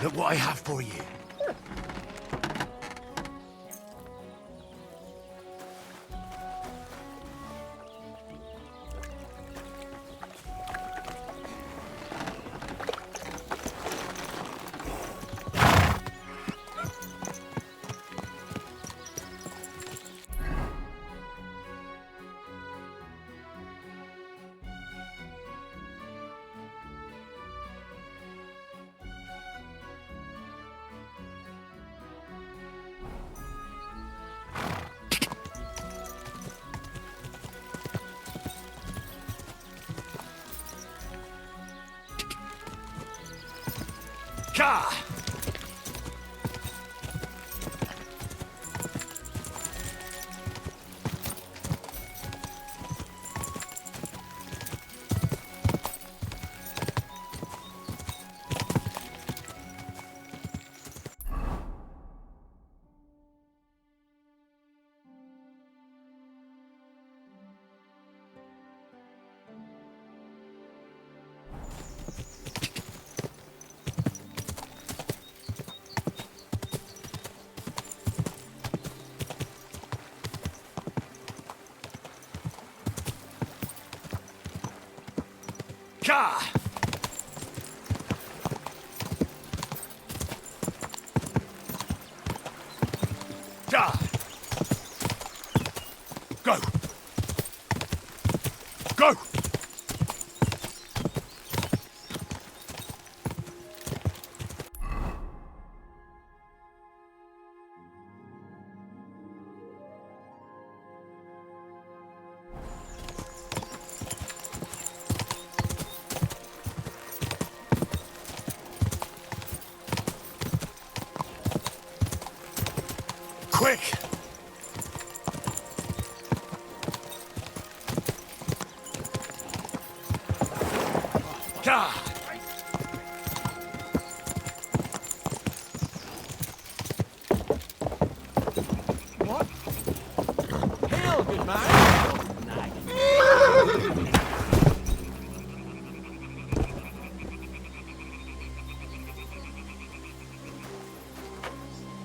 Look what I have for you. Ka! Ka! Da! Go! Go! Quick! Ka! What? Hail, good man!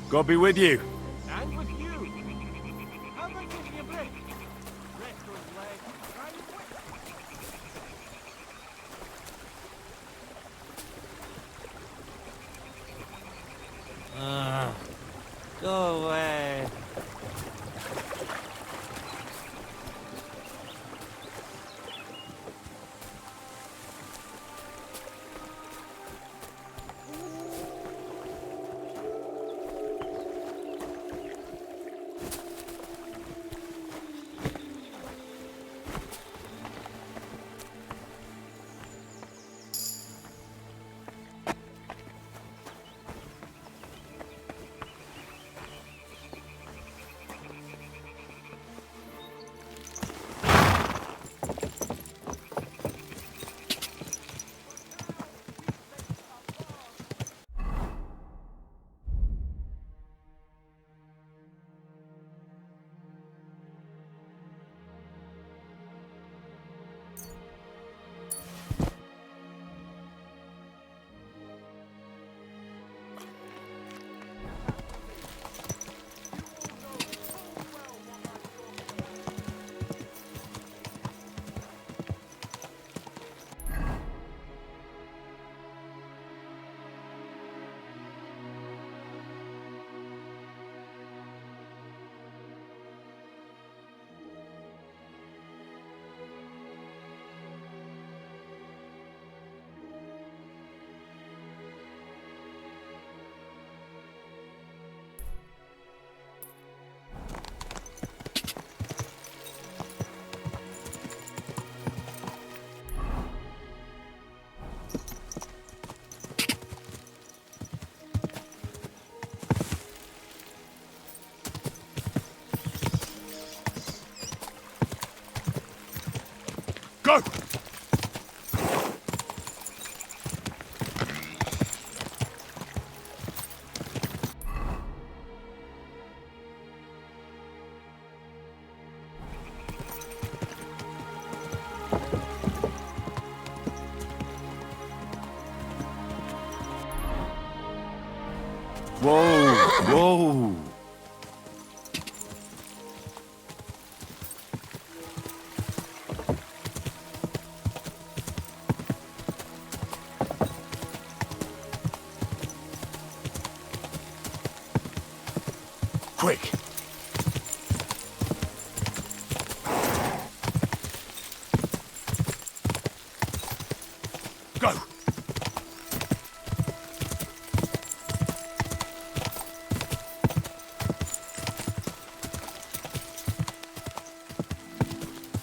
God be with you. And with you. How about taking a break? Rest those legs. Try and quit. Go away. Go! Whoa, whoa. Quick. Go.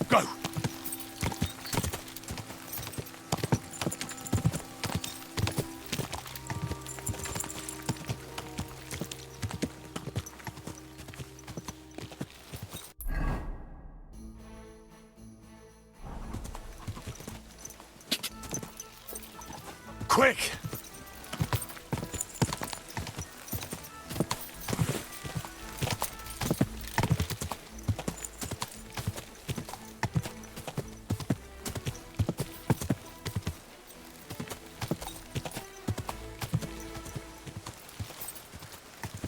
Go. Quick.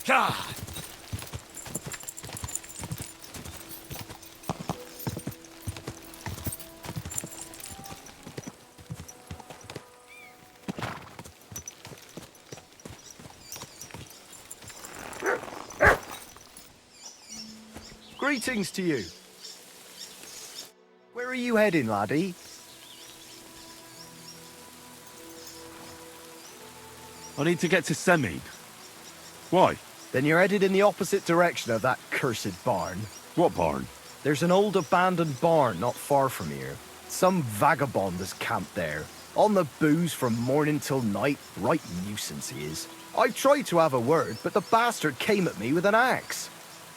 God. Greetings to you. Where are you heading, laddie? I need to get to Semi. Why? Then you're headed in the opposite direction of that cursed barn. What barn? There's an old abandoned barn not far from here. Some vagabond has camped there. On the booze from morning till night. Right nuisance he is. I tried to have a word, but the bastard came at me with an axe.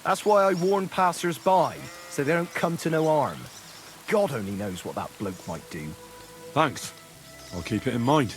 That's why I warn passers-by, so they don't come to no harm. God only knows what that bloke might do. Thanks. I'll keep it in mind.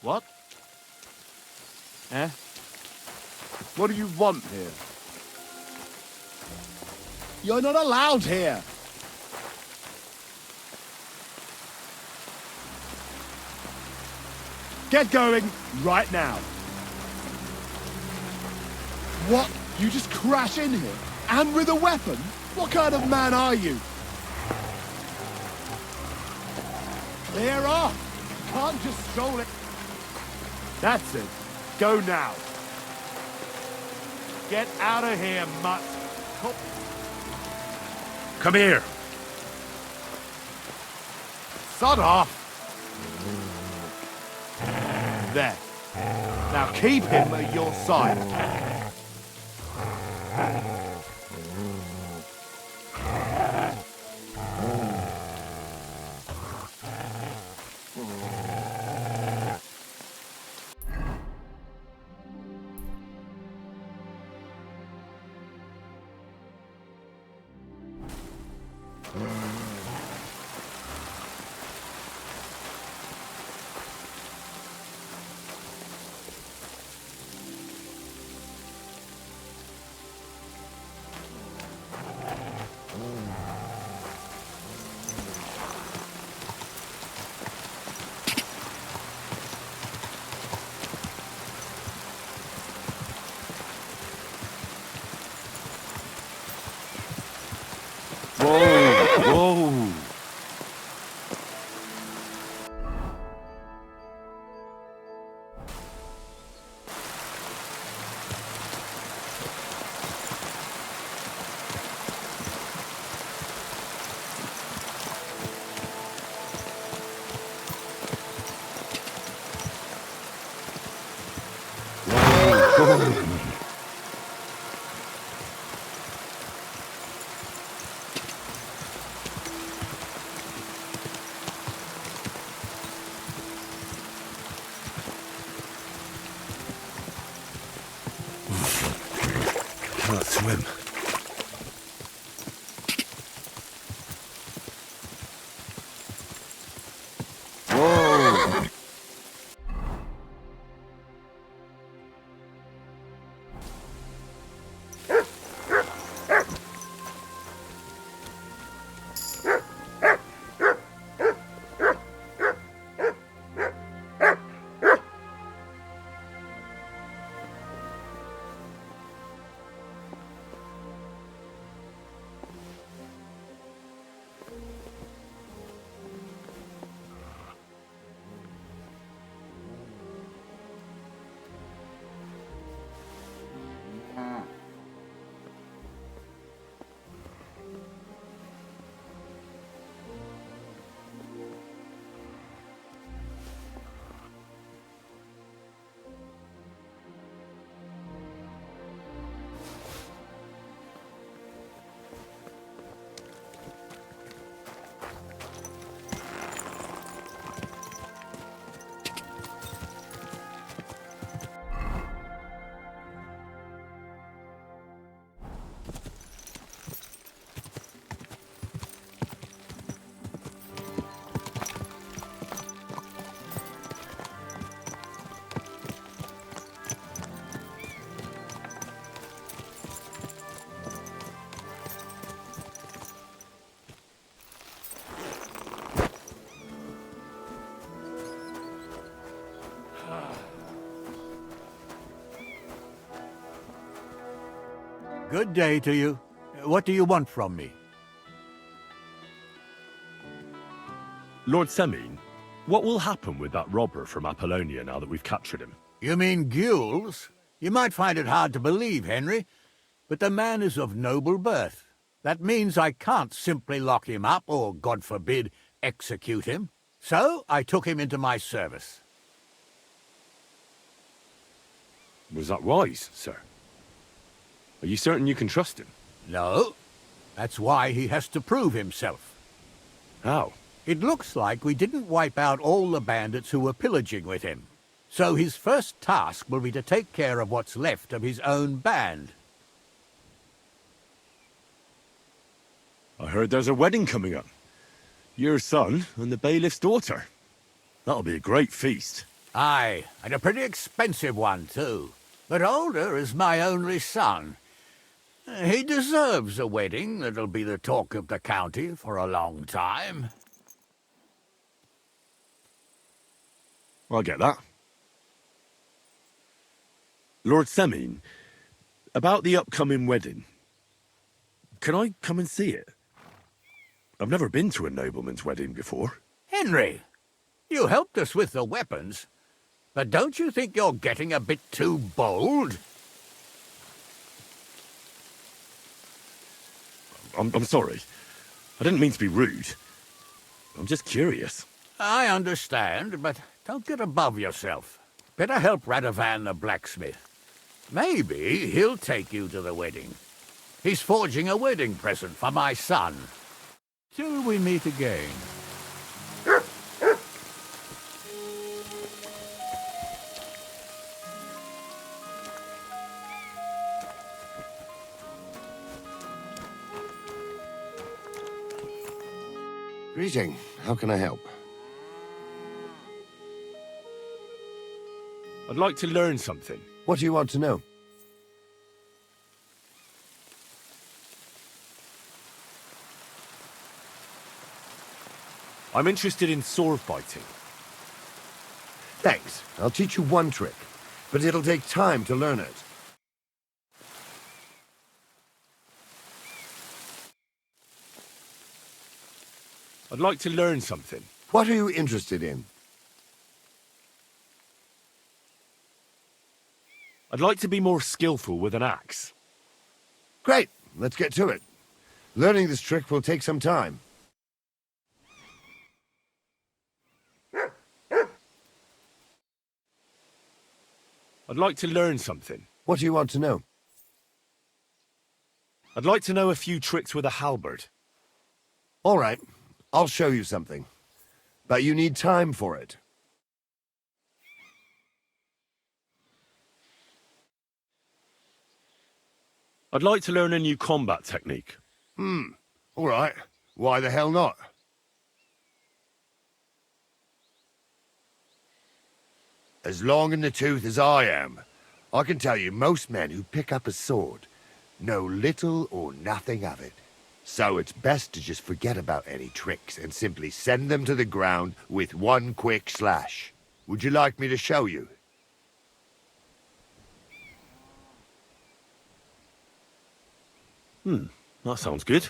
What? Eh? What do you want here? You're not allowed here. Get going right now. What? You just crash in here? And with a weapon? What kind of man are you? Clear off. Can't just stroll it. That's it. Go now. Get out of here, mutt. Come here. Sod off. There. Now keep him at your side. Whoa. Cannot swim. Whoa! Good day to you. What do you want from me? Lord Semine, what will happen with that robber from Apollonia now that we've captured him? You mean Gules? You might find it hard to believe, Henry, but the man is of noble birth. That means I can't simply lock him up or, God forbid, execute him. So I took him into my service. Was that wise, sir? Are you certain you can trust him? No. That's why he has to prove himself. How? It looks like we didn't wipe out all the bandits who were pillaging with him. So his first task will be to take care of what's left of his own band. I heard there's a wedding coming up. Your son and the bailiff's daughter. That'll be a great feast. Aye, and a pretty expensive one, too. But older is my only son. He deserves a wedding that'll be the talk of the county for a long time. I get that. Lord Semin, about the upcoming wedding. Can I come and see it? I've never been to a nobleman's wedding before. Henry, you helped us with the weapons, but don't you think you're getting a bit too bold? I'm sorry. I didn't mean to be rude. I'm just curious. I understand, but don't get above yourself. Better help Radovan the blacksmith. Maybe he'll take you to the wedding. He's forging a wedding present for my son. Till we meet again. Greeting. How can I help? I'd like to learn something. What do you want to know? I'm interested in sword fighting. Thanks. I'll teach you one trick, but it'll take time to learn it. I'd like to learn something. What are you interested in? I'd like to be more skillful with an axe. Great. Let's get to it. Learning this trick will take some time. I'd like to learn something. What do you want to know? I'd like to know a few tricks with a halberd. All right. I'll show you something. But you need time for it. I'd like to learn a new combat technique. All right. Why the hell not? As long in the tooth as I am, I can tell you most men who pick up a sword know little or nothing of it. So it's best to just forget about any tricks and simply send them to the ground with one quick slash. Would you like me to show you? That sounds good.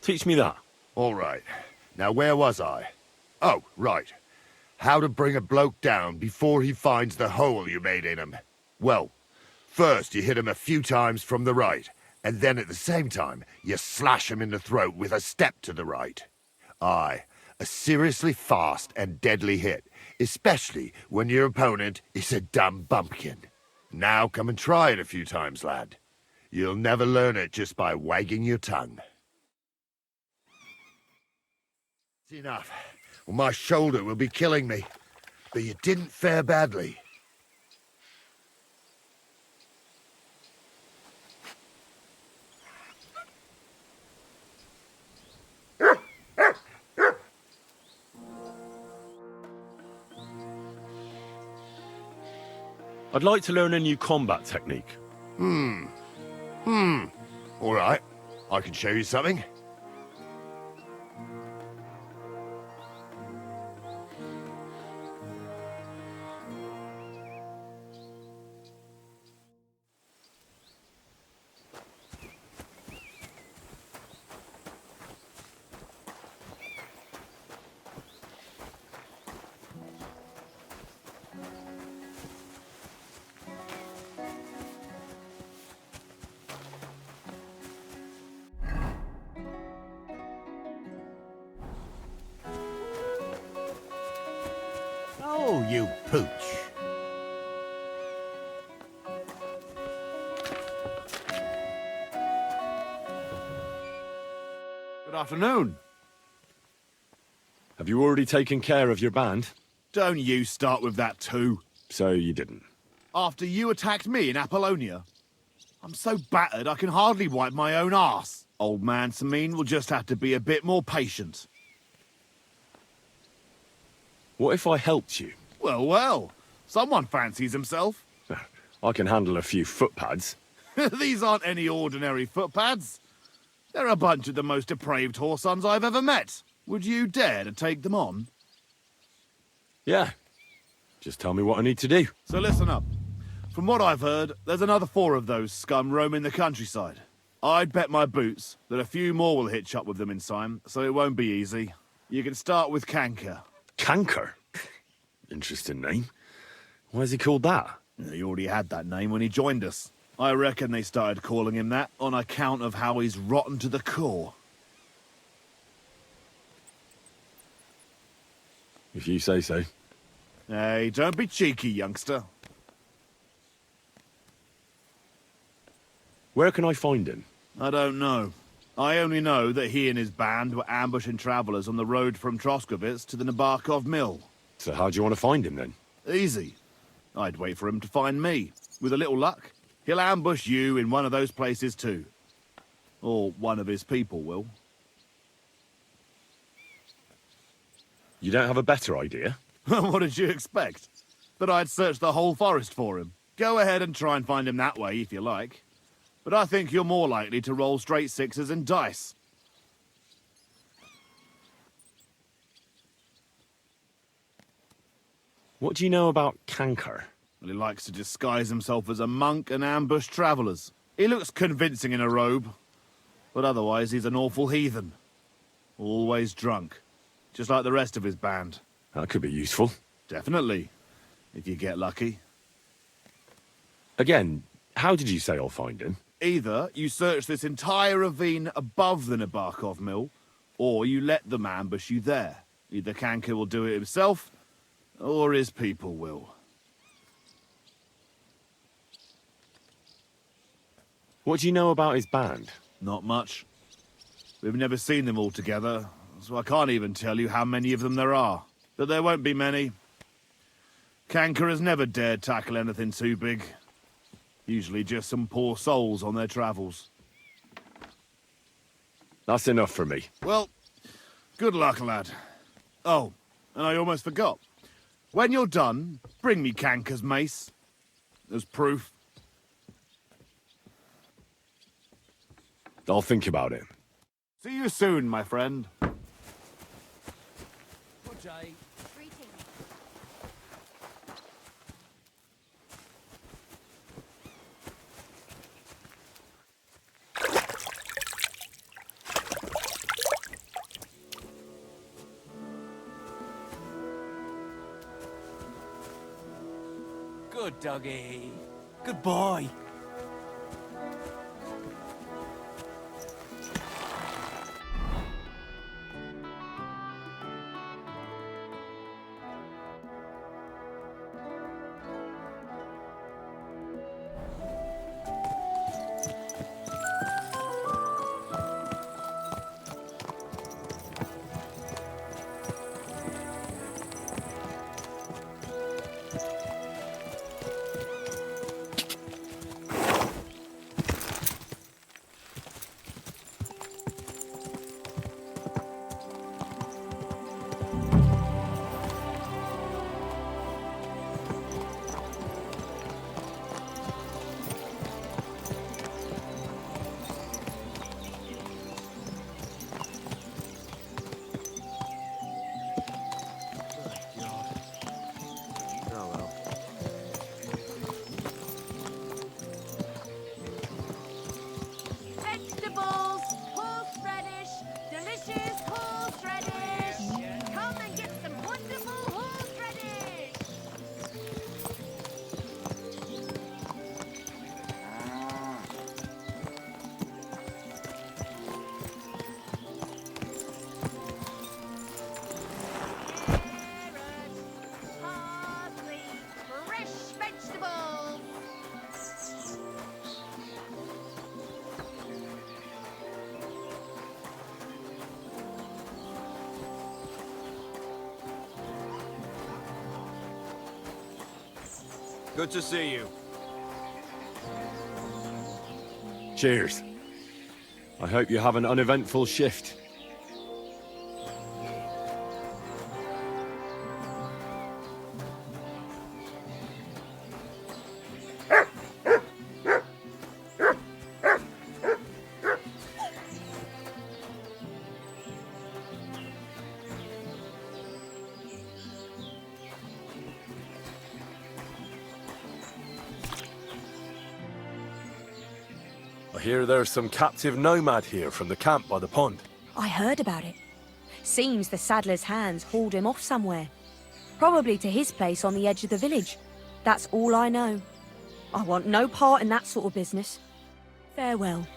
Teach me that. All right. Now, where was I? Oh, right. How to bring a bloke down before he finds the hole you made in him. Well, first you hit him a few times from the right, and then at the same time, you slash him in the throat with a step to the right. Aye, a seriously fast and deadly hit, especially when your opponent is a dumb bumpkin. Now come and try it a few times, lad. You'll never learn it just by wagging your tongue. It's enough. Well, my shoulder will be killing me. But you didn't fare badly. I'd like to learn a new combat technique. All right. I can show you something. Oh, you pooch. Good afternoon. Have you already taken care of your band? Don't you start with that too. So you didn't. After you attacked me in Apollonia. I'm so battered I can hardly wipe my own arse. Old man Samin will just have to be a bit more patient. What if I helped you? Well, Someone fancies himself. I can handle a few footpads. These aren't any ordinary footpads. They're a bunch of the most depraved whoresons I've ever met. Would you dare to take them on? Yeah. Just tell me what I need to do. So listen up. From what I've heard, there's another 4 of those scum roaming the countryside. I'd bet my boots that a few more will hitch up with them in time, so it won't be easy. You can start with Canker. Canker? Interesting name. Why is he called that? He already had that name when he joined us. I reckon they started calling him that on account of how he's rotten to the core. If you say so. Hey, don't be cheeky, youngster. Where can I find him? I don't know. I only know that he and his band were ambushing travelers on the road from Troskovitz to the Nabokov Mill. So how do you want to find him then? Easy. I'd wait for him to find me. With a little luck, he'll ambush you in one of those places too. Or one of his people will. You don't have a better idea? What did you expect? That I'd search the whole forest for him? Go ahead and try and find him that way if you like. But I think you're more likely to roll straight 6s and dice. What do you know about Canker? Well, he likes to disguise himself as a monk and ambush travelers. He looks convincing in a robe. But otherwise, he's an awful heathen. Always drunk. Just like the rest of his band. That could be useful. Definitely. If you get lucky. Again, how did you say I'll find him? Either you search this entire ravine above the Nabokov Mill, or you let them ambush you there. Either Canker will do it himself, or his people will. What do you know about his band? Not much. We've never seen them all together, so I can't even tell you how many of them there are. But there won't be many. Canker has never dared tackle anything too big. Usually just some poor souls on their travels. That's enough for me. Well, good luck, lad. Oh, and I almost forgot. When you're done, bring me Canker's mace. As proof. I'll think about it. See you soon, my friend. Good day. Good doggy. Good boy. Vegetables, horseradish, delicious horseradish. Come and get some wonderful horseradish. Carrots, parsley, fresh vegetables. Good to see you. Cheers. I hope you have an uneventful shift. I hear there's some captive nomad here from the camp by the pond. I heard about it. Seems the saddler's hands hauled him off somewhere. Probably to his place on the edge of the village. That's all I know. I want no part in that sort of business. Farewell.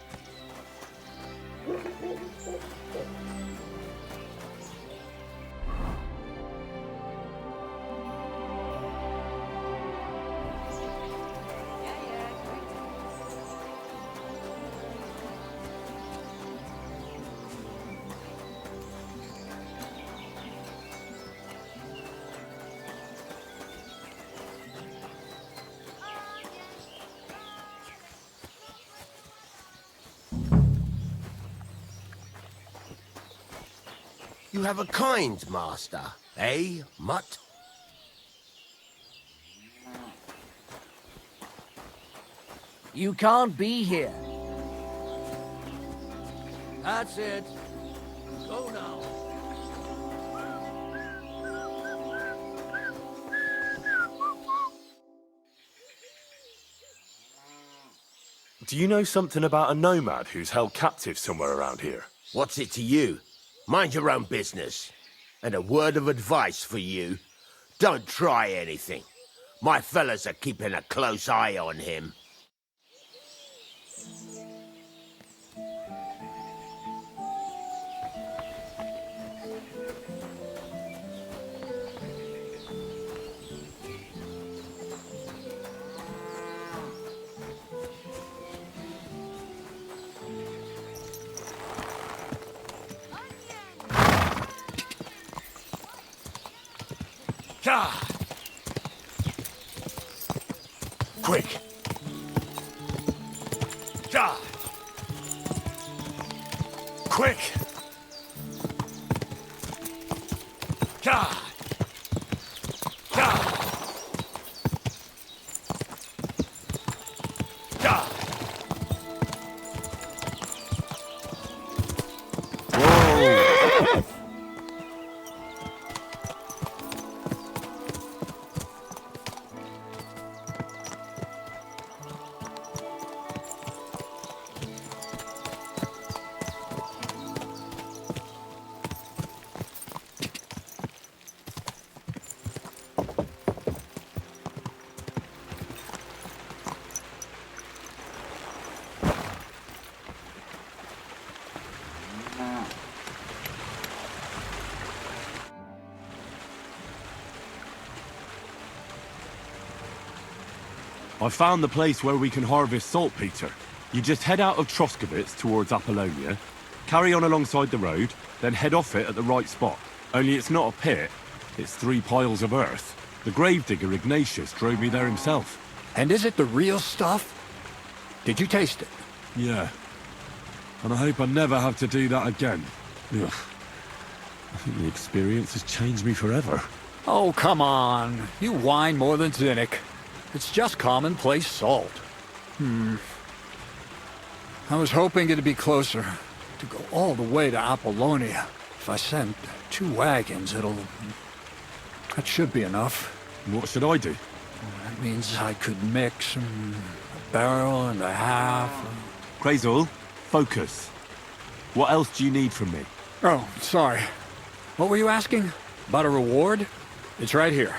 You have a kind master, eh, Mutt? You can't be here. That's it. Go now. Do you know something about a nomad who's held captive somewhere around here? What's it to you? Mind your own business. And a word of advice for you. Don't try anything. My fellas are keeping a close eye on him. Quick! Quick! I found the place where we can harvest saltpeter. You just head out of Troskovitz towards Apollonia, carry on alongside the road, then head off it at the right spot. Only it's not a pit, it's 3 piles of earth. The gravedigger Ignatius drove me there himself. And is it the real stuff? Did you taste it? Yeah. And I hope I never have to do that again. Ugh. I think the experience has changed me forever. Oh, come on. You whine more than Zinnik. It's just commonplace salt. I was hoping it'd be closer. To go all the way to Apollonia. If I send 2 wagons, that should be enough. What should I do? That means I could mix a barrel and a half. Crazul, focus. What else do you need from me? Oh, sorry. What were you asking? About a reward? It's right here.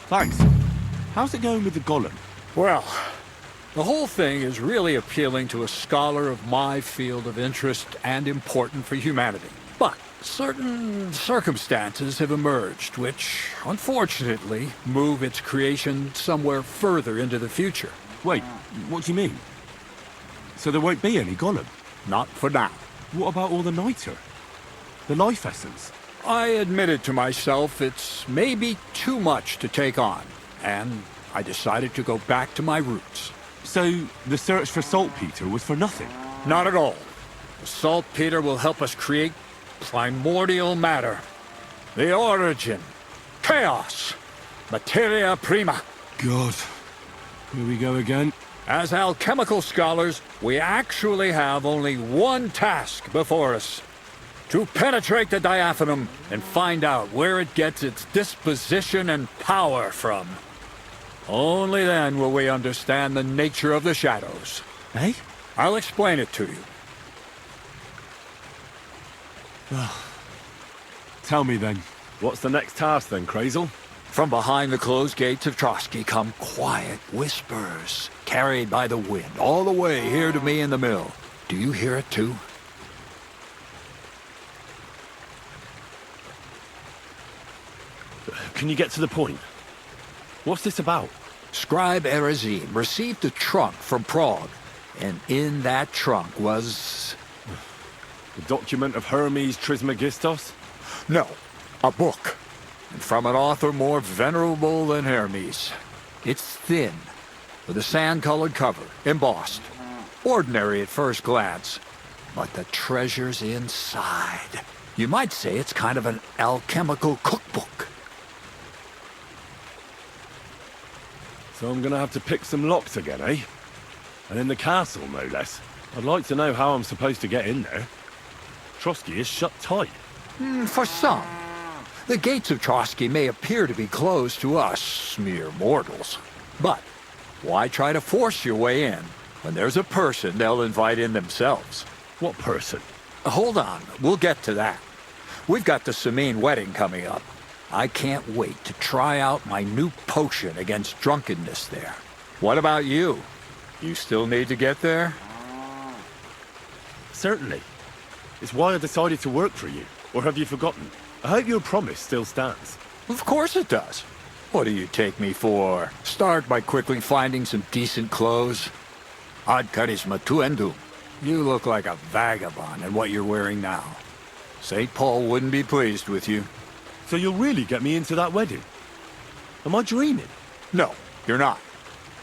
Thanks. How's it going with the golem? Well, the whole thing is really appealing to a scholar of my field of interest and important for humanity. But certain circumstances have emerged which, unfortunately, move its creation somewhere further into the future. Wait, what do you mean? So there won't be any golem? Not for now. What about all the niter? The life essence? I admitted to myself it's maybe too much to take on, and I decided to go back to my roots. So the search for saltpeter was for nothing? Not at all. The saltpeter will help us create primordial matter. The origin. Chaos. Materia prima. God. Here we go again. As alchemical scholars, we actually have only one task before us. To penetrate the diaphanum and find out where it gets its disposition and power from. Only then will we understand the nature of the shadows. Eh? I'll explain it to you. Tell me then, what's the next task then, Crazel? From behind the closed gates of Trotsky come quiet whispers, carried by the wind, all the way here to me in the mill. Do you hear it too? Can you get to the point? What's this about? Scribe Erezim received a trunk from Prague, and in that trunk was... The document of Hermes Trismegistos? No, a book. And from an author more venerable than Hermes. It's thin, with a sand-colored cover, embossed. Ordinary at first glance. But the treasure's inside. You might say it's kind of an alchemical cookbook. So I'm gonna have to pick some locks again, eh? And in the castle, no less. I'd like to know how I'm supposed to get in there. Trotsky is shut tight. For some. The gates of Trotsky may appear to be closed to us, mere mortals. But why try to force your way in when there's a person they'll invite in themselves? What person? Hold on, we'll get to that. We've got the Samine wedding coming up. I can't wait to try out my new potion against drunkenness there. What about you? You still need to get there? Certainly. It's why I decided to work for you. Or have you forgotten? I hope your promise still stands. Of course it does. What do you take me for? Start by quickly finding some decent clothes? Ad charisma tuendum. You look like a vagabond in what you're wearing now. St. Paul wouldn't be pleased with you. So you'll really get me into that wedding? Am I dreaming? No, you're not.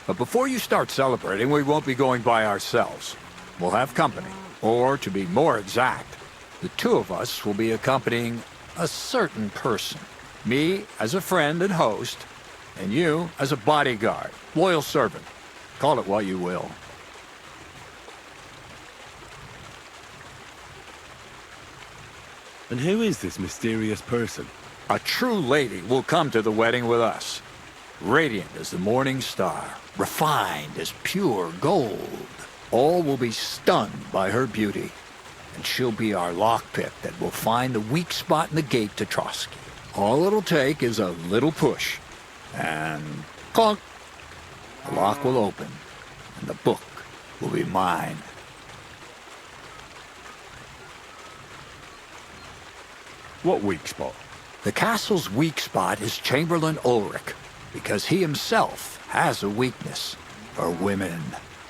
But before you start celebrating, we won't be going by ourselves. We'll have company. Or, to be more exact, the two of us will be accompanying a certain person. Me as a friend and host, and you as a bodyguard, loyal servant. Call it what you will. And who is this mysterious person? A true lady will come to the wedding with us. Radiant as the morning star, refined as pure gold. All will be stunned by her beauty. And she'll be our lockpick that will find the weak spot in the gate to Trotsky. All it'll take is a little push. And clunk! The lock will open, and the book will be mine. What weak spot? The castle's weak spot is Chamberlain Ulrich, because he himself has a weakness for women.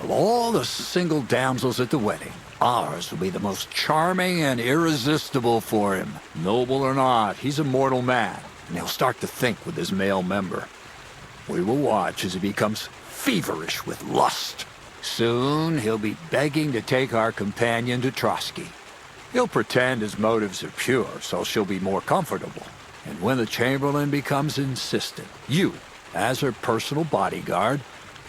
Of all the single damsels at the wedding, ours will be the most charming and irresistible for him. Noble or not, he's a mortal man, and he'll start to think with his male member. We will watch as he becomes feverish with lust. Soon he'll be begging to take our companion to Trotsky. He'll pretend his motives are pure, so she'll be more comfortable. And when the Chamberlain becomes insistent, you, as her personal bodyguard,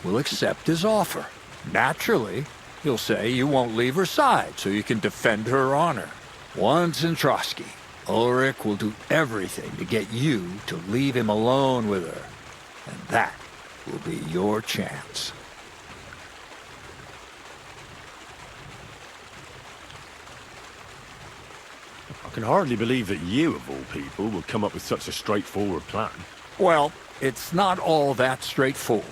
will accept his offer. Naturally, he'll say you won't leave her side so you can defend her honor. Once in Trotsky, Ulrich will do everything to get you to leave him alone with her. And that will be your chance. I can hardly believe that you, of all people, will come up with such a straightforward plan. Well, it's not all that straightforward.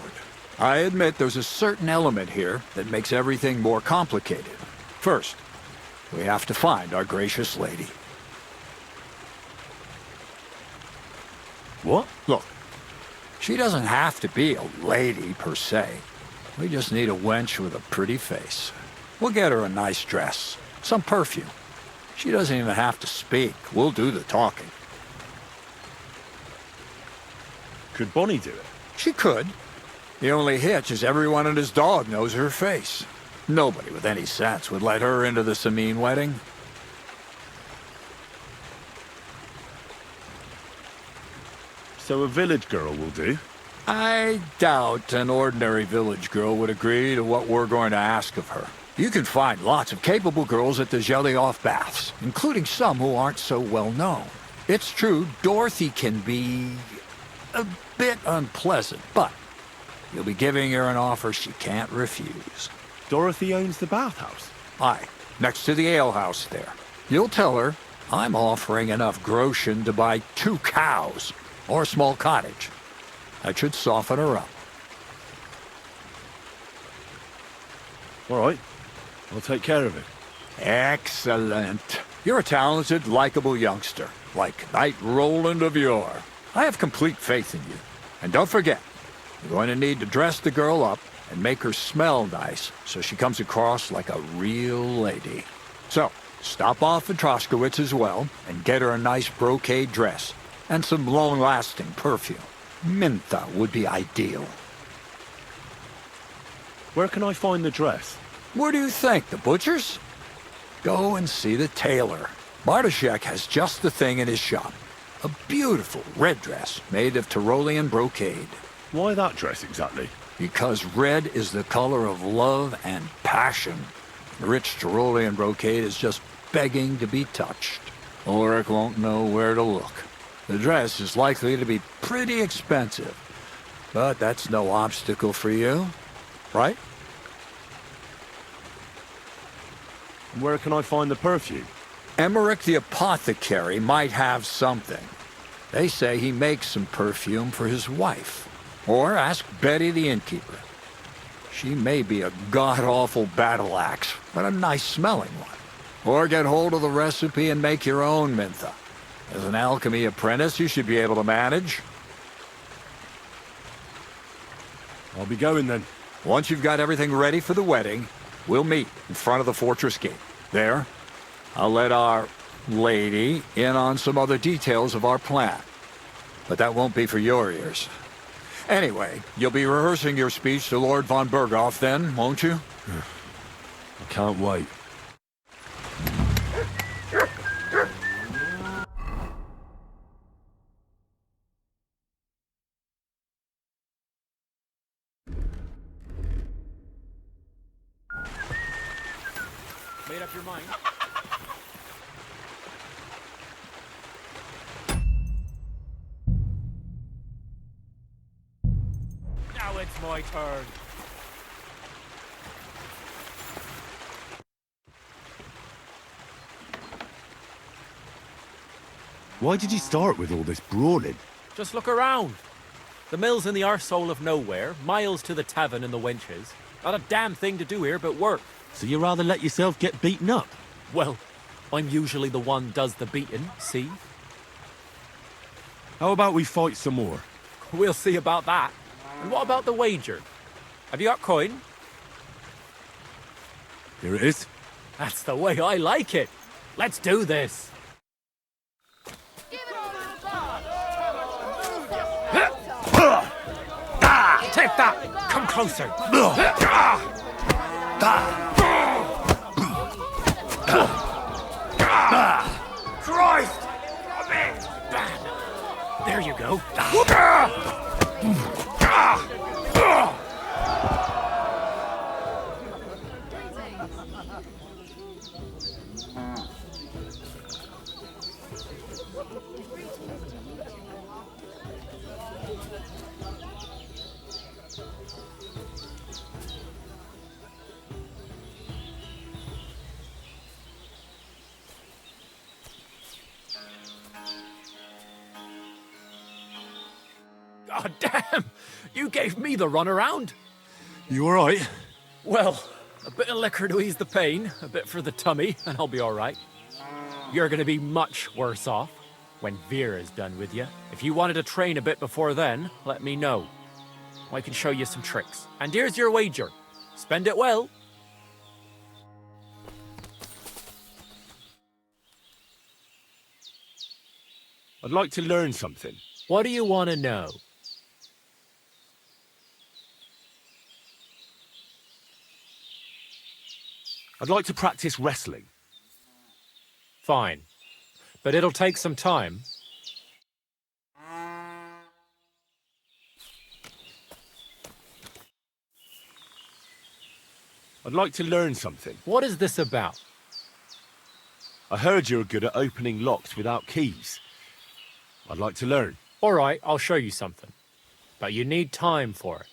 I admit there's a certain element here that makes everything more complicated. First, we have to find our gracious lady. What? Look, she doesn't have to be a lady per se. We just need a wench with a pretty face. We'll get her a nice dress, some perfume. She doesn't even have to speak. We'll do the talking. Could Bonnie do it? She could. The only hitch is everyone and his dog knows her face. Nobody with any sense would let her into the Samine wedding. So a village girl will do? I doubt an ordinary village girl would agree to what we're going to ask of her. You can find lots of capable girls at the Gelioff Baths, including some who aren't so well known. It's true, Dorothy can be a bit unpleasant, but you'll be giving her an offer she can't refuse. Dorothy owns the bathhouse. Aye, next to the alehouse there. You'll tell her I'm offering enough groschen to buy 2 cows or a small cottage. That should soften her up. All right. I'll take care of it. Excellent. You're a talented, likable youngster, like Knight Roland of yore. I have complete faith in you. And don't forget, you're going to need to dress the girl up and make her smell nice so she comes across like a real lady. So, stop off at Troskowitz as well and get her a nice brocade dress and some long-lasting perfume. Mintha would be ideal. Where can I find the dress? Where do you think? The butcher's? Go and see the tailor. Bartoszek has just the thing in his shop. A beautiful red dress made of Tyrolean brocade. Why that dress exactly? Because red is the color of love and passion. The rich Tyrolean brocade is just begging to be touched. Ulrich won't know where to look. The dress is likely to be pretty expensive, but that's no obstacle for you, right? Where can I find the perfume? Emmerich the apothecary might have something. They say he makes some perfume for his wife. Or ask Betty the innkeeper. She may be a god-awful battle axe, but a nice-smelling one. Or get hold of the recipe and make your own Mintha. As an alchemy apprentice, you should be able to manage. I'll be going then. Once you've got everything ready for the wedding, we'll meet in front of the fortress gate. There, I'll let our lady in on some other details of our plan. But that won't be for your ears. Anyway, you'll be rehearsing your speech to Lord von Berghoff then, won't you? I can't wait. Made up your mind? Now it's my turn. Why did you start with all this brawling? Just look around. The mill's in the arsehole of nowhere, miles to the tavern and the wenches. Not a damn thing to do here but work. So you rather let yourself get beaten up? Well, I'm usually the one does the beating, see? How about we fight some more? We'll see about that. And what about the wager? Have you got coin? Here it is. That's the way I like it. Let's do this. Take that! Come closer! Christ! There you go. God damn! You gave me the runaround. You all right? Well, a bit of liquor to ease the pain, a bit for the tummy, and I'll be all right. You're gonna be much worse off when Vera's done with you. If you wanted to train a bit before then, let me know. I can show you some tricks. And here's your wager. Spend it well. I'd like to learn something. What do you want to know? I'd like to practice wrestling. Fine. But it'll take some time. I'd like to learn something. What is this about? I heard you're good at opening locks without keys. I'd like to learn. All right, I'll show you something. But you need time for it.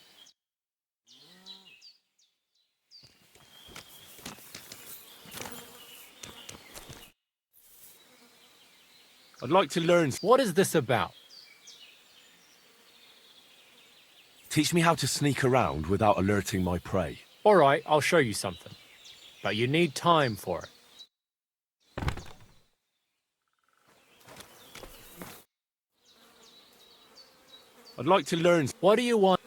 I'd like to learn. What is this about? Teach me how to sneak around without alerting my prey. All right, I'll show you something. But you need time for it. I'd like to learn. What do you want?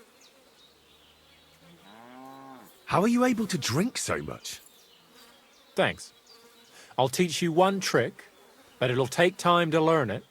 How are you able to drink so much? Thanks. I'll teach you one trick, but it'll take time to learn it.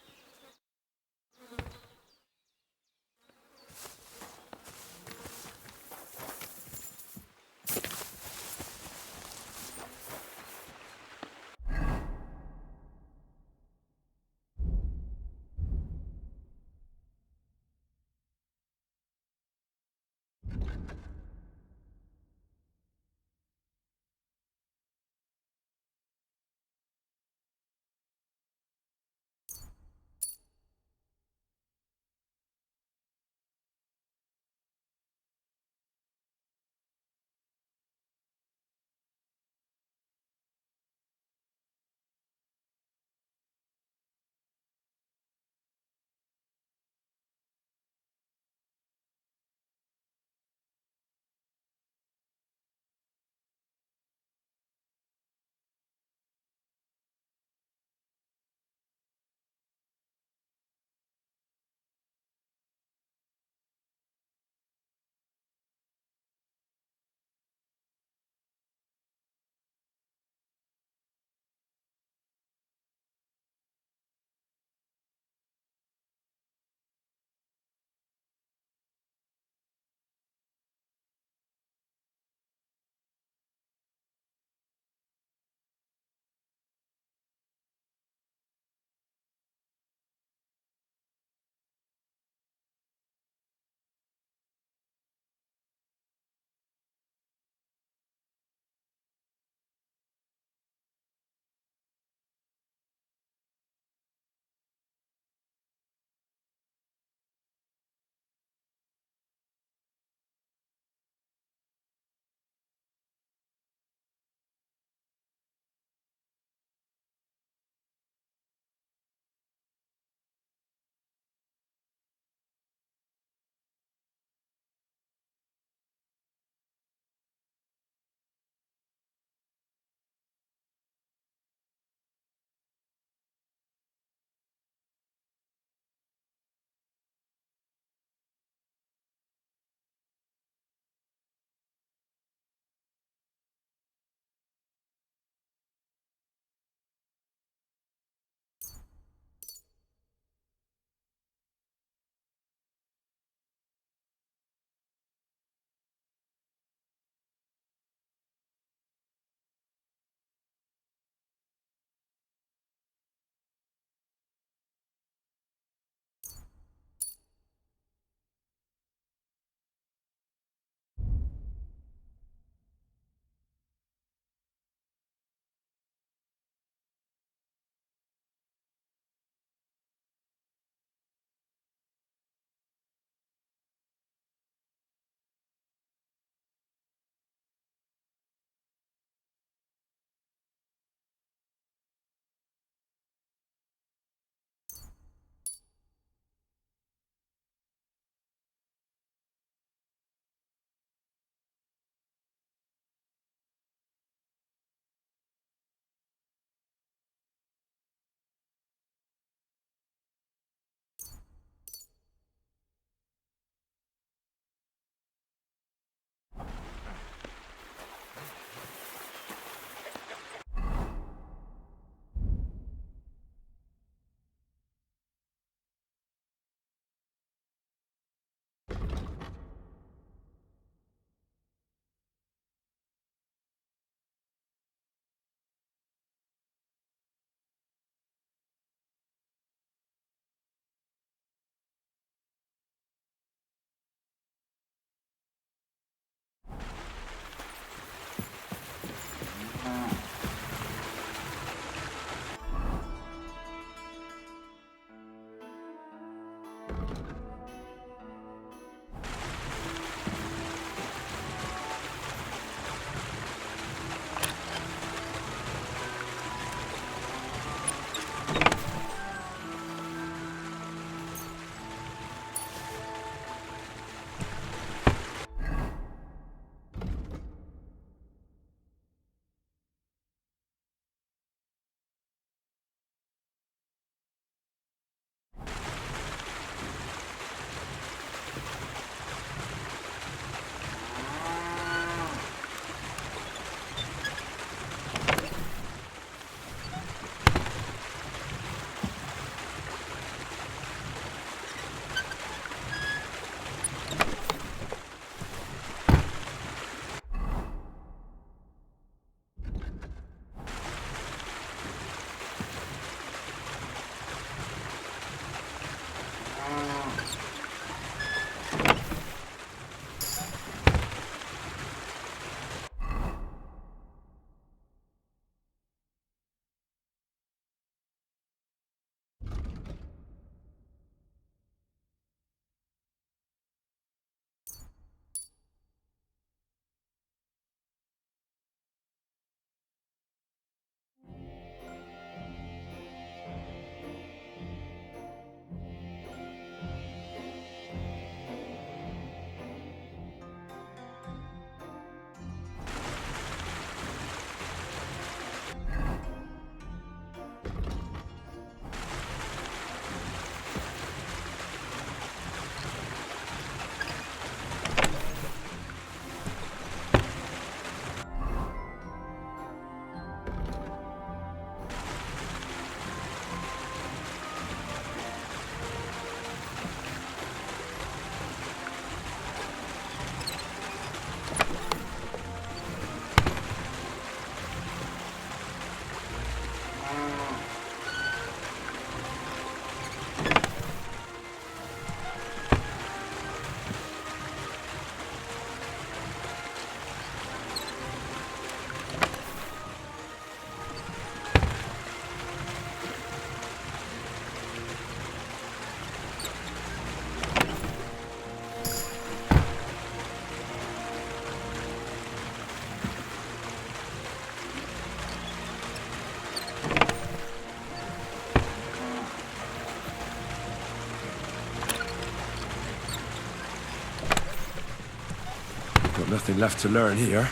nothing left to learn here.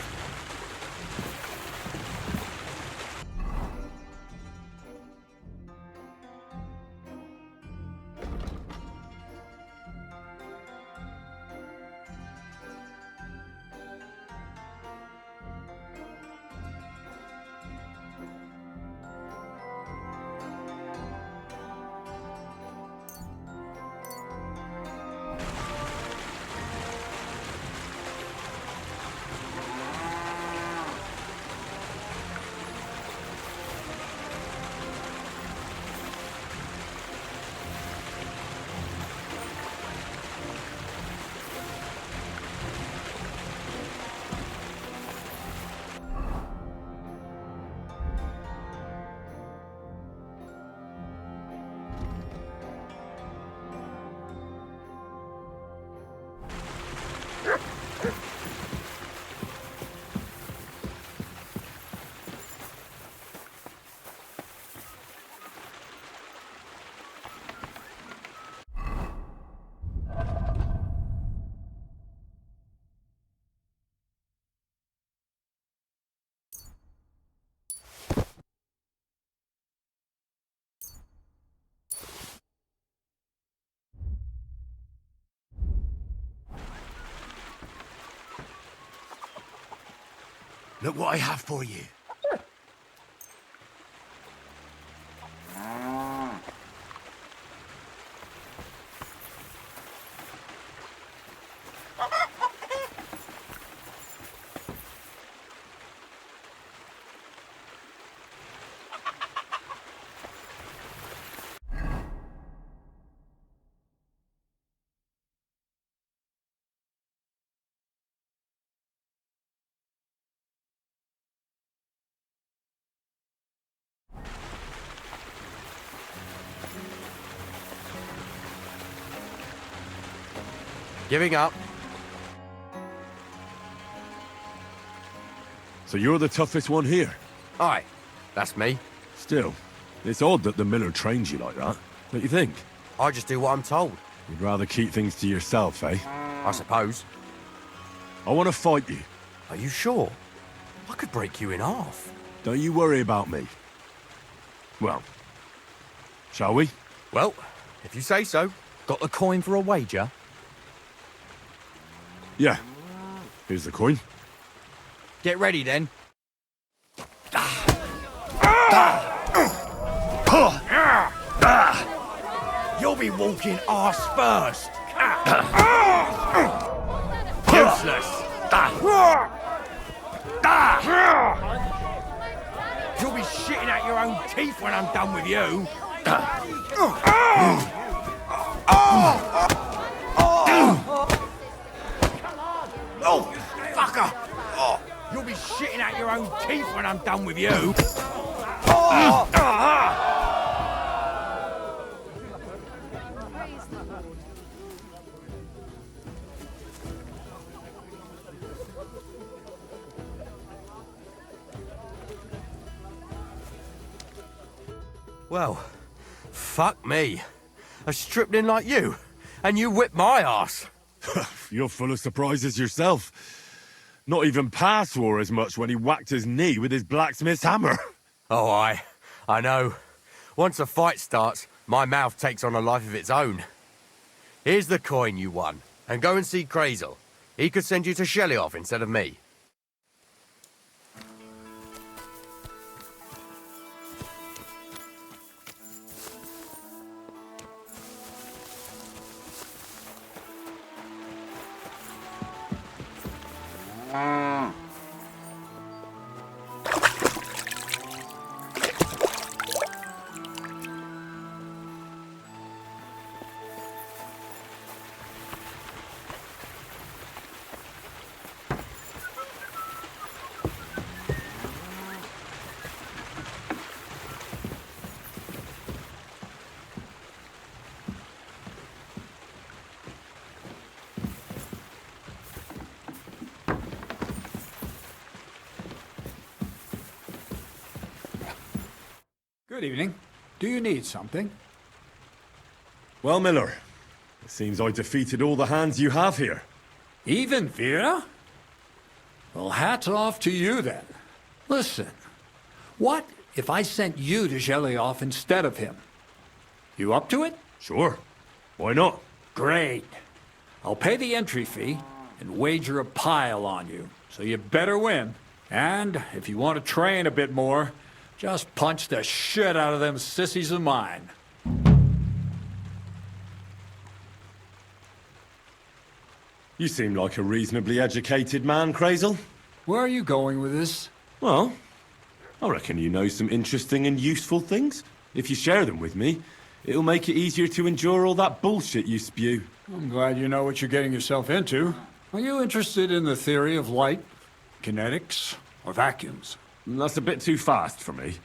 Look what I have for you. Giving up. So you're the toughest one here? Aye, that's me. Still, it's odd that the miller trains you like that, don't you think? I just do what I'm told, You'd rather keep things to yourself, eh? I suppose. I want to fight you. Are you sure? I could break you in half. Don't you worry about me. Well, shall we? Well, if you say so. Got the coin for a wager? Yeah. Here's the coin. Get ready then. You'll be walking arse first. Useless. You'll be shitting out your own teeth when I'm done with you. Oh, fucker! Oh, you'll be shitting out your own teeth when I'm done with you. Well, fuck me. A stripling like you, and you whip my ass. You're full of surprises yourself. Not even Pa swore as much when he whacked his knee with his blacksmith's hammer. Oh, I know. Once a fight starts, my mouth takes on a life of its own. Here's the coin you won, and go and see Crazel. He could send you to Shelly-off instead of me. Good evening. Do you need something? Well, Miller, it seems I defeated all the hands you have here. Even Vera? Well, hats off to you then. Listen, what if I sent you to Gelioff instead of him? You up to it? Sure. Why not? Great. I'll pay the entry fee and wager a pile on you, so you better win. And if you want to train a bit more, just punch the shit out of them sissies of mine. You seem like a reasonably educated man, Crazel. Where are you going with this? Well, I reckon you know some interesting and useful things. If you share them with me, it'll make it easier to endure all that bullshit you spew. I'm glad you know what you're getting yourself into. Are you interested in the theory of light, kinetics, or vacuums? That's a bit too fast for me.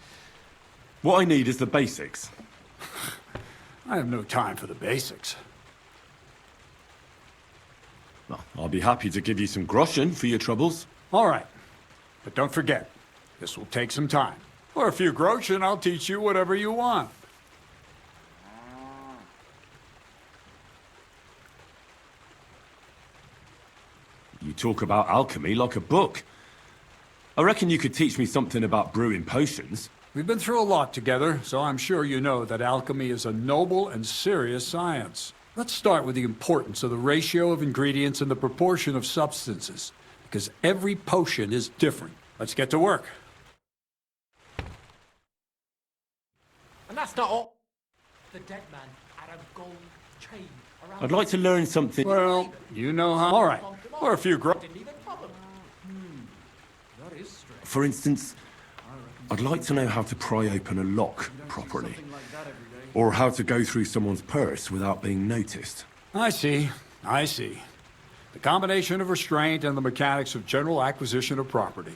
What I need is the basics. I have no time for the basics. Well, I'll be happy to give you some groschen for your troubles. All right. But don't forget, this will take some time. For a few groschen, I'll teach you whatever you want. You talk about alchemy like a book. I reckon you could teach me something about brewing potions. We've been through a lot together, so I'm sure you know that alchemy is a noble and serious science. Let's start with the importance of the ratio of ingredients and the proportion of substances, because every potion is different. Let's get to work. And that's not all. The dead man had a gold chain around. I'd like to learn something. Well, you know how. All right. Or a few That is strange. For instance, I'd like to know how to pry open a lock properly. Or how to go through someone's purse without being noticed. I see. I see. The combination of restraint and the mechanics of general acquisition of property.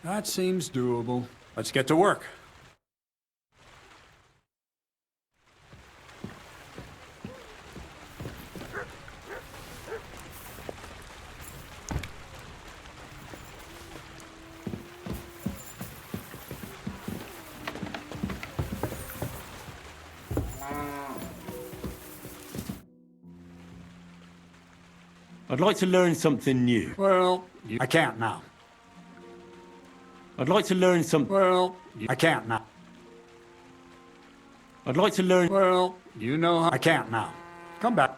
That seems doable. Let's get to work. I'd like to learn something new. Well, I can't now. I'd like to learn some. Well, I can't now. I'd like to learn. Well, you know how I can't now. Come back.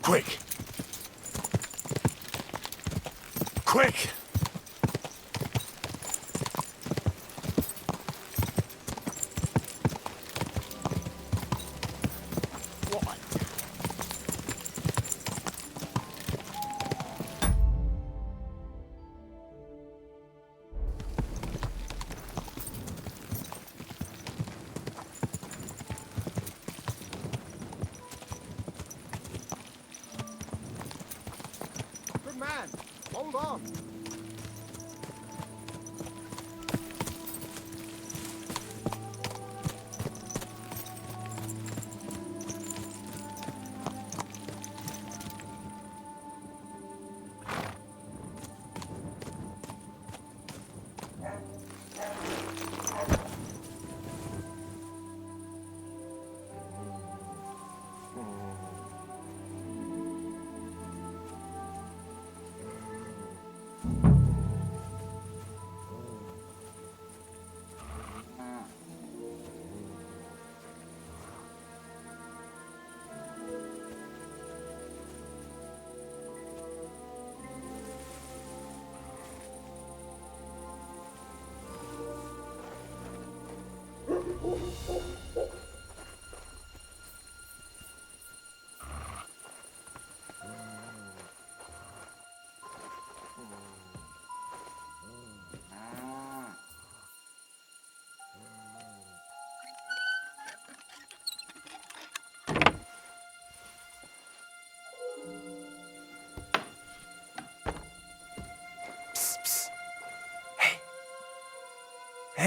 Quick! Quick! Good man, hold on.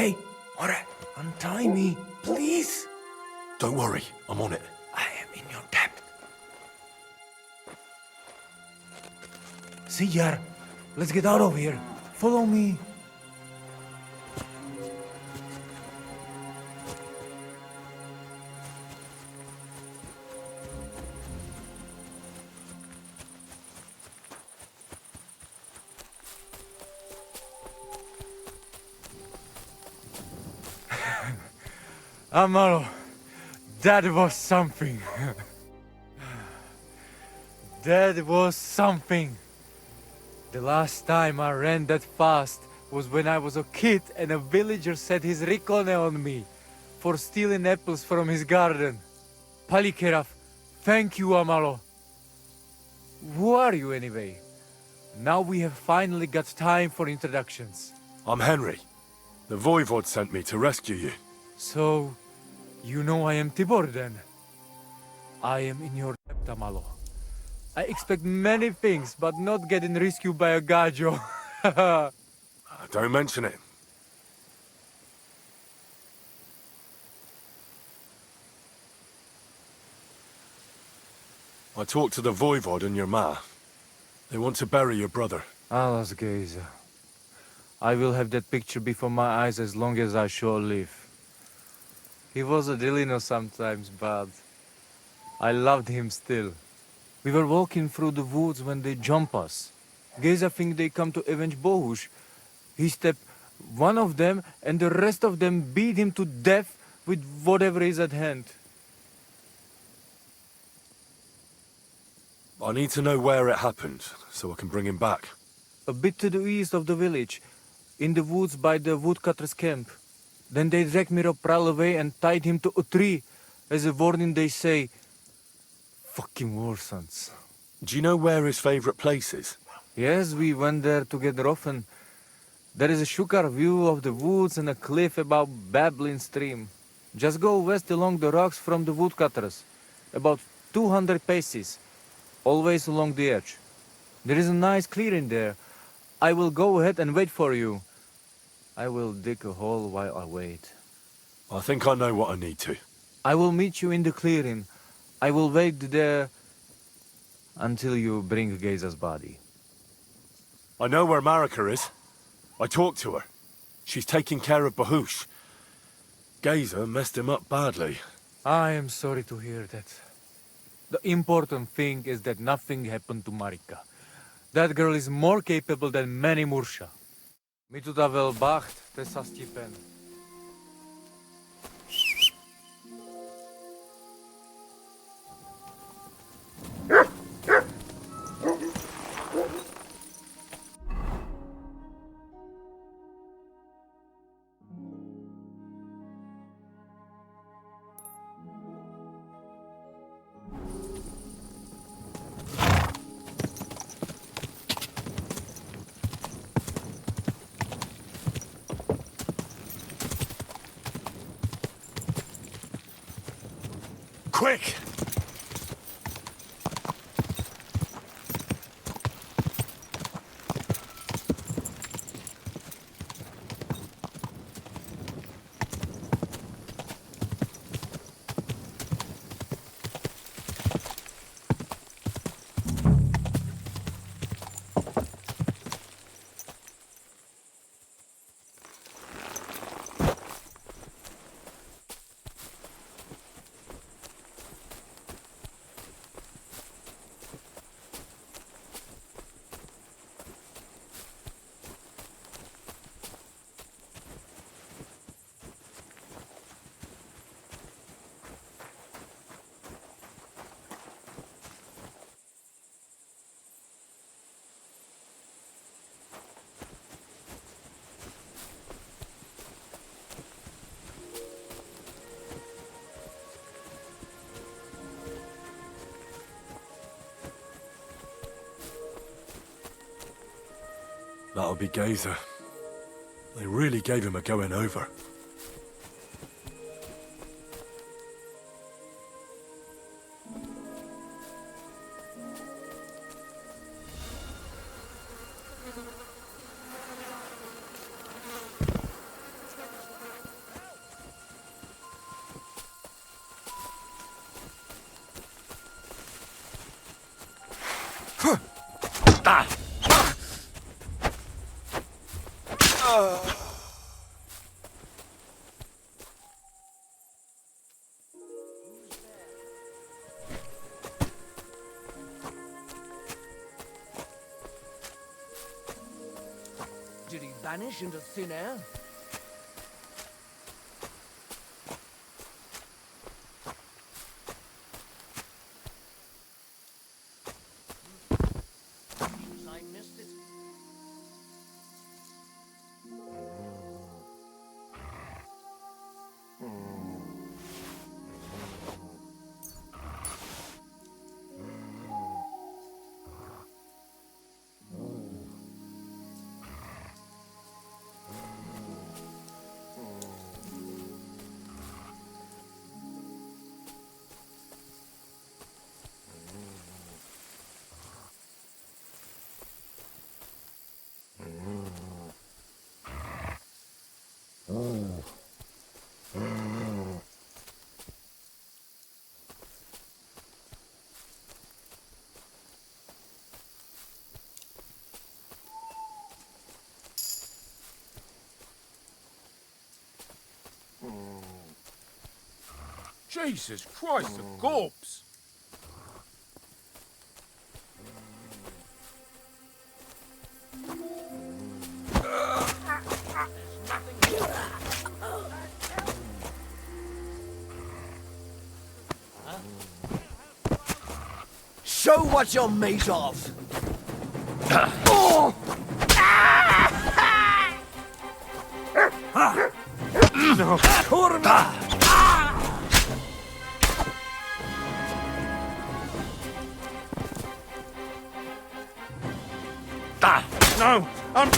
Hey, Ore, untie me, please. Don't worry, I'm on it. I am in your debt. Sijar, let's get out of here. Follow me. Amaro, that was something. That was something. The last time I ran that fast was when I was a kid and a villager set his ricone on me for stealing apples from his garden. Palikeraf, thank you, Amaro. Who are you anyway? Now we have finally got time for introductions. I'm Henry. The Voivod sent me to rescue you. So, you know I am Tibor then? I am in your debt, Amalo. I expect many things, but not getting rescued by a gajo. Don't mention it. I talked to the Voivod and your ma. They want to bury your brother. Alas, Geza. I will have that picture before my eyes as long as I shall live. He was a Delino sometimes, but I loved him still. We were walking through the woods when they jump us. Geza think they come to avenge Bohush. He stepped one of them and the rest of them beat him to death with whatever is at hand. I need to know where it happened, so I can bring him back. A bit to the east of the village, in the woods by the woodcutter's camp. Then they dragged Miropral away and tied him to a tree. As a warning they say, fucking war sons. Do you know where his favorite place is? Yes, we went there together often. There is a shukar view of the woods and a cliff above babbling stream. Just go west along the rocks from the woodcutters. About 200 paces. Always along the edge. There is a nice clearing there. I will go ahead and wait for you. I will dig a hole while I wait. I think I know what I need to. I will meet you in the clearing. I will wait there until you bring Geza's body. I know where Marika is. I talked to her. She's taking care of Bahush. Geza messed him up badly. I am sorry to hear that. The important thing is that nothing happened to Marika. That girl is more capable than many Mursha. Mi tu da wel bacht, te sa stipen. Quick! That'll be Geza. They really gave him a going over. Did he vanish into thin air? I missed it. Jesus Christ, a corpse! Show what you're made of! No! I'm...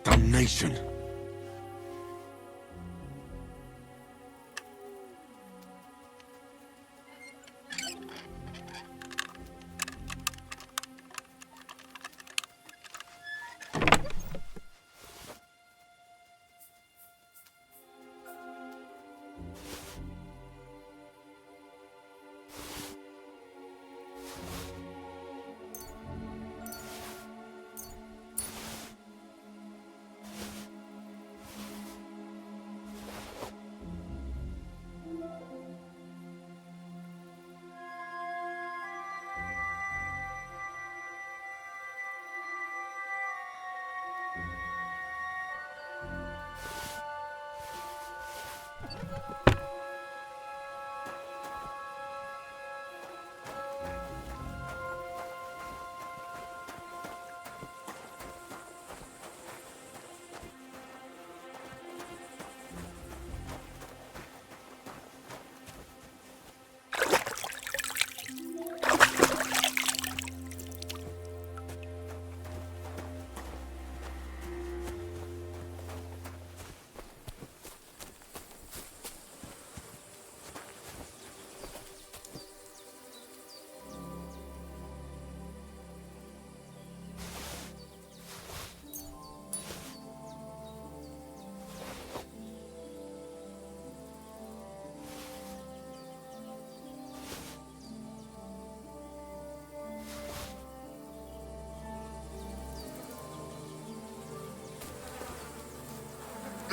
Damnation!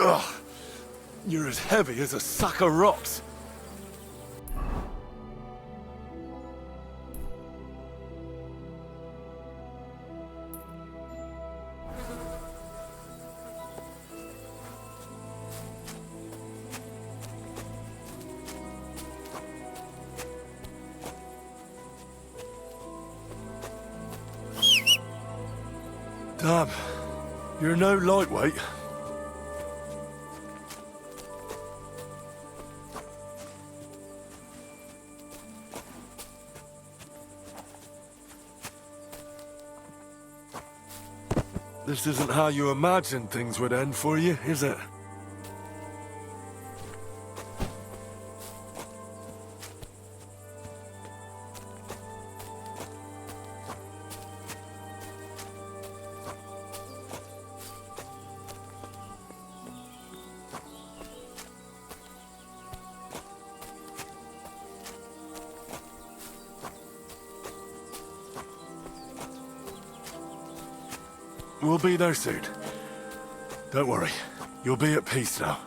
Ugh, you're as heavy as a sack of rocks. Damn, you're no lightweight. This isn't how you imagined things would end for you, is it? We'll be there soon. Don't worry. You'll be at peace now.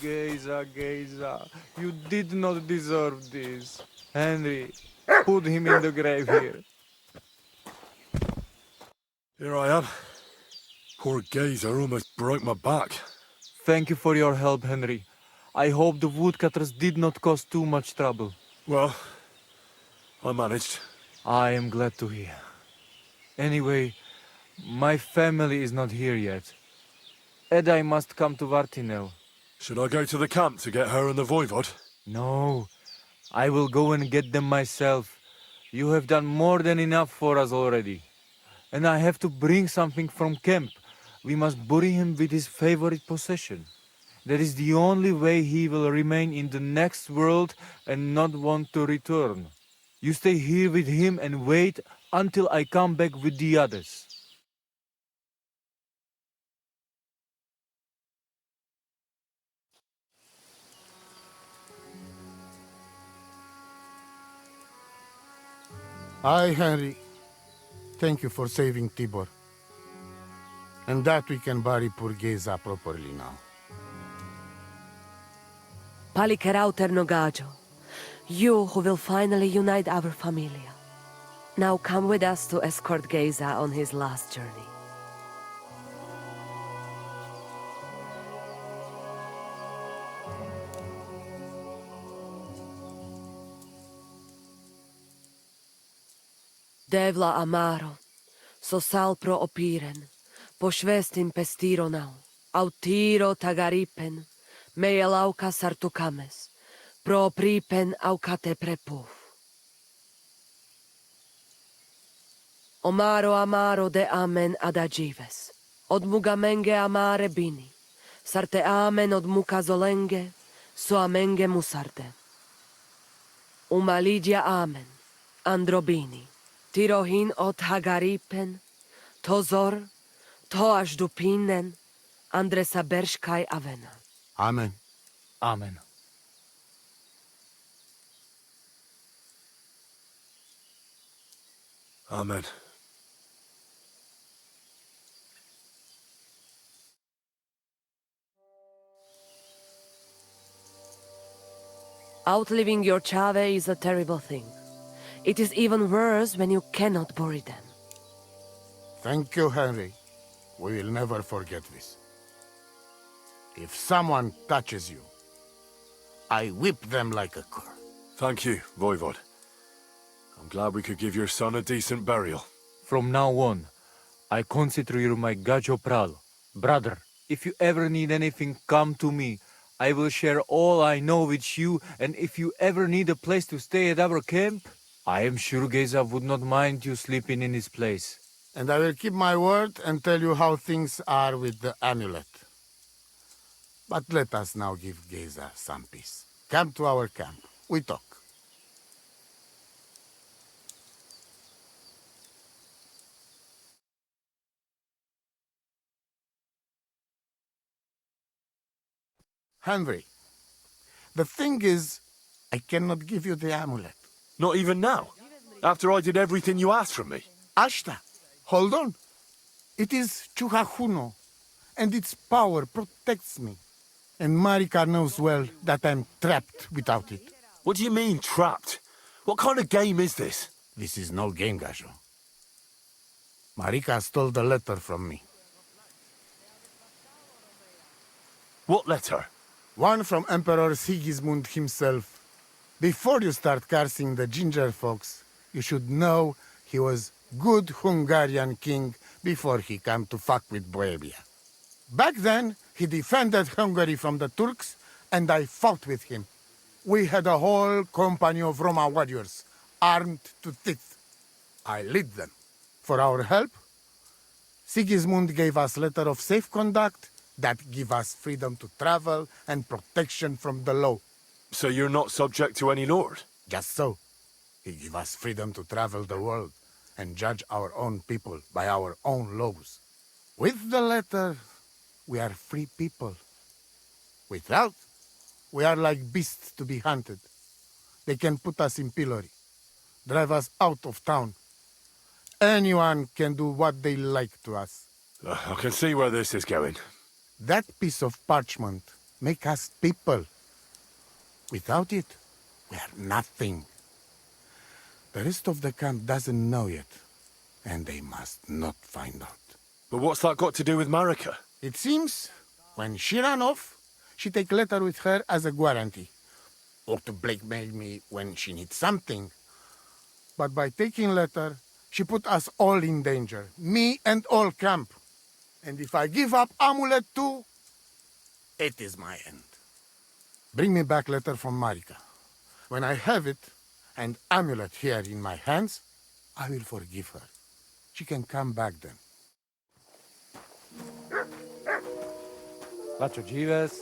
Geza, you did not deserve this. Henry, put him in the grave here. Here I am. Poor Gazer almost broke my back. Thank you for your help, Henry. I hope the woodcutters did not cause too much trouble. Well, I managed. I am glad to hear. Anyway, my family is not here yet. Edai must come to Vartinel. Should I go to the camp to get her and the voivod? No, I will go and get them myself. You have done more than enough for us already. And I have to bring something from camp. We must bury him with his favorite possession. That is the only way he will remain in the next world and not want to return. You stay here with him and wait until I come back with the others. Aye, Henry. Thank you for saving Tibor. And that we can bury poor Geza properly now. Palikerauter Nogajo, you who will finally unite our familia. Now come with us to escort Geza on his last journey. Devla amaro, so sal pro opiren, pošvestin pestironau, autiro tagaripen, meelauka sartukames, pro pripen aukate prepuf. Omaro amaro de amen adagives, od mugamenge amare bini, sarte amen od mukazolenge, so amenge musarte. Umalidia amen, androbini. Tirohin od Hagaripen, Tozor, Toash Dupinen, Andresa Bershkai Avena. Amen. Amen. Amen. Outliving your chave is a terrible thing. It is even worse when you cannot bury them. Thank you, Henry. We will never forget this. If someone touches you, I whip them like a cur. Thank you, voivod. I'm glad we could give your son a decent burial. From now on, I consider you my Gajo Pral. Brother, if you ever need anything, come to me. I will share all I know with you, and if you ever need a place to stay at our camp, I am sure Geza would not mind you sleeping in his place. And I will keep my word and tell you how things are with the amulet. But let us now give Geza some peace. Come to our camp. We talk. Henry, the thing is, I cannot give you the amulet. Not even now? After I did everything you asked from me? Ashta, hold on. It is Chuhajuno, and its power protects me. And Marika knows well that I'm trapped without it. What do you mean, trapped? What kind of game is this? This is no game, Gajo. Marika stole the letter from me. What letter? One from Emperor Sigismund himself. Before you start cursing the ginger folks, you should know he was good Hungarian king before he came to fuck with Bohemia. Back then, he defended Hungary from the Turks, and I fought with him. We had a whole company of Roma warriors, armed to teeth. I lead them. For our help, Sigismund gave us letter of safe conduct that give us freedom to travel and protection from the law. So you're not subject to any lord? Just so. He give us freedom to travel the world and judge our own people by our own laws. With the letter, we are free people. Without, we are like beasts to be hunted. They can put us in pillory, drive us out of town. Anyone can do what they like to us. I can see where this is going. That piece of parchment make us people. Without it, we are nothing. The rest of the camp doesn't know yet, and they must not find out. But what's that got to do with Marika? It seems, when she ran off, she take letter with her as a guarantee, or to blackmail me when she needs something. But by taking letter, she put us all in danger, me and all camp. And if I give up amulet too, it is my end. Bring me back letter from Marika. When I have it, and amulet here in my hands, I will forgive her. She can come back then. Lacho Jives.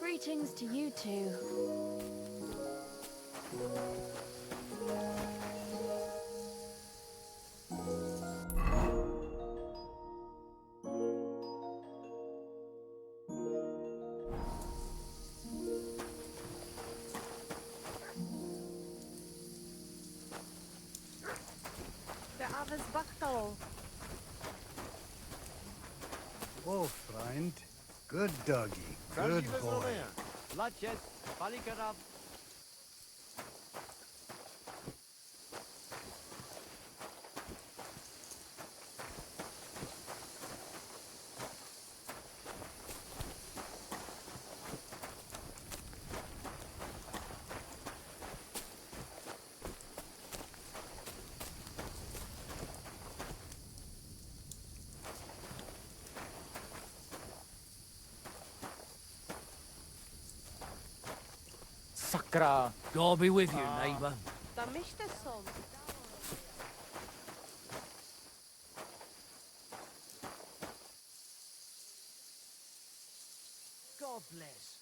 Greetings to you two. Whoa, friend. Good doggy. Good boy. Sakra. God be with you, neighbor. God bless.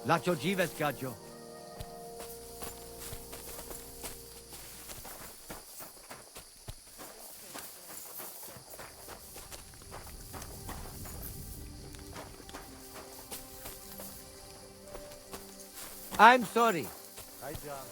Lacho Jives, Gajo. I'm sorry. Hi, John.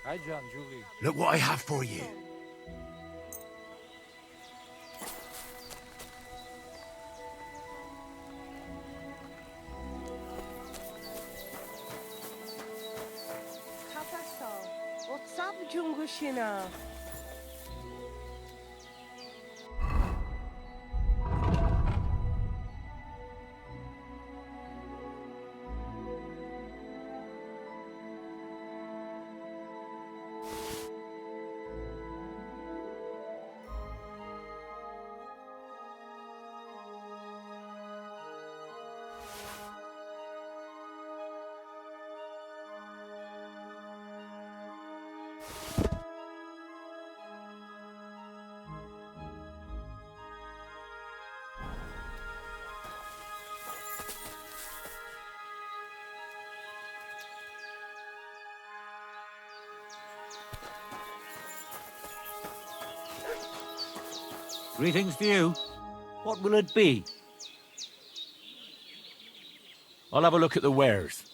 Hi, John, Julie. Look what I have for you. What's up, Jungushina? Greetings to you. What will it be? I'll have a look at the wares.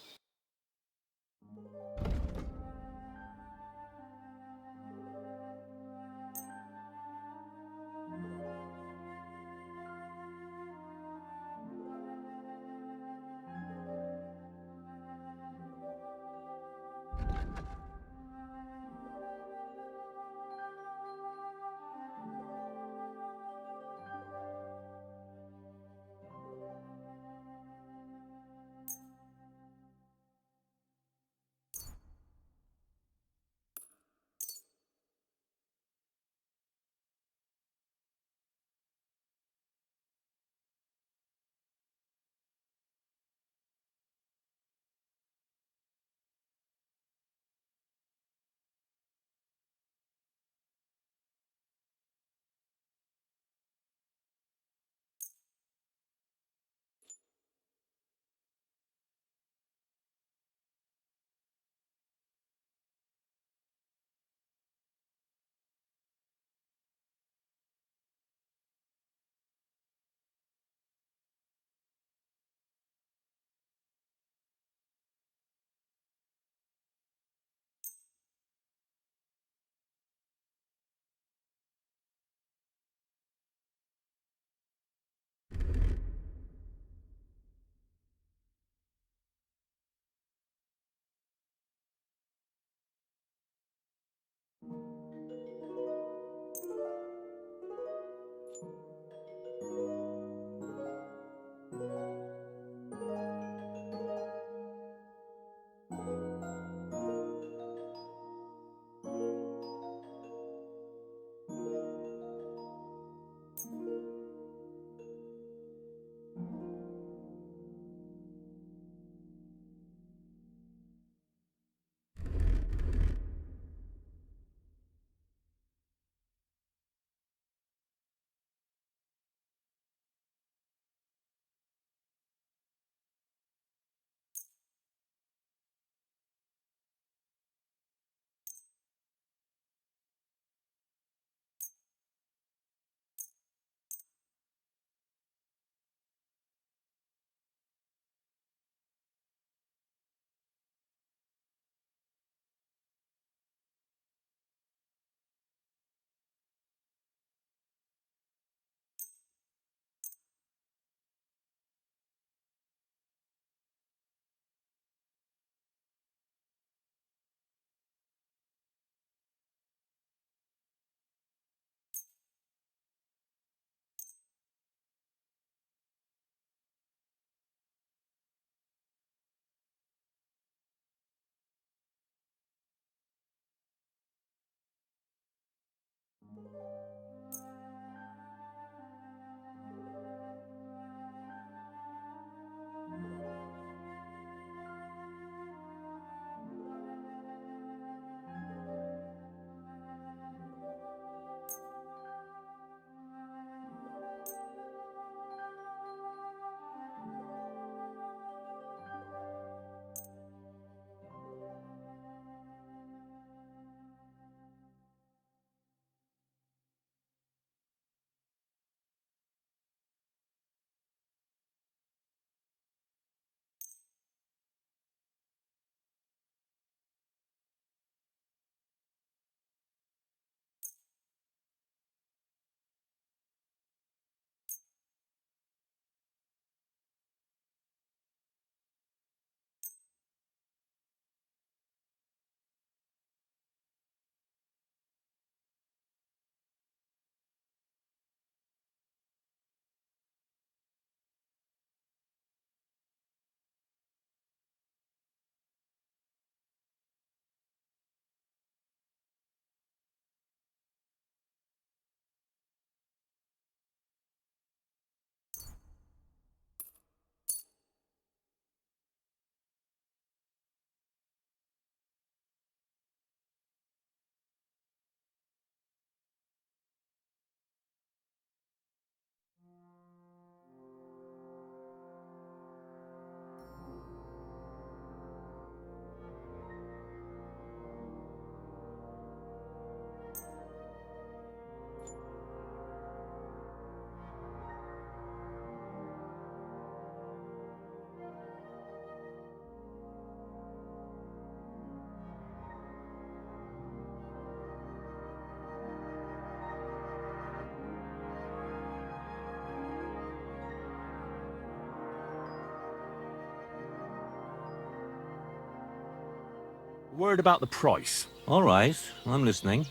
Word about the price. All right, I'm listening.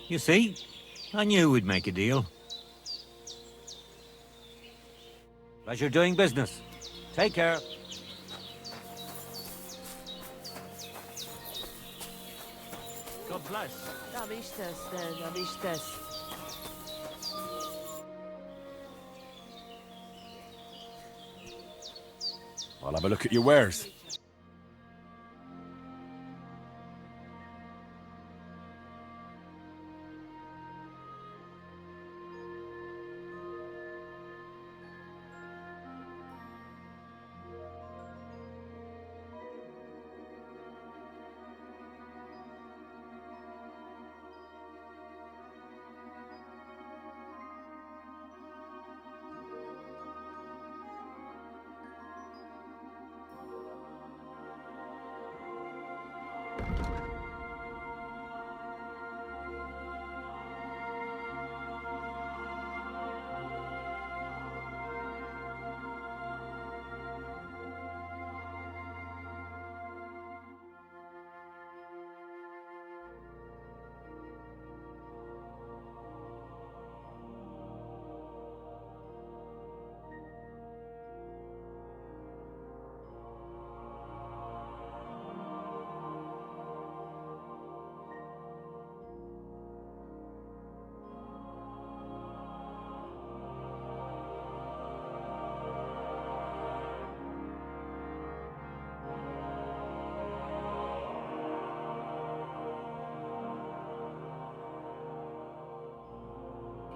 You see, I knew we'd make a deal. Pleasure doing business. Take care. God bless. Amistes, then, amistes. I'll have a look at your wares.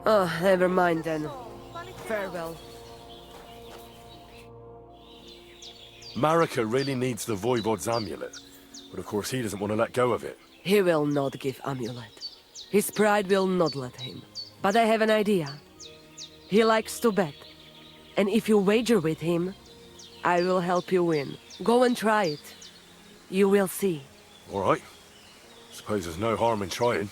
Oh, never mind then. Farewell. Marika really needs the Voivod's amulet, but of course he doesn't want to let go of it. He will not give amulet. His pride will not let him. But I have an idea. He likes to bet. And if you wager with him, I will help you win. Go and try it. You will see. All right. Suppose there's no harm in trying.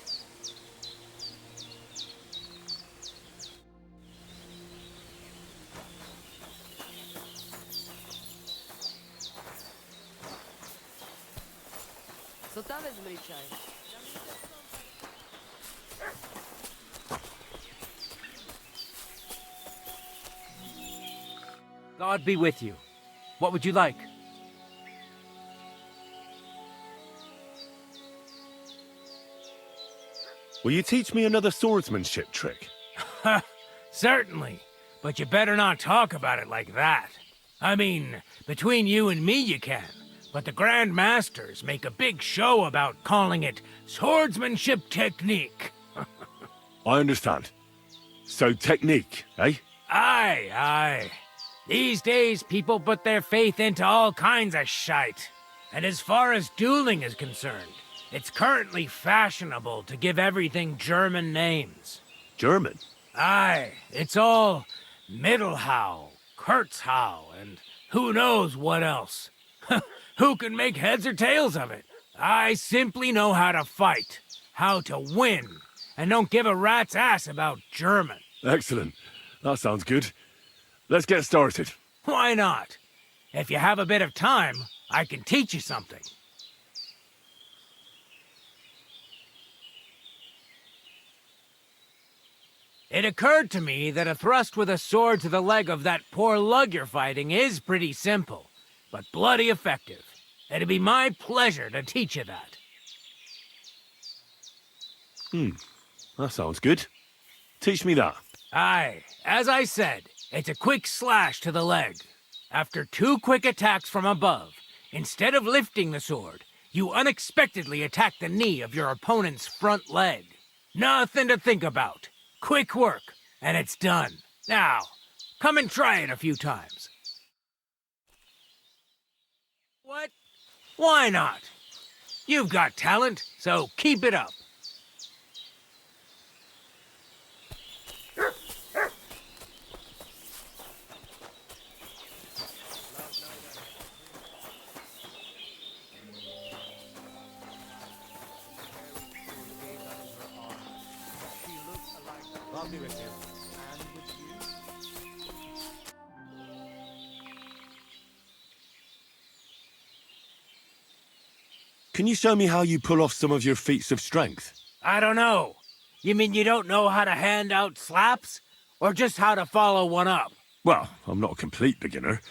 Co tam jest mliczaj? God be with you. What would you like? Will you teach me another swordsmanship trick? Certainly, but you better not talk about it like that. I mean, between you and me you can, but the Grand Masters make a big show about calling it swordsmanship technique. I understand. So technique, eh? Aye, aye. These days, people put their faith into all kinds of shite. And as far as dueling is concerned, it's currently fashionable to give everything German names. German? Aye, it's all Mittelhau, Kurzhau, and who knows what else. Who can make heads or tails of it? I simply know how to fight, how to win, and don't give a rat's ass about German. Excellent. That sounds good. Let's get started. Why not? If you have a bit of time, I can teach you something. It occurred to me that a thrust with a sword to the leg of that poor lug you're fighting is pretty simple, but bloody effective. It'd be my pleasure to teach you that. That sounds good. Teach me that. Aye, as I said, it's a quick slash to the leg. After 2 quick attacks from above, instead of lifting the sword, you unexpectedly attack the knee of your opponent's front leg. Nothing to think about. Quick work, and it's done. Now, come and try it a few times. What? Why not? You've got talent, so keep it up. I'll be with you. And with you. Can you show me how you pull off some of your feats of strength? I don't know. You mean you don't know how to hand out slaps? Or just how to follow one up? Well, I'm not a complete beginner.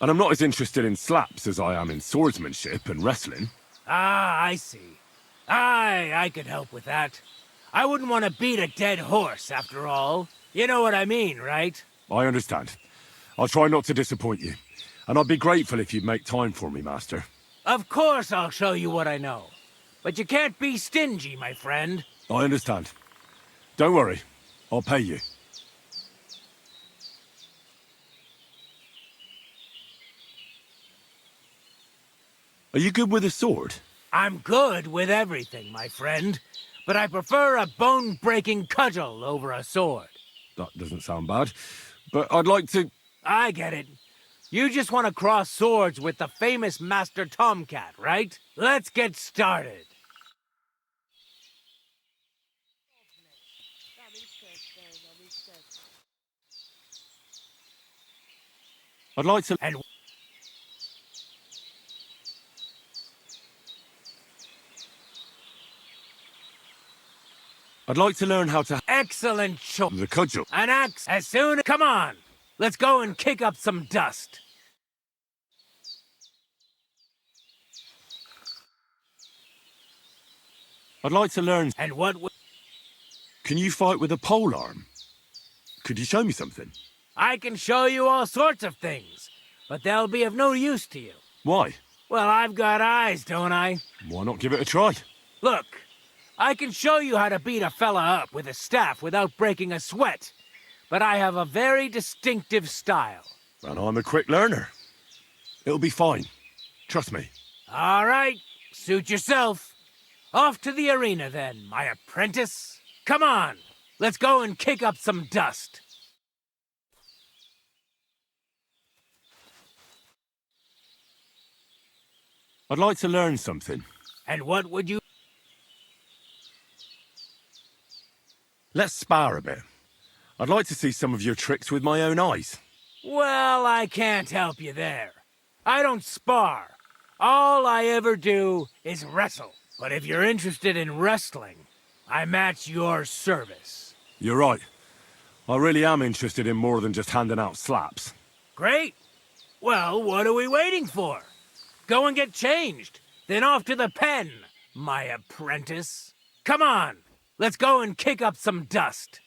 And I'm not as interested in slaps as I am in swordsmanship and wrestling. Ah, I see. I could help with that. I wouldn't want to beat a dead horse, after all. You know what I mean, right? I understand. I'll try not to disappoint you. And I'd be grateful if you'd make time for me, Master. Of course I'll show you what I know. But you can't be stingy, my friend. I understand. Don't worry. I'll pay you. Are you good with a sword? I'm good with everything, my friend. But I prefer a bone-breaking cudgel over a sword. That doesn't sound bad. But I'd like to... I get it. You just want to cross swords with the famous Master Tomcat, right? Let's get started. I'd like to... And I'd like to learn how to... excellent choice. The cudgel. An axe as soon... Come on! Let's go and kick up some dust. I'd like to learn... And what... Can you fight with a polearm? Could you show me something? I can show you all sorts of things, but they'll be of no use to you. Why? Well, I've got eyes, don't I? Why not give it a try? Look, I can show you how to beat a fella up with a staff without breaking a sweat, but I have a very distinctive style. And I'm a quick learner. It'll be fine. Trust me. All right, suit yourself. Off to the arena then, my apprentice. Come on, let's go and kick up some dust. I'd like to learn something. And what would you... Let's spar a bit. I'd like to see some of your tricks with my own eyes. Well, I can't help you there. I don't spar. All I ever do is wrestle. But if you're interested in wrestling, I'm at your service. You're right. I really am interested in more than just handing out slaps. Great. Well, what are we waiting for? Go and get changed. Then off to the pen, my apprentice. Come on, let's go and kick up some dust.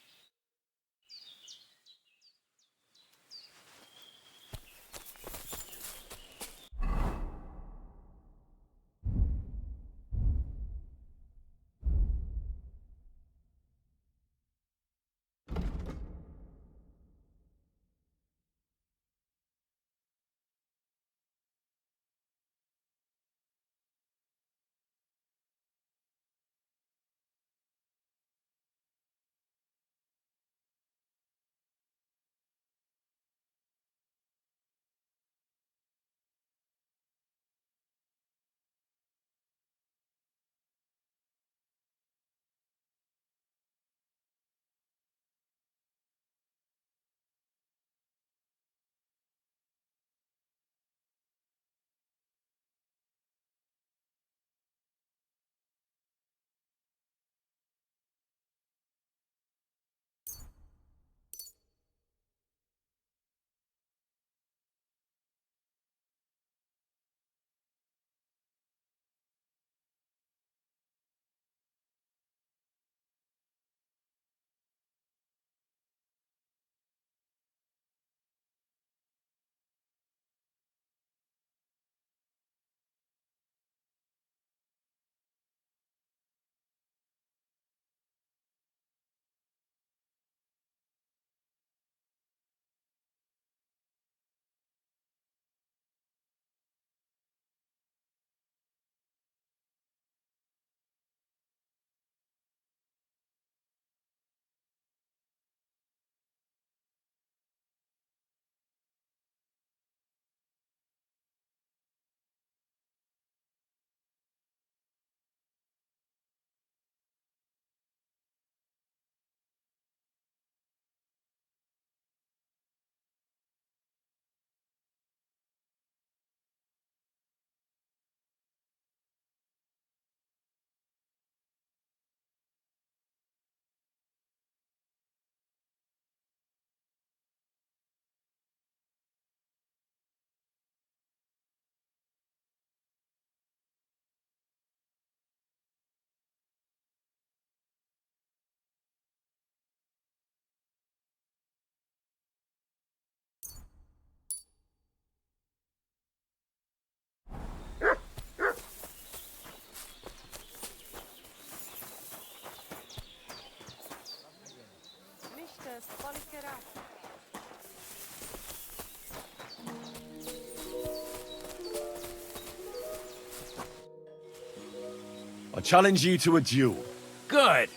I challenge you to a duel. Good.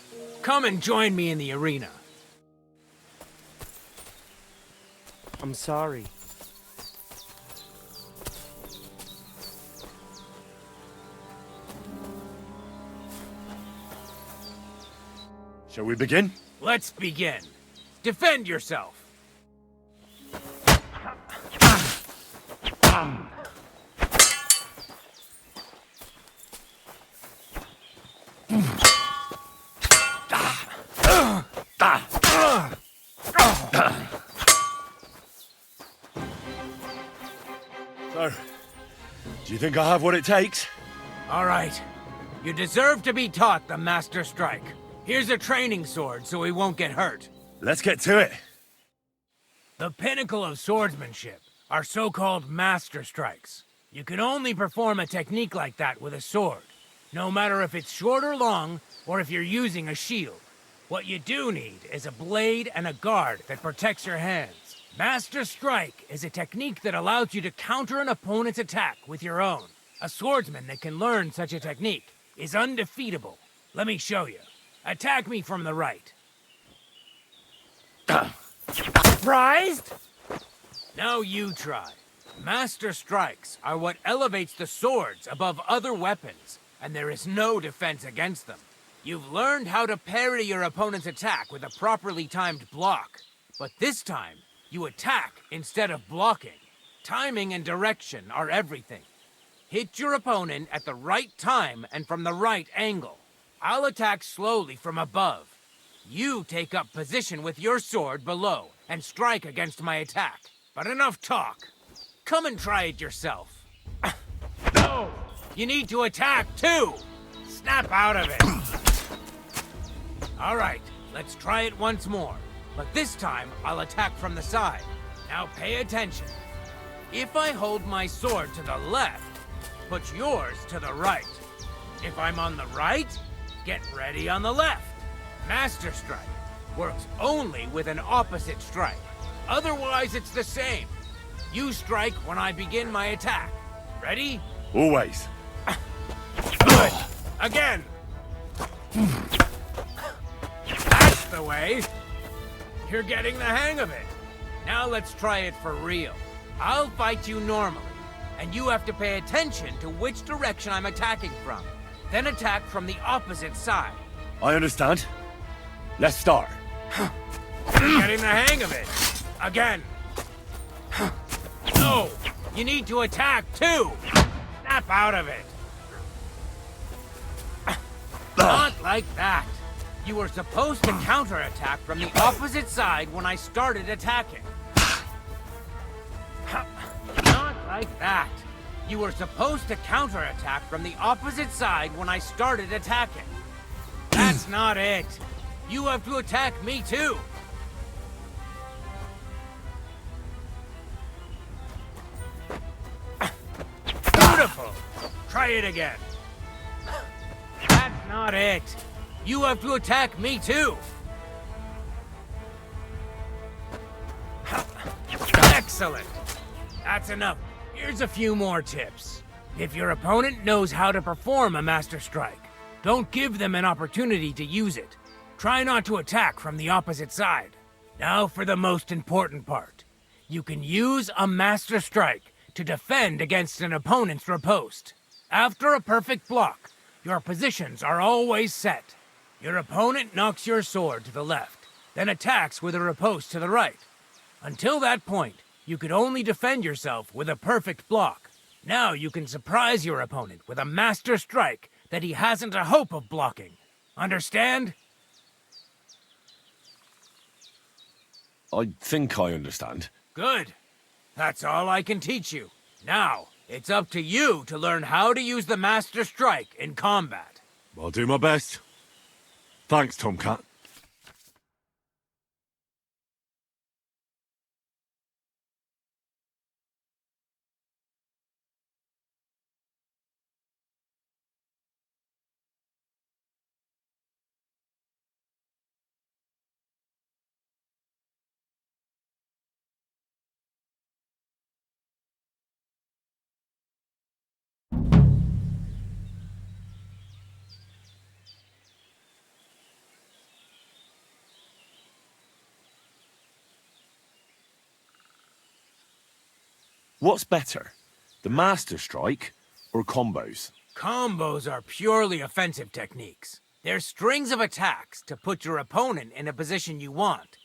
Come and join me in the arena. I'm sorry. Shall we begin? Let's begin. Defend yourself. So, do you think I have what it takes? All right. You deserve to be taught the Master Strike. Here's a training sword so he won't get hurt. Let's get to it. The pinnacle of swordsmanship are so-called Master Strikes. You can only perform a technique like that with a sword, no matter if it's short or long, or if you're using a shield. What you do need is a blade and a guard that protects your hands. Master Strike is a technique that allows you to counter an opponent's attack with your own. A swordsman that can learn such a technique is undefeatable. Let me show you. Attack me from the right. Surprised? Now you try. Master Strikes are what elevates the swords above other weapons, and there is no defense against them. You've learned how to parry your opponent's attack with a properly timed block, but this time, you attack instead of blocking. Timing and direction are everything. Hit your opponent at the right time and from the right angle. I'll attack slowly from above. You take up position with your sword below and strike against my attack. But enough talk. Come and try it yourself. No! You need to attack too! Snap out of it! Alright, let's try it once more. But this time, I'll attack from the side. Now pay attention. If I hold my sword to the left, put yours to the right. If I'm on the right, get ready on the left. Master Strike works only with an opposite strike. Otherwise, it's the same. You strike when I begin my attack. Ready? Always. Good. Again. That's the way. You're getting the hang of it. Now let's try it for real. I'll fight you normally, and you have to pay attention to which direction I'm attacking from. Then attack from the opposite side. I understand. Let's start. You're getting the hang of it. Again. No, you need to attack too. Snap out of it. Not like that. You were supposed to counterattack from the opposite side when I started attacking. Not like that. You were supposed to counterattack from the opposite side when I started attacking. That's not it. You have to attack me too. Beautiful. Try it again. That's not it. You have to attack me too. Excellent. That's enough. Here's a few more tips. If your opponent knows how to perform a Master Strike, don't give them an opportunity to use it. Try not to attack from the opposite side. Now for the most important part. You can use a Master Strike to defend against an opponent's riposte. After a perfect block, your positions are always set. Your opponent knocks your sword to the left, then attacks with a riposte to the right. Until that point, you could only defend yourself with a perfect block. Now you can surprise your opponent with a Master Strike that he hasn't a hope of blocking. Understand? I think I understand. Good. That's all I can teach you. Now, it's up to you to learn how to use the Master Strike in combat. I'll do my best. Thanks, Tomcat. What's better, the Master Strike or combos? Combos are purely offensive techniques. They're strings of attacks to put your opponent in a position you want.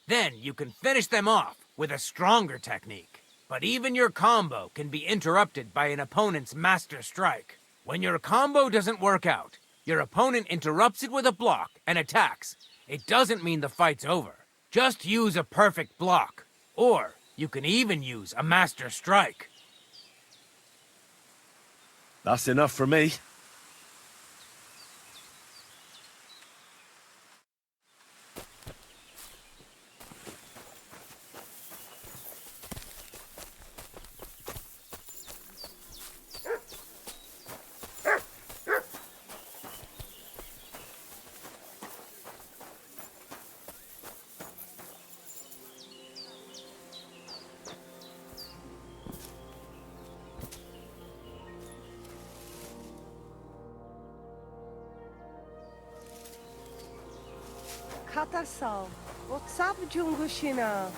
Then you can finish them off with a stronger technique. But even your combo can be interrupted by an opponent's Master Strike. When your combo doesn't work out, your opponent interrupts it with a block and attacks. It doesn't mean the fight's over. Just use a perfect block. Or you can even use a Master Strike. That's enough for me. Katarsal, what's up, Jungushina?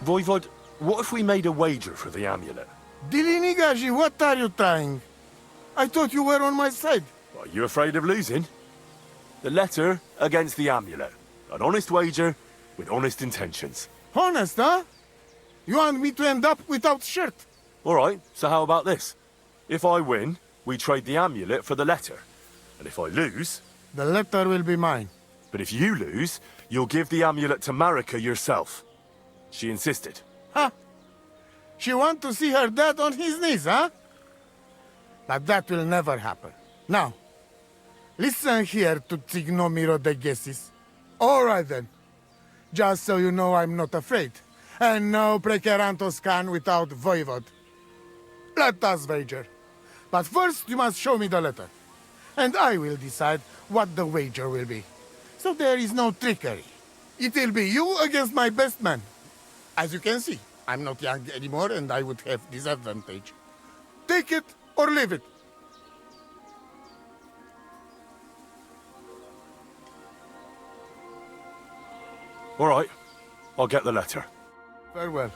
Voivod, what if we made a wager for the amulet? Dilinigaji, what are you trying? I thought you were on my side. Are you afraid of losing? The letter against the amulet. An honest wager with honest intentions. Honest, huh? You want me to end up without shirt? All right, so how about this? If I win, we trade the amulet for the letter. And if I lose... The letter will be mine. But if you lose, you'll give the amulet to Marika yourself. She insisted. Huh? She want to see her dad on his knees, huh? But that will never happen. Now, listen here to Tignomiro de Gessis. All right then. Just so you know I'm not afraid. And no Prekerantos can without Voivod. Let us wager. But first you must show me the letter. And I will decide what the wager will be. So there is no trickery. It will be you against my best man. As you can see, I'm not young anymore and I would have disadvantage. Take it or leave it. All right, I'll get the letter. Farewell.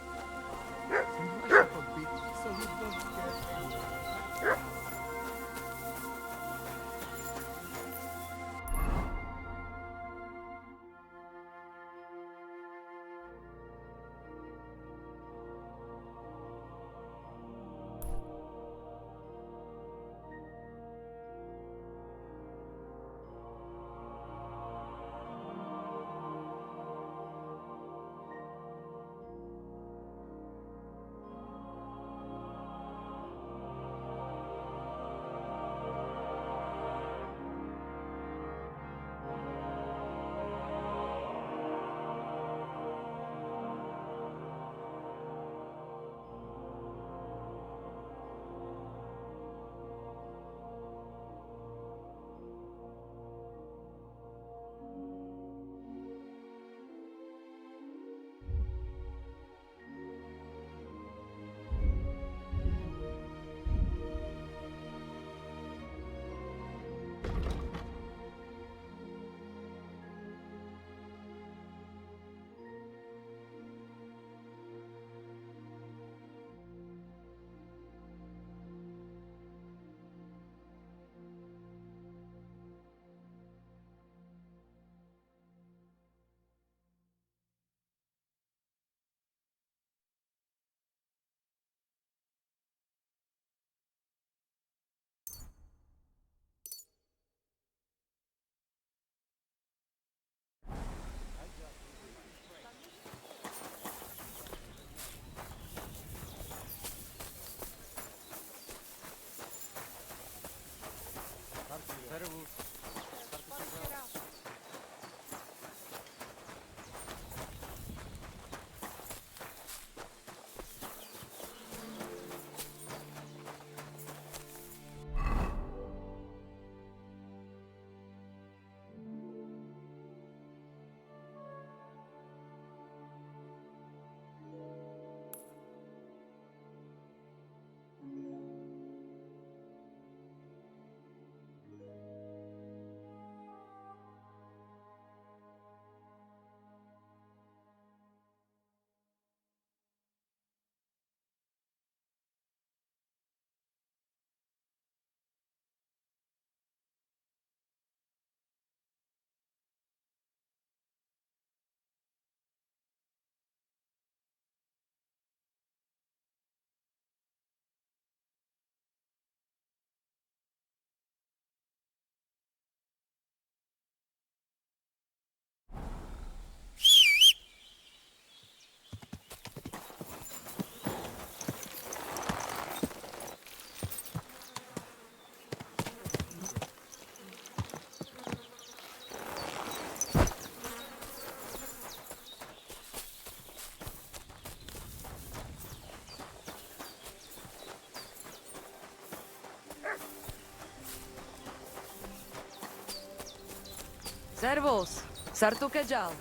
Servus, Sartukejal.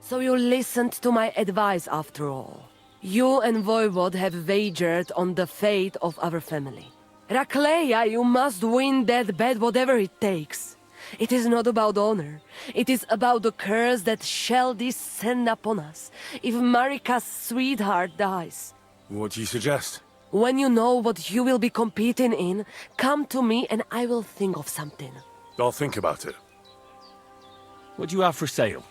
So you listened to my advice after all. You and Voivod have wagered on the fate of our family. Rakleia, you must win that bet whatever it takes. It is not about honor. It is about the curse that shall descend upon us if Marika's sweetheart dies. What do you suggest? When you know what you will be competing in, come to me and I will think of something. I'll think about it. What do you have for sale?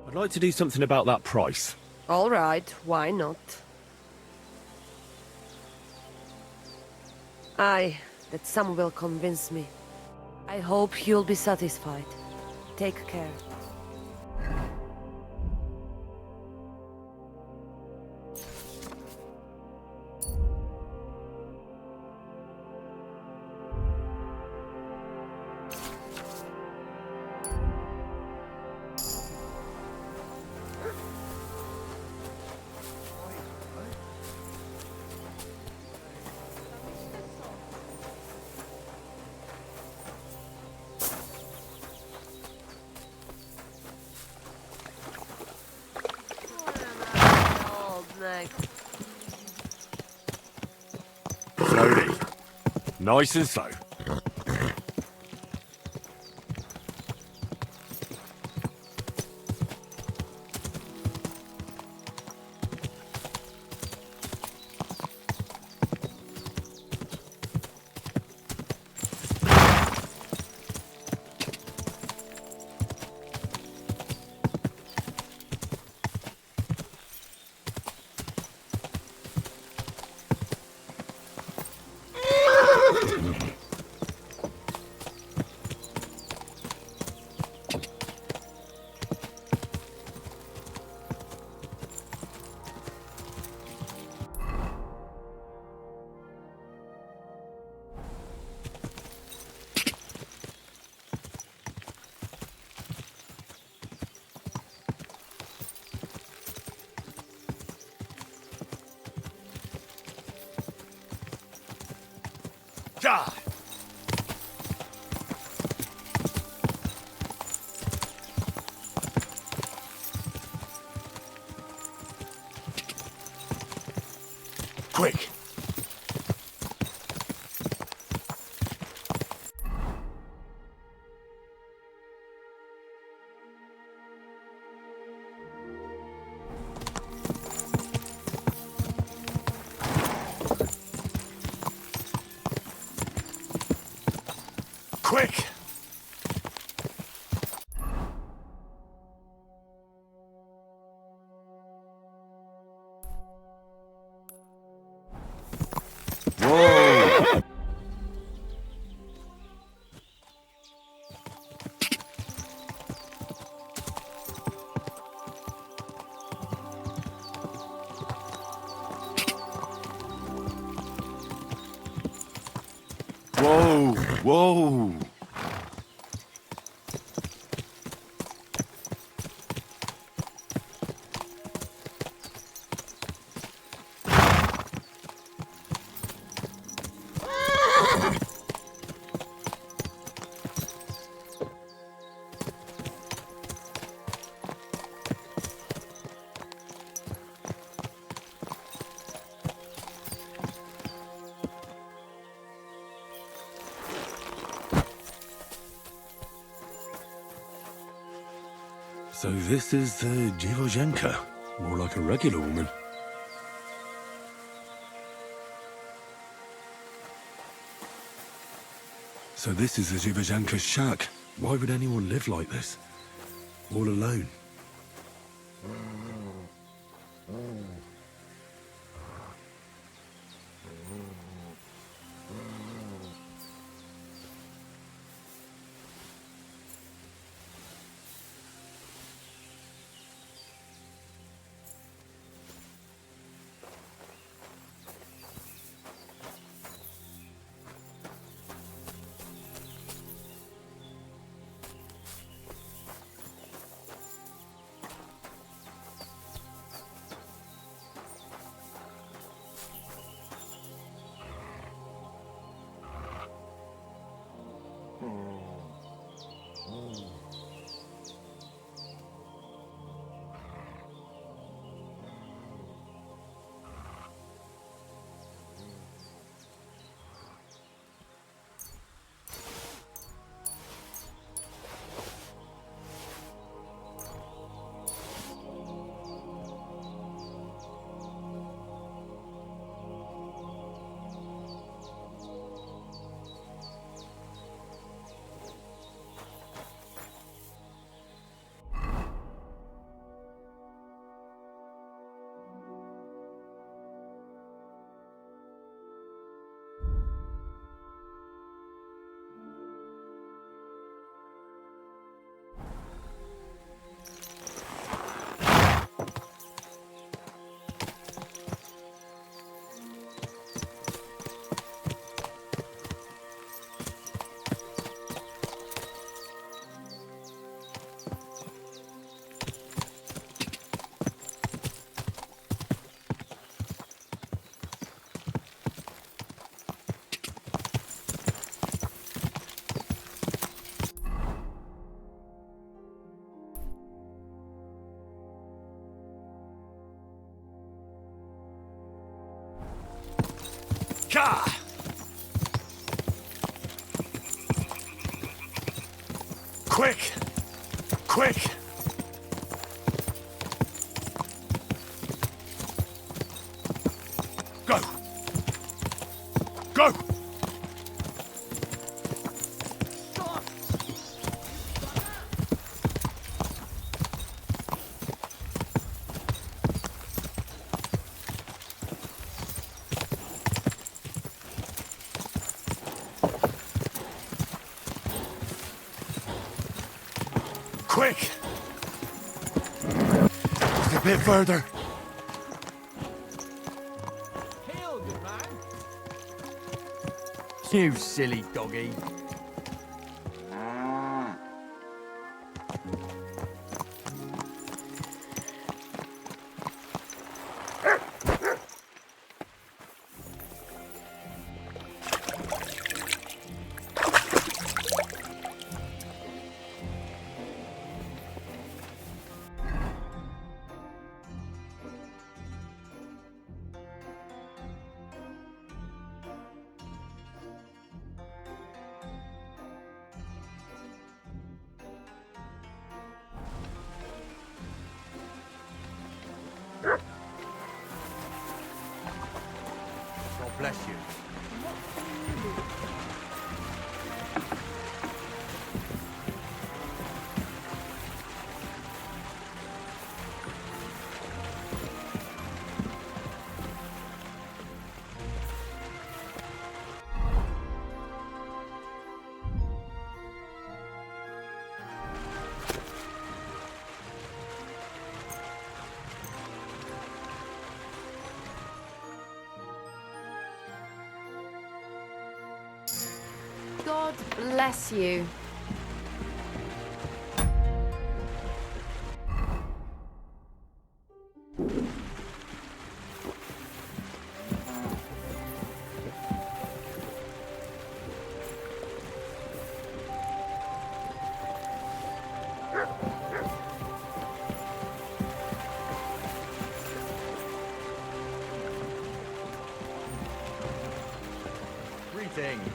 I'd like to do something about that price. All right, why not? Aye, that sum will convince me. I hope you'll be satisfied. Take care. Slowly. Nice and slow. God! Quick! Quick! Whoa! Whoa! Whoa! So this is the Dziewozhenka, more like a regular woman. So this is the Dziewozhenka's shack. Why would anyone live like this? All alone. Ka! Quick! Quick! Go! Go! Quick! Just a bit further. Hail, good man. You silly doggy. God bless you. God bless you. Greetings.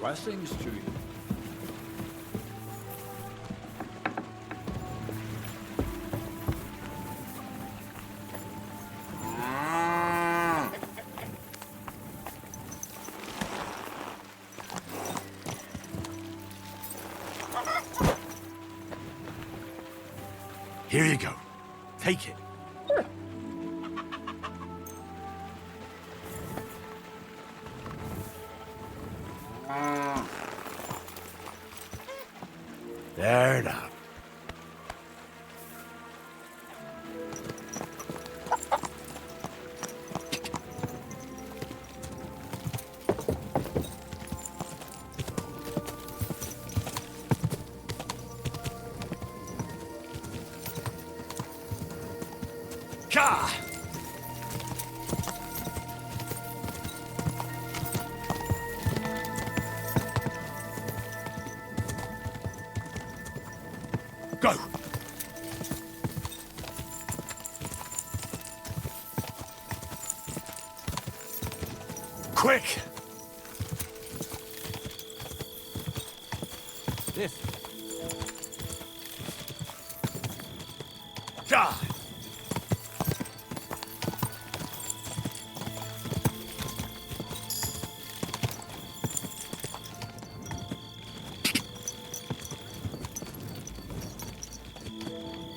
Blessings to you. Here you go. Take it. There now. Ka! Go! Quick! This. Ka!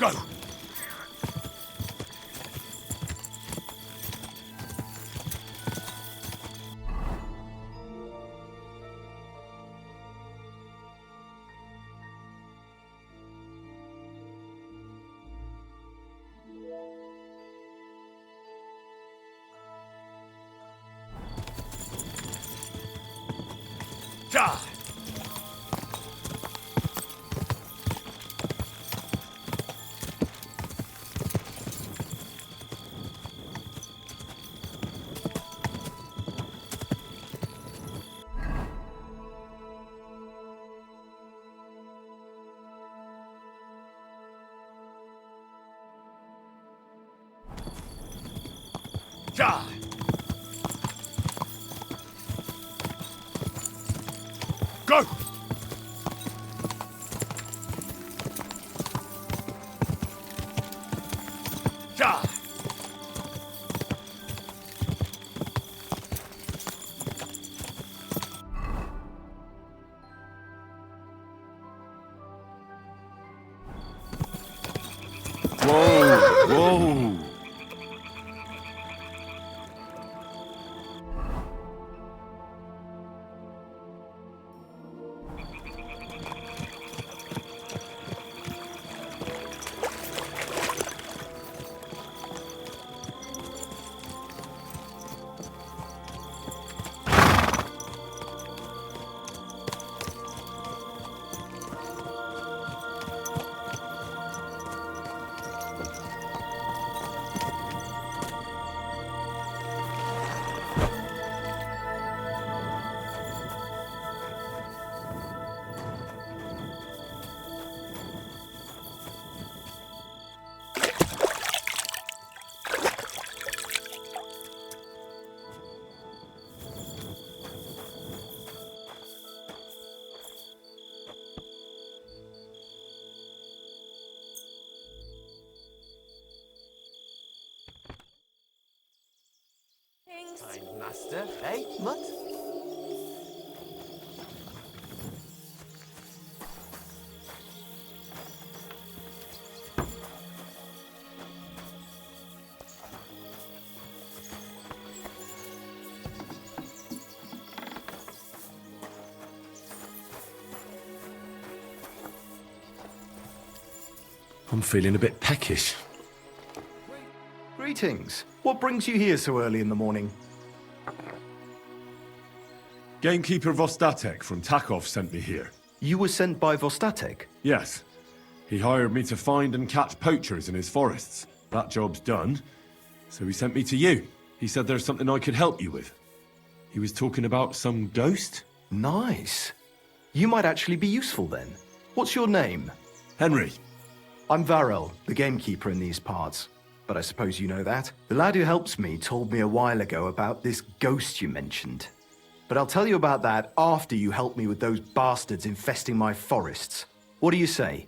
Go! Die! Die! Go! Die! Whoa! Whoa! Kind master, eh, Mutt? I'm feeling a bit peckish. Greetings. What brings you here so early in the morning? Gamekeeper Vostatek from Takov sent me here. You were sent by Vostatek? Yes. He hired me to find and catch poachers in his forests. That job's done, so he sent me to you. He said there's something I could help you with. He was talking about some ghost? Nice. You might actually be useful then. What's your name? Henry. I'm Varel, the gamekeeper in these parts. But I suppose you know that. The lad who helps me told me a while ago about this ghost you mentioned. But I'll tell you about that after you help me with those bastards infesting my forests. What do you say?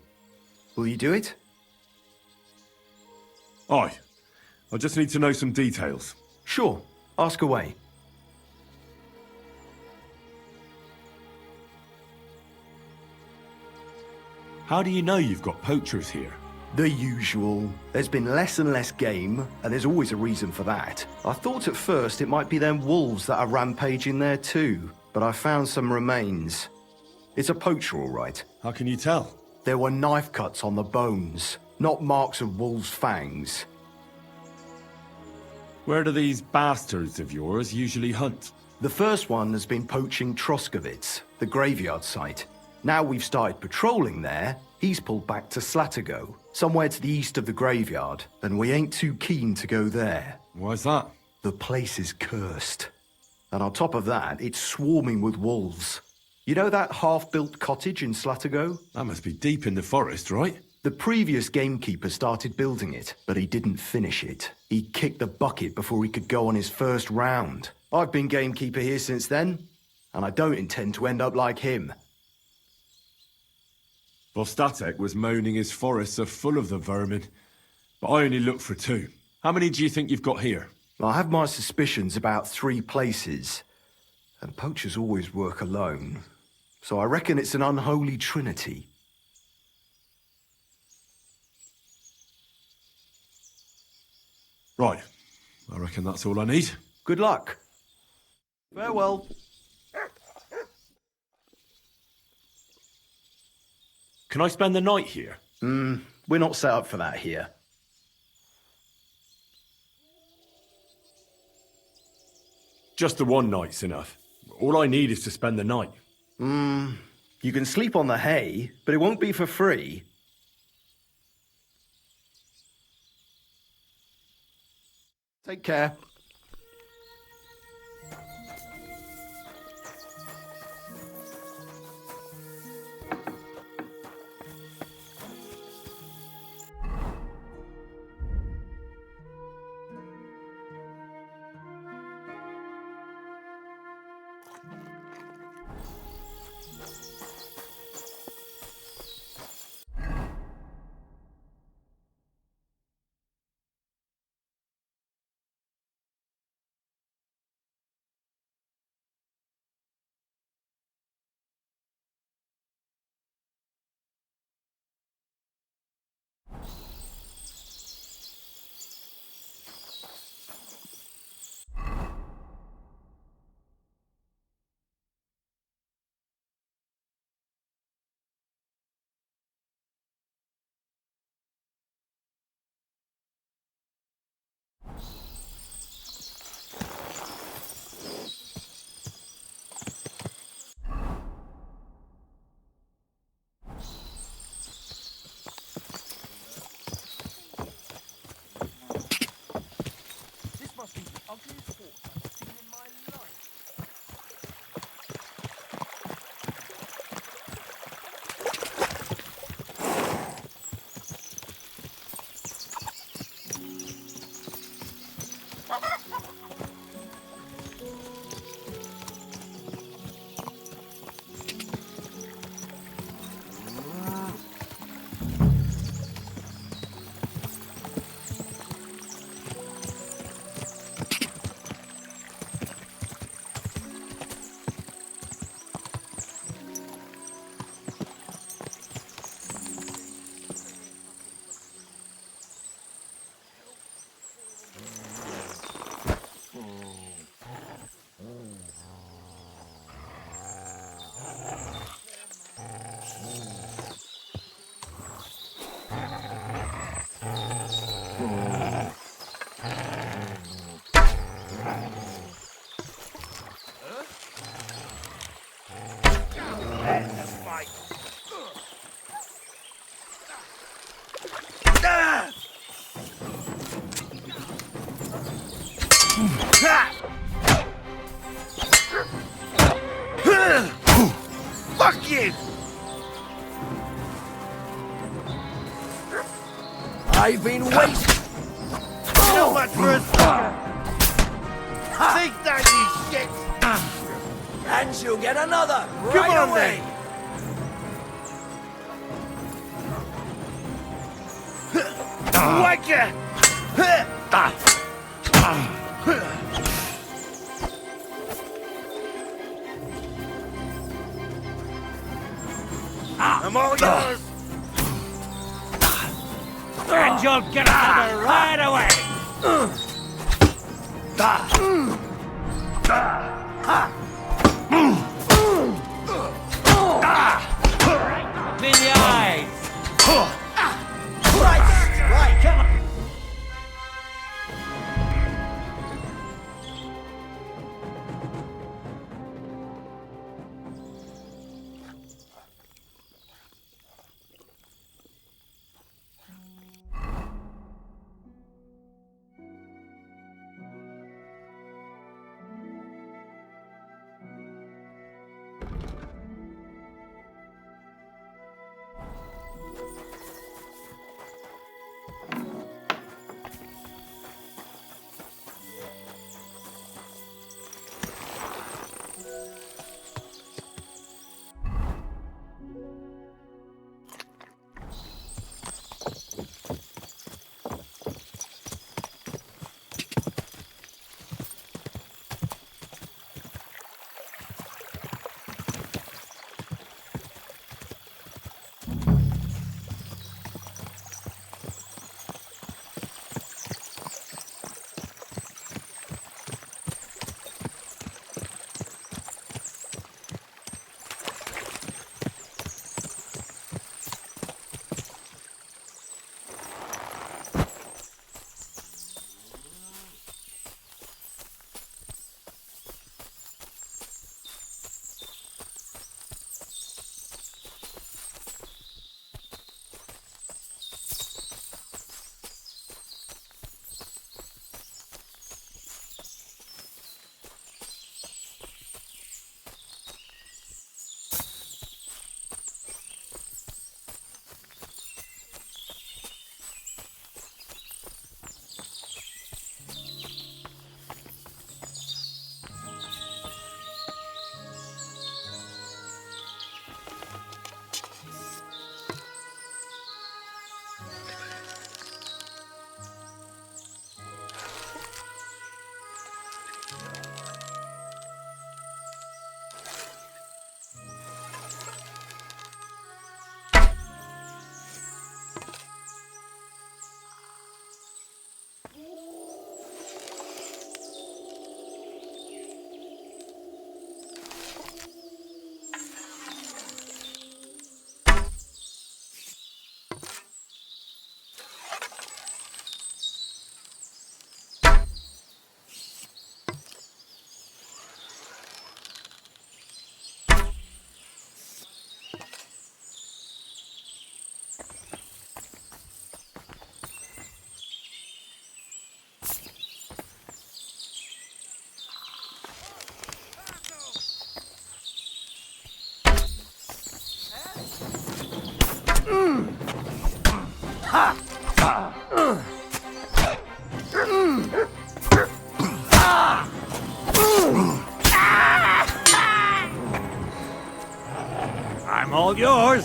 Will you do it? Aye. I just need to know some details. Sure. Ask away. How do you know you've got poachers here? The usual. There's been less and less game, and there's always a reason for that. I thought at first it might be them wolves that are rampaging there too, but I found some remains. It's a poacher, all right. How can you tell? There were knife cuts on the bones, not marks of wolves' fangs. Where do these bastards of yours usually hunt? The first one has been poaching Troskovitz, the graveyard site. Now we've started patrolling there, he's pulled back to Slatigo, somewhere to the east of the graveyard, and we ain't too keen to go there. Why's that? The place is cursed. And on top of that, it's swarming with wolves. You know that half-built cottage in Slatigo? That must be deep in the forest, right? The previous gamekeeper started building it, but he didn't finish it. He kicked the bucket before he could go on his first round. I've been gamekeeper here since then, and I don't intend to end up like him. Vostatek was moaning his forests are full of the vermin, but I only looked for 2. How many do you think you've got here? I have my suspicions about 3 places, and poachers always work alone, so I reckon it's an unholy trinity. Right. I reckon that's all I need. Good luck. Farewell. Can I spend the night here? We're not set up for that here. Just the one night's enough. All I need is to spend the night. You can sleep on the hay, but it won't be for free. Take care. Fuck you! I've been waiting. So much for a start! Think that, you shit! And she'll get another Come right on, away. Whack ya! I'm all yours. And you'll get another right away. In the eyes. Right, come on. I'm all yours.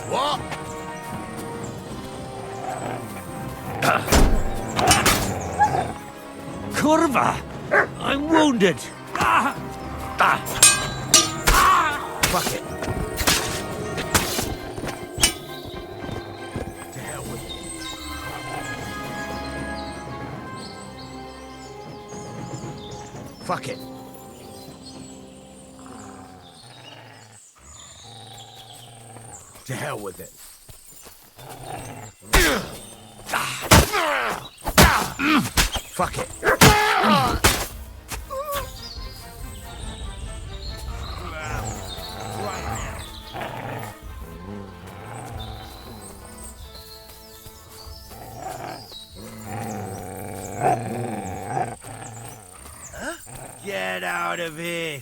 What? Curva! I'm wounded. Fuck it. To hell with it. Fuck it. To hell with it. Fuck it. Get out of here.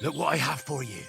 Look what I have for you.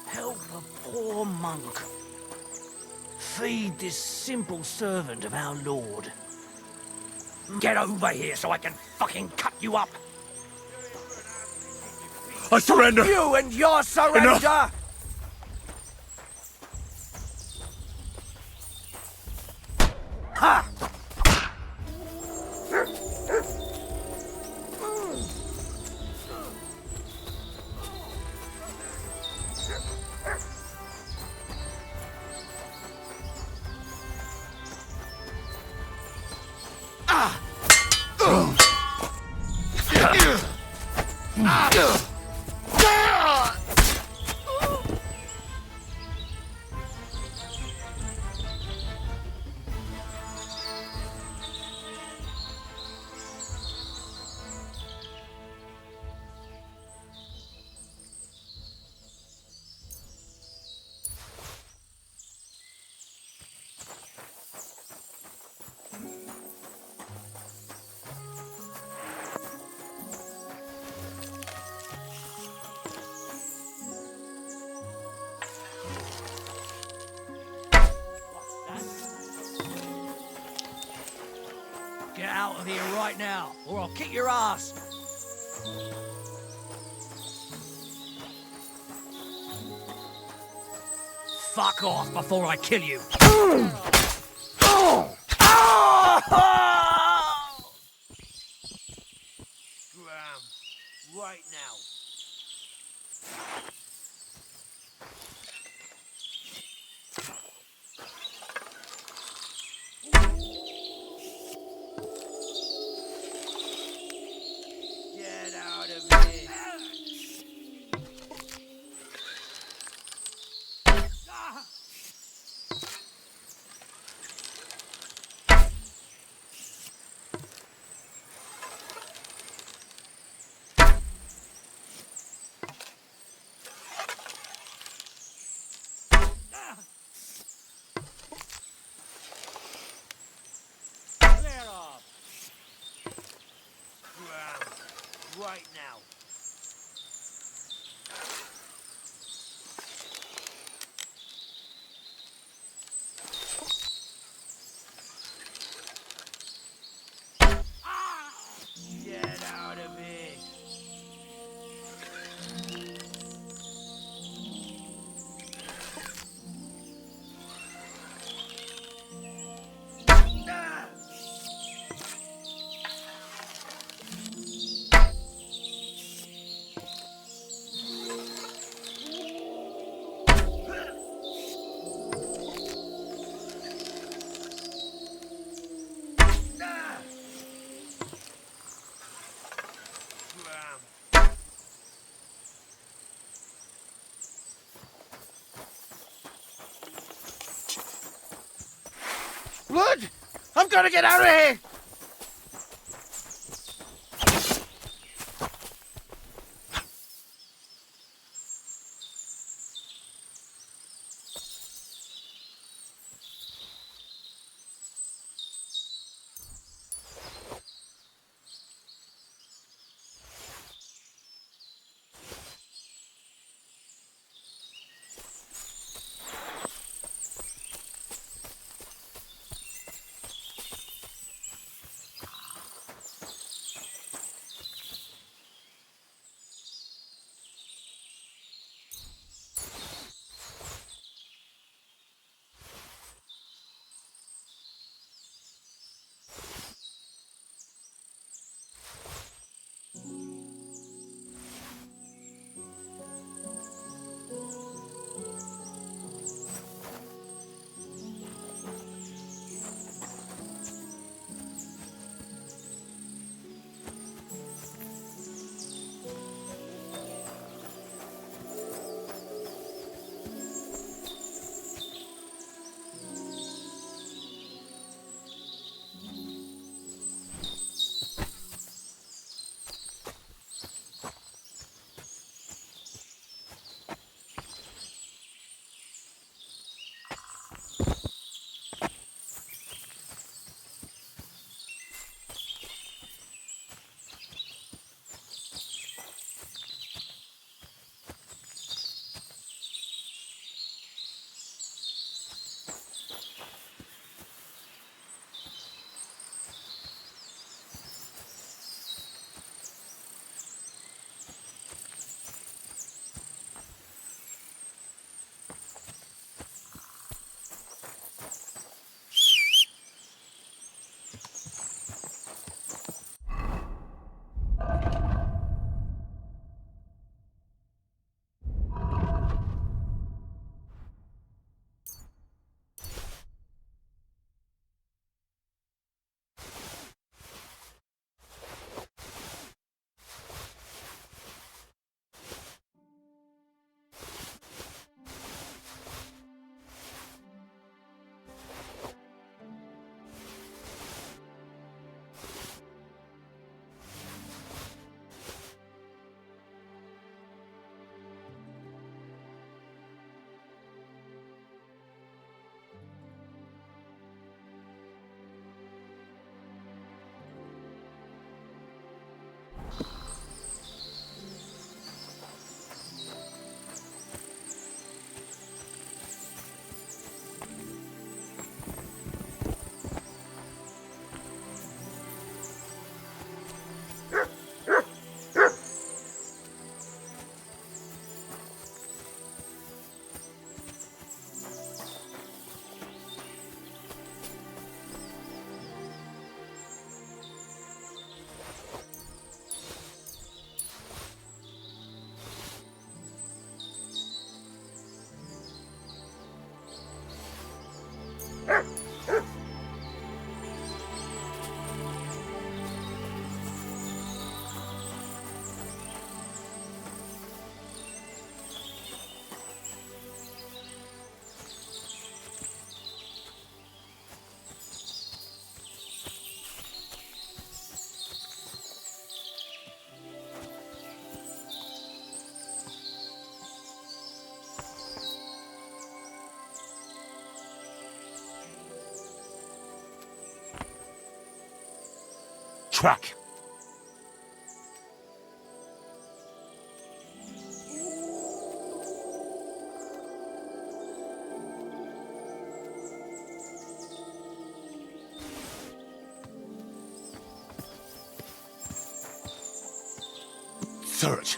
Help a poor monk. Feed this simple servant of our Lord. Get over here so I can fucking cut you up! I surrender! You and your surrender! Enough. Ha! Get out of here right now, or I'll kick your ass! Fuck off before I kill you! Right now. Get out of here! Clear off! Right now. Get out of here! Blood! I've got to get out of here! track. Search.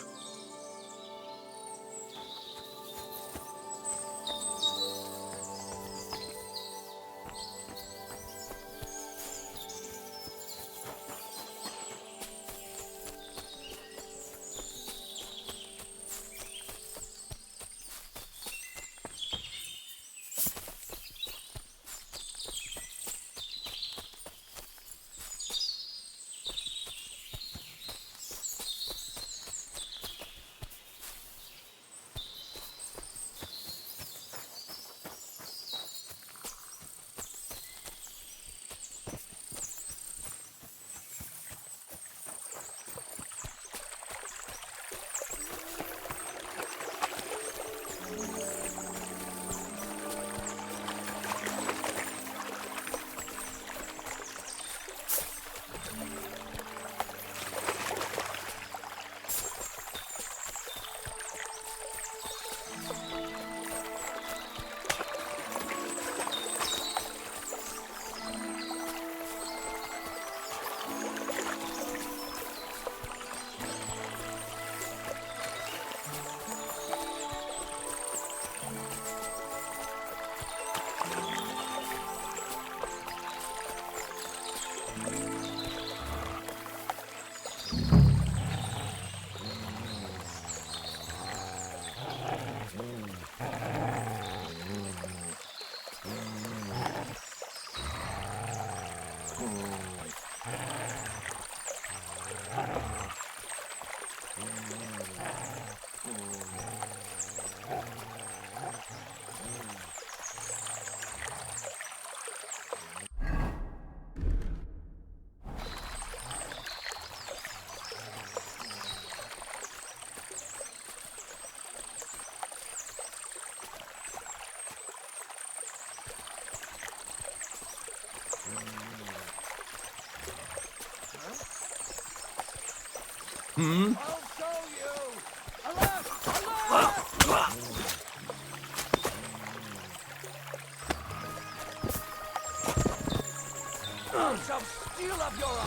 Hmm? I shall steal up your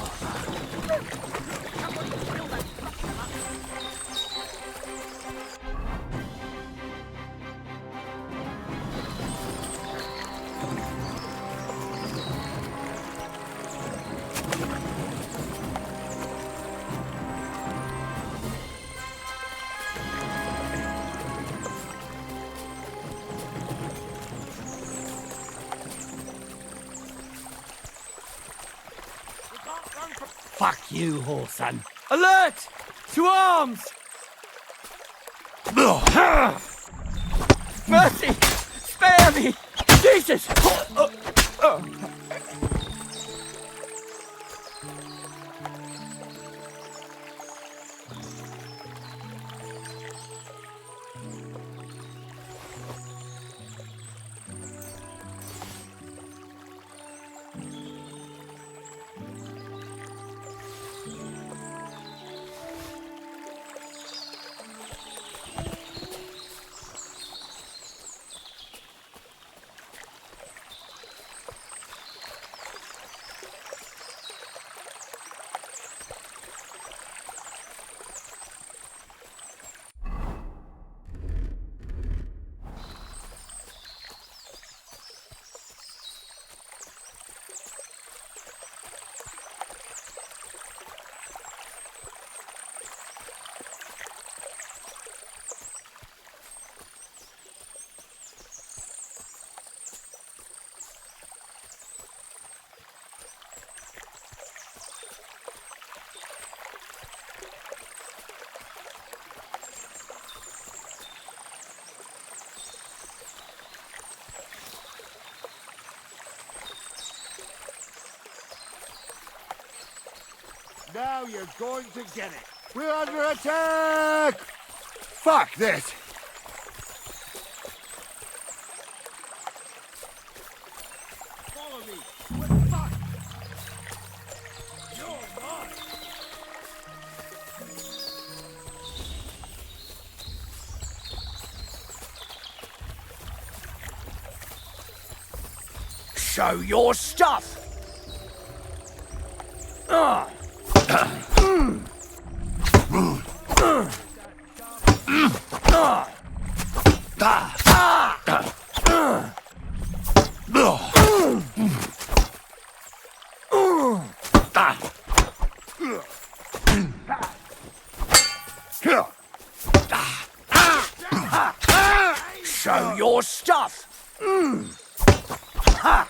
Fuck you, whoreson. Alert! To arms! Mercy! Spare me! Jesus! Now you're going to get it. We're under attack! Fuck this! Follow me! We're fucked! You're mine! Show your stuff! Show your stuff! Ha!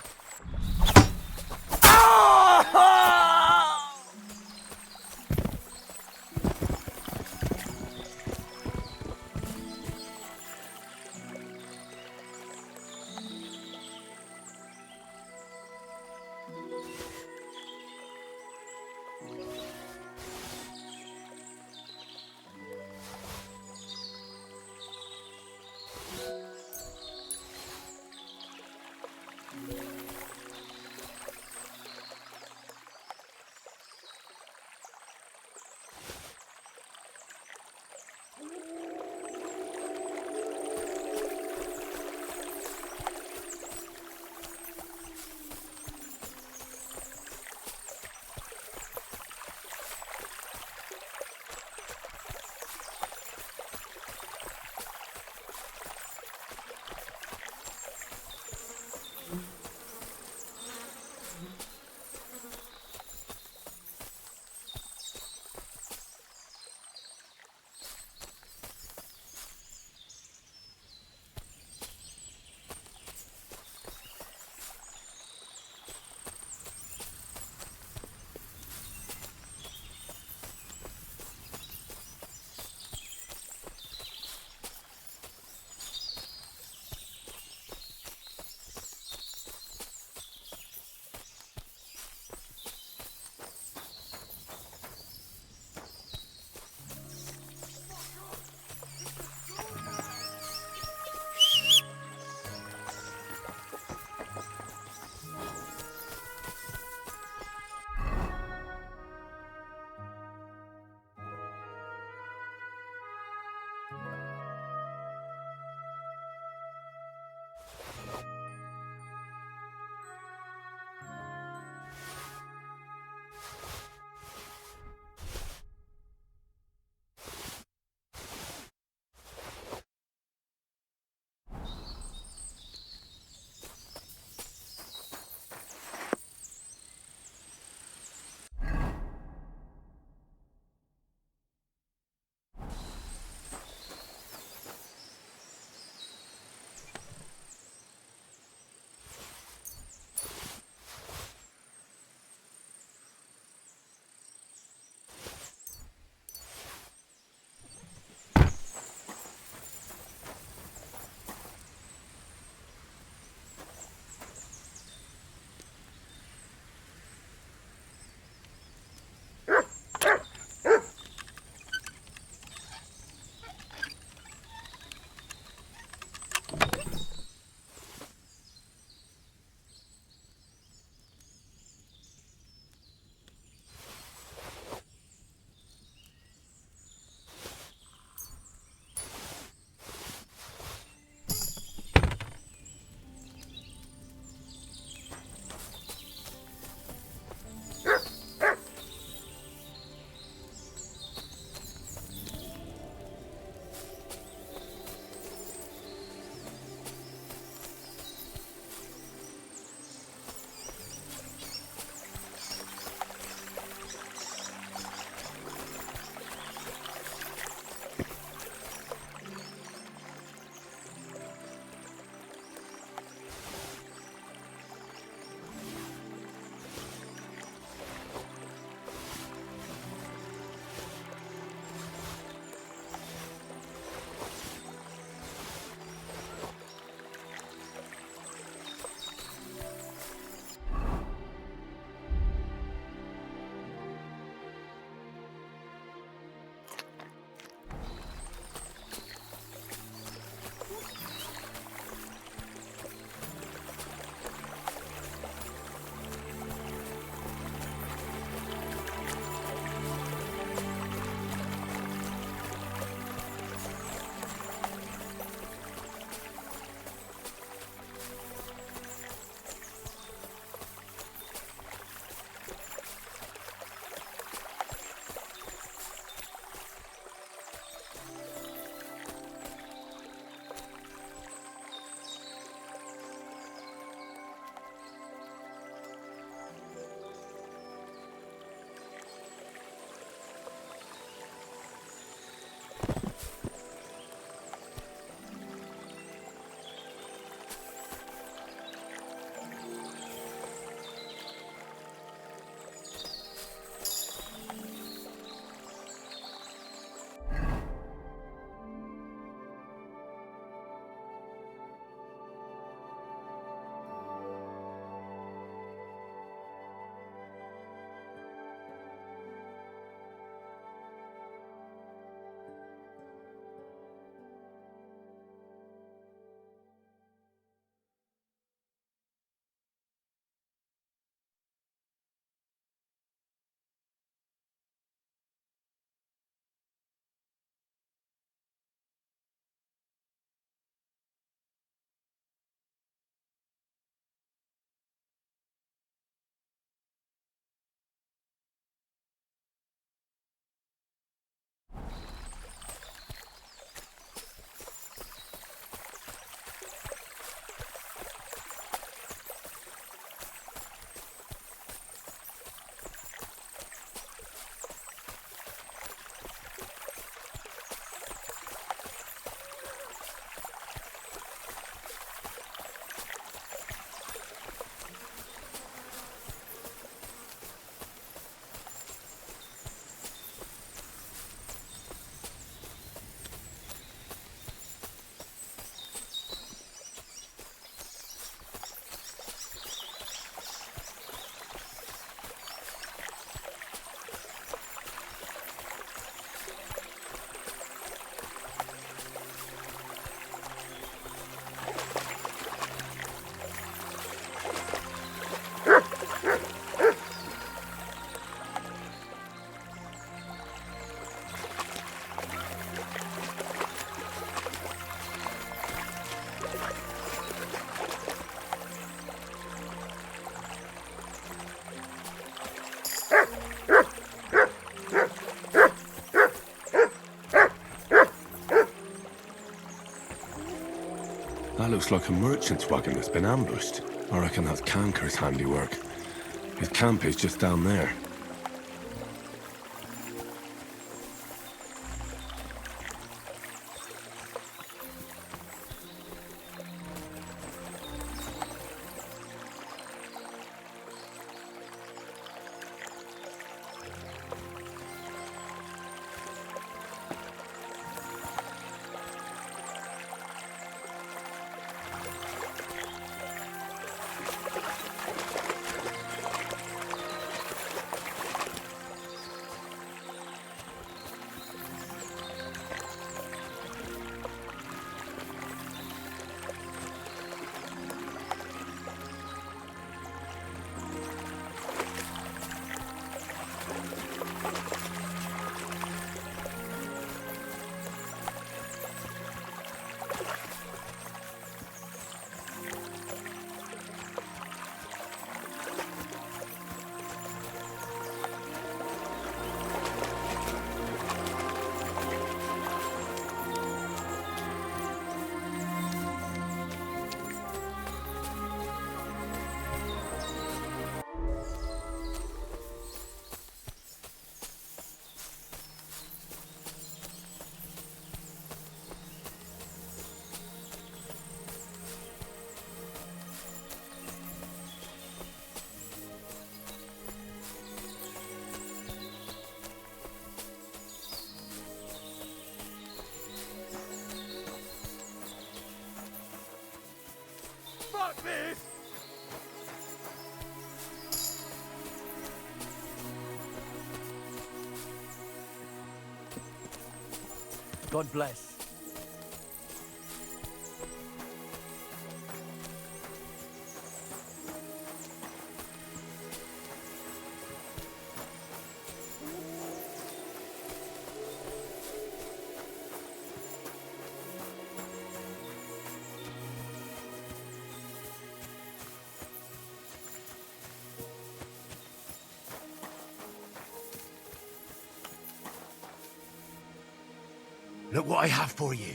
That looks like a merchant's wagon that's been ambushed. I reckon that's Kanker's handiwork. His camp is just down there. Fuck this! God bless. Look what I have for you.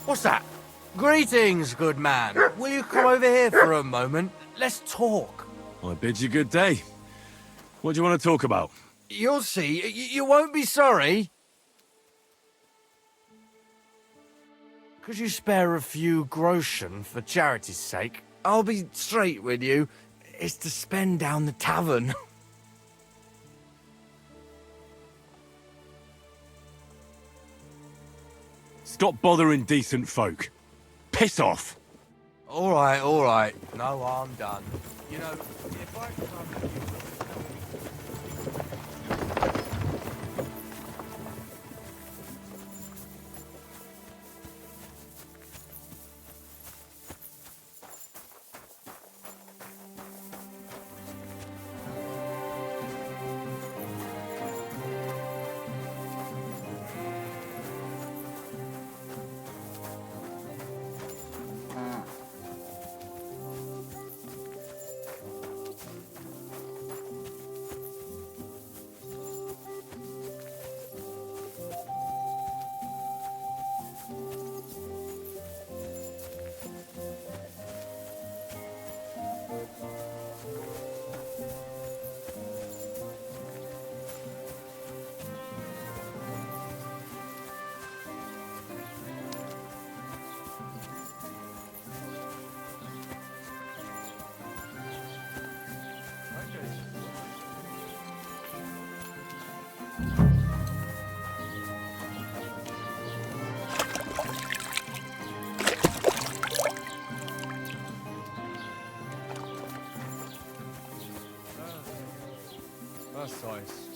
What's that? Greetings, good man. Will you come over here for a moment? Let's talk. I bid you good day. What do you want to talk about? You'll see. You won't be sorry. Could you spare a few groschen for charity's sake? I'll be straight with you. It's to spend down the tavern. Stop bothering decent folk. Piss off! All right. No, I'm done. You know, if I come... size.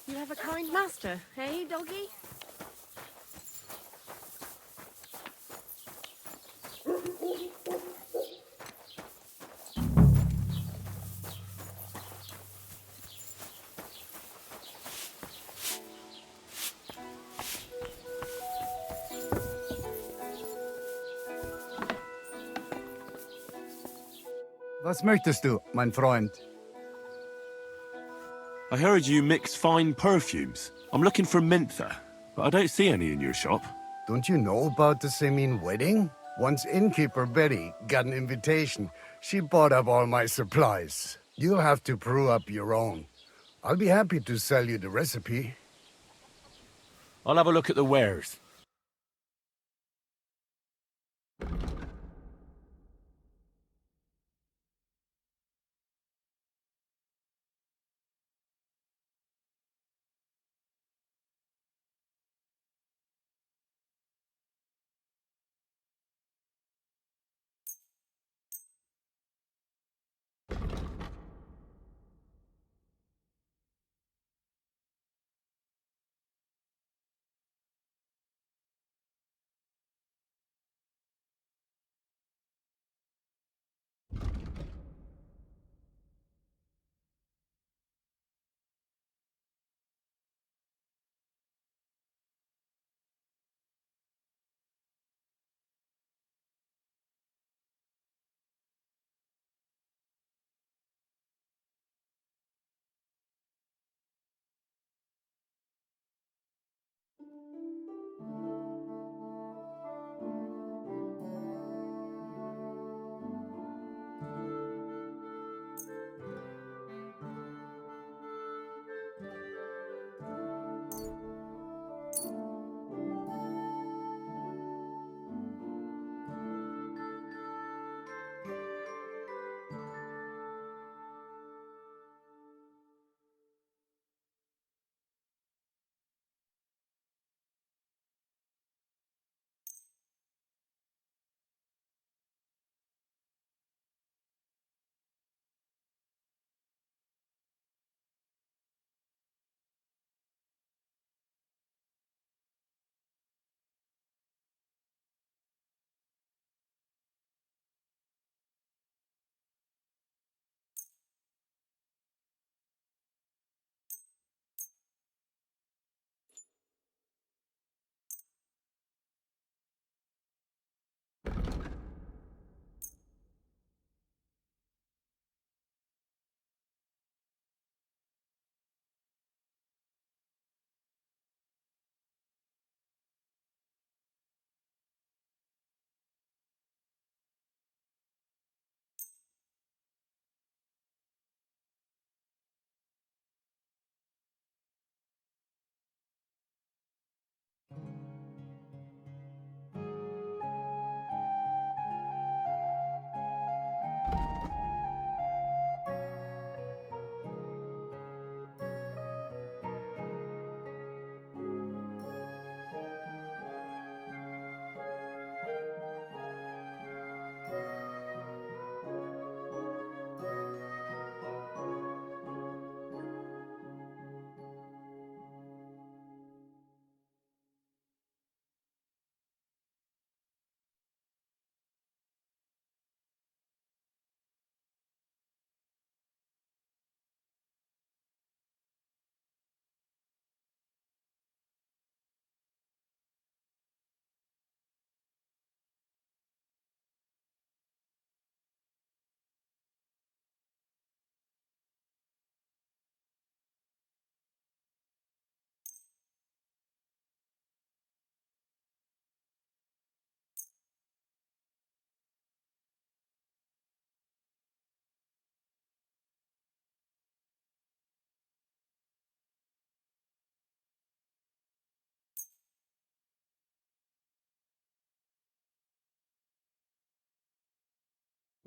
You have a kind master, eh, doggy? Was möchtest du, mein Freund? I heard you mix fine perfumes. I'm looking for mentha, but I don't see any in your shop. Don't you know about the Semin wedding? Once innkeeper Betty got an invitation, she bought up all my supplies. You'll have to brew up your own. I'll be happy to sell you the recipe. I'll have a look at the wares.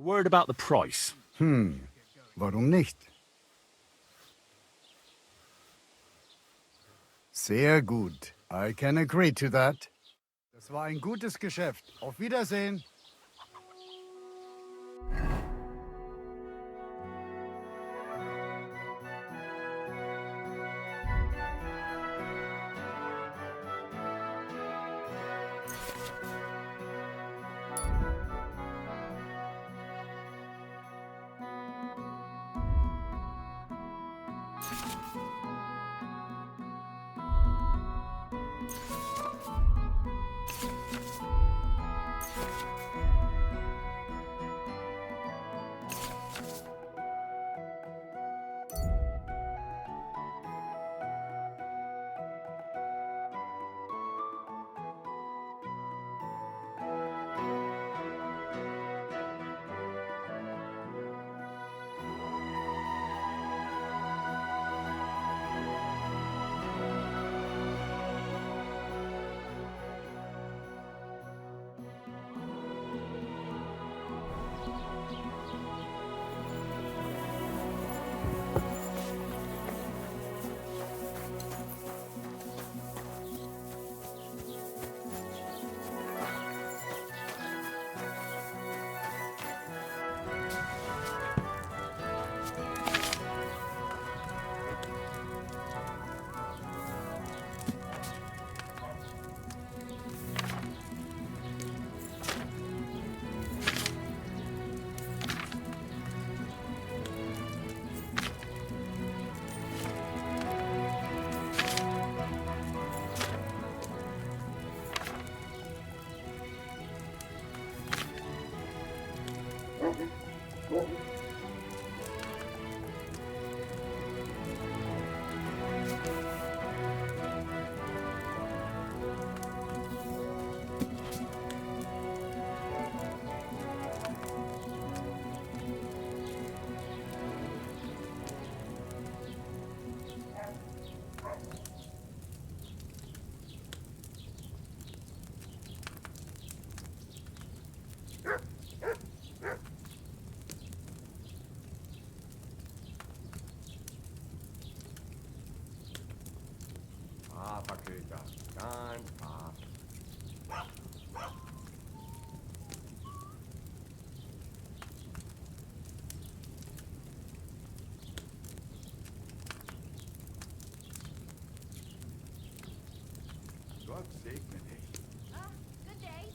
A word about the price. Warum nicht? Sehr gut. I can agree to that. Das war ein gutes Geschäft. Auf Wiedersehen. Köter, ganz brav. Gott segne dich. Good day.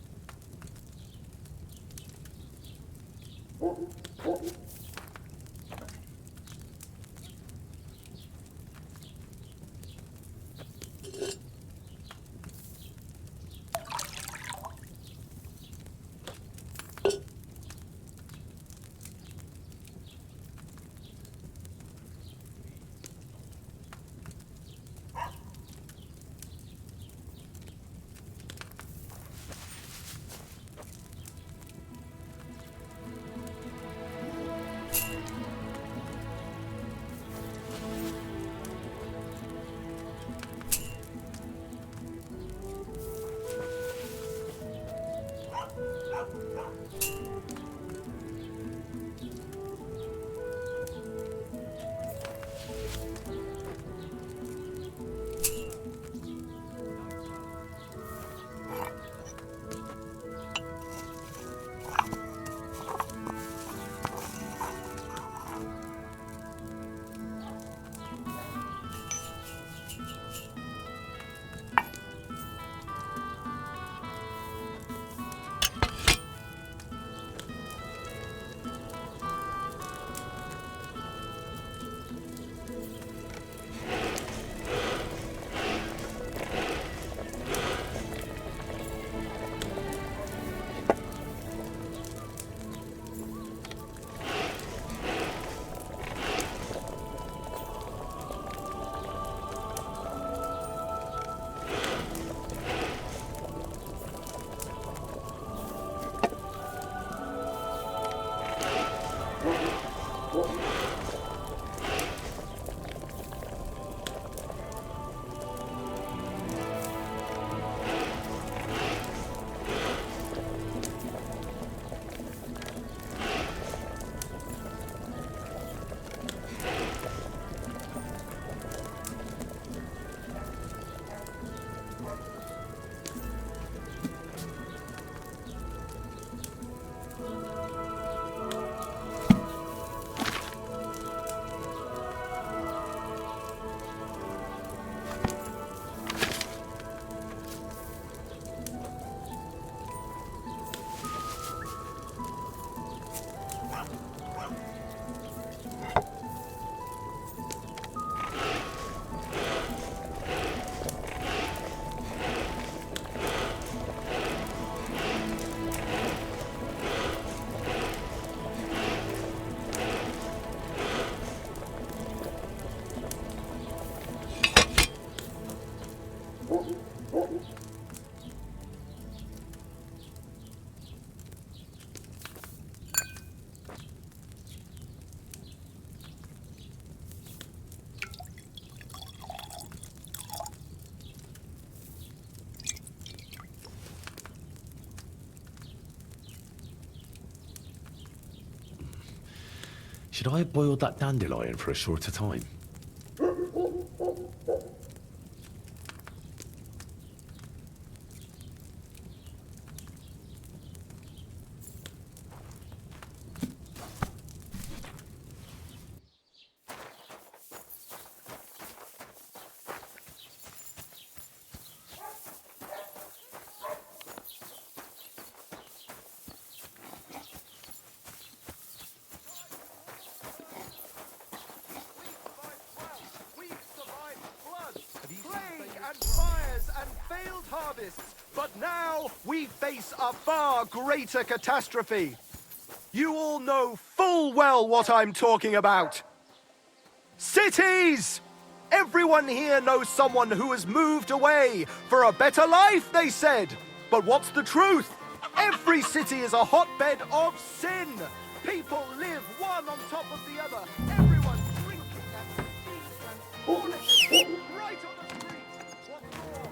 Should I have boiled that dandelion for a shorter time? Plague and fires and failed harvests, but now we face a far greater catastrophe. You all know full well what I'm talking about. Cities! Everyone here knows someone who has moved away for a better life, they said. But what's the truth? Every city is a hotbed of sin. People live one on top of the other. Everyone's drinking and stealing and fornicating right on the street. What's more?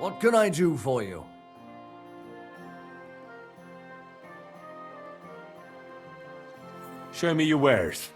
What can I do for you? Show me your wares.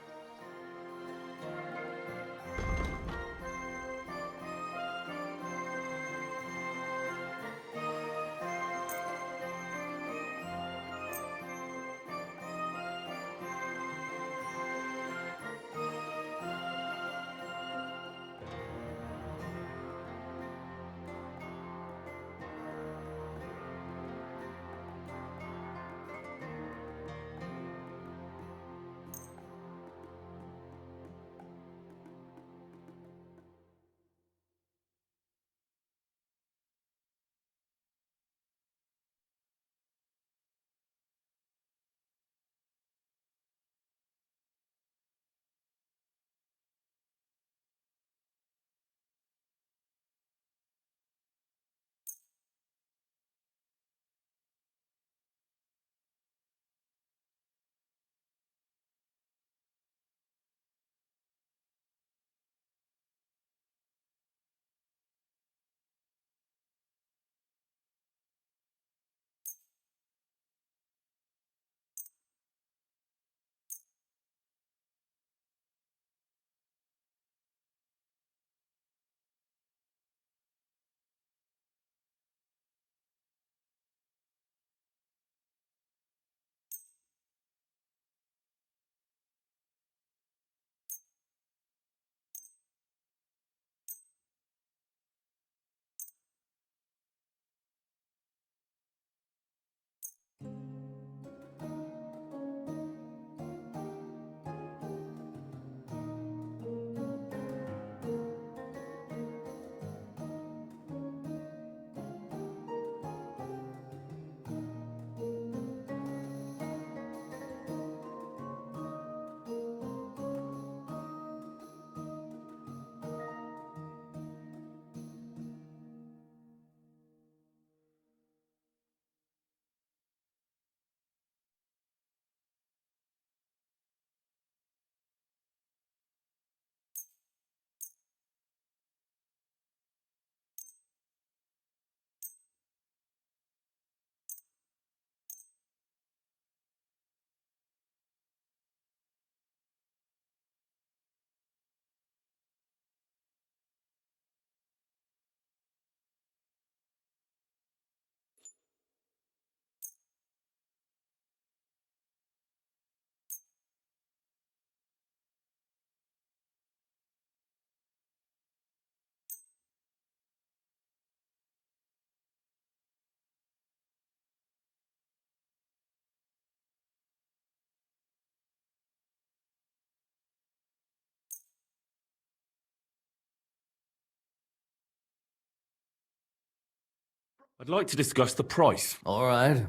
I'd like to discuss the price. All right,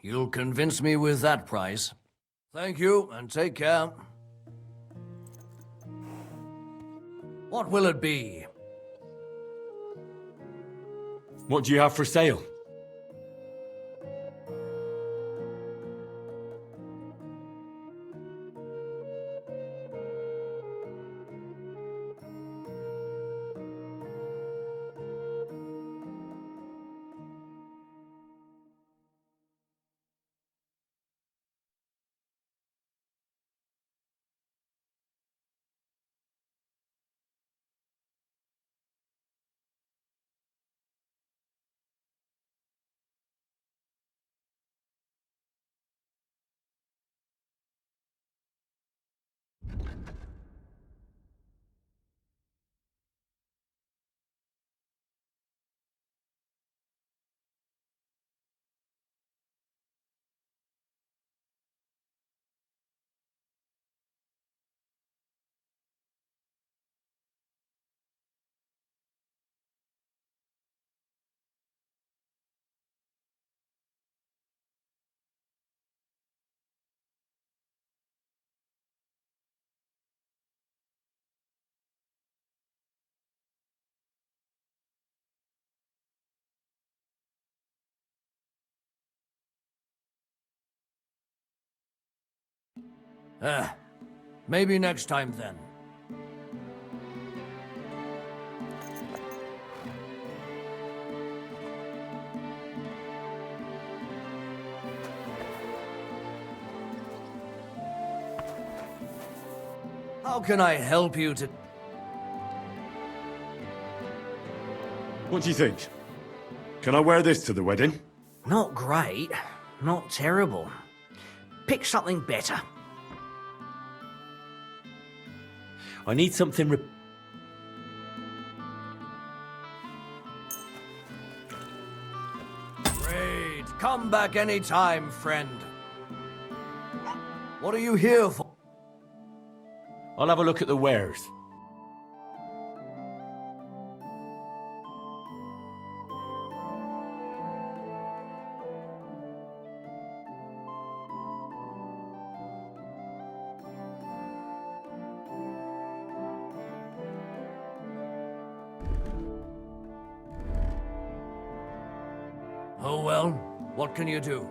you'll convince me with that price. Thank you, and take care. What will it be? What do you have for sale? Maybe next time then. How can I help you to... What do you think? Can I wear this to the wedding? Not great. Not terrible. Pick something better. I need something Great. Come back anytime, friend. What are you here for? I'll have a look at the wares. Oh well, what can you do?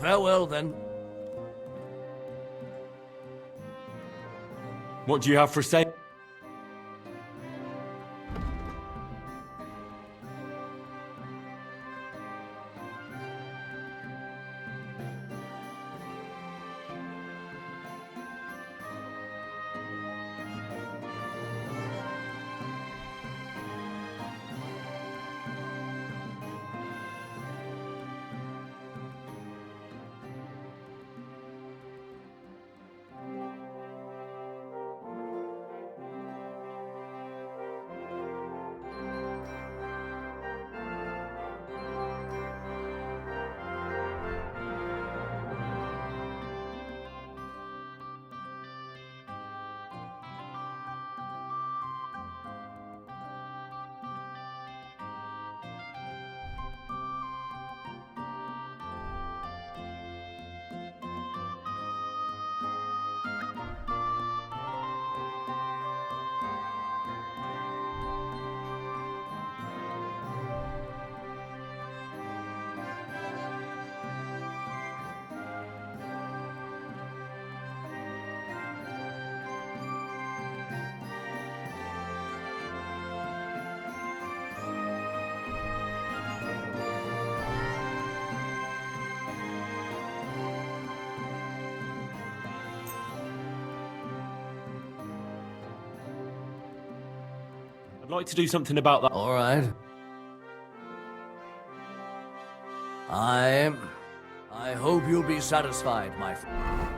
Farewell, then. What do you have for sale? I'd like to do something about that. All right. I hope you'll be satisfied, my friend.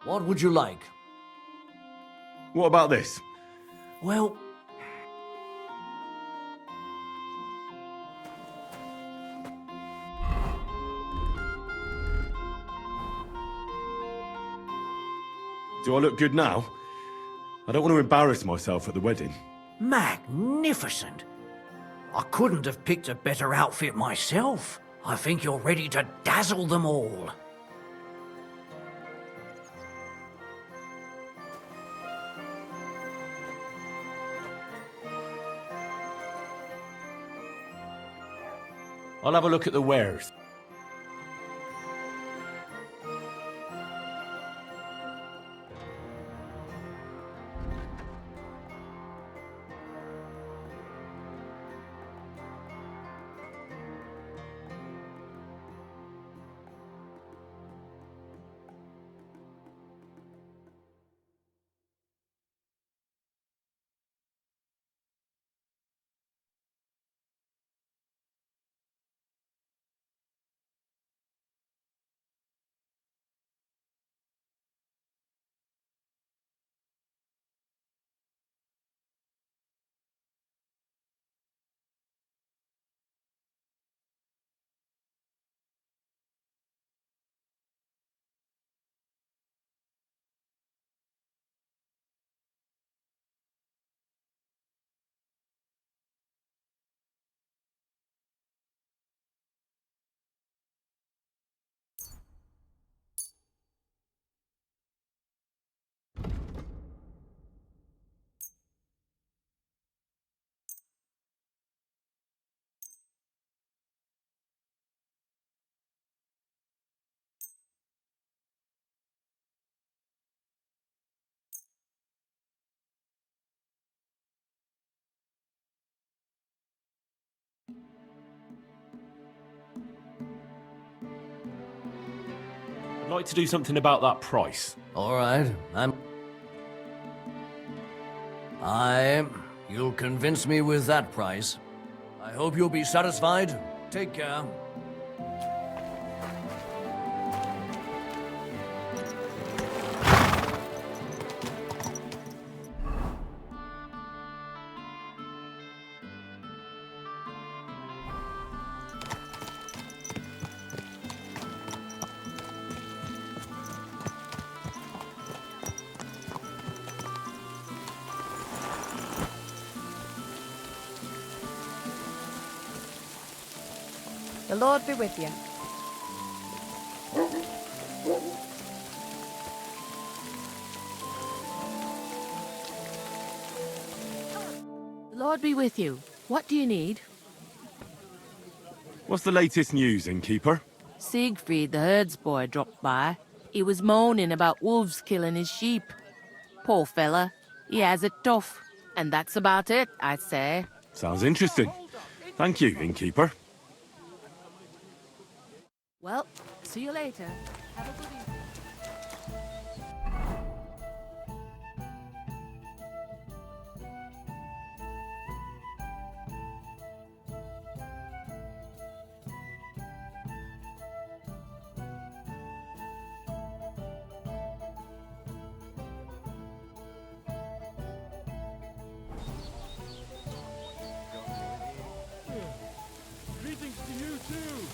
What would you like? What about this? Well, Do I look good now? I don't want to embarrass myself at the wedding. Magnificent. I couldn't have picked a better outfit myself. I think you're ready to dazzle them all. I'll have a look at the wares. I'd like to do something about that price. all right. You'll convince me with that price. I hope you'll be satisfied. Take care. The Lord be with you. The Lord be with you. What do you need? What's the latest news, innkeeper? Siegfried, the herdsboy, dropped by. He was moaning about wolves killing his sheep. Poor fella. He has it tough. And that's about it, I'd say. Sounds interesting. Thank you, innkeeper. Well, see you later. Have a good evening. Greetings to you too.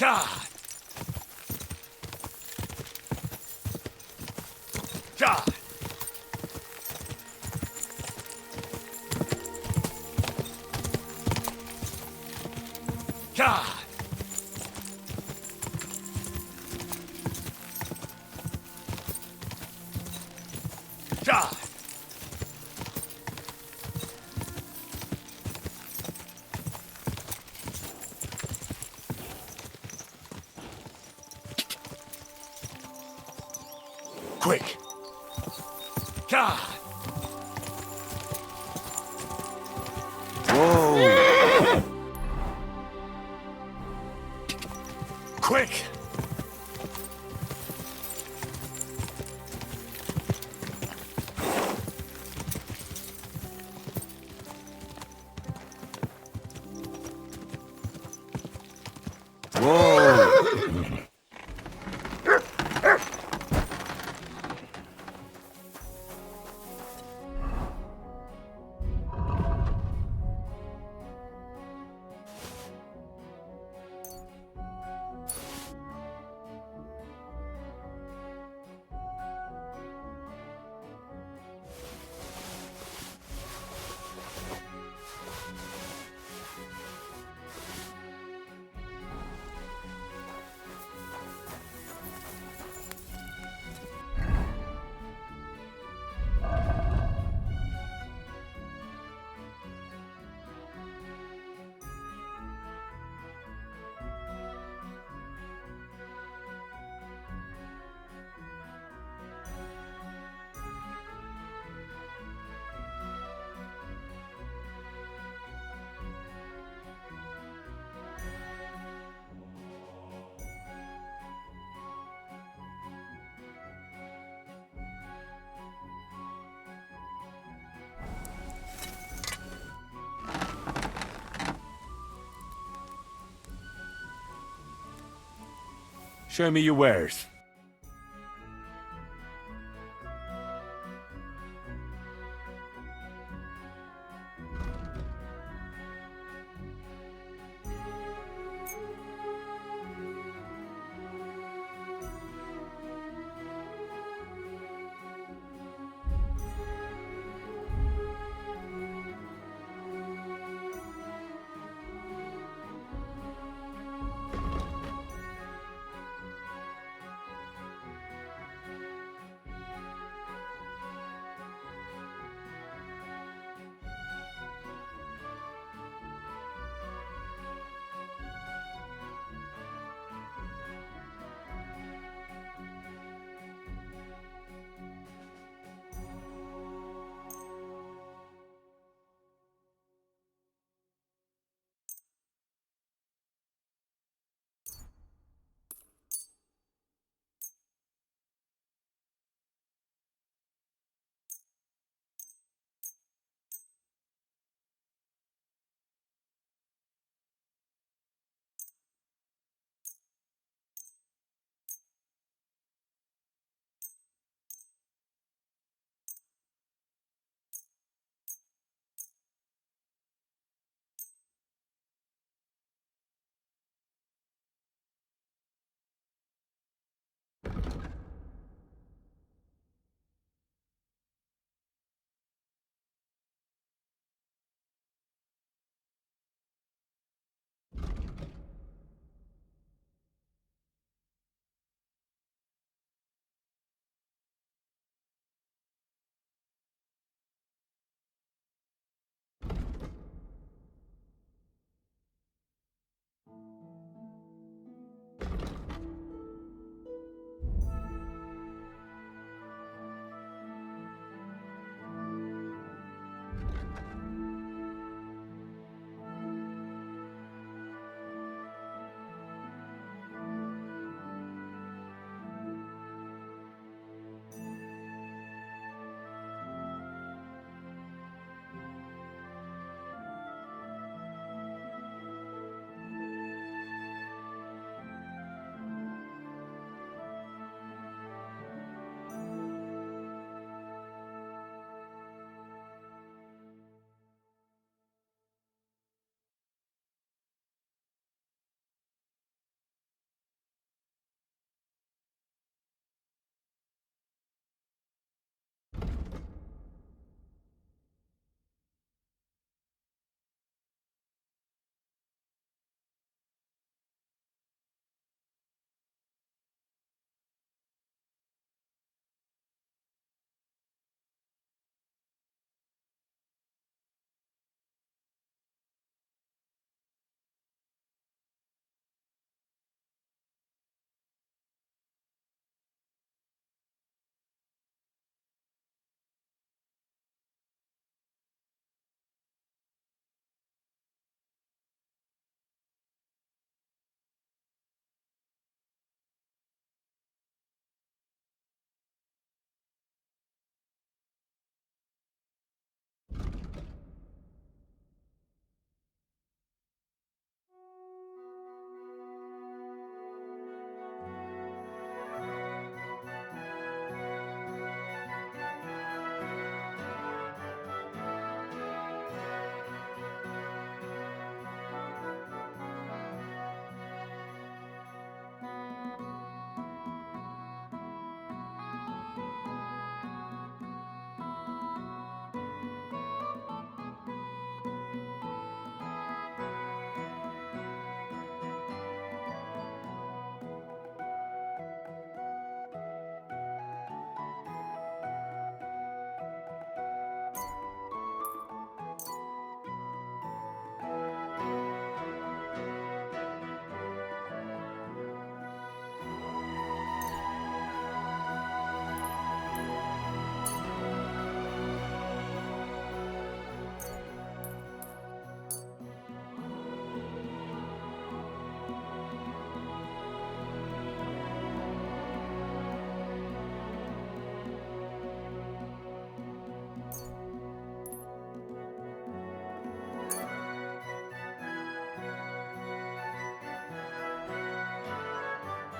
God! God! God! God! Quick! God! Whoa! Quick! Whoa! Show me your wares.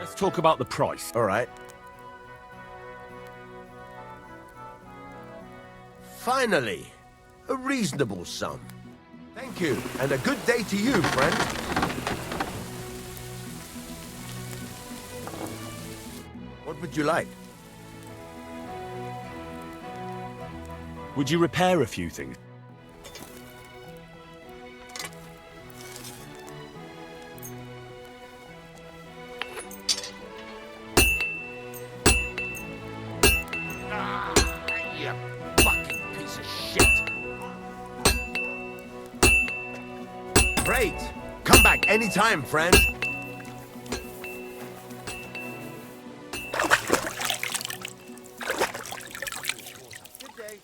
Let's talk about the price. All right. Finally, a reasonable sum. Thank you, and a good day to you, friend. What would you like? Would you repair a few things? You fucking piece of shit. Great. Come back anytime, friend. Good day.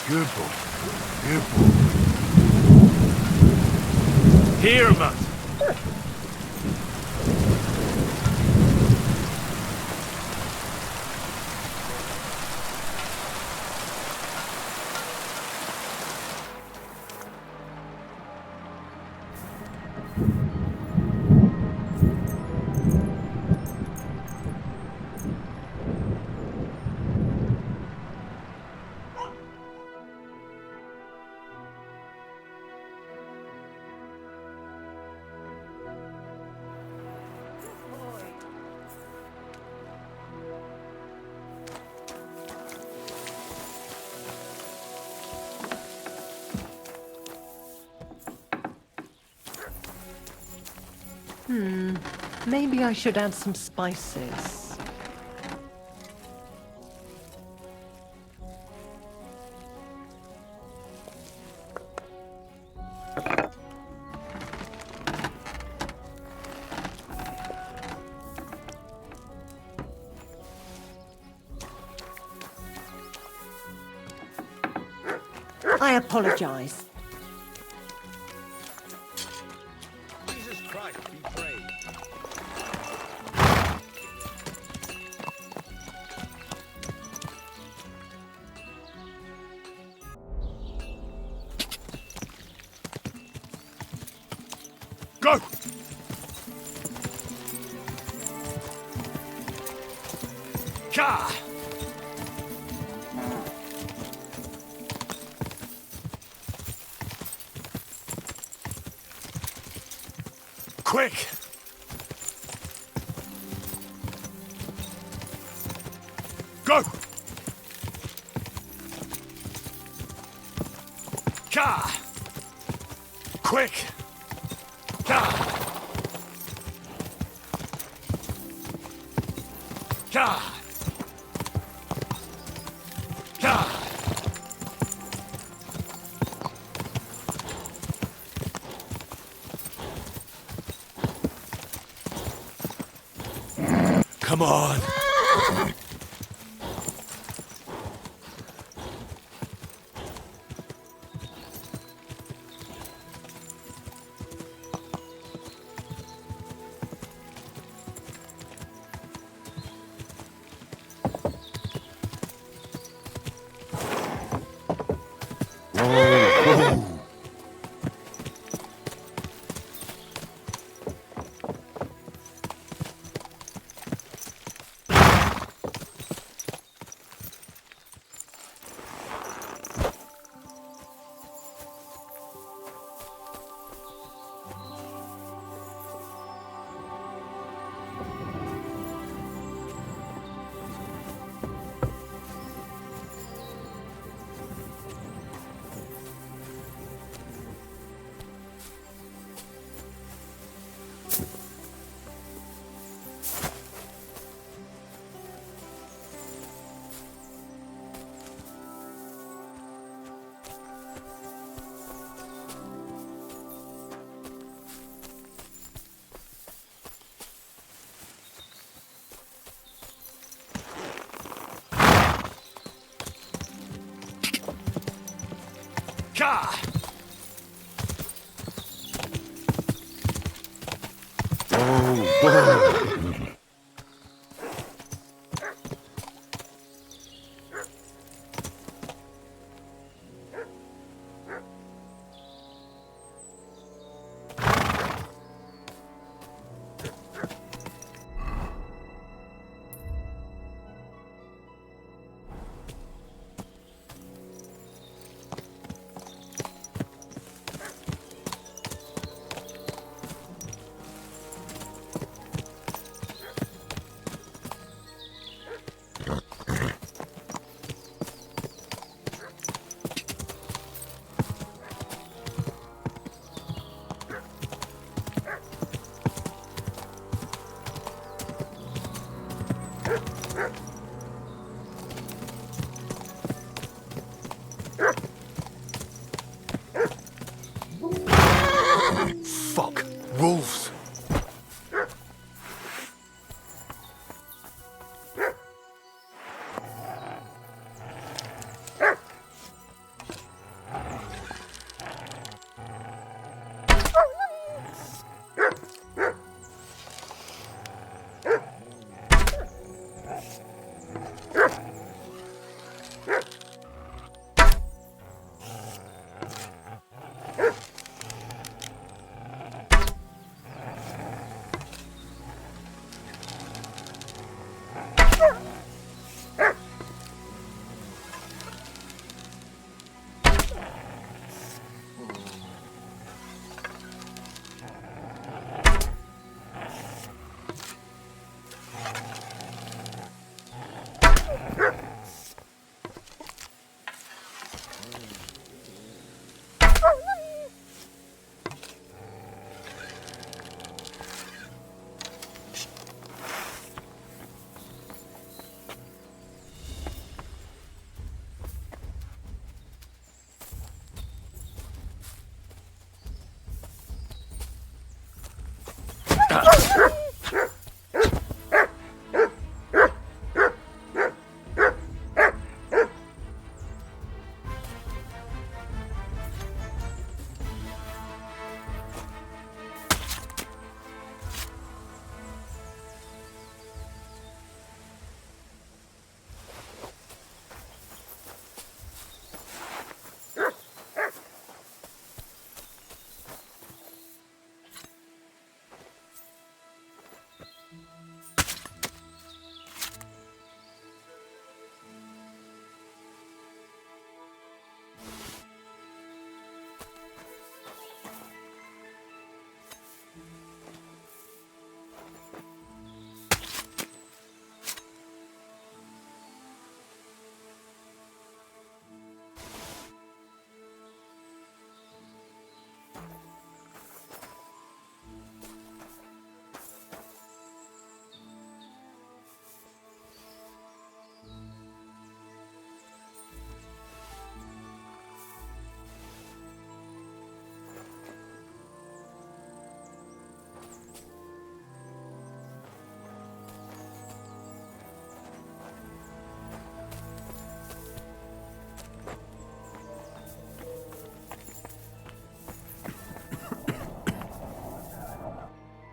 Good boy. Good boy. Here, man. Maybe I should add some spices. I apologize. Jesus Christ, be praised. Go! Ka! Quick! Go! Ka! Quick! Ka! Ka! Ka! Come on! Ka!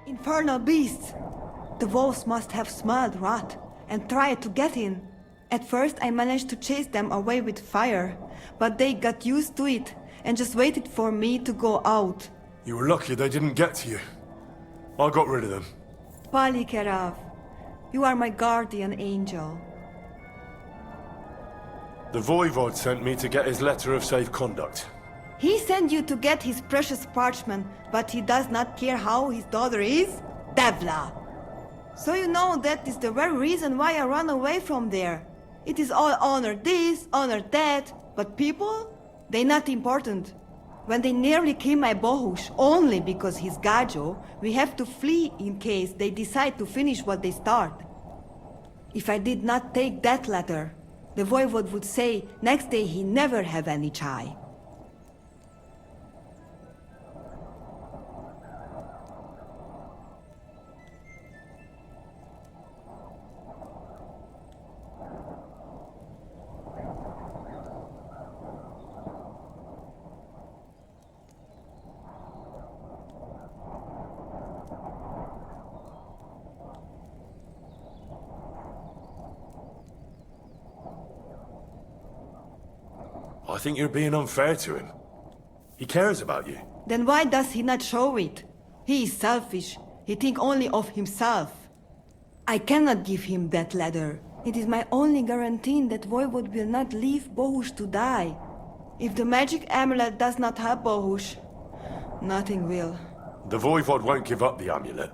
Infernal beasts! The wolves must have smelled rot and tried to get in. At first I managed to chase them away with fire, but they got used to it and just waited for me to go out. You were lucky they didn't get to you. I got rid of them. Palikerav, you are my guardian angel. The Voivod sent me to get his letter of safe conduct. He sent you to get his precious parchment, but he does not care how his daughter is? Devla! So you know that is the very reason why I run away from there. It is all honor this, honor that, but people? They not important. When they nearly kill my Bohush only because he's Gajo, we have to flee in case they decide to finish what they start. If I did not take that letter, the Voivod would say next day he never have any chai. I think you're being unfair to him. He cares about you. Then why does he not show it? He is selfish. He think only of himself. I cannot give him that letter. It is my only guarantee that Voivod will not leave Bohush to die. If the magic amulet does not help Bohush, nothing will. The Voivod won't give up the amulet,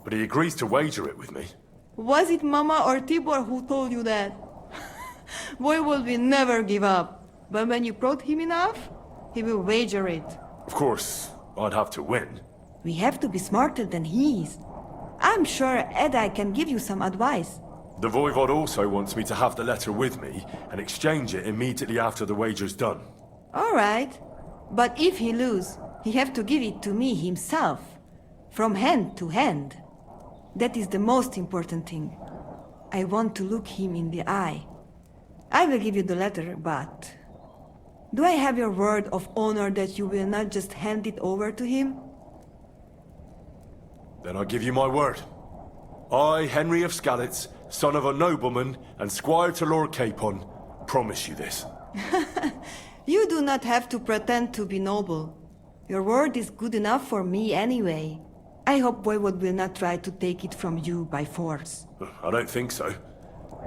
but he agrees to wager it with me. Was it Mama or Tibor who told you that? Voivod will never give up. But when you prod him enough, he will wager it. Of course, I'd have to win. We have to be smarter than he is. I'm sure Edai can give you some advice. The Voivod also wants me to have the letter with me and exchange it immediately after the wager's done. All right. But if he lose, he have to give it to me himself. From hand to hand. That is the most important thing. I want to look him in the eye. I will give you the letter, but... do I have your word of honor that you will not just hand it over to him? Then I give you my word. I, Henry of Skalitz, son of a nobleman and squire to Lord Capon, promise you this. You do not have to pretend to be noble. Your word is good enough for me anyway. I hope Voivod will not try to take it from you by force. I don't think so.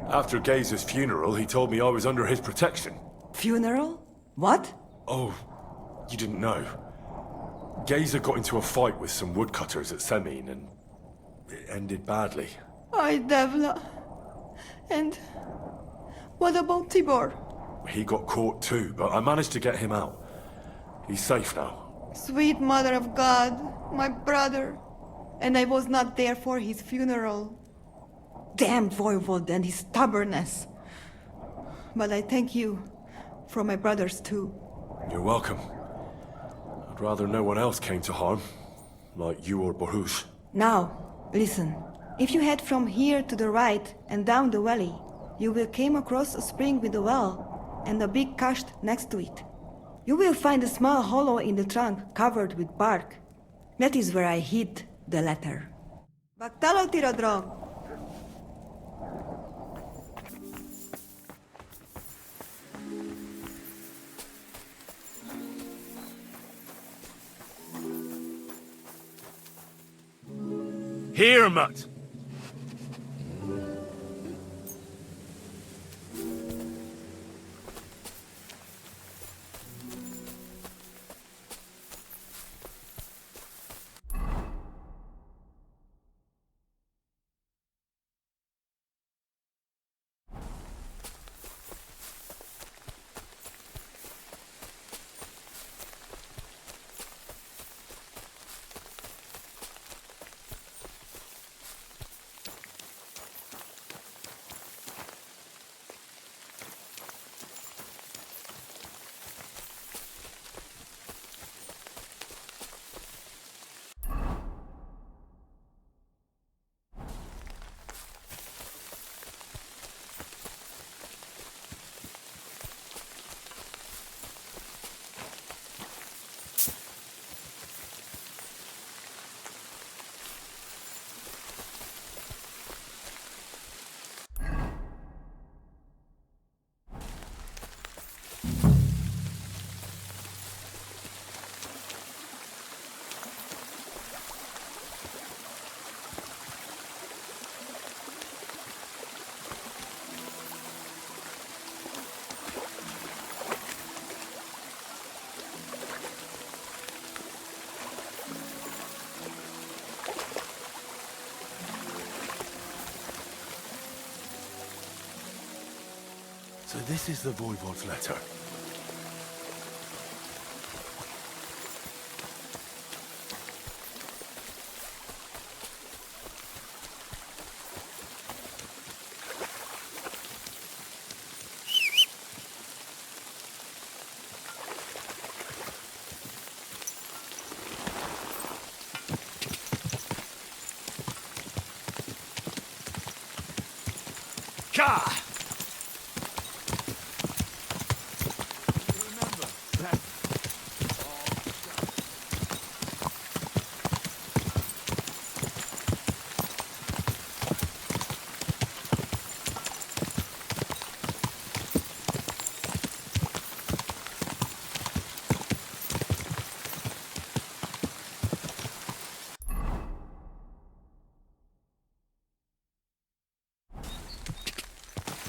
After Gaze's funeral, he told me I was under his protection. Funeral? What? Oh, you didn't know. Gazer got into a fight with some woodcutters at Semin, and it ended badly. Ay, Devla. And what about Tibor? He got caught too, but I managed to get him out. He's safe now. Sweet Mother of God, my brother. And I was not there for his funeral. Damn Voivod and his stubbornness. But I thank you for my brothers too. You're welcome. I'd rather no one else came to harm, like you or Bohush. Now, listen. If you head from here to the right and down the valley, you will come across a spring with a well and a big kasht next to it. You will find a small hollow in the trunk covered with bark. That is where I hid the letter. Baktalo Tirodrog. Here, Mutt! So this is the Voivod's letter. Ka!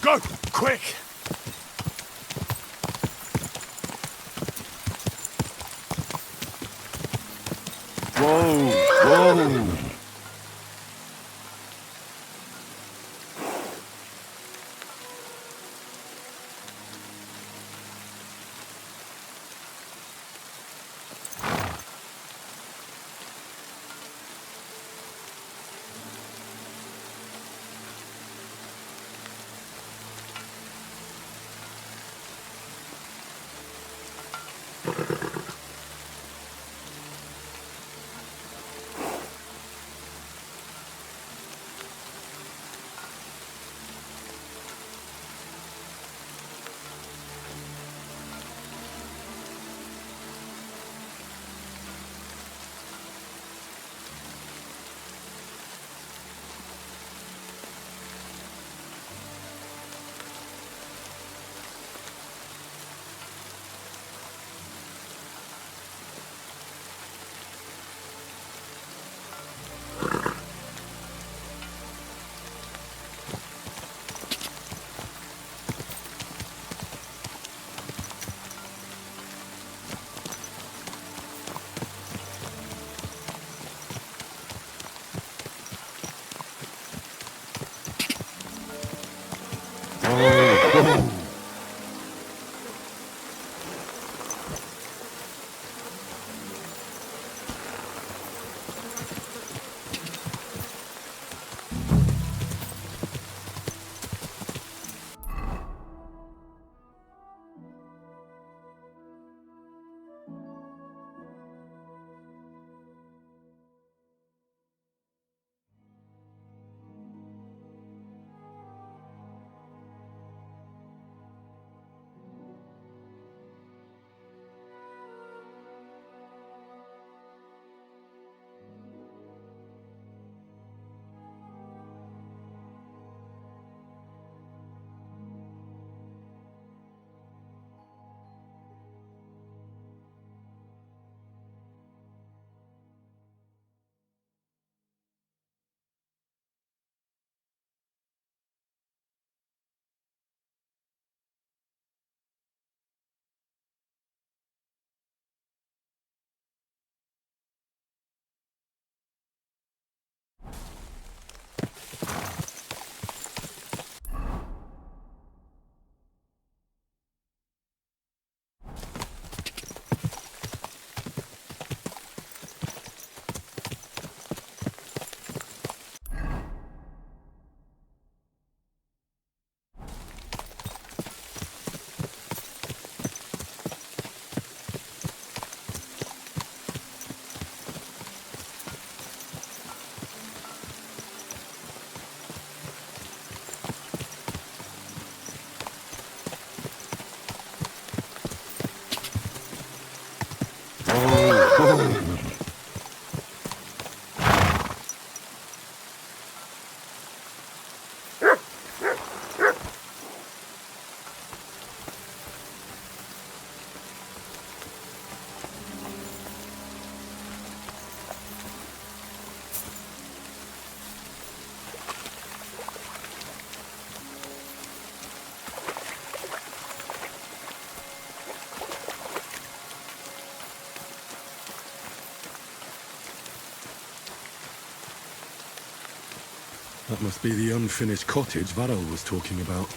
Go! Quick! Whoa! Whoa! That must be the unfinished cottage Varel was talking about.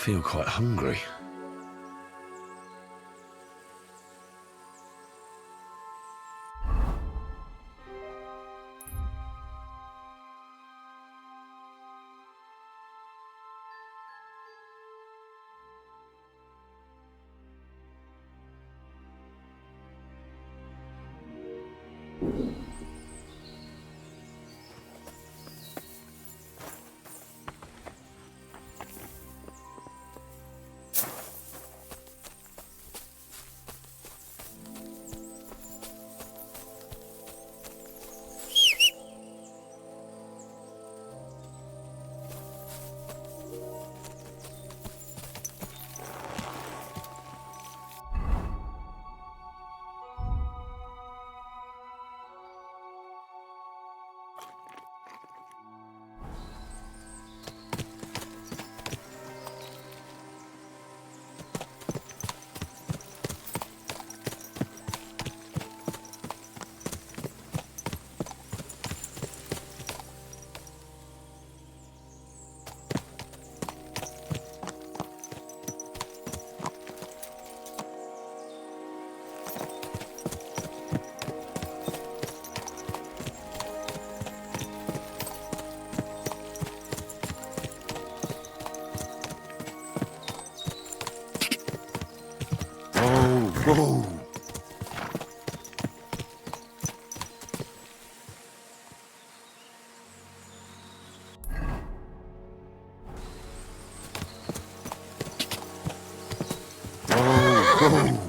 feel quite hungry. Whoa! Whoa!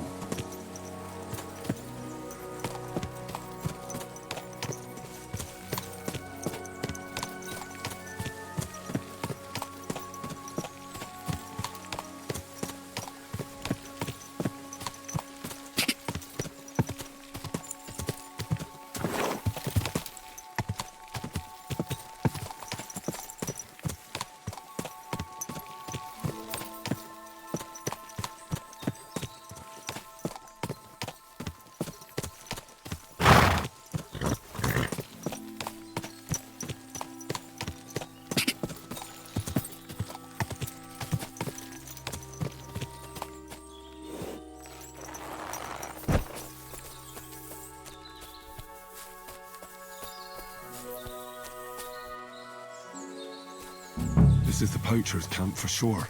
This is the poacher's camp for sure.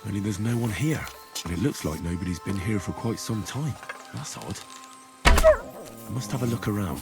Only there's no one here. And it looks like nobody's been here for quite some time. That's odd. I must have a look around.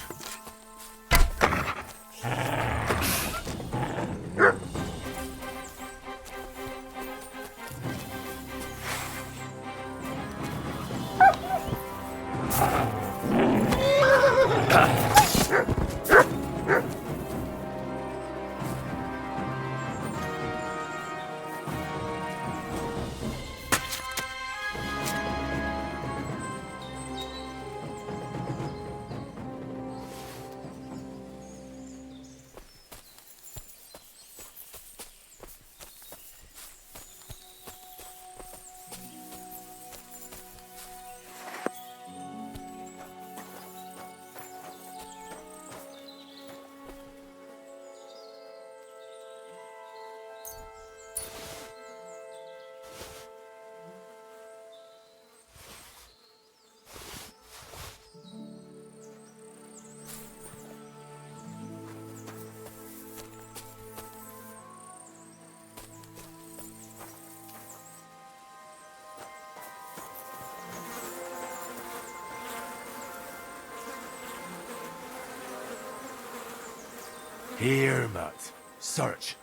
Here, Matt. Search.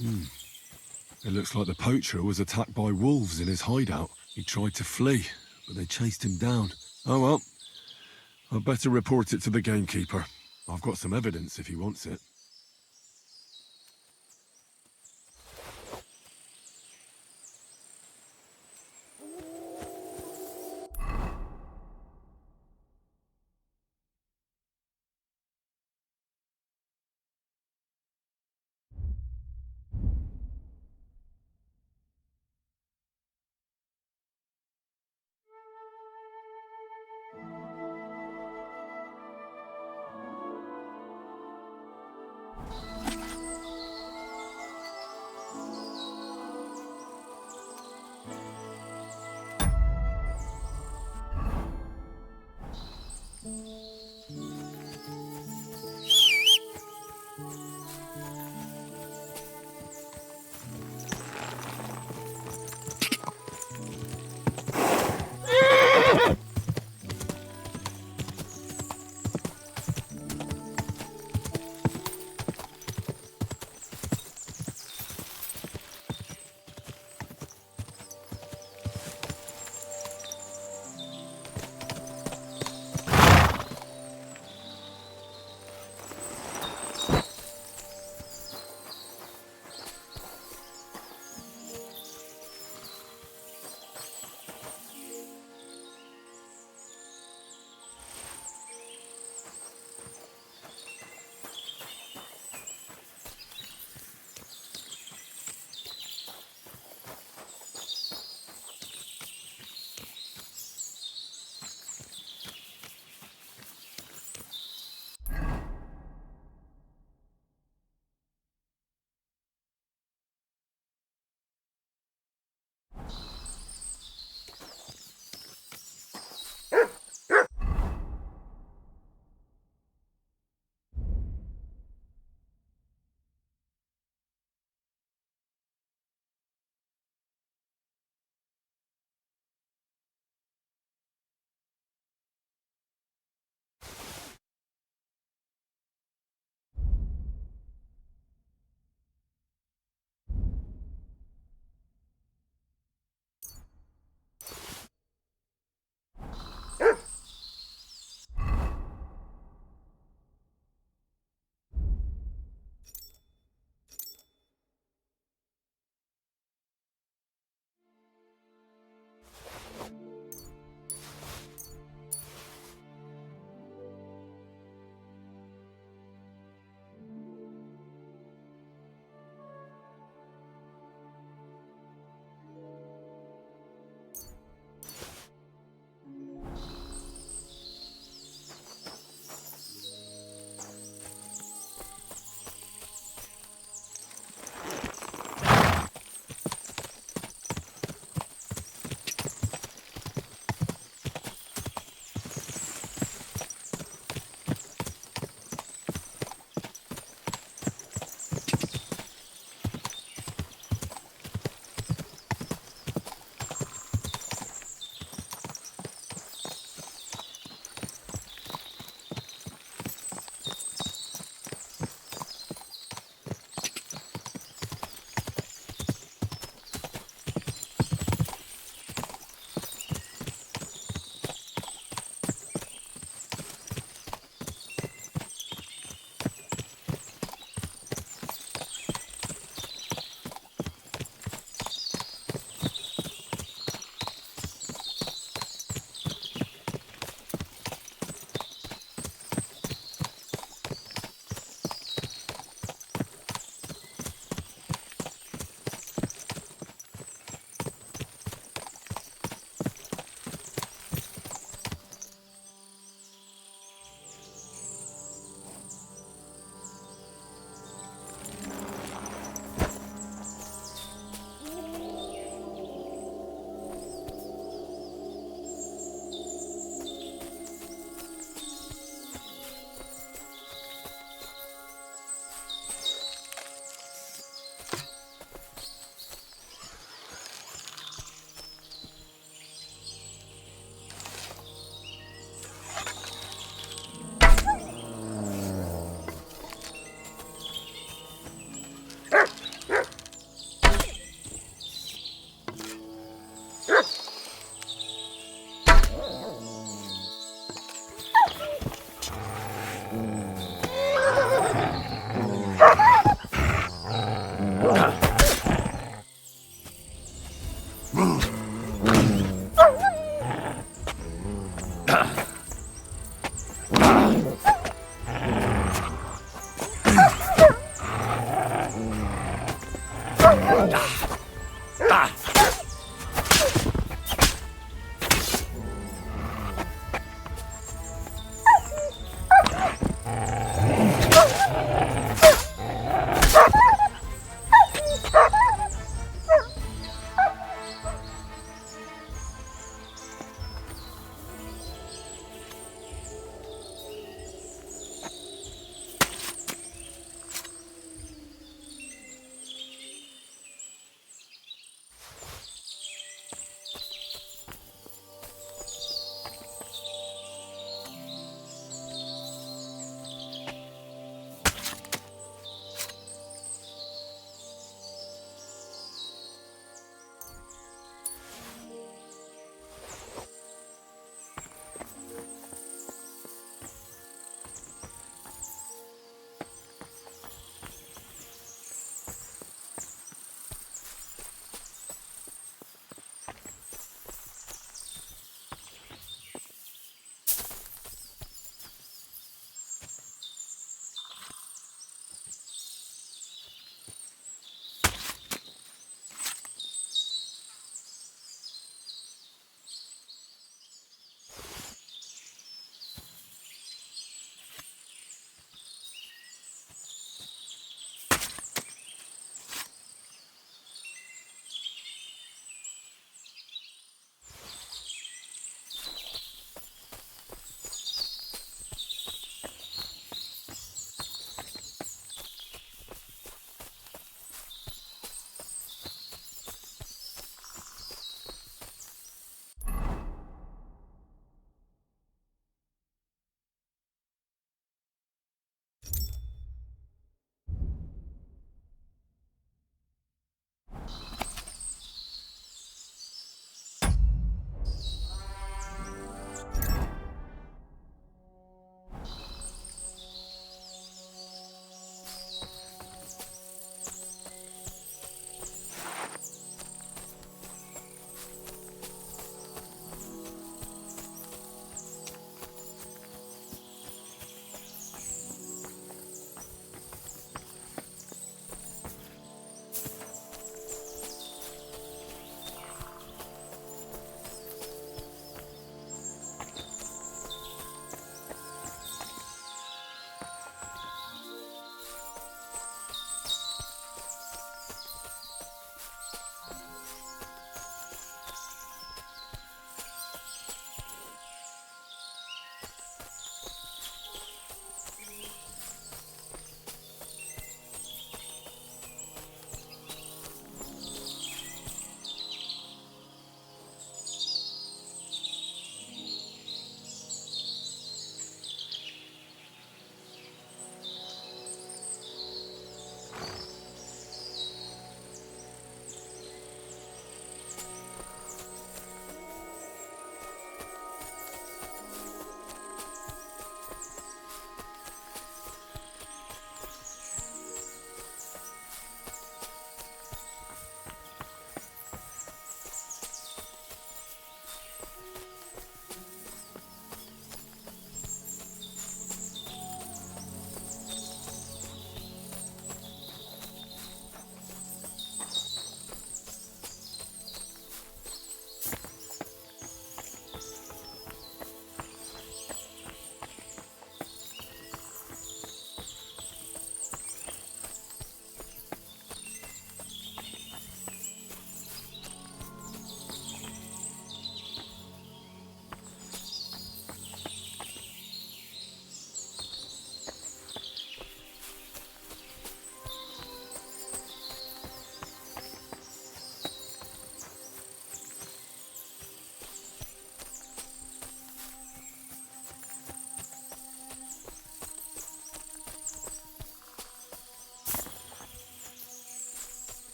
It looks like the poacher was attacked by wolves in his hideout. He tried to flee, but they chased him down. Oh well, I'd better report it to the gamekeeper. I've got some evidence if he wants it.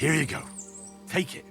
Here you go. Take it.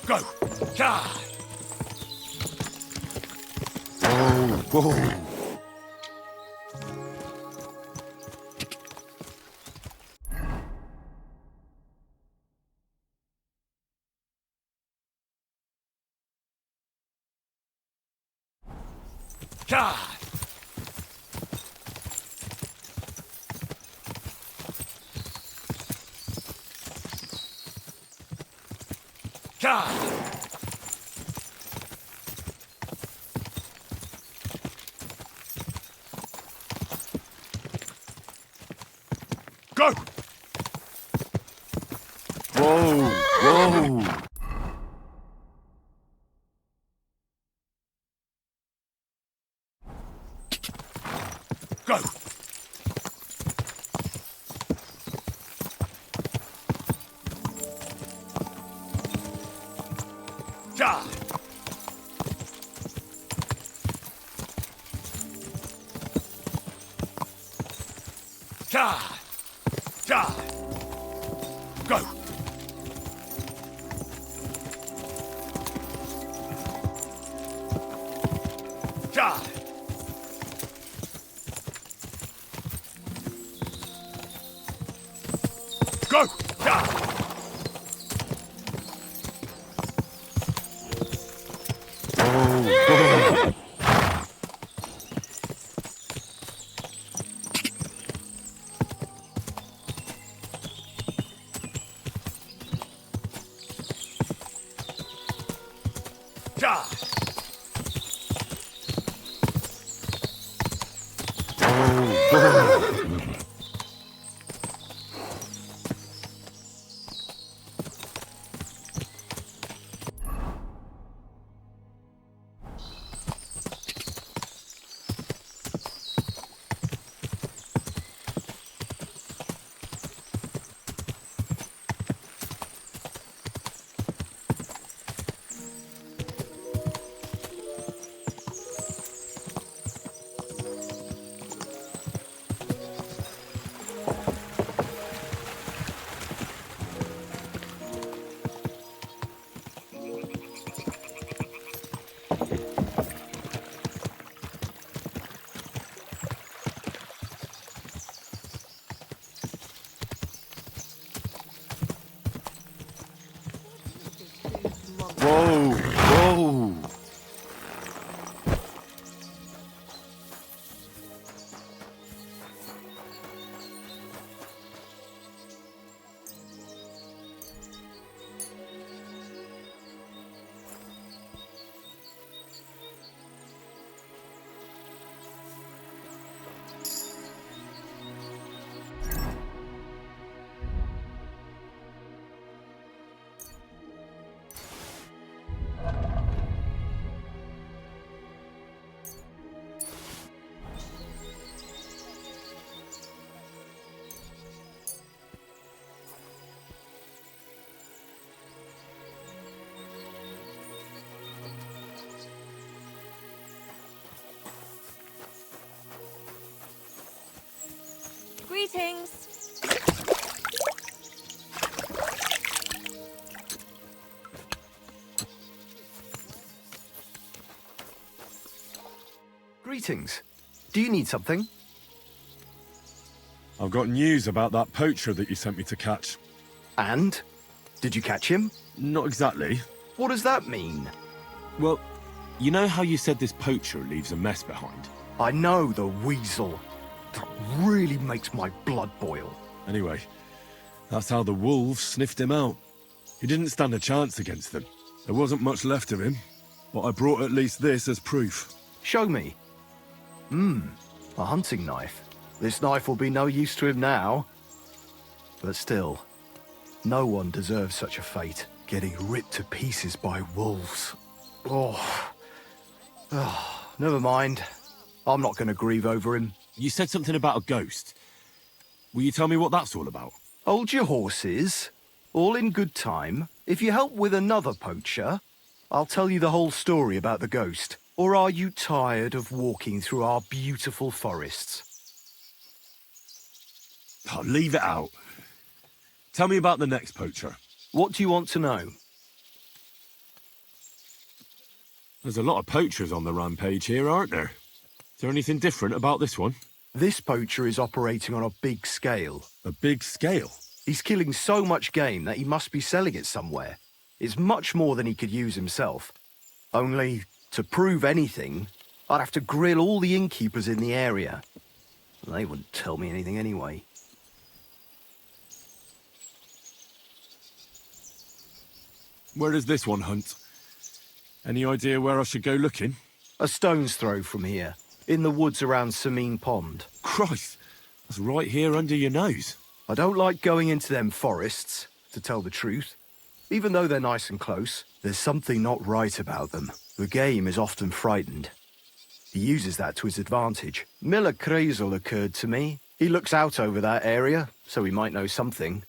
Go! God! Whoa, whoa. Go! Whoa! Whoa! Go! Ja! Ja! Ja! Go! Ja! Go! Ja! Oh, Ja! Whoa! Whoa! Greetings. Greetings. Do you need something? I've got news about that poacher that you sent me to catch. And? Did you catch him? Not exactly. What does that mean? Well, you know how you said this poacher leaves a mess behind? I know, the weasel. That really makes my blood boil. Anyway, that's how the wolves sniffed him out. He didn't stand a chance against them. There wasn't much left of him, but I brought at least this as proof. Show me. A hunting knife. This knife will be no use to him now. But still, no one deserves such a fate. Getting ripped to pieces by wolves. Oh, never mind. I'm not going to grieve over him. You said something about a ghost. Will you tell me what that's all about? Hold your horses. All in good time. If you help with another poacher, I'll tell you the whole story about the ghost. Or are you tired of walking through our beautiful forests? I'll leave it out. Tell me about the next poacher. What do you want to know? There's a lot of poachers on the rampage here, aren't there? Is there anything different about this one? This poacher is operating on a big scale. A big scale? He's killing so much game that he must be selling it somewhere. It's much more than he could use himself. Only, to prove anything, I'd have to grill all the innkeepers in the area. They wouldn't tell me anything anyway. Where does this one hunt? Any idea where I should go looking? A stone's throw from here, in the woods around Sameen Pond. Christ, that's right here under your nose. I don't like going into them forests, to tell the truth. Even though they're nice and close, there's something not right about them. The game is often frightened. He uses that to his advantage. Miller Kreisel occurred to me. He looks out over that area, so he might know something.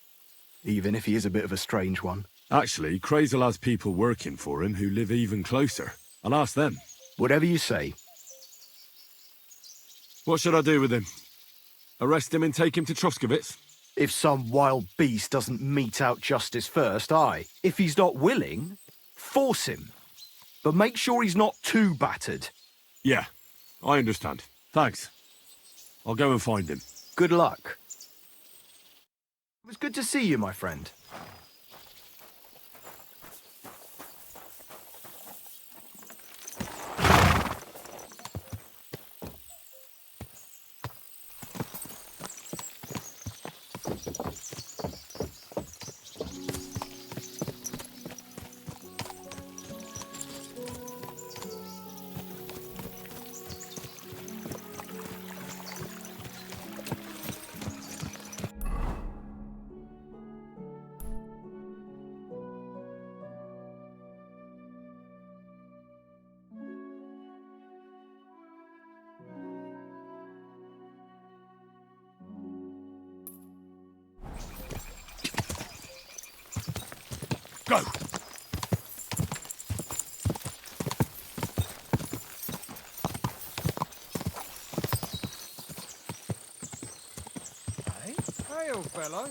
Even if he is a bit of a strange one. Actually, Kreisel has people working for him who live even closer. I'll ask them. Whatever you say. What should I do with him? Arrest him and take him to Troskovitz? If some wild beast doesn't mete out justice first, aye. If he's not willing, force him. But make sure he's not too battered. Yeah, I understand. Thanks. I'll go and find him. Good luck. It was good to see you, my friend. Go! Hey, old fellow.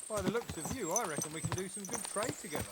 By the looks of you, I reckon we can do some good trade together.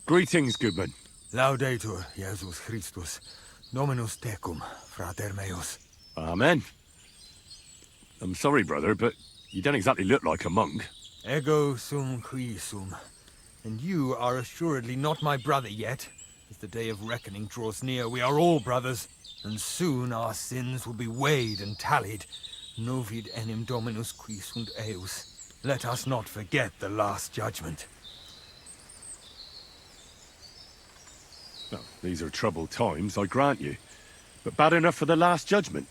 Greetings, goodman. Laudetur Jesus Christus, Dominus tecum, frater meus. Amen. I'm sorry, brother, but you don't exactly look like a monk. Ego sum qui sum. And you are assuredly not my brother yet. As the day of reckoning draws near, we are all brothers, and soon our sins will be weighed and tallied. Novid enim Dominus qui sunt eus. Let us not forget the last judgment. Well, these are troubled times, I grant you. But bad enough for the Last Judgment.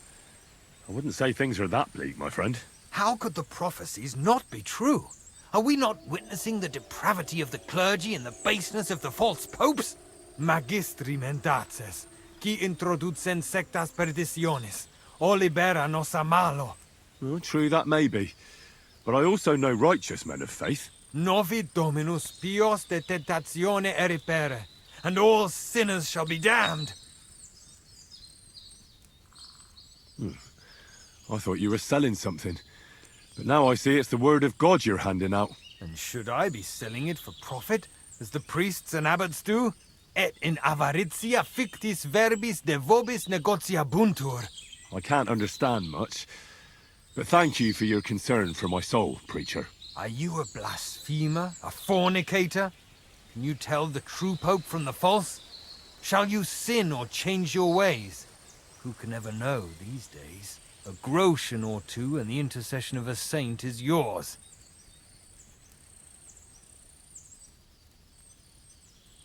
I wouldn't say things are that bleak, my friend. How could the prophecies not be true? Are we not witnessing the depravity of the clergy and the baseness of the false popes? Magistri mendaces, qui introducen sectas perditionis, o libera nos a malo. Well, true that may be. But I also know righteous men of faith. Novi Dominus pios de tentatione eripere, and all sinners shall be damned. I thought you were selling something. But now I see it's the word of God you're handing out. And should I be selling it for profit, as the priests and abbots do? Et in avaritia fictis verbis de vobis negociabuntur. I can't understand much. But thank you for your concern for my soul, preacher. Are you a blasphemer? A fornicator? Can you tell the true pope from the false? Shall you sin or change your ways? Who can ever know these days? A groschen or two and the intercession of a saint is yours.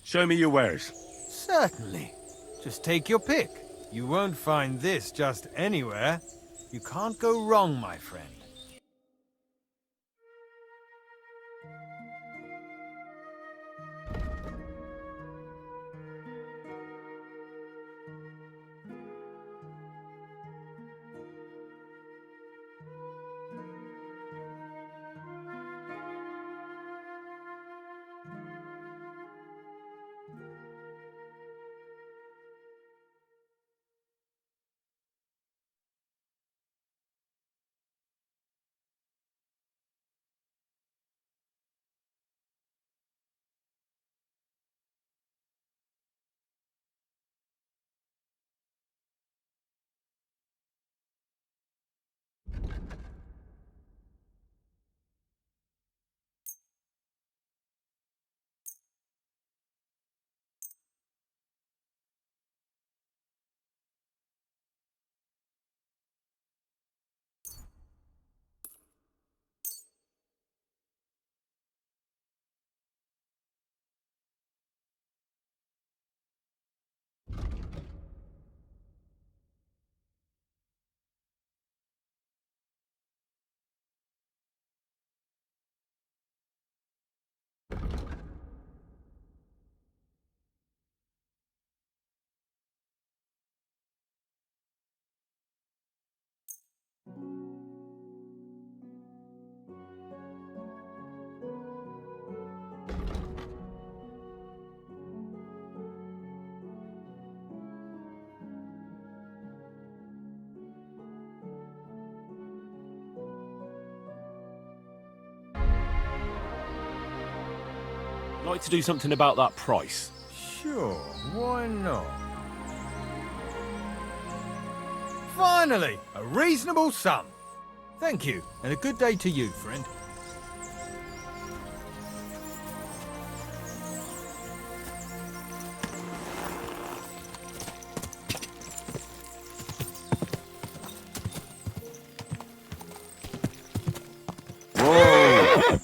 Show me your wares. Certainly. Just take your pick. You won't find this just anywhere. You can't go wrong, my friend. Like to do something about that price? Sure, why not? Finally, a reasonable sum. Thank you, and a good day to you, friend. Whoa!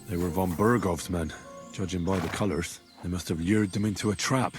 They were von Bergov's men. Judging by the colours, they must have lured them into a trap.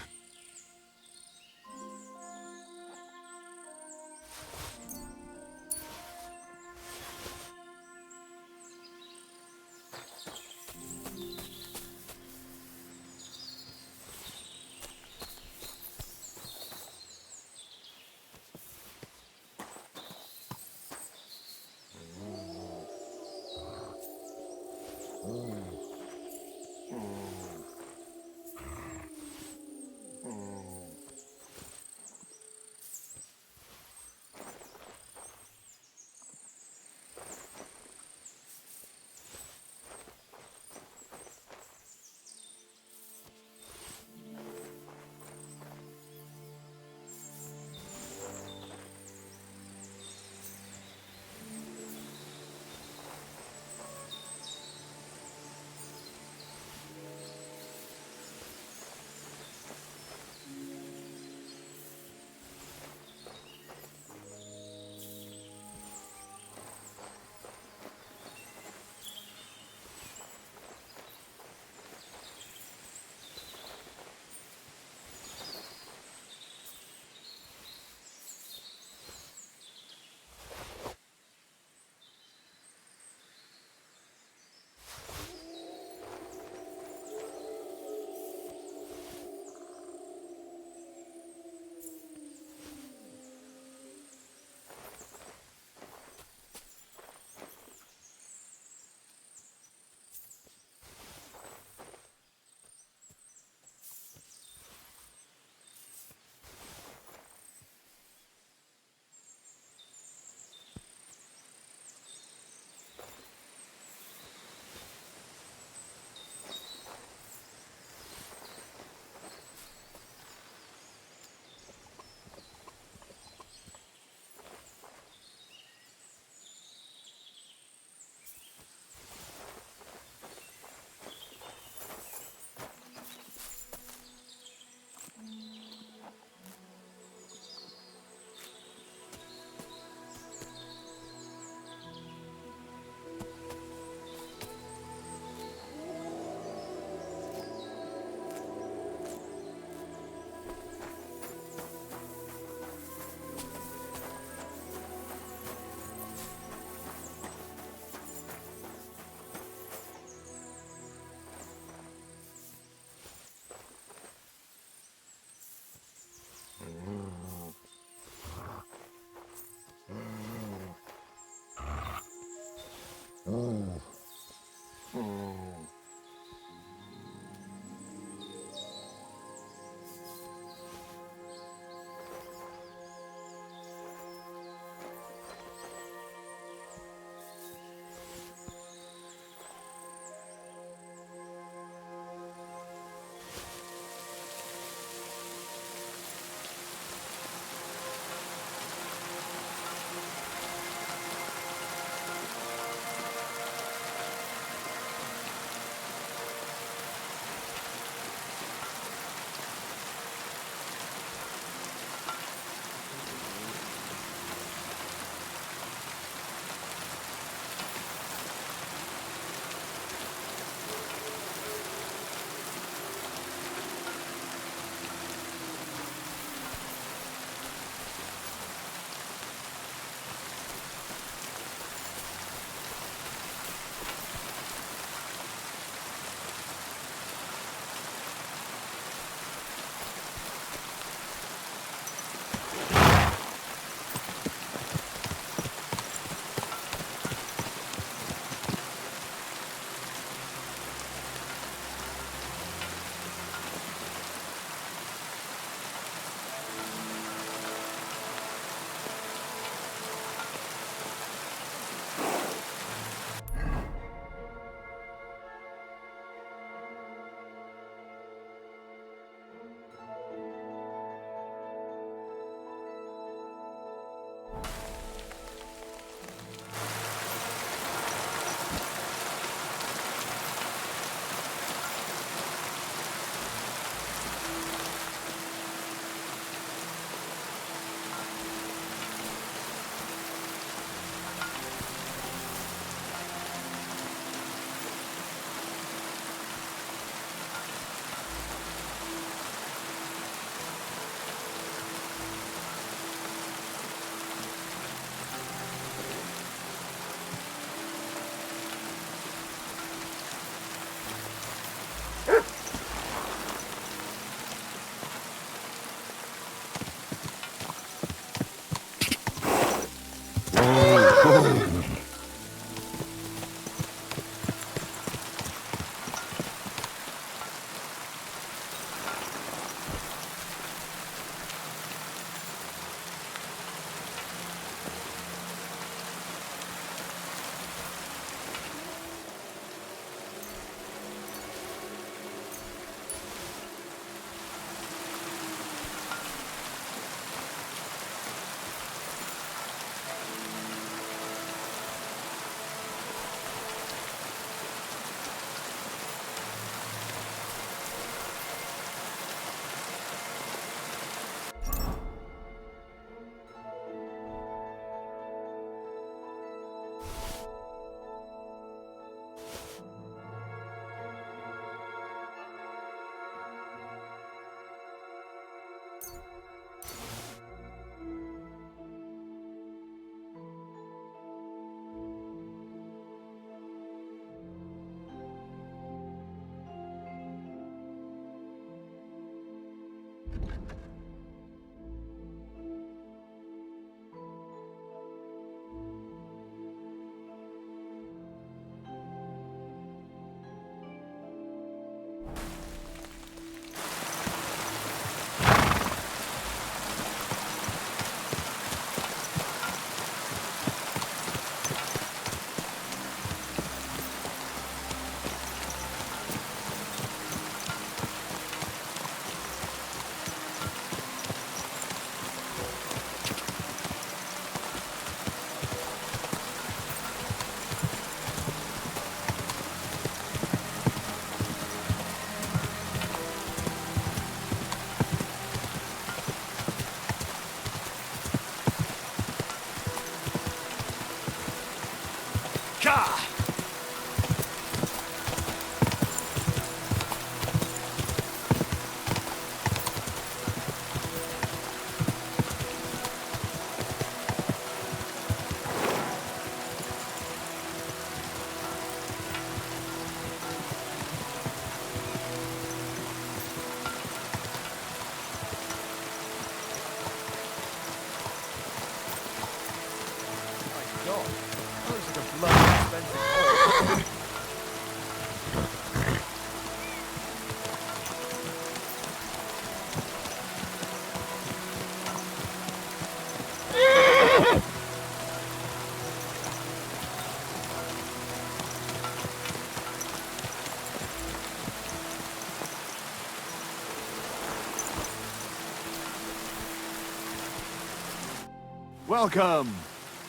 Welcome.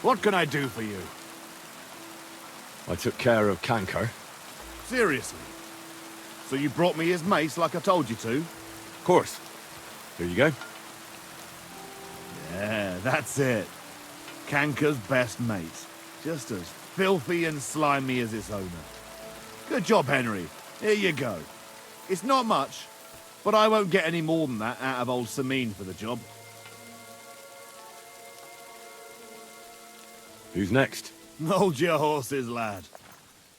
What can I do for you? I took care of Canker. Seriously? So you brought me his mace like I told you to? Of course. Here you go. Yeah, that's it. Canker's best mate. Just as filthy and slimy as its owner. Good job, Henry. Here you go. It's not much, but I won't get any more than that out of old Sameen for the job. Who's next? Hold your horses, lad.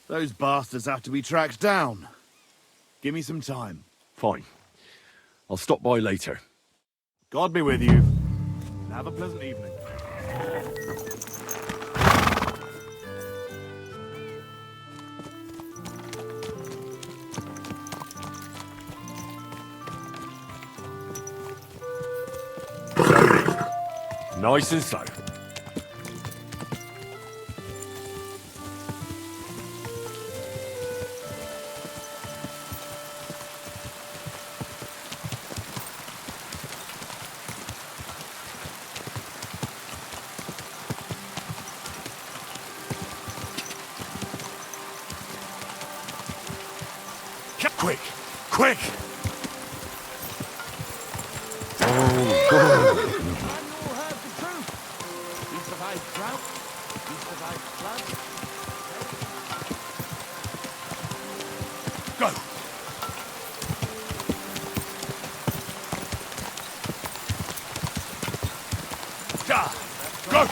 Those bastards have to be tracked down. Give me some time. Fine. I'll stop by later. God be with you. And have a pleasant evening. Nice and slow. Quick! Quick! Oh, God. Go! Go!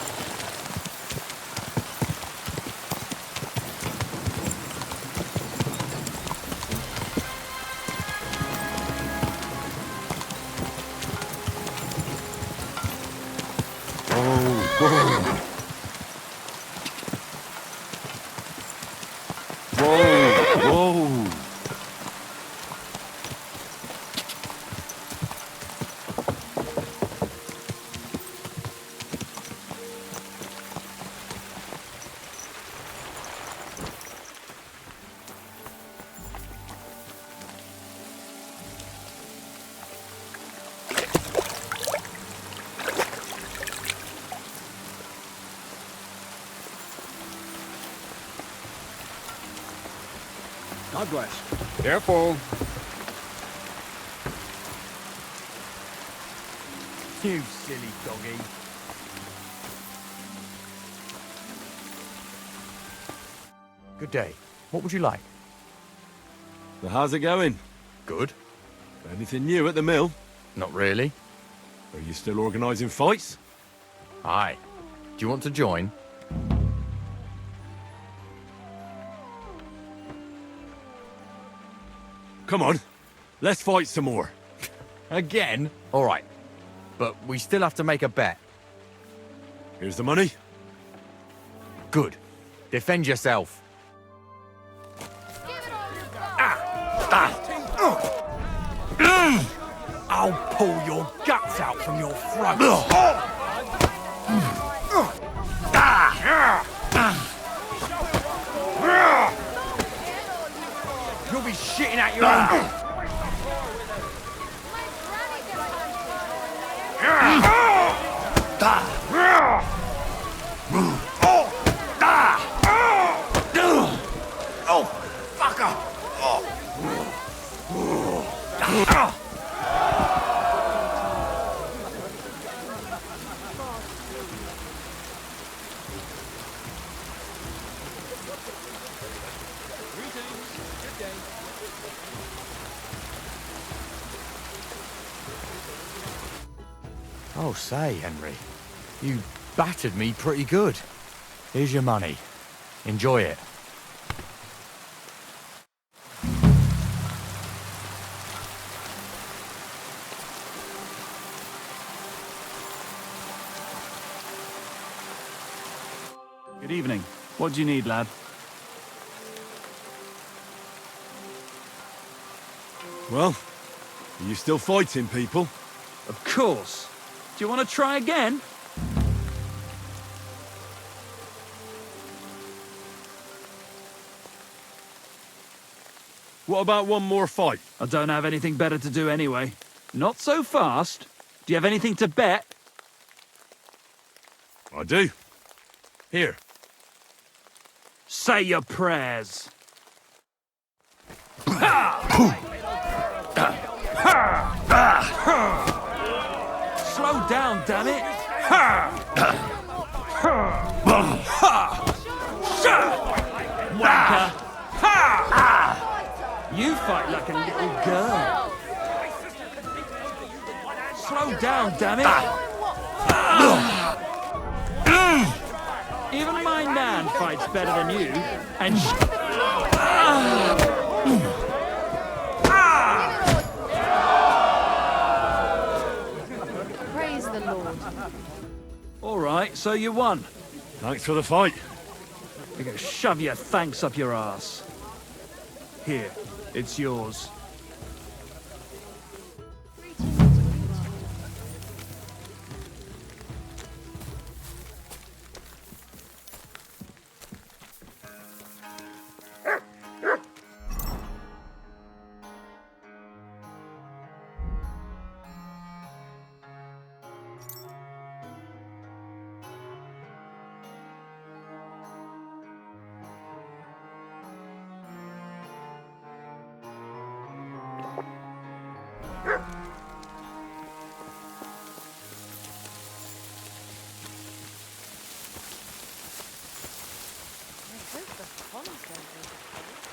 Whoa! God bless. Careful. You silly doggy. Good day. What would you like? So how's it going? Good. Anything new at the mill? Not really. Are you still organising fights? Aye. Do you want to join? Come on, let's fight some more. Again? All right. But we still have to make a bet. Here's the money. Good. Defend yourself. I'll pull your guts out from your throat. You'll be shitting out your own. Oh, fucker! Oh, say, Henry. You battered me pretty good. Here's your money. Enjoy it. Good evening. What do you need, lad? Well, are you still fighting people? Of course. Do you want to try again? What about one more fight? I don't have anything better to do anyway. Not so fast. Do you have anything to bet? I do. Here. Say your prayers. Slow down, damn it! Wanker! You fight like a little girl. Slow down, damn it! Even my nan fights better than you, and Praise the Lord. all right, so you won. Thanks for the fight. You can shove your thanks up your ass. Here, it's yours.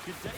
Good day.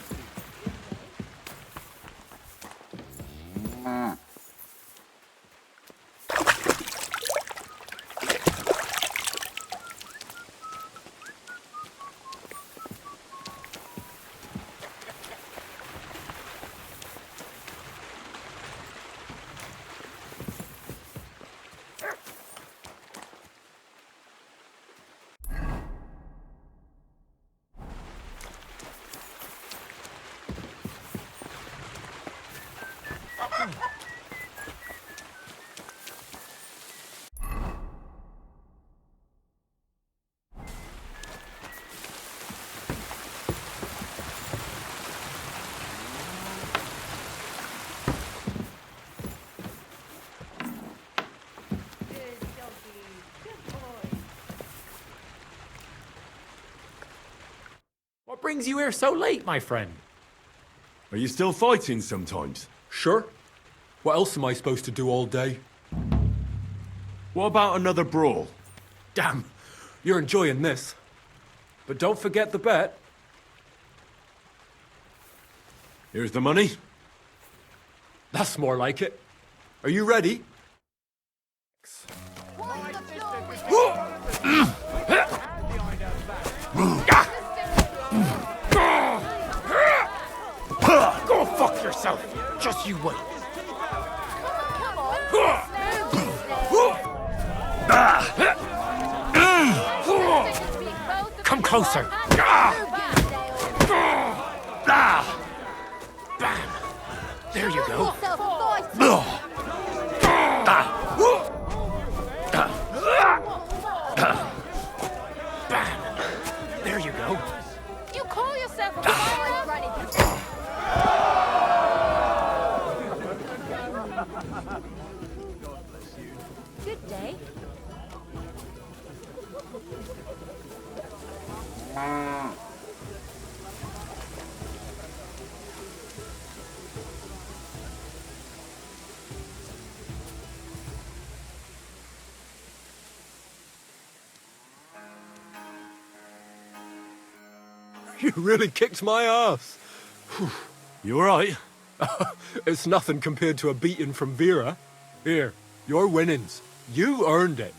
What brings you here so late, my friend? Are you still fighting sometimes? Sure. What else am I supposed to do all day? What about another brawl? Damn, you're enjoying this. But don't forget the bet. Here's the money. That's more like it. Are you ready? Go fuck yourself. Just you wait. Come closer. Bam. There you go. Bam. There you go. You call yourself a fighter? Good day. You really kicked my ass. You alright? It's nothing compared to a beating from Vera. Here, your winnings. You earned it.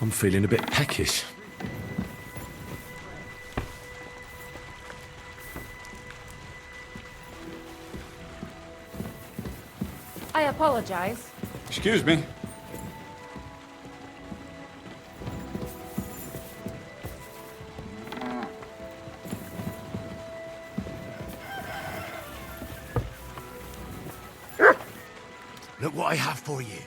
I'm feeling a bit peckish. I apologize. Excuse me. Look what I have for you.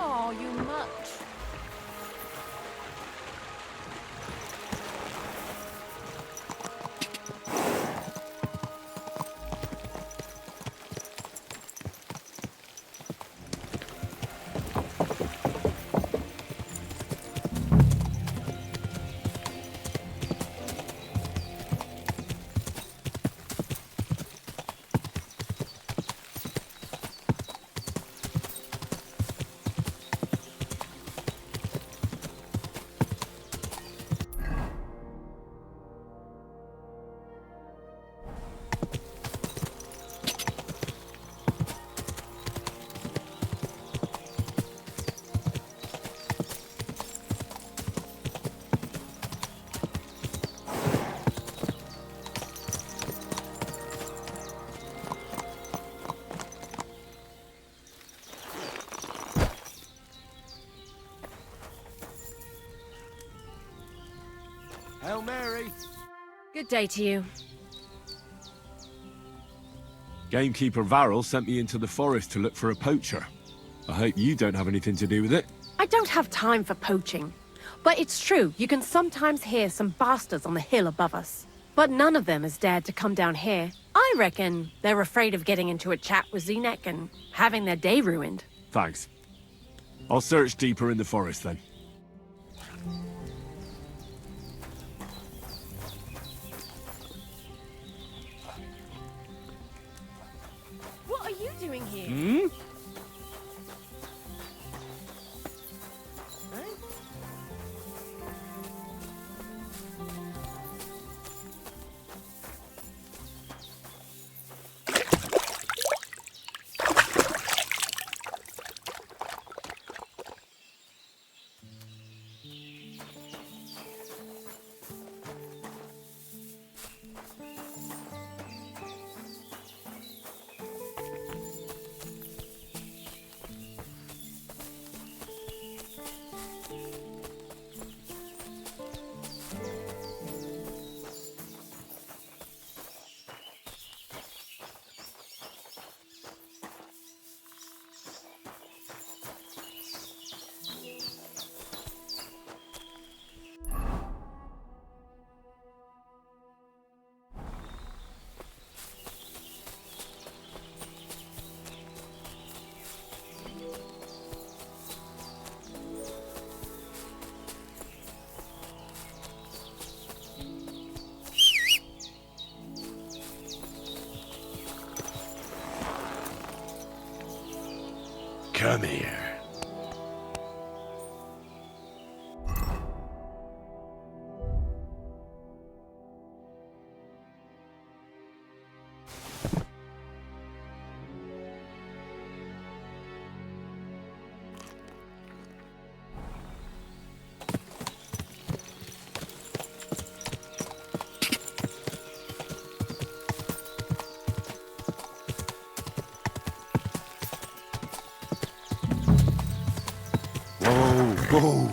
Oh, you much. Hail Mary! Good day to you. Gamekeeper Varrel sent me into the forest to look for a poacher. I hope you don't have anything to do with it. I don't have time for poaching. But it's true, you can sometimes hear some bastards on the hill above us. But none of them has dared to come down here. I reckon they're afraid of getting into a chat with Zenek and having their day ruined. Thanks. I'll search deeper in the forest then. What are you doing here? Hmm? Come here. Whoa!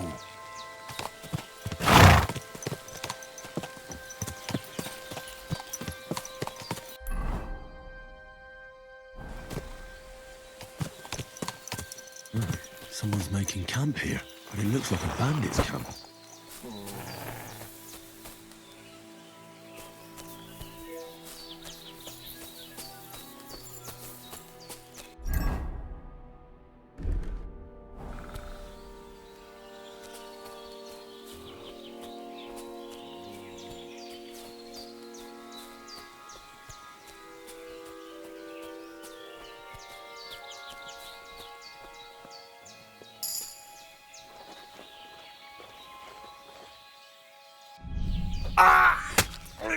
Someone's making camp here, but it looks like a bandit's camp.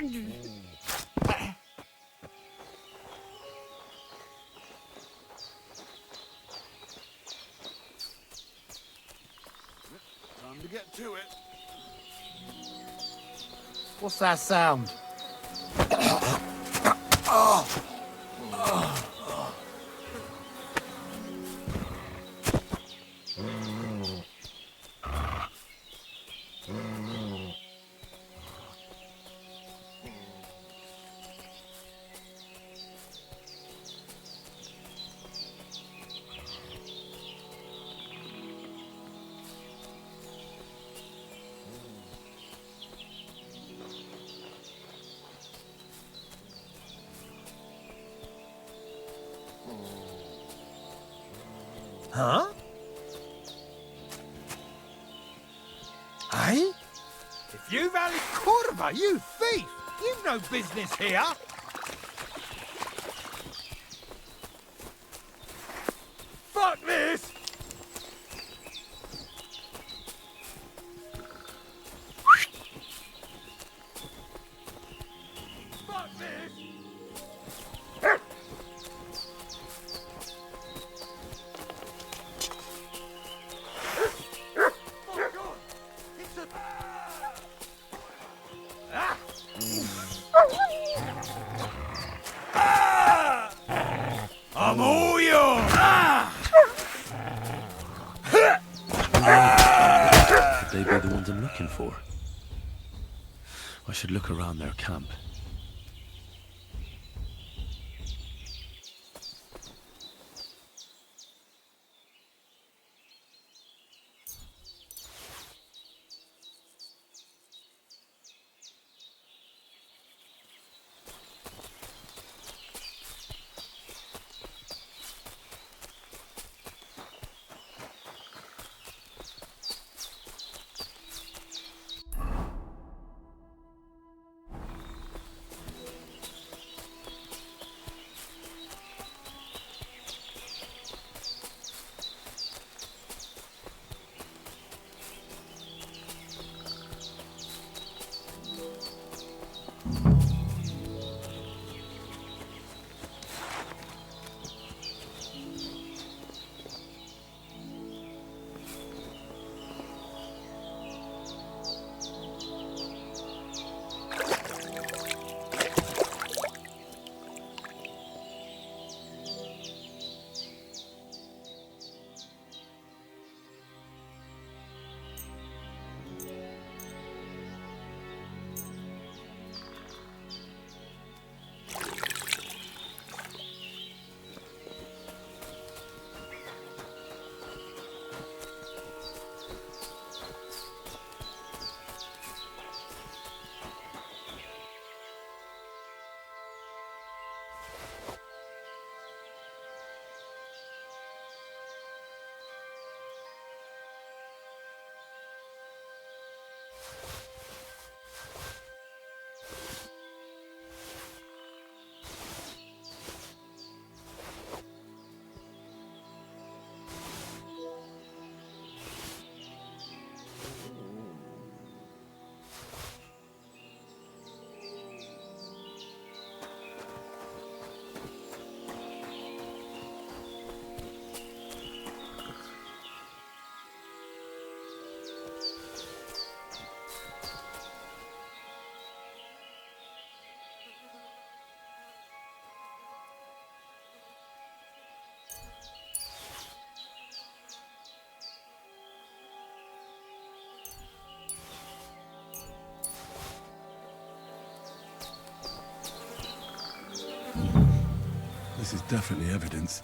Time to get to it. What's that sound? Huh? Hey? If you've only Corva, you thief! You've no business here! Fuck this! Fuck this! I'm all yours! Could they be the ones I'm looking for? I should look around their camp. This is definitely evidence.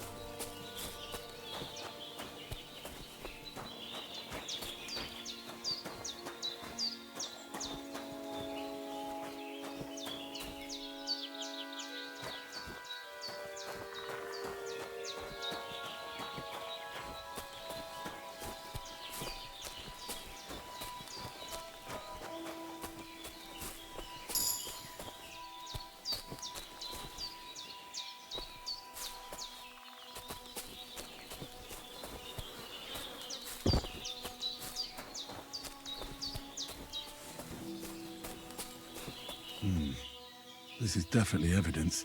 This is definitely evidence.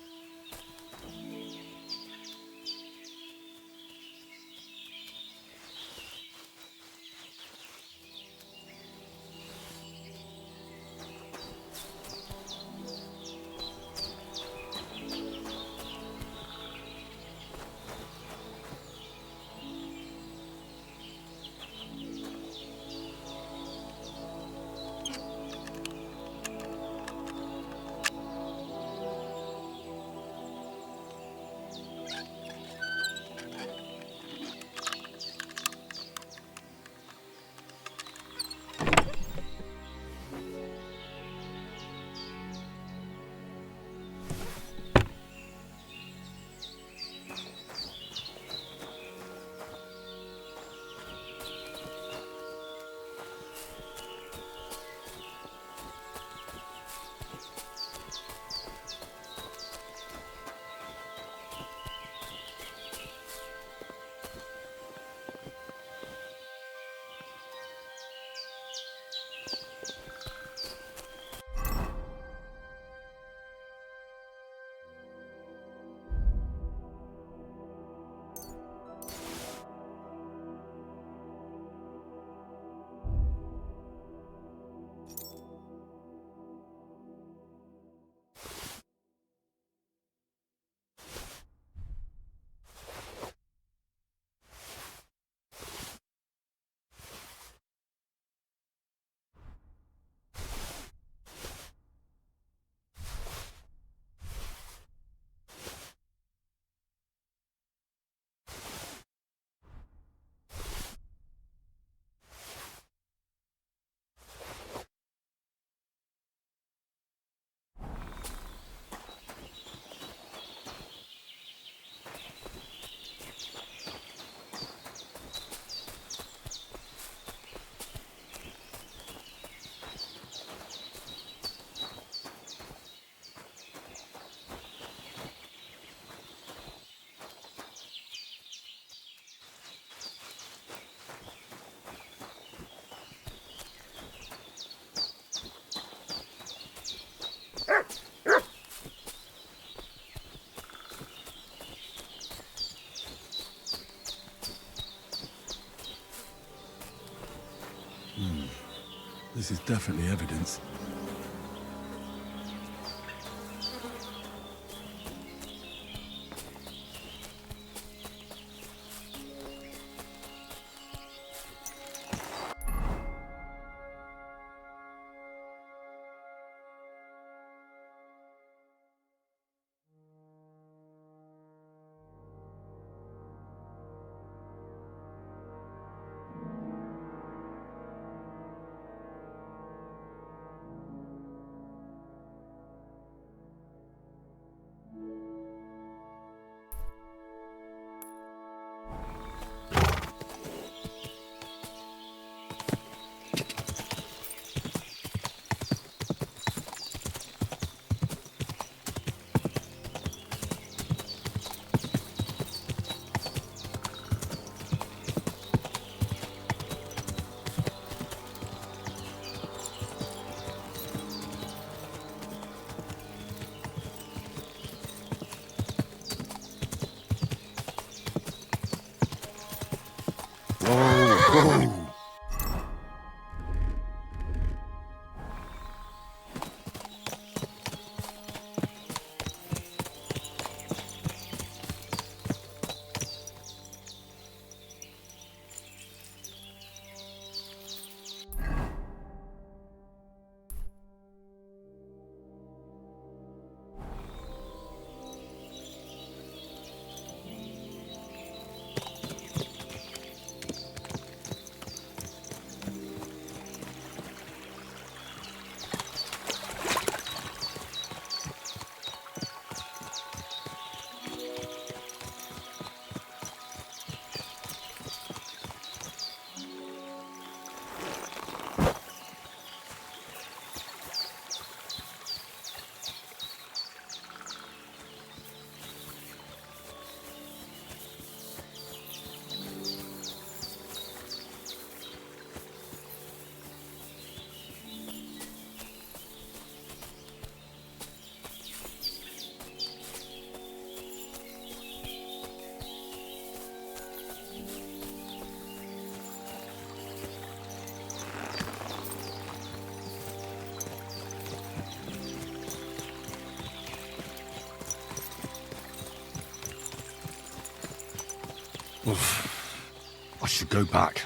This is definitely evidence. I should go back.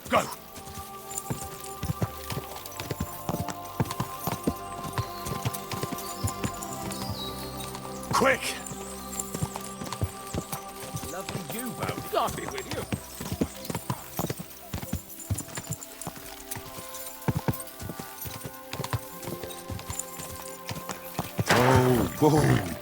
Go! Quick! Lovely view, boat. I'll be with you. Oh, boom!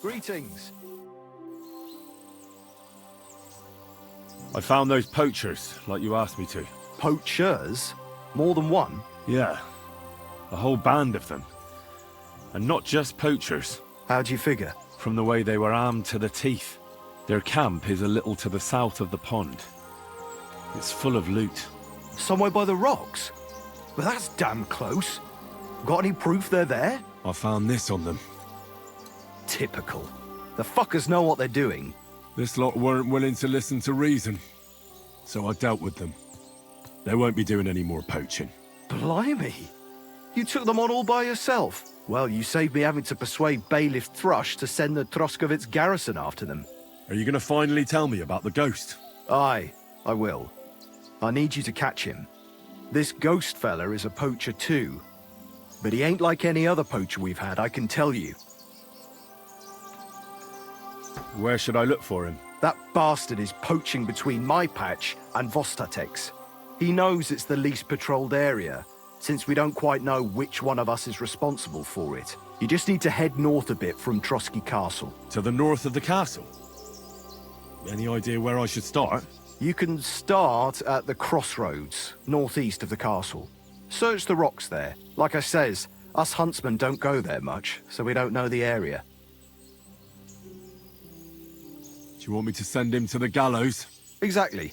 Greetings. I found those poachers, like you asked me to. Poachers? More than one? Yeah. A whole band of them. And not just poachers. How'd you figure? From the way they were armed to the teeth. Their camp is a little to the south of the pond. It's full of loot. Somewhere by the rocks? Well, that's damn close. Got any proof they're there? I found this on them. Typical. The fuckers know what they're doing. This lot weren't willing to listen to reason. So I dealt with them. They won't be doing any more poaching. Blimey. You took them on all by yourself. Well, you saved me having to persuade Bailiff Thrush to send the Troskovitz garrison after them. Are you going to finally tell me about the ghost? Aye, I will. I need you to catch him. This ghost fella is a poacher too. But he ain't like any other poacher we've had, I can tell you. Where should I look for him? That bastard is poaching between my patch and Vostatek's. He knows it's the least patrolled area, since we don't quite know which one of us is responsible for it. You just need to head north a bit from Trotsky Castle. To the north of the castle? Any idea where I should start? You can start at the crossroads, northeast of the castle. Search the rocks there. Like I says, us huntsmen don't go there much, so we don't know the area. Do you want me to send him to the gallows? Exactly.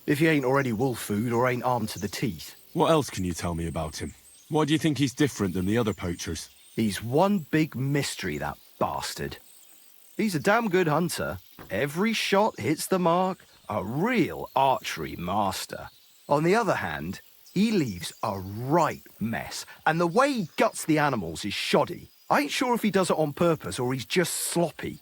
If he ain't already wolf food or ain't armed to the teeth. What else can you tell me about him? Why do you think he's different than the other poachers? He's one big mystery, that bastard. He's a damn good hunter. Every shot hits the mark. A real archery master. On the other hand, he leaves a right mess. And the way he guts the animals is shoddy. I ain't sure if he does it on purpose or he's just sloppy.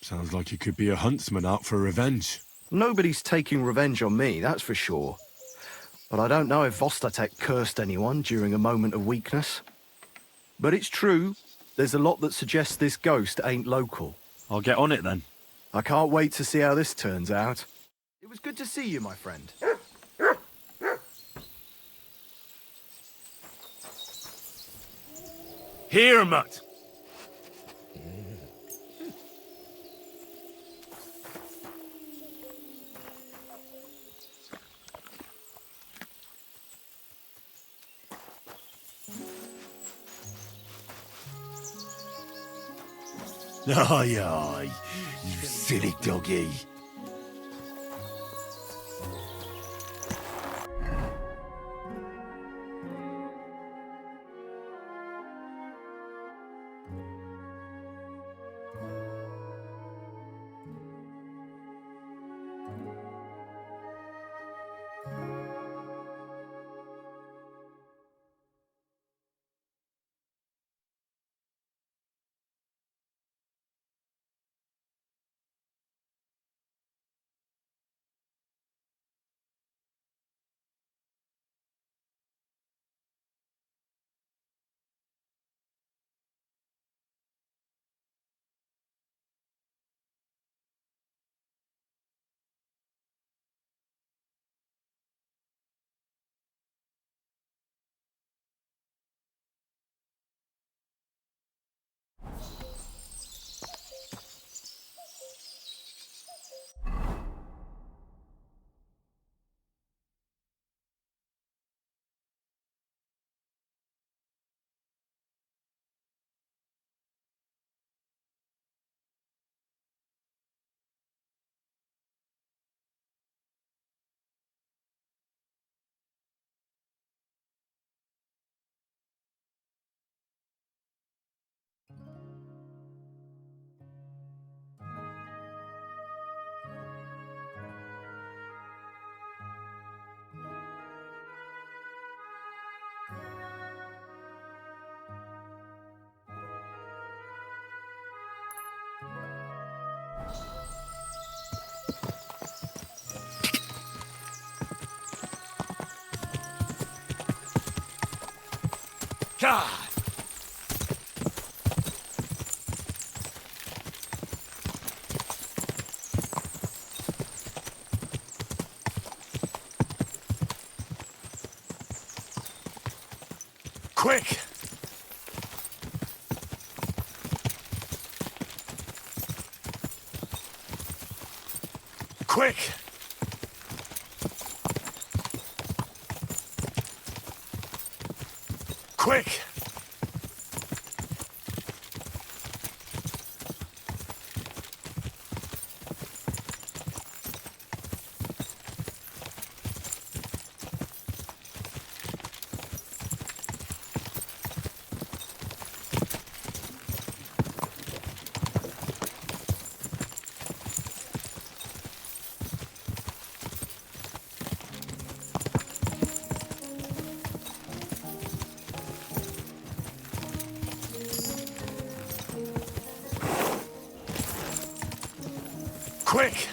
Sounds like he could be a huntsman out for revenge. Nobody's taking revenge on me, that's for sure. But I don't know if Vostatek cursed anyone during a moment of weakness. But it's true, there's a lot that suggests this ghost ain't local. I'll get on it then. I can't wait to see how this turns out. It was good to see you, my friend. Here, Mutt! Aye, aye, you silly doggy. God! Quick! Quick! Quick! Quick!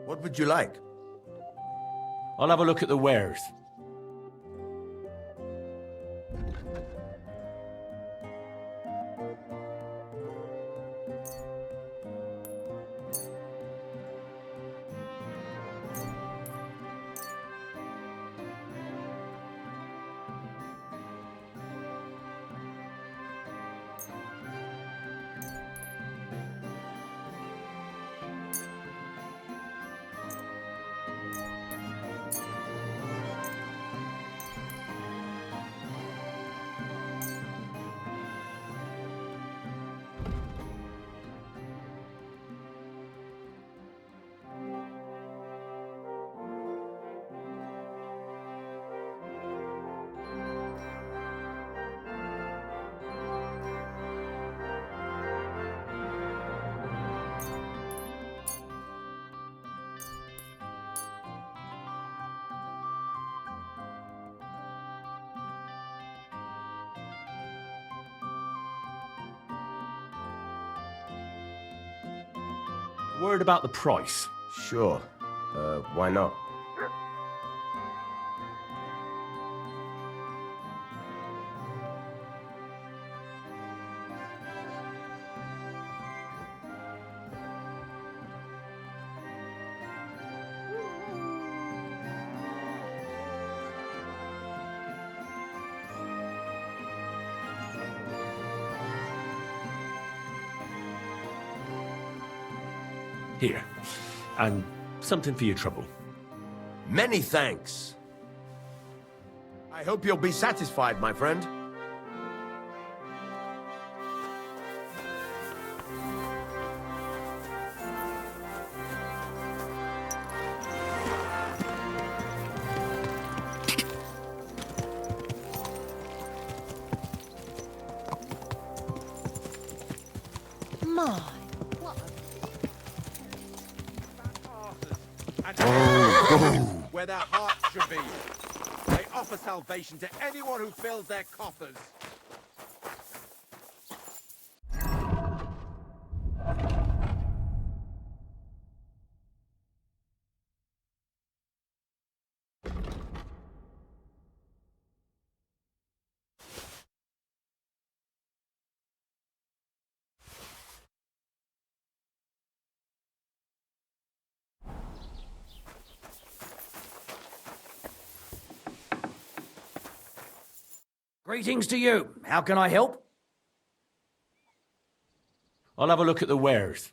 What would you like? I'll have a look at the wares. Word about the price. Sure. Why not? Here. And something for your trouble. Many thanks. I hope you'll be satisfied, my friend. My. Where their hearts should be. They offer salvation to anyone who fills their coffers. Greetings to you. How can I help? I'll have a look at the wares.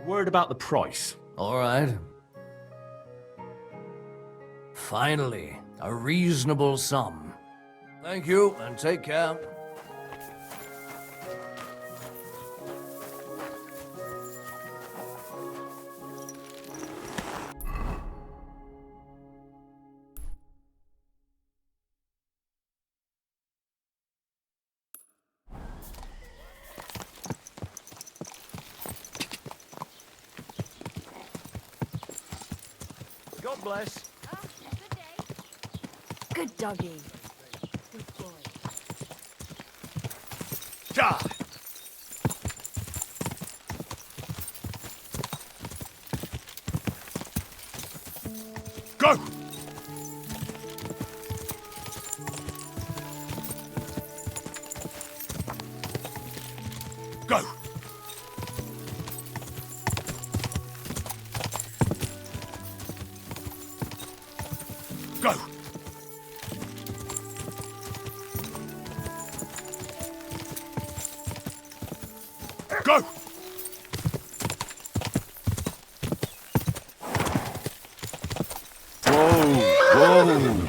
Word about the price. All right. Finally, a reasonable sum. Thank you, and take care. God bless. Good doggy. Good boy. Die! Go! Go! Go! Go! Whoa!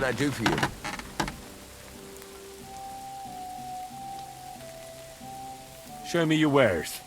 can I do for you? Show me your wares.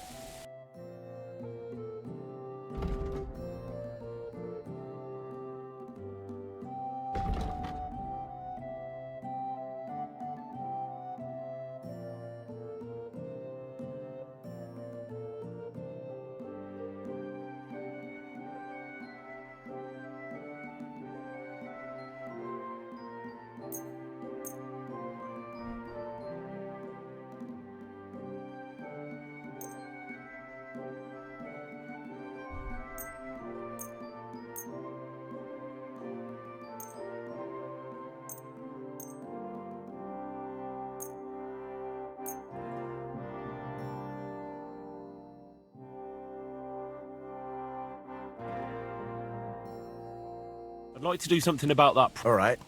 I'd like to do something about that. All right.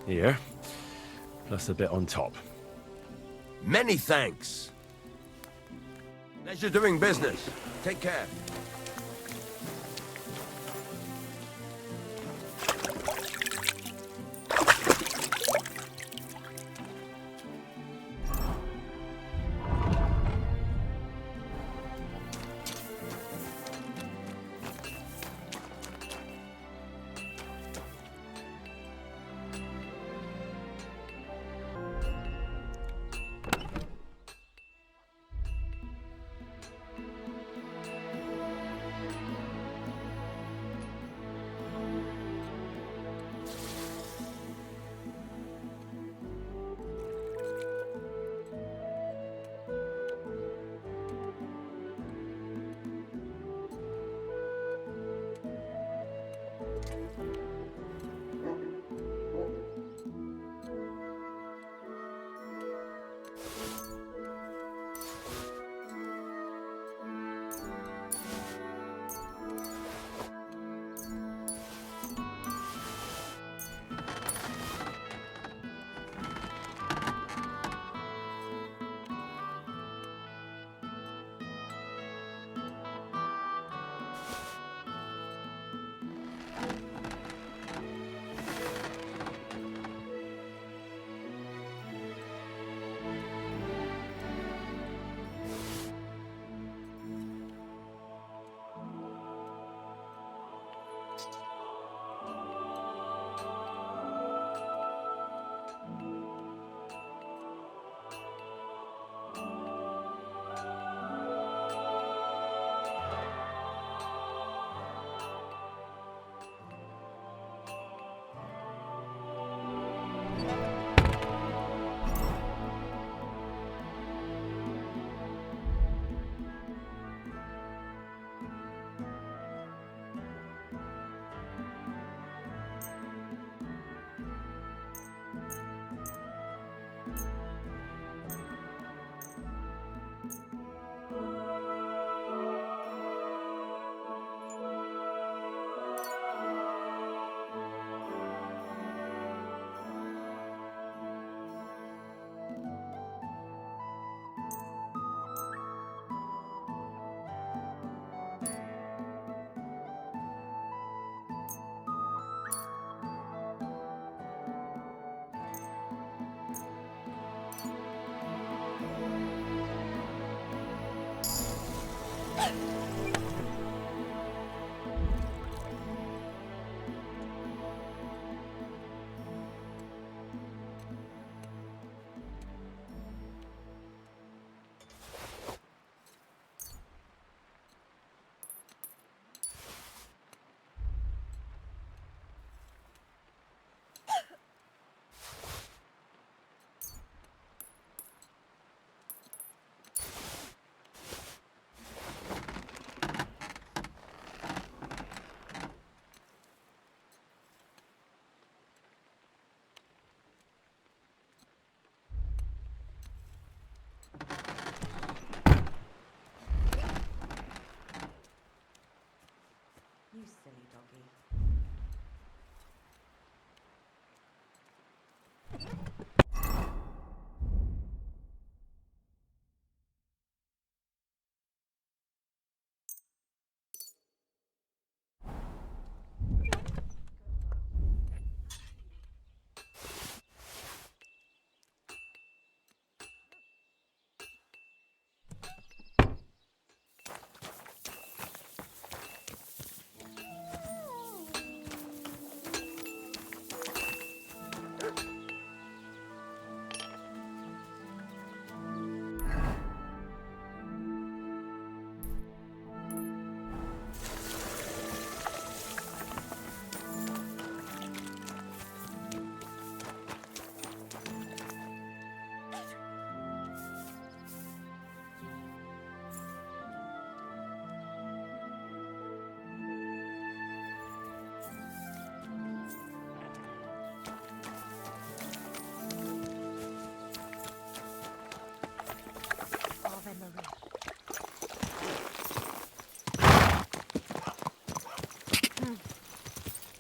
Here, plus a bit on top. Many thanks. Pleasure doing business. Take care.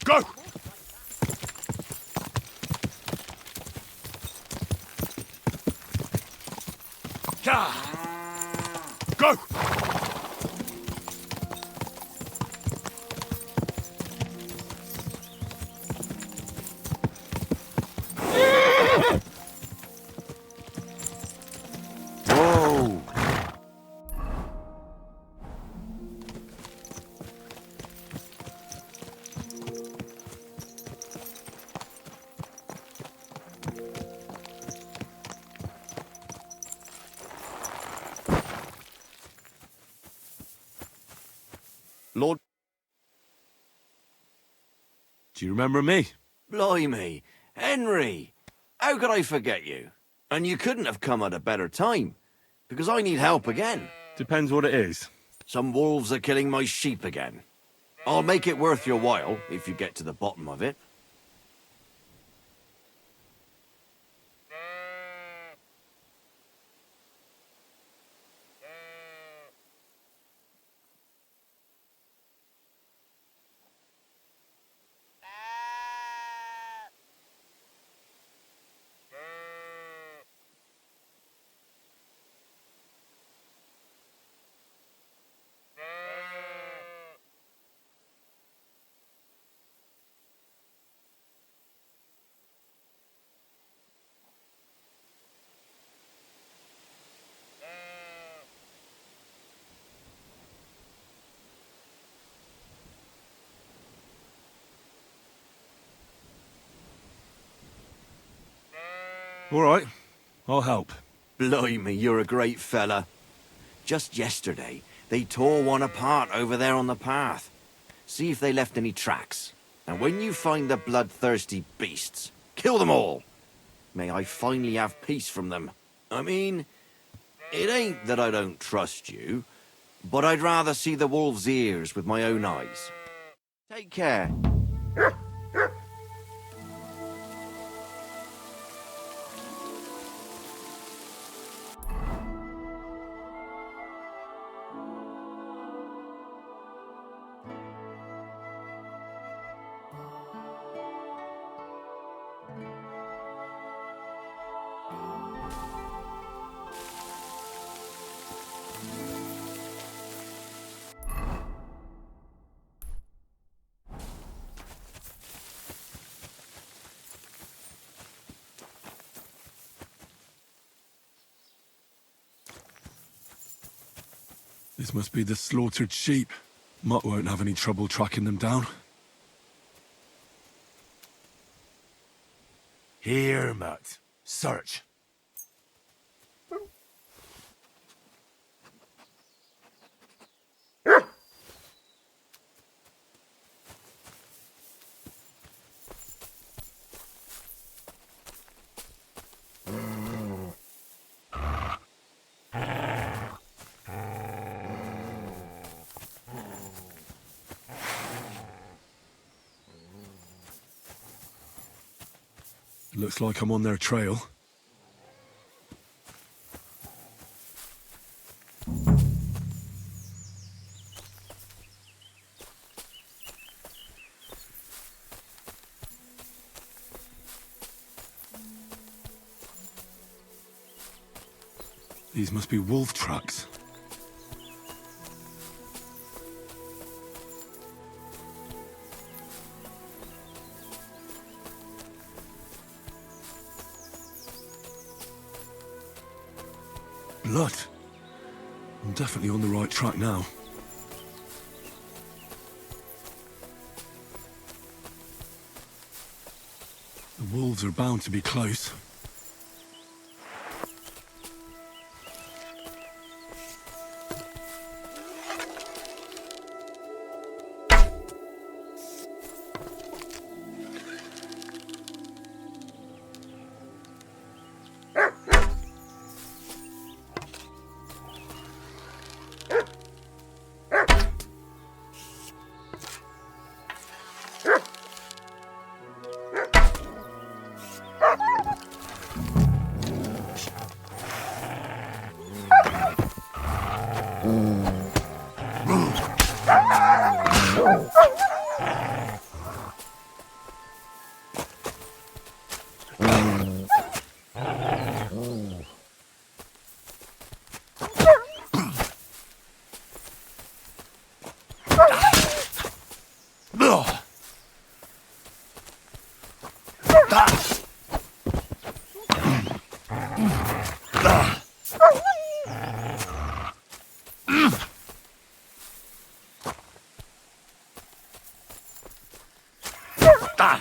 Go! Go! Whoa! Lord... Do you remember me? Blimey, Henry! How could I forget you? And you couldn't have come at a better time, because I need help again. Depends what it is. Some wolves are killing my sheep again. I'll make it worth your while, if you get to the bottom of it. All right, I'll help. Blimey, you're a great fella. Just yesterday, they tore one apart over there on the path. See if they left any tracks. And when you find the bloodthirsty beasts, kill them all. May I finally have peace from them. I mean, it ain't that I don't trust you, but I'd rather see the wolf's ears with my own eyes. Take care. This must be the slaughtered sheep. Mutt won't have any trouble tracking them down. Here, Mutt. Search. Looks like I'm on their trail. These must be wolf tracks. Blood. I'm definitely on the right track now. The wolves are bound to be close. I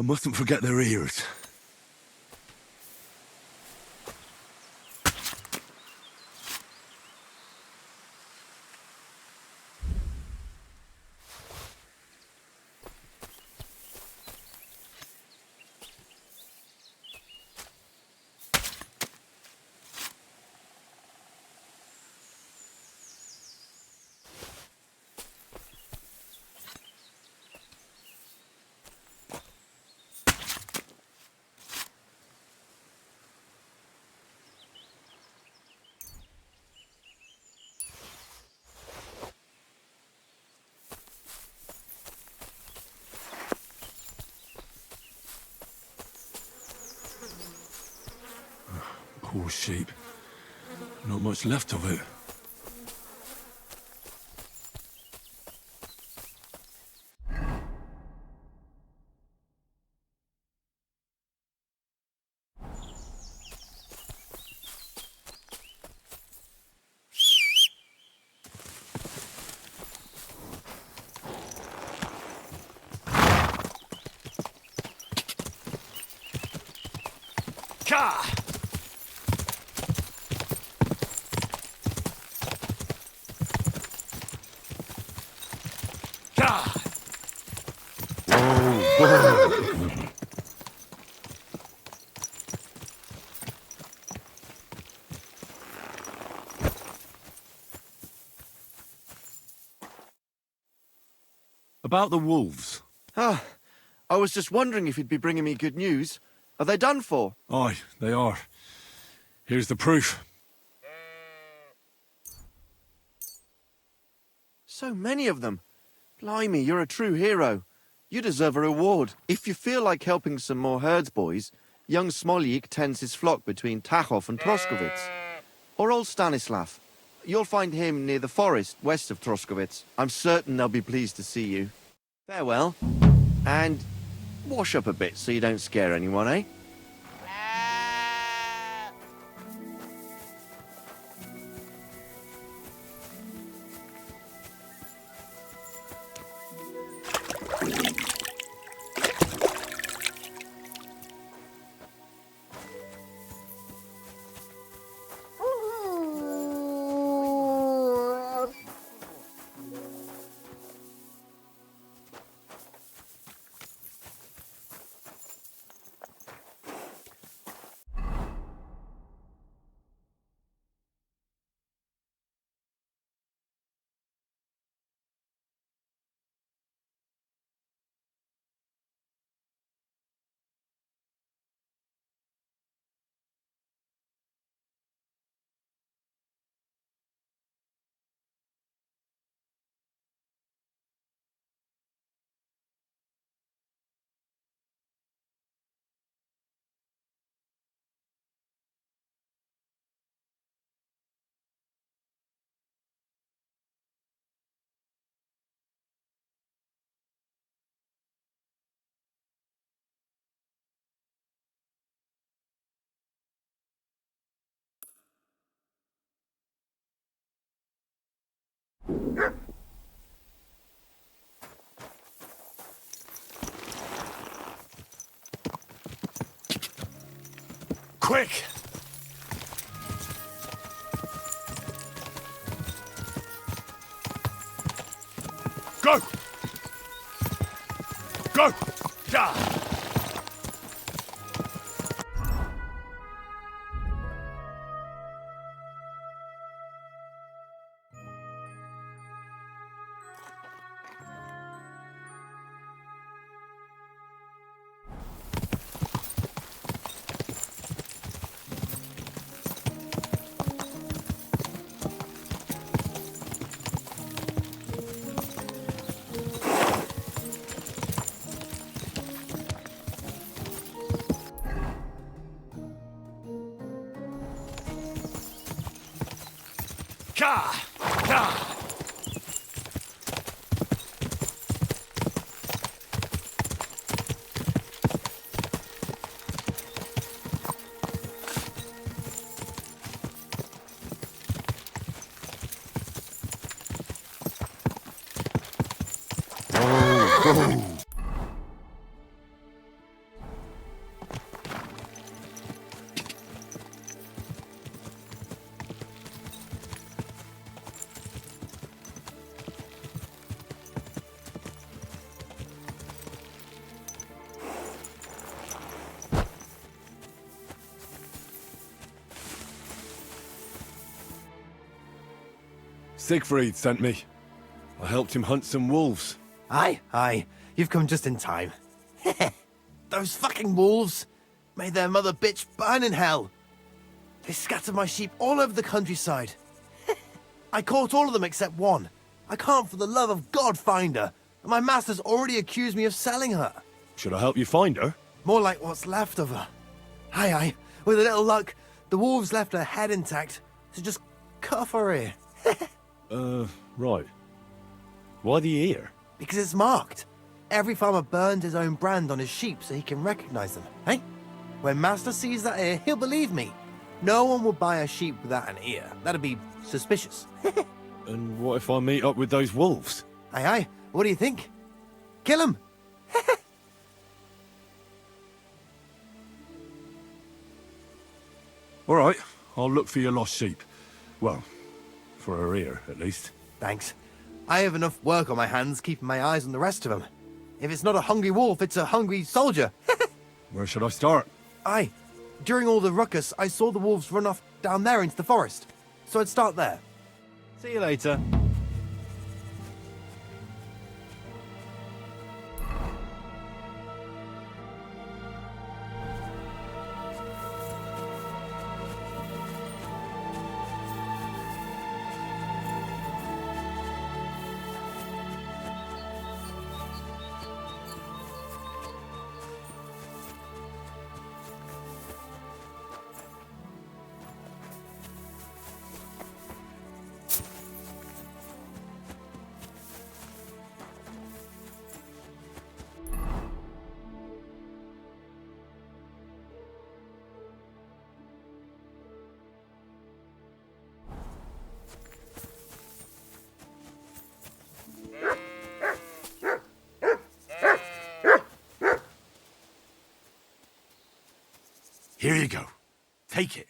mustn't forget their ears. Poor sheep. Not much left of it. Ka! About the wolves. Ah, I was just wondering if you'd be bringing me good news. Are they done for? Aye, they are. Here's the proof. So many of them. Blimey, you're a true hero. You deserve a reward. If you feel like helping some more herds boys, young Smoljik tends his flock between Tachov and Troskowitz. Or old Stanislav. You'll find him near the forest west of Troskowitz. I'm certain they'll be pleased to see you. Farewell. And wash up a bit so you don't scare anyone, eh? Quick! Go! Go! Ja! Siegfried sent me. I helped him hunt some wolves. Aye. You've come just in time. Those fucking wolves made their mother bitch burn in hell. They scattered my sheep all over the countryside. I caught all of them except one. I can't for the love of God find her. And my master's already accused me of selling her. Should I help you find her? More like what's left of her. Aye. With a little luck, the wolves left her head intact. So just cut off her ear. Right. Why the ear? Because it's marked. Every farmer burns his own brand on his sheep so he can recognize them, eh? When Master sees that ear, he'll believe me. No one will buy a sheep without an ear. That'd be suspicious. And what if I meet up with those wolves? Aye. What do you think? Kill him. All right, I'll look for your lost sheep. Well, for her ear, at least. Thanks. I have enough work on my hands keeping my eyes on the rest of them. If it's not a hungry wolf, it's a hungry soldier. Where should I start? Aye. During all the ruckus, I saw the wolves run off down there into the forest. So I'd start there. See you later. Here you go. Take it.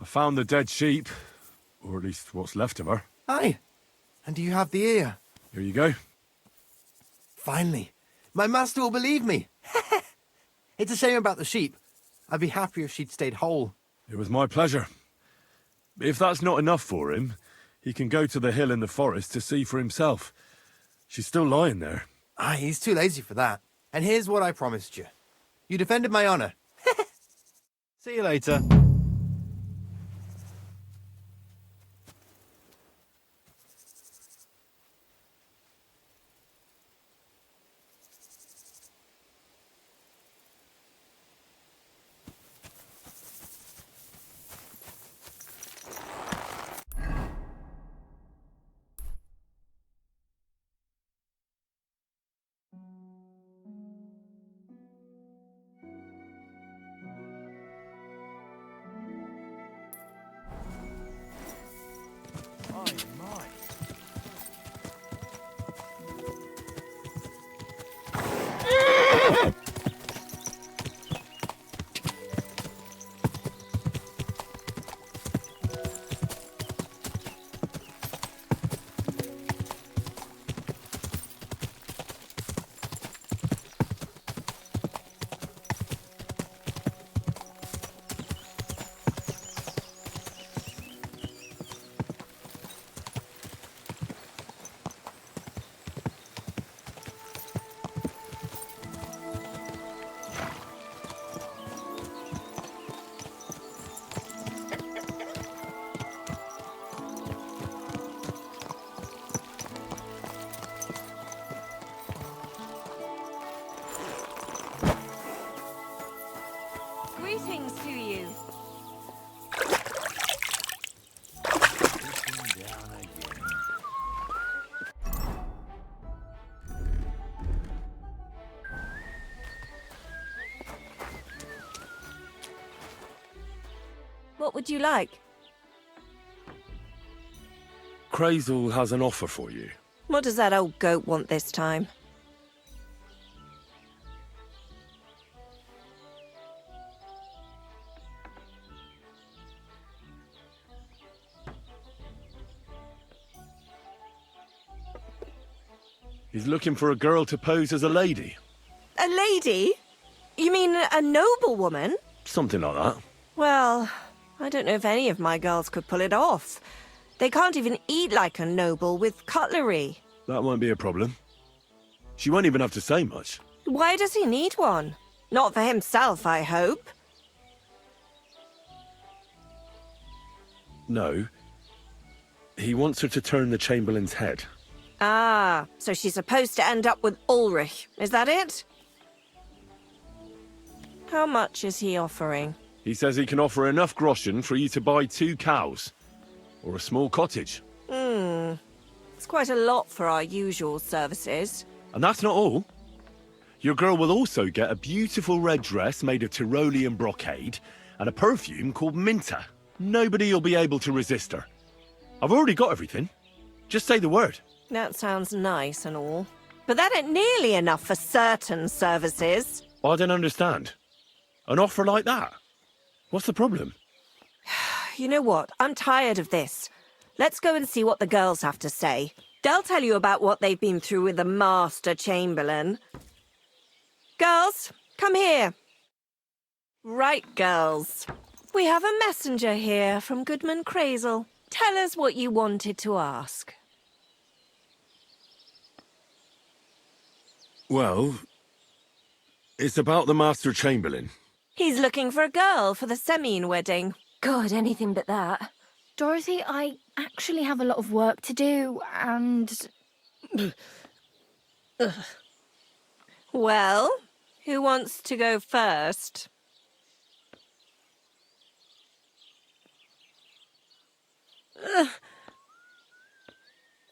I found the dead sheep, or at least what's left of her. Aye. And do you have the ear? Here you go. Finally. My master will believe me. It's a shame about the sheep. I'd be happier if she'd stayed whole. It was my pleasure. If that's not enough for him, he can go to the hill in the forest to see for himself. She's still lying there. Aye, he's too lazy for that. And here's what I promised you. You defended my honor. See you later. Greetings to you. What would you like? Crazel has an offer for you. What does that old goat want this time? He's looking for a girl to pose as a lady. A lady? You mean a noblewoman? Something like that. Well, I don't know if any of my girls could pull it off. They can't even eat like a noble with cutlery. That won't be a problem. She won't even have to say much. Why does he need one? Not for himself, I hope. No. He wants her to turn the Chamberlain's head. Ah, so she's supposed to end up with Ulrich, is that it? How much is he offering? He says he can offer enough groschen for you to buy 2 cows. Or a small cottage. It's quite a lot for our usual services. And that's not all. Your girl will also get a beautiful red dress made of Tyrolean brocade and a perfume called Minta. Nobody will be able to resist her. I've already got everything. Just say the word. That sounds nice and all. But that ain't nearly enough for certain services. I don't understand. An offer like that? What's the problem? You know what? I'm tired of this. Let's go and see what the girls have to say. They'll tell you about what they've been through with the Master Chamberlain. Girls, come here. Right, girls. We have a messenger here from Goodman Crazel. Tell us what you wanted to ask. Well, it's about the Master Chamberlain. He's looking for a girl for the Semine wedding. God, anything but that. Dorothy, I actually have a lot of work to do, and... Well, who wants to go first?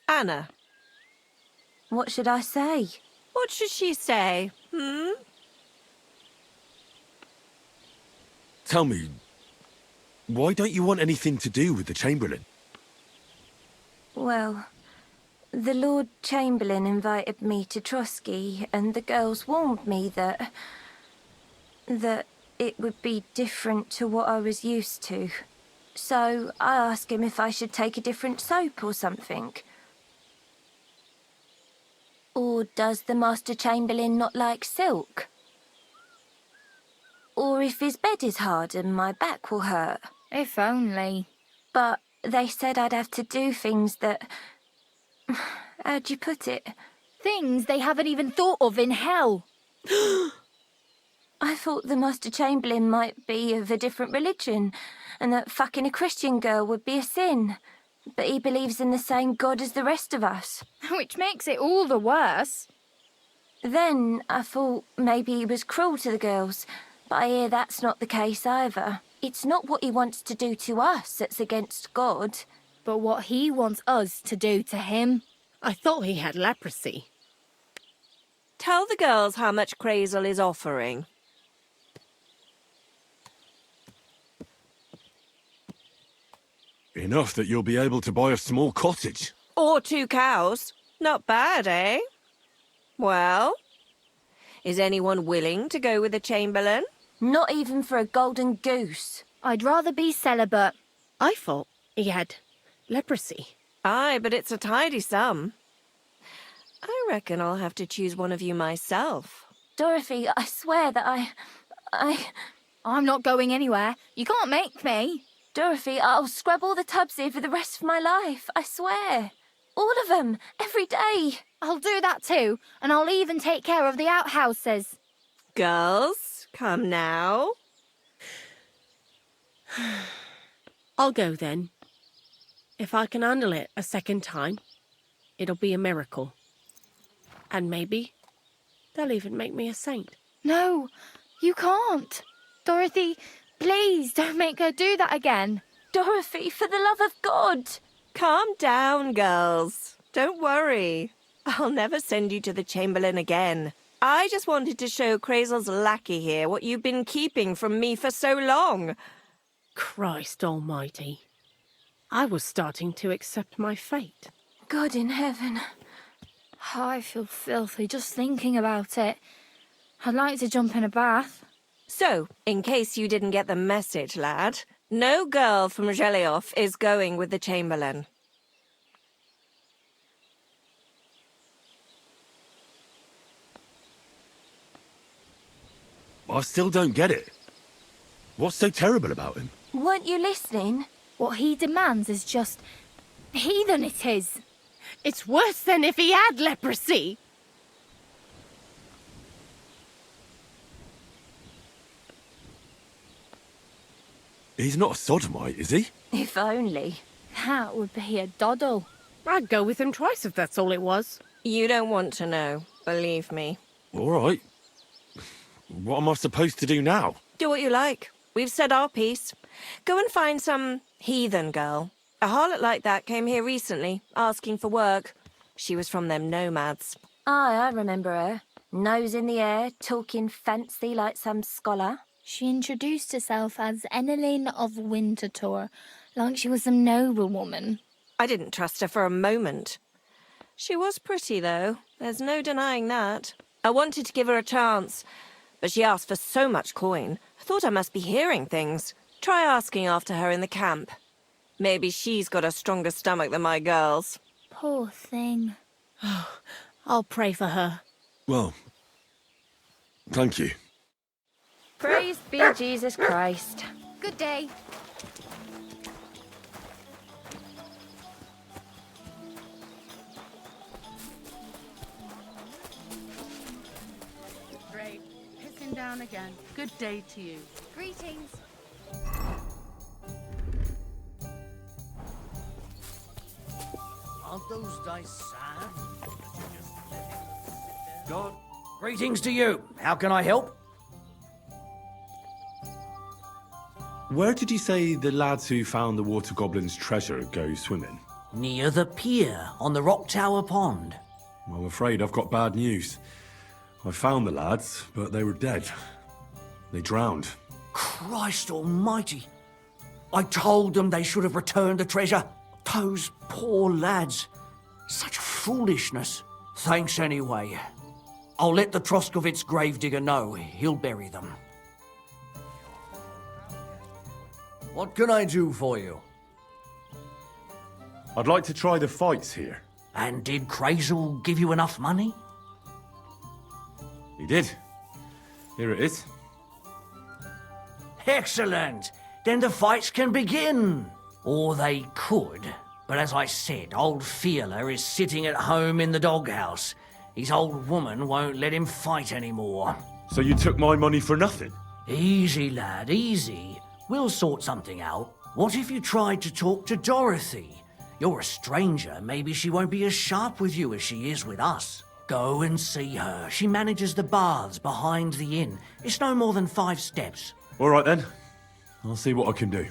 Anna. What should I say? What should she say, Tell me, why don't you want anything to do with the Chamberlain? Well, the Lord Chamberlain invited me to Trotsky, and the girls warned me that it would be different to what I was used to. So I asked him if I should take a different soap or something. Or does the Master Chamberlain not like silk? Or if his bed is hard and my back will hurt. If only. But they said I'd have to do things that... How'd you put it? Things they haven't even thought of in hell. I thought the Master Chamberlain might be of a different religion, and that fucking a Christian girl would be a sin. But he believes in the same God as the rest of us. Which makes it all the worse. Then I thought maybe he was cruel to the girls, but I hear that's not the case either. It's not what he wants to do to us that's against God. But what he wants us to do to him. I thought he had leprosy. Tell the girls how much Crazel is offering. Enough that you'll be able to buy a small cottage. Or 2 cows. Not bad, eh? Well, is anyone willing to go with the Chamberlain? Not even for a golden goose. I'd rather be celibate. I thought he had leprosy. Aye, but it's a tidy sum. I reckon I'll have to choose one of you myself. Dorothy, I swear that I'm not going anywhere. You can't make me. Dorothy, I'll scrub all the tubs here for the rest of my life, I swear. All of them, every day. I'll do that too, and I'll even take care of the outhouses. Girls, come now. I'll go then. If I can handle it a second time, it'll be a miracle. And maybe they'll even make me a saint. No, you can't. Dorothy, please don't make her do that again. Dorothy, for the love of God. Calm down, girls. Don't worry. I'll never send you to the Chamberlain again. I just wanted to show Crazel's lackey here what you've been keeping from me for so long. Christ almighty. I was starting to accept my fate. God in heaven. Oh, I feel filthy just thinking about it. I'd like to jump in a bath. So, in case you didn't get the message, lad, no girl from Zhelioff is going with the Chamberlain. I still don't get it. What's so terrible about him? Weren't you listening? What he demands is just... heathen it is. It's worse than if he had leprosy. He's not a sodomite, is he? If only. That would be a doddle. I'd go with him twice if that's all it was. You don't want to know, believe me. All right. What am I supposed to do now? Do what you like. We've said our piece. Go and find some heathen girl. A harlot like that came here recently, asking for work. She was from them nomads. Aye, I remember her. Nose in the air, talking fancy like some scholar. She introduced herself as Enneline of Winterthur, like she was some noblewoman. I didn't trust her for a moment. She was pretty, though. There's no denying that. I wanted to give her a chance, but she asked for so much coin. I thought I must be hearing things. Try asking after her in the camp. Maybe she's got a stronger stomach than my girls. Poor thing. I'll pray for her. Well, thank you. Praise be Jesus Christ. Good day. Great. Pissing down again. Good day to you. Greetings. Aren't those dice sad? God, greetings to you. How can I help? Where did you say the lads who found the water goblin's treasure go swimming? Near the pier on the Rock Tower Pond. I'm afraid I've got bad news. I found the lads, but they were dead. They drowned. Christ almighty. I told them they should have returned the treasure. Those poor lads. Such foolishness. Thanks anyway. I'll let the Troskovitz gravedigger know. He'll bury them. What can I do for you? I'd like to try the fights here. And did Crazel give you enough money? He did. Here it is. Excellent! Then the fights can begin. Or they could. But as I said, old Fiala is sitting at home in the doghouse. His old woman won't let him fight anymore. So you took my money for nothing? Easy, lad, easy. We'll sort something out. What if you tried to talk to Dorothy? You're a stranger. Maybe she won't be as sharp with you as she is with us. Go and see her. She manages the baths behind the inn. It's no more than 5 steps. All right then. I'll see what I can do.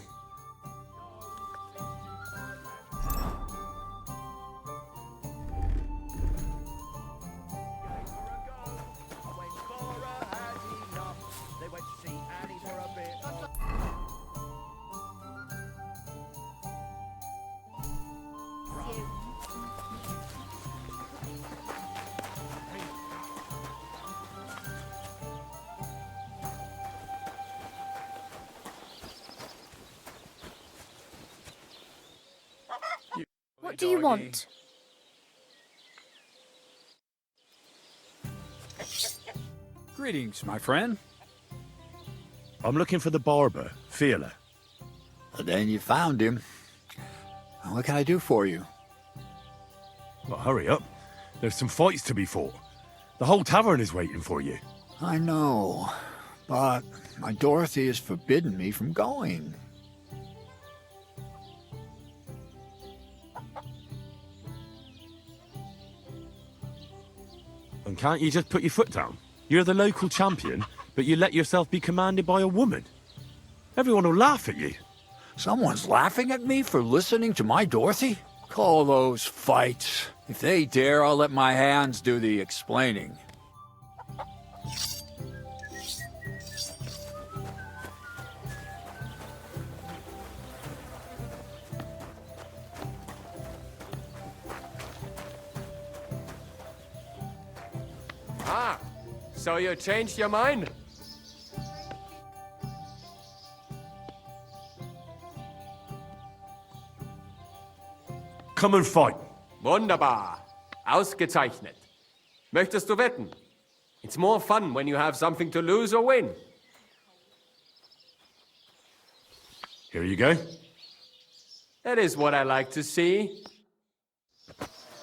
What do you want? Greetings, my friend. I'm looking for the barber, Fiala. Then you found him. What can I do for you? Well, hurry up. There's some fights to be fought. The whole tavern is waiting for you. I know, but my Dorothy has forbidden me from going. And can't you just put your foot down? You're the local champion, but you let yourself be commanded by a woman. Everyone will laugh at you. Someone's laughing at me for listening to my Dorothy? Call those fights. If they dare, I'll let my hands do the explaining. Ah, so you changed your mind? Come and fight. Wunderbar. Ausgezeichnet. Möchtest du wetten? It's more fun when you have something to lose or win. Here you go. That is what I like to see.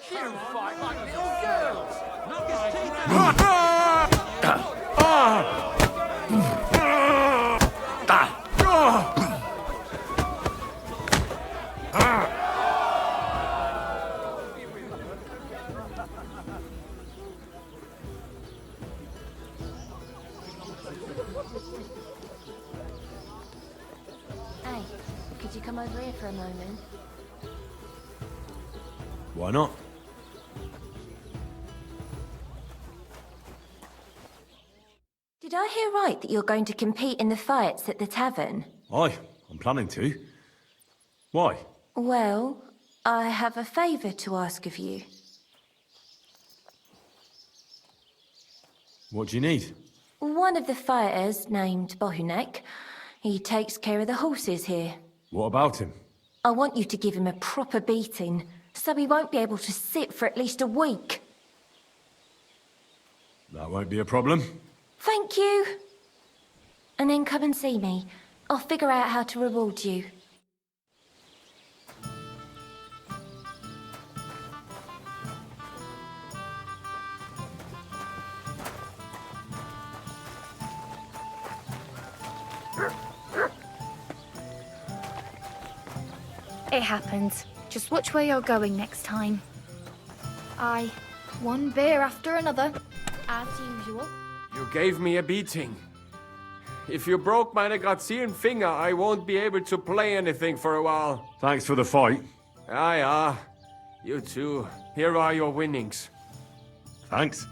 You fight like little girls. Knock his teeth Hey, could you come over here for a moment? Why not? Did I hear right that you're going to compete in the fights at the tavern? Aye, I'm planning to. Why? Well, I have a favour to ask of you. What do you need? One of the fighters, named Bohunek, he takes care of the horses here. What about him? I want you to give him a proper beating, so he won't be able to sit for at least a week. That won't be a problem. Thank you. And then come and see me. I'll figure out how to reward you. It happens. Just watch where you're going next time. Aye. One beer after another, as usual. You gave me a beating. If you broke my Grazian finger, I won't be able to play anything for a while. Thanks for the fight. Ah. You too. Here are your winnings. Thanks.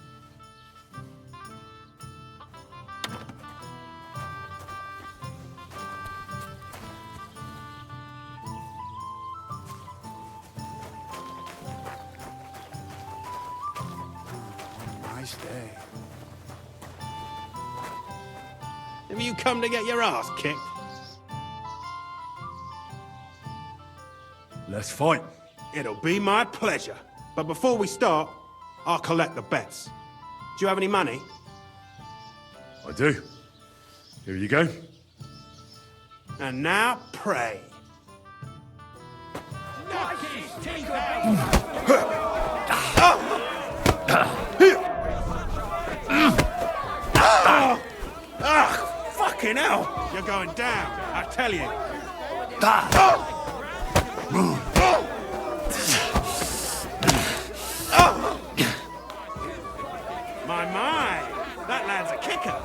Nice day. Have you come to get your ass kicked? Let's fight. It'll be my pleasure. But before we start, I'll collect the bets. Do you have any money? I do. Here you go. And now pray. Fucking hell! You're going down, I tell you. My, that lad's a kicker.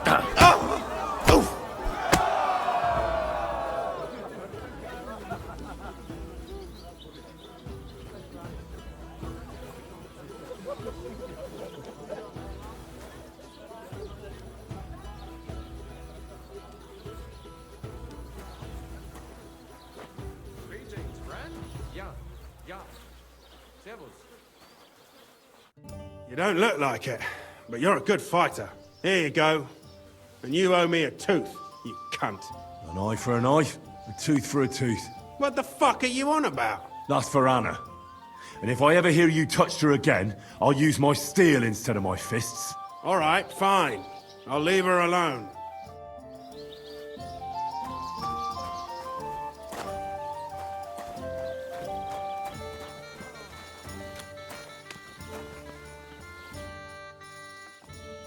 Greetings, friend. Yeah. Servus. You don't look like it, but you're a good fighter. Here you go. And you owe me a tooth, you cunt. An eye for an eye, a tooth for a tooth. What the fuck are you on about? That's for Anna. And if I ever hear you touched her again, I'll use my steel instead of my fists. All right, fine. I'll leave her alone.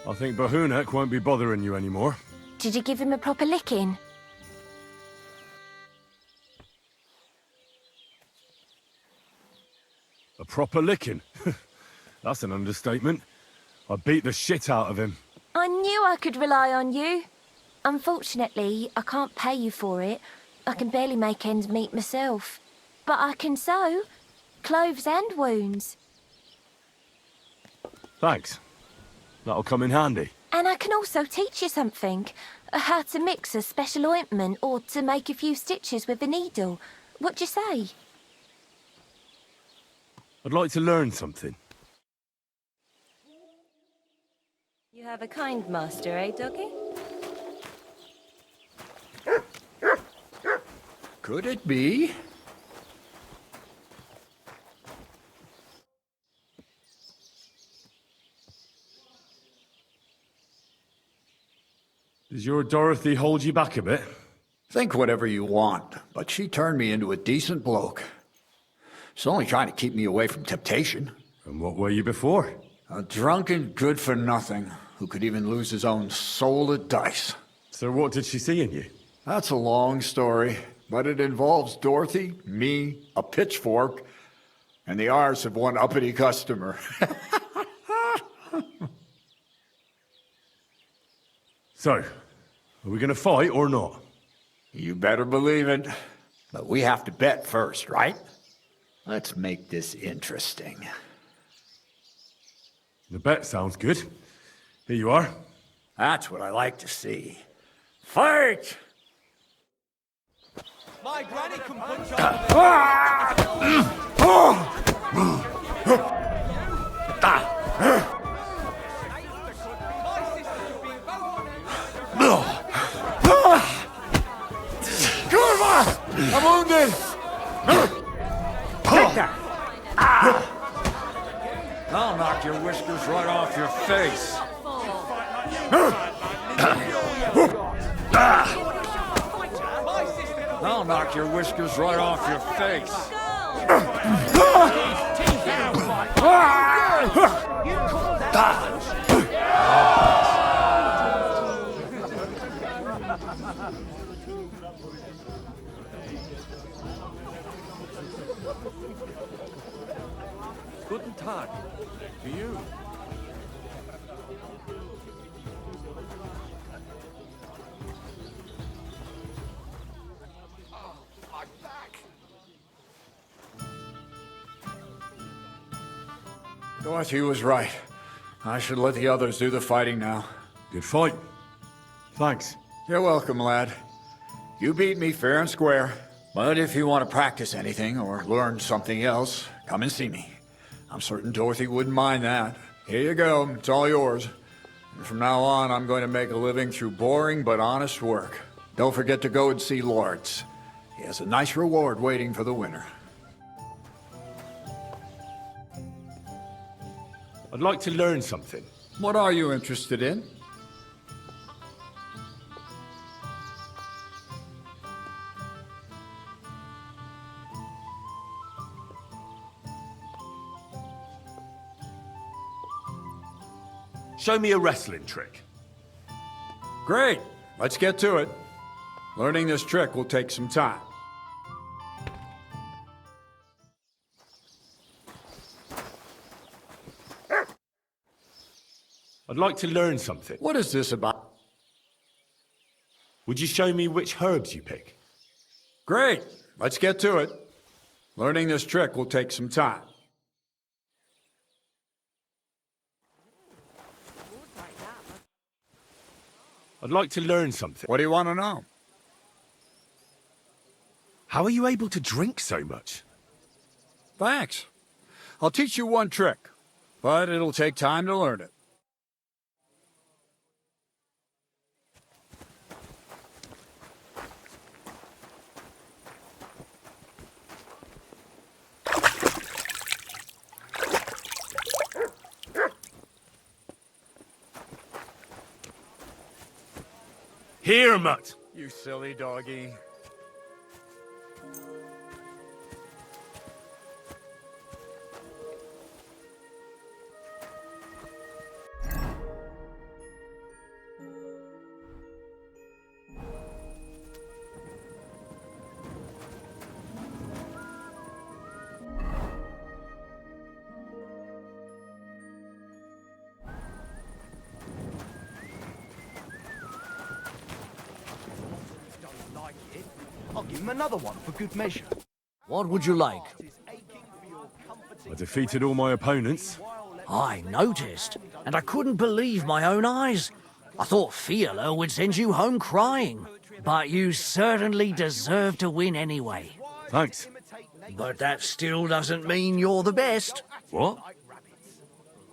I think Bahunek won't be bothering you anymore. Did you give him a proper licking? A proper licking? That's an understatement. I beat the shit out of him. I knew I could rely on you. Unfortunately, I can't pay you for it. I can barely make ends meet myself. But I can sew. Clothes and wounds. Thanks. That'll come in handy. And I can also teach you something. How to mix a special ointment or to make a few stitches with a needle. What do you say? I'd like to learn something. You have a kind master, eh, doggy? Could it be? Does your Dorothy hold you back a bit? Think whatever you want, but she turned me into a decent bloke. She's only trying to keep me away from temptation. And what were you before? A drunken good-for-nothing who could even lose his own soul at dice. So what did she see in you? That's a long story, but it involves Dorothy, me, a pitchfork, and the arse of one uppity customer. So, are we gonna fight or not? You better believe it. But we have to bet first, right? Let's make this interesting. The bet sounds good. Here you are. That's what I like to see. Fight! My granny can punch I'm wounded! Take that! I'll knock your whiskers right off your face. I'll knock your whiskers right off your face. Guten Tag. To you. Dorothy was right. I should let the others do the fighting now. Good fight. Thanks. You're welcome, lad. You beat me fair and square. But if you want to practice anything or learn something else, come and see me. I'm certain Dorothy wouldn't mind that. Here you go. It's all yours. And from now on, I'm going to make a living through boring but honest work. Don't forget to go and see Lawrence. He has a nice reward waiting for the winner. I'd like to learn something. What are you interested in? Show me a wrestling trick. Great. Let's get to it. Learning this trick will take some time. I'd like to learn something. What is this about? Would you show me which herbs you pick? Great. Let's get to it. Learning this trick will take some time. I'd like to learn something. What do you want to know? How are you able to drink so much? Thanks. I'll teach you one trick, but it'll take time to learn it. Here, mutt. You silly doggy. I'll give him another one for good measure. What would you like? I defeated all my opponents. I noticed, and I couldn't believe my own eyes. I thought Fiala would send you home crying, but you certainly deserve to win anyway. Thanks. But that still doesn't mean you're the best. What?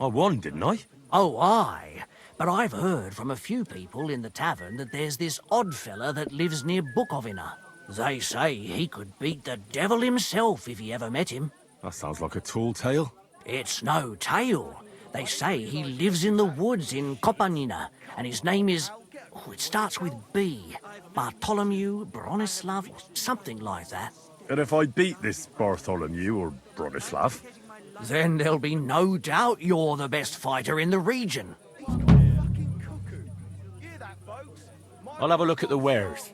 I won, didn't I? Oh, aye. But I've heard from a few people in the tavern that there's this odd fella that lives near Bukovina. They say he could beat the devil himself if he ever met him. That sounds like a tall tale. It's no tale. They say he lives in the woods in Kopanina, and his name is... Oh, it starts with B. Bartholomew, Bronislav, something like that. And if I beat this Bartholomew or Bronislav? Then there'll be no doubt you're the best fighter in the region. I'll have a look at the wares.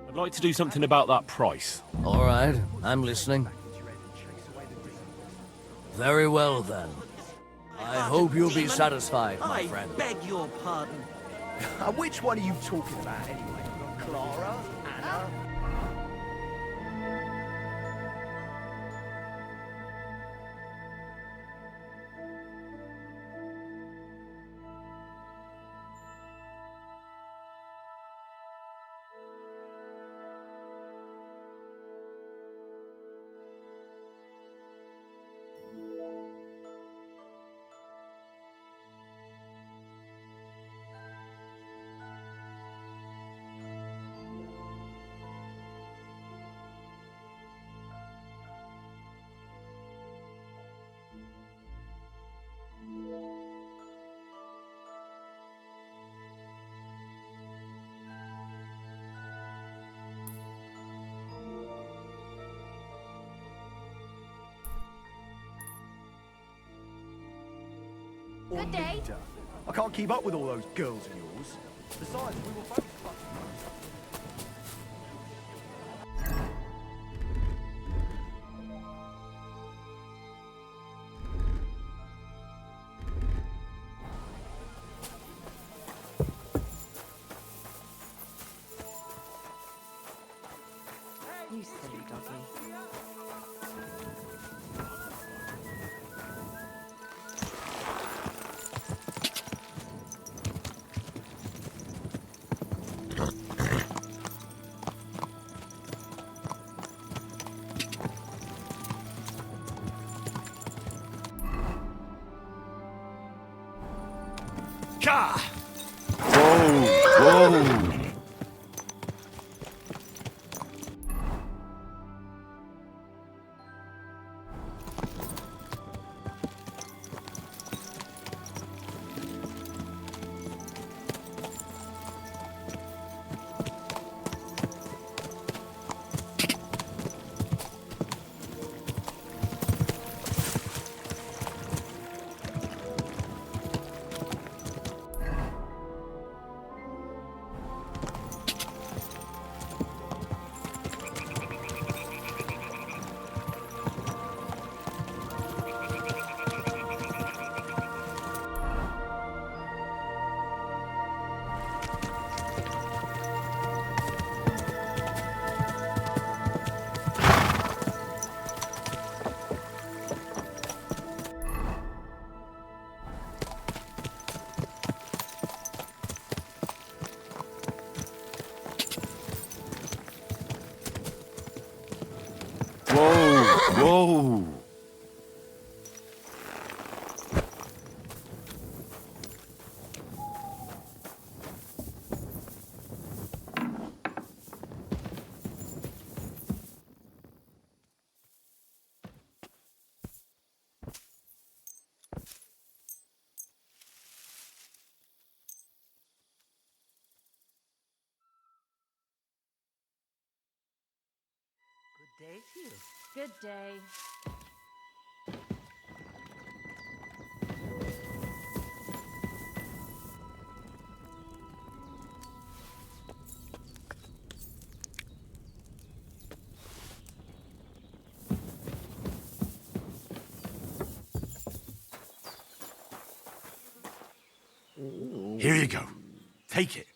I'd like to do something about that price. All right, I'm listening. Very well, then. I hope you'll be satisfied, my friend. I beg your pardon. Which one are you talking about, anyway? Clara? Anna? Good day. I can't keep up with all those girls of yours. Besides, we will both fuck. You silly doggy. Ka! Whoa! Whoa! Whoa! Good day to you. Good day. Here you go. Take it.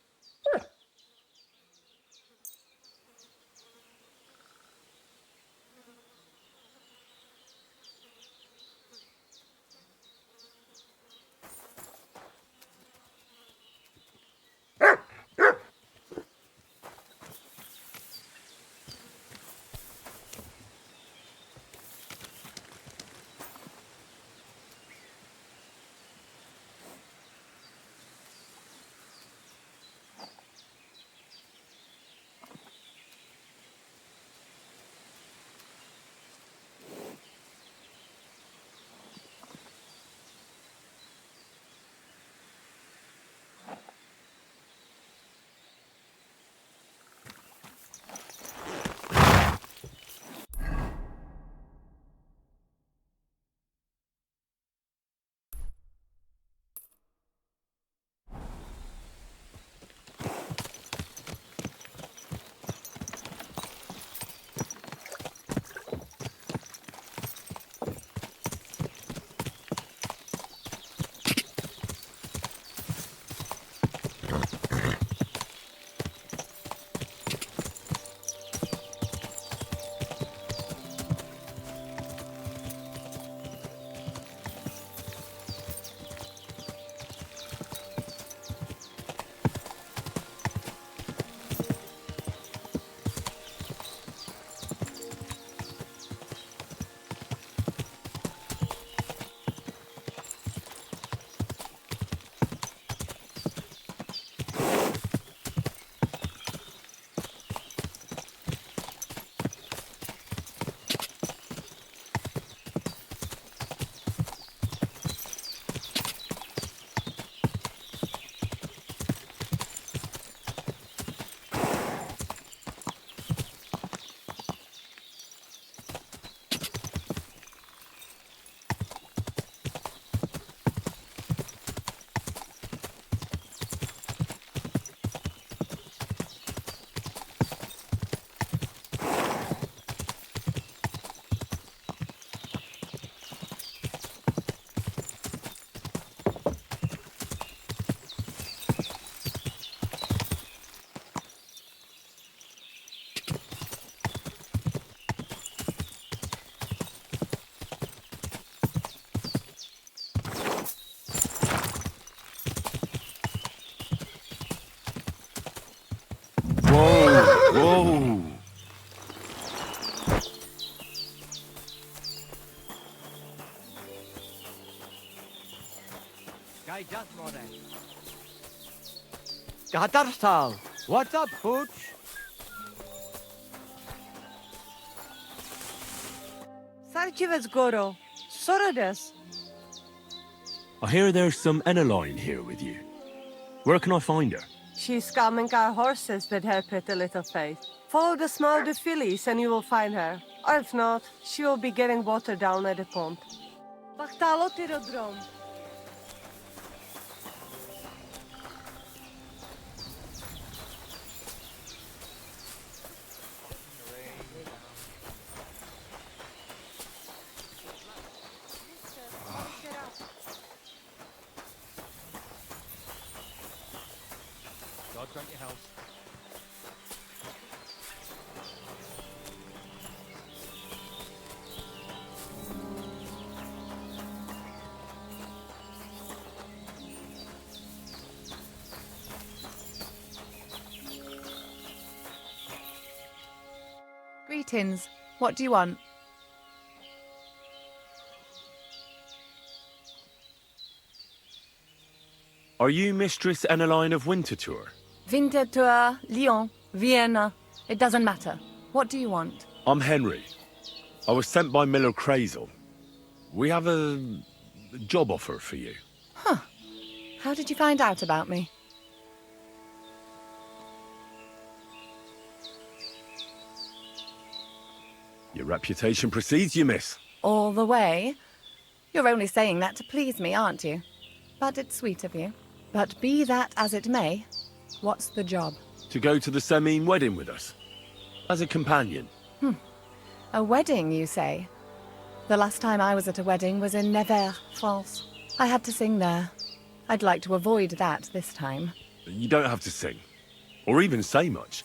Gatarstal, what's up, Pooch? Sarchivets Goro. Sorades. I hear there's some Eneline here with you. Where can I find her? She's scamming our horses with her pretty little face. Follow the smell of the fillies and you will find her. Or if not, she will be getting water down at the pond. Bachtalo Tirodrom. God grant your health. Greetings. What do you want? Are you Mistress Eneline of Winterthur? Winterthur, Lyon, Vienna. It doesn't matter. What do you want? I'm Henry. I was sent by Miller Crazel. We have a job offer for you. Huh. How did you find out about me? Your reputation precedes you, miss. All the way? You're only saying that to please me, aren't you? But it's sweet of you. But be that as it may, what's the job? To go to the Semine wedding with us. As a companion. A wedding, you say? The last time I was at a wedding was in Nevers, France. I had to sing there. I'd like to avoid that this time. You don't have to sing. Or even say much.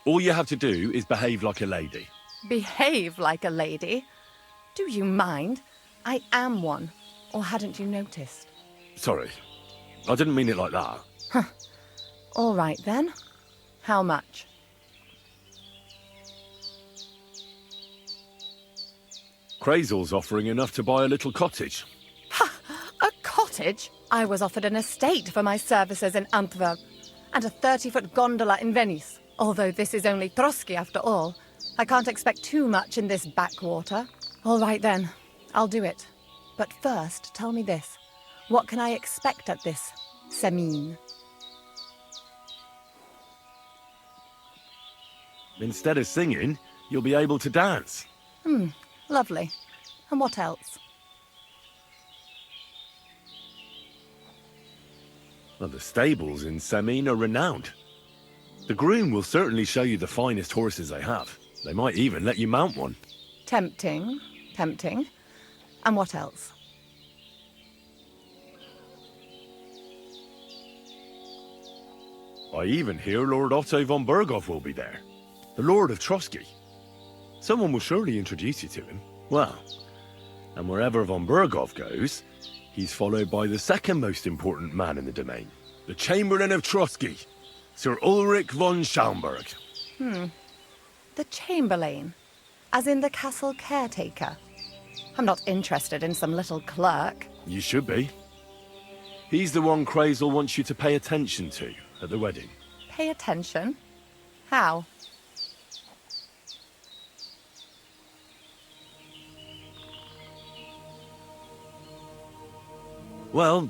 All you have to do is behave like a lady. Behave like a lady? Do you mind? I am one. Or hadn't you noticed? Sorry. I didn't mean it like that. All right, then. How much? Crazel's offering enough to buy a little cottage. A cottage? I was offered an estate for my services in Antwerp, and a 30-foot gondola in Venice. Although this is only Trotsky after all, I can't expect too much in this backwater. All right then, I'll do it. But first, tell me this. What can I expect at this Semine? Instead of singing, you'll be able to dance. Lovely. And what else? Well, the stables in Semine are renowned. The groom will certainly show you the finest horses they have. They might even let you mount one. Tempting, tempting. And what else? I even hear Lord Otto von Berghoff will be there. The Lord of Trotsky. Someone will surely introduce you to him. Well, and wherever von Berghoff goes, he's followed by the second most important man in the domain. The Chamberlain of Trotsky, Sir Ulrich von Schaumburg. The Chamberlain? As in the castle caretaker? I'm not interested in some little clerk. You should be. He's the one Crazel wants you to pay attention to at the wedding. Pay attention? How? Well,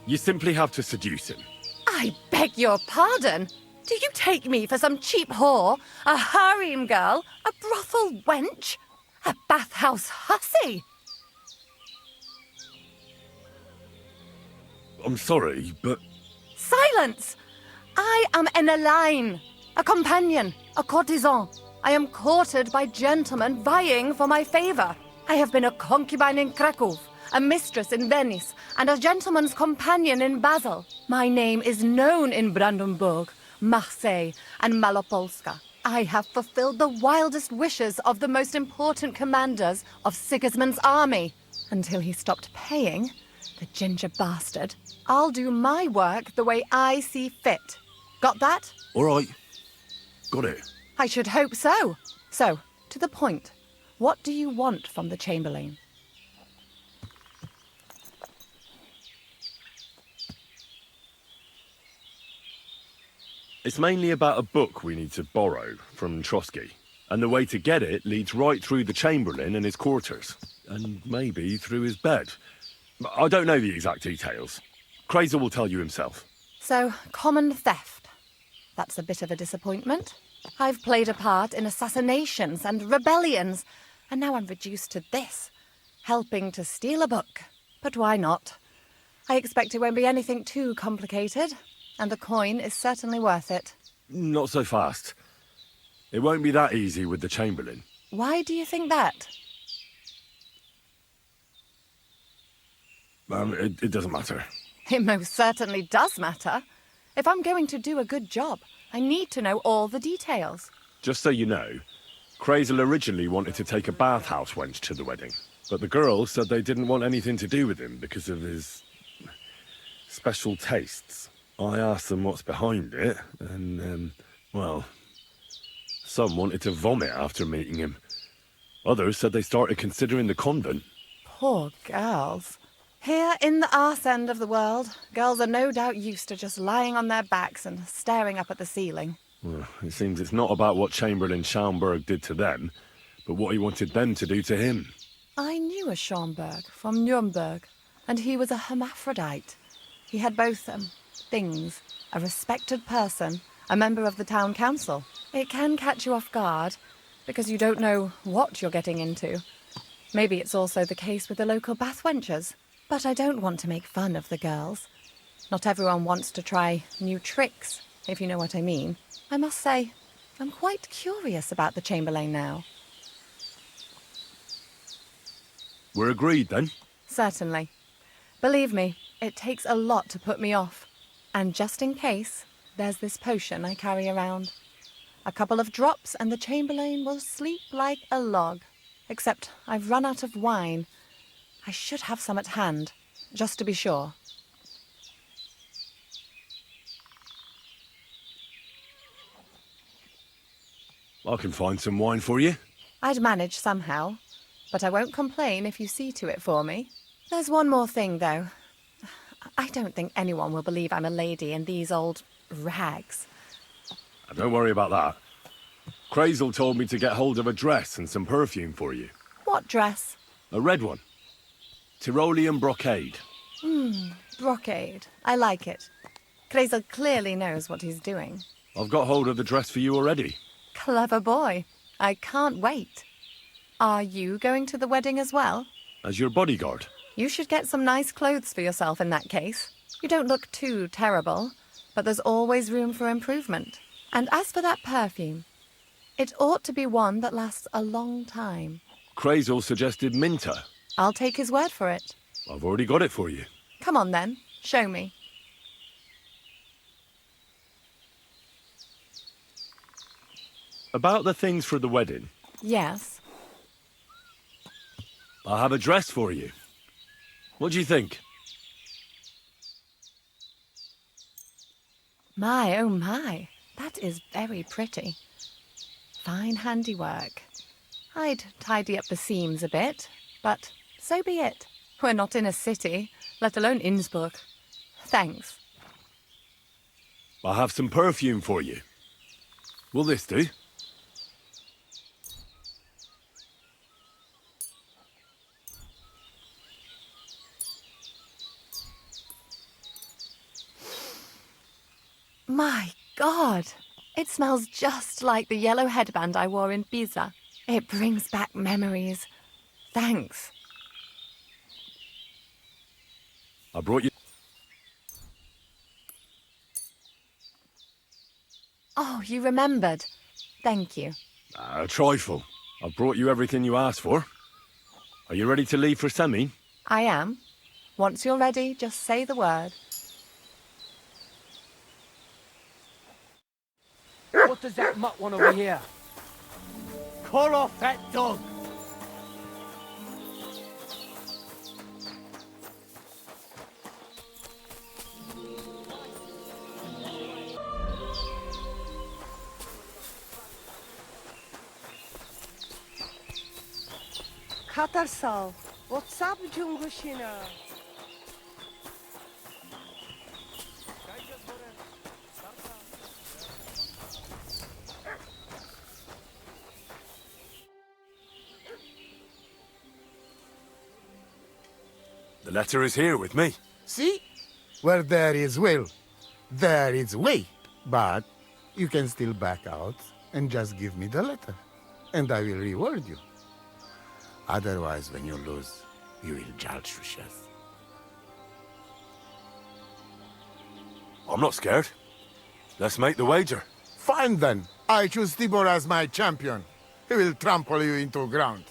you simply have to seduce him. I beg your pardon? Do you take me for some cheap whore? A harem girl? A brothel wench? A bathhouse hussy? I'm sorry, but... Silence! I am Eneline, a companion, a courtesan. I am courted by gentlemen vying for my favor. I have been a concubine in Krakow, a mistress in Venice, and a gentleman's companion in Basel. My name is known in Brandenburg, Marseille, and Malopolska. I have fulfilled the wildest wishes of the most important commanders of Sigismund's army. Until he stopped paying, the ginger bastard, I'll do my work the way I see fit. Got that? All right. Got it. I should hope so. So, to the point. What do you want from the Chamberlain? It's mainly about a book we need to borrow from Trotsky. And the way to get it leads right through the Chamberlain and his quarters. And maybe through his bed. I don't know the exact details. Crazer will tell you himself. So, common theft. That's a bit of a disappointment. I've played a part in assassinations and rebellions, and now I'm reduced to this. Helping to steal a book. But why not? I expect it won't be anything too complicated, and the coin is certainly worth it. Not so fast. It won't be that easy with the Chamberlain. Why do you think that? It doesn't matter. It most certainly does matter. If I'm going to do a good job, I need to know all the details. Just so you know, Crazel originally wanted to take a bathhouse wench to the wedding. But the girls said they didn't want anything to do with him because of his special tastes. I asked them what's behind it, and, well, some wanted to vomit after meeting him. Others said they started considering the convent. Poor girls. Here in the arse end of the world, girls are no doubt used to just lying on their backs and staring up at the ceiling. Well, it seems it's not about what Chamberlain Schaumburg did to them, but what he wanted them to do to him. I knew a Schaumburg from Nuremberg, and he was a hermaphrodite. He had both, things. A respected person, a member of the town council. It can catch you off guard, because you don't know what you're getting into. Maybe it's also the case with the local bathwenchers. But I don't want to make fun of the girls. Not everyone wants to try new tricks, if you know what I mean. I must say, I'm quite curious about the Chamberlain now. We're agreed, then? Certainly. Believe me, it takes a lot to put me off. And just in case, there's this potion I carry around. A couple of drops and the Chamberlain will sleep like a log. Except I've run out of wine. I should have some at hand, just to be sure. I can find some wine for you. I'd manage somehow, but I won't complain if you see to it for me. There's one more thing, though. I don't think anyone will believe I'm a lady in these old rags. Don't worry about that. Crazel told me to get hold of a dress and some perfume for you. What dress? A red one. Tyrolean brocade. Brocade. I like it. Crazel clearly knows what he's doing. I've got hold of the dress for you already. Clever boy. I can't wait. Are you going to the wedding as well? As your bodyguard. You should get some nice clothes for yourself in that case. You don't look too terrible, but there's always room for improvement. And as for that perfume, it ought to be one that lasts a long time. Crazel suggested Minter. I'll take his word for it. I've already got it for you. Come on then, show me. About the things for the wedding. Yes. I have a dress for you. What do you think? My, oh my, that is very pretty. Fine handiwork. I'd tidy up the seams a bit, but so be it. We're not in a city, let alone Innsbruck. Thanks. I have some perfume for you. Will this do? My God! It smells just like the yellow headband I wore in Pisa. It brings back memories. Thanks. I brought you... Oh, you remembered. Thank you. A trifle. I brought you everything you asked for. Are you ready to leave for Semi? I am. Once you're ready, just say the word. What does that mutt want over here? Call off that dog! Katarsal, what's up, Jungushina? The letter is here with me. See? Where there is will, there is way. But you can still back out and just give me the letter, and I will reward you. Otherwise, when you lose, you will judge yourself. I'm not scared. Let's make the wager. Fine then. I choose Tibor as my champion. He will trample you into ground.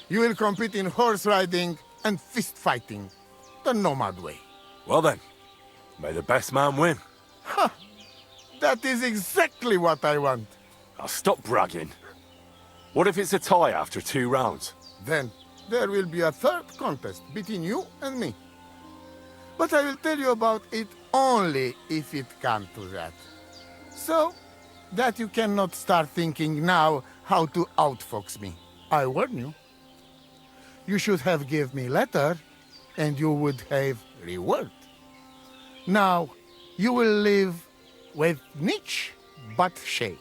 You will compete in horse riding and fist fighting, the nomad way. Well then, may the best man win. Ha! That is exactly what I want. I'll stop bragging. What if it's a tie after 2 rounds? Then there will be a third contest between you and me. But I will tell you about it only if it comes to that. So that you cannot start thinking now how to outfox me. I warn you. You should have give me letter, and you would have reward. Now, you will live with niche but shame.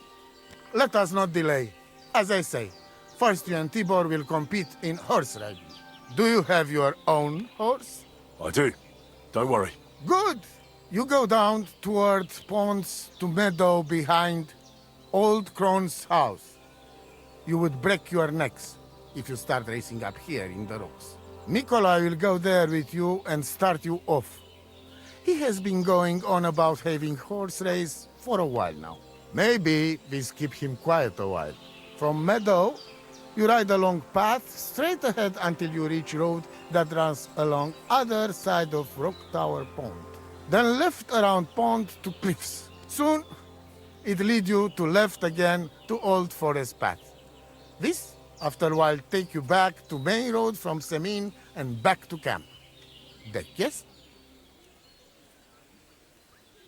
Let us not delay. As I say, first you and Tibor will compete in horse riding. Do you have your own horse? I do. Don't worry. Good. You go down towards ponds to meadow behind Old Crone's house. You would break your necks if you start racing up here in the rocks. Nikolai will go there with you and start you off. He has been going on about having horse race for a while now. Maybe this keep him quiet a while. From meadow, you ride along path straight ahead until you reach road that runs along other side of Rock Tower Pond. Then left around pond to cliffs. Soon, it lead you to left again to Old Forest Path. This, after a while, take you back to main road from Semin and back to camp. That yes?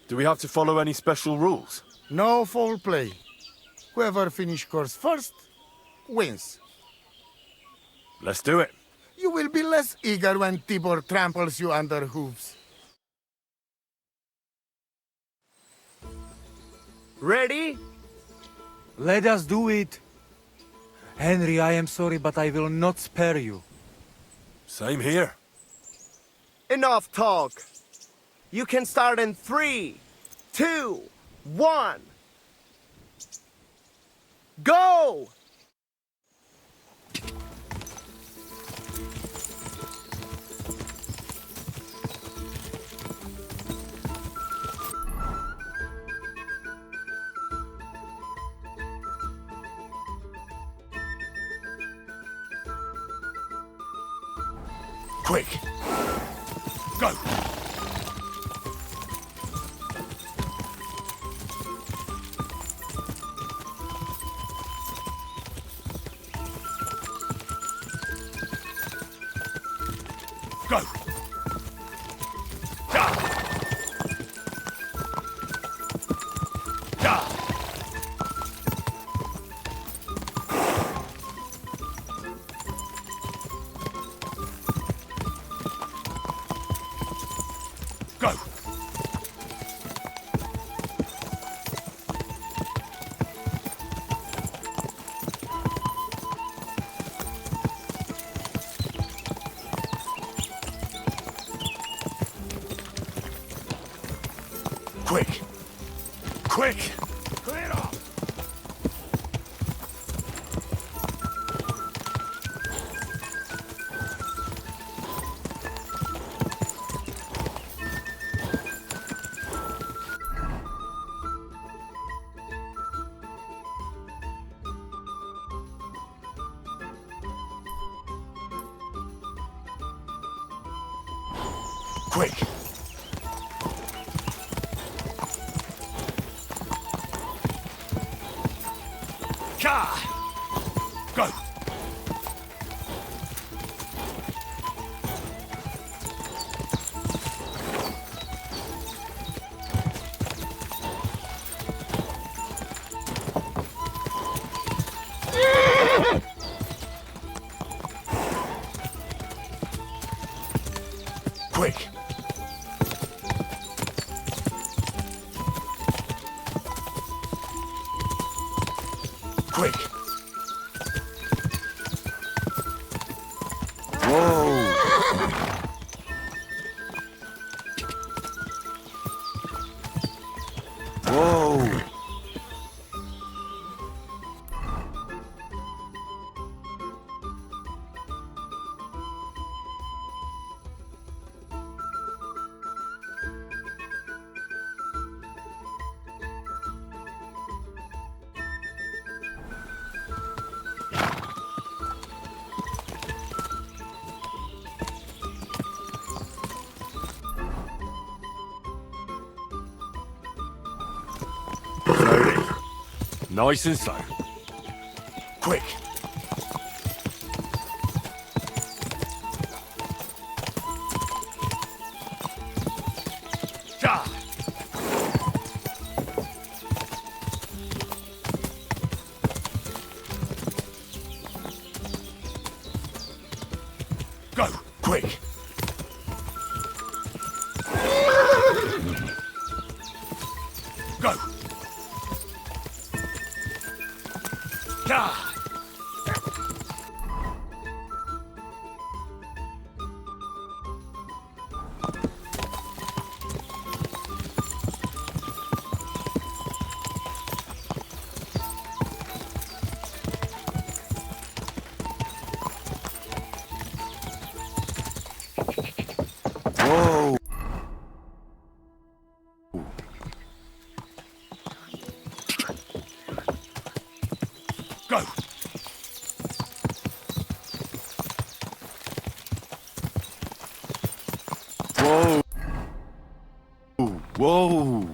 Do we have to follow any special rules? No foul play. Whoever finish course first, wins. Let's do it. You will be less eager when Tibor tramples you under hooves. Ready? Let us do it. Henry, I am sorry, but I will not spare you. Same here. Enough talk. You can start in 3, 2, 1. Go! Quick! Go! Go! Ja! Ja! Go! Quick! Quick! Clear off! Quick! Ja! Go! Quick! Quick! Whoa! Nice and slow. Quick. Ja. Go, quick. Go. Ja. Whoa. Go. Whoa. Whoa.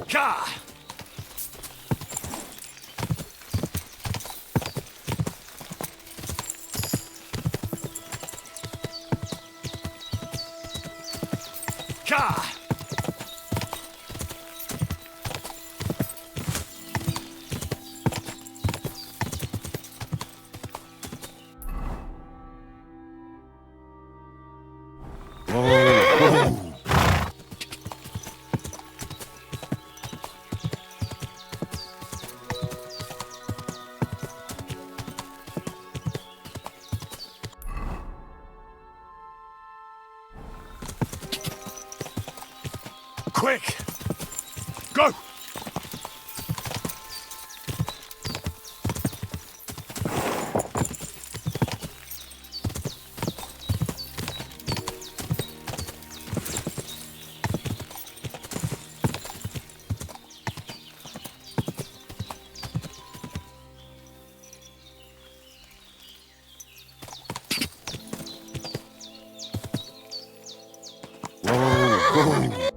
Ka! Ka! Whoa. Quick! Go! Whoa.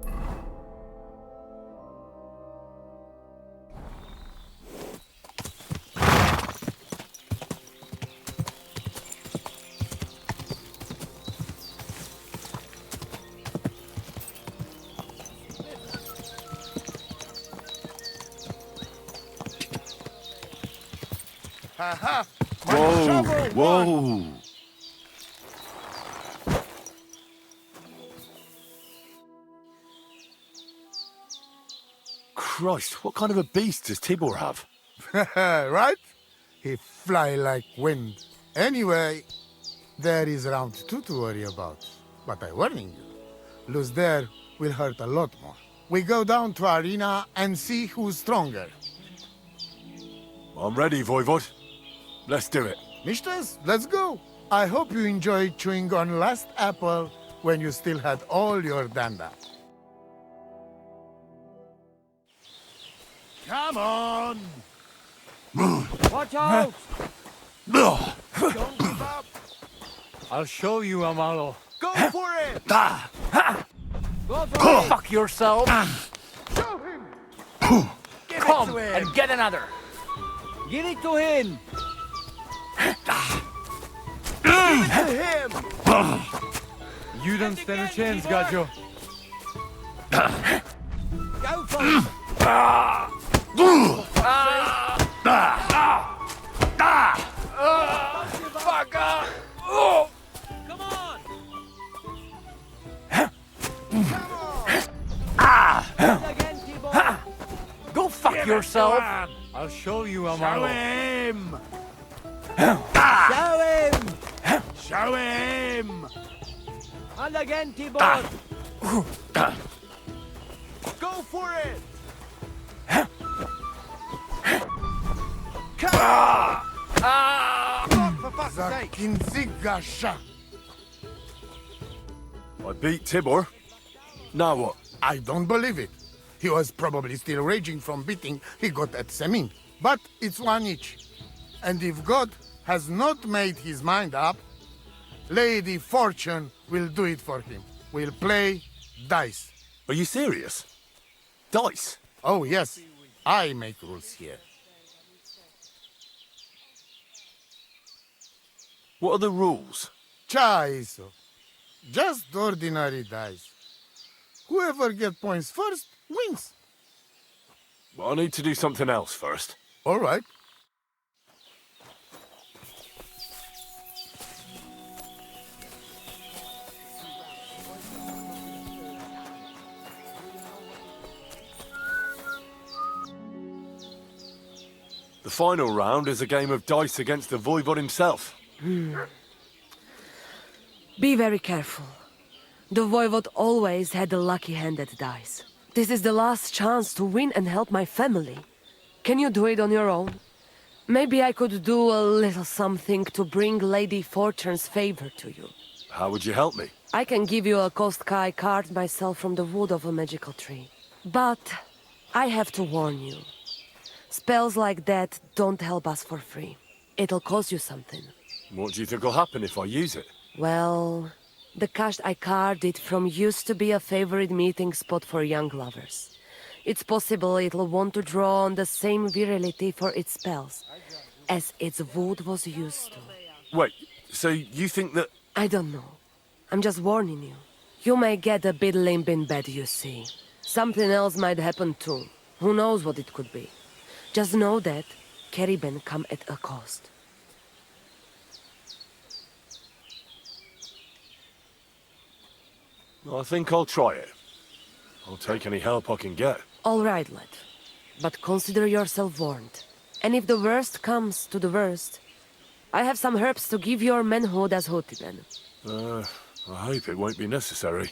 Haha! Whoa, whoa. Christ, what kind of a beast does Tibor have? Right? He fly like wind. Anyway, there is round 2 to worry about. But I'm warning you, lose there will hurt a lot more. We go down to arena and see who's stronger. I'm ready, Voivod. Let's do it. Mistress, let's go. I hope you enjoyed chewing on last apple when you still had all your danda. Come on! Watch out! Don't give up! I'll show you, Amalo. Go for it! Go for it! Fuck yourself! Show him! Give Come it to him! and get another! Give it to him! Give it to him! You don't stand a chance, Gajo. Go for it! Fuck up! Come on! Again, Tibor! Go fuck yourself! I'll show you, Amalo. him! Show him! Show him! And again, Tibor! Go for it! For fuck's sake! Zakinzigasha. I beat Tibor. Now what? I don't believe it. He was probably still raging from beating he got at Semin. But it's one each. And if God has not made his mind up, Lady Fortune will do it for him. We'll play dice. Are you serious? Dice? Oh, yes. I make rules here. What are the rules? Chaiso. Just ordinary dice. Whoever gets points first wins. Well, I need to do something else first. All right. The final round is a game of dice against the Voivod himself. Be very careful. The Voivod always had the lucky hand at dice. This is the last chance to win and help my family. Can you do it on your own? Maybe I could do a little something to bring Lady Fortune's favor to you. How would you help me? I can give you a Kostka I carved myself from the wood of a magical tree. But I have to warn you. Spells like that don't help us for free. It'll cost you something. What do you think will happen if I use it? Well, the cache I carved it from used to be a favorite meeting spot for young lovers. It's possible it'll want to draw on the same virility for its spells as its wood was used to. Wait, so you think that... I don't know. I'm just warning you. You may get a bit limp in bed, you see. Something else might happen too. Who knows what it could be. Just know that Kerriben come at a cost. I think I'll try it. I'll take any help I can get. All right, lad. But consider yourself warned. And if the worst comes to the worst, I have some herbs to give your manhood as Hotiben. I hope it won't be necessary.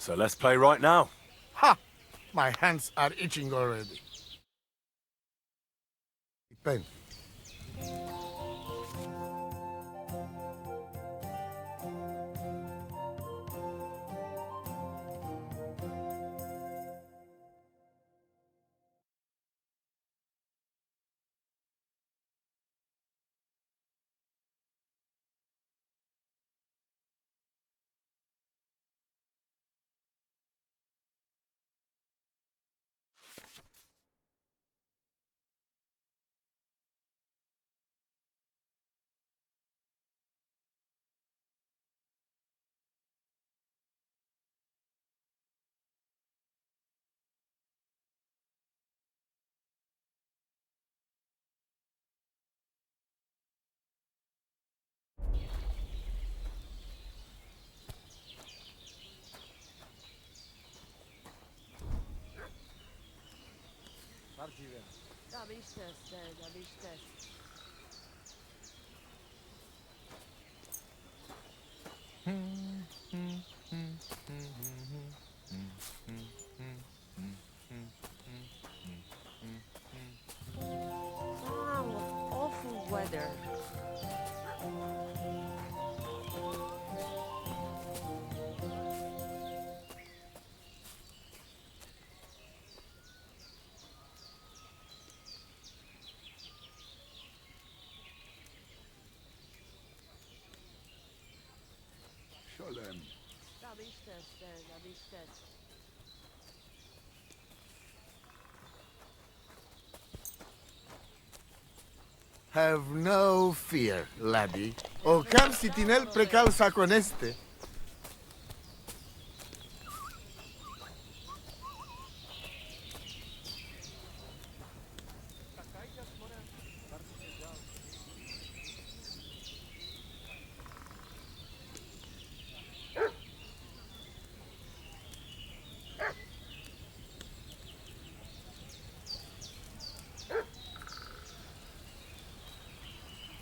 So let's play right now. Ha! My hands are itching already. Pen. Ah, what awful weather. Sholem. Have no fear, laddie. O cam sitinel precausa con este.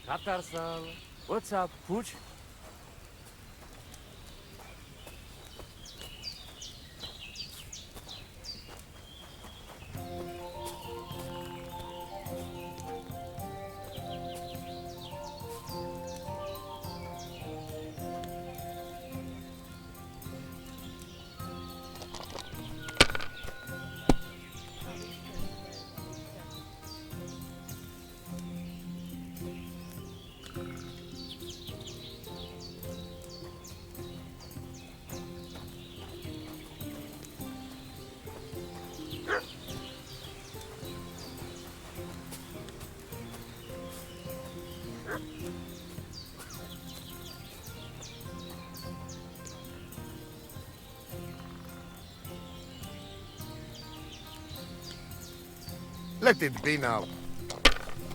Katarsal. What's up, Pooch? Let it be now.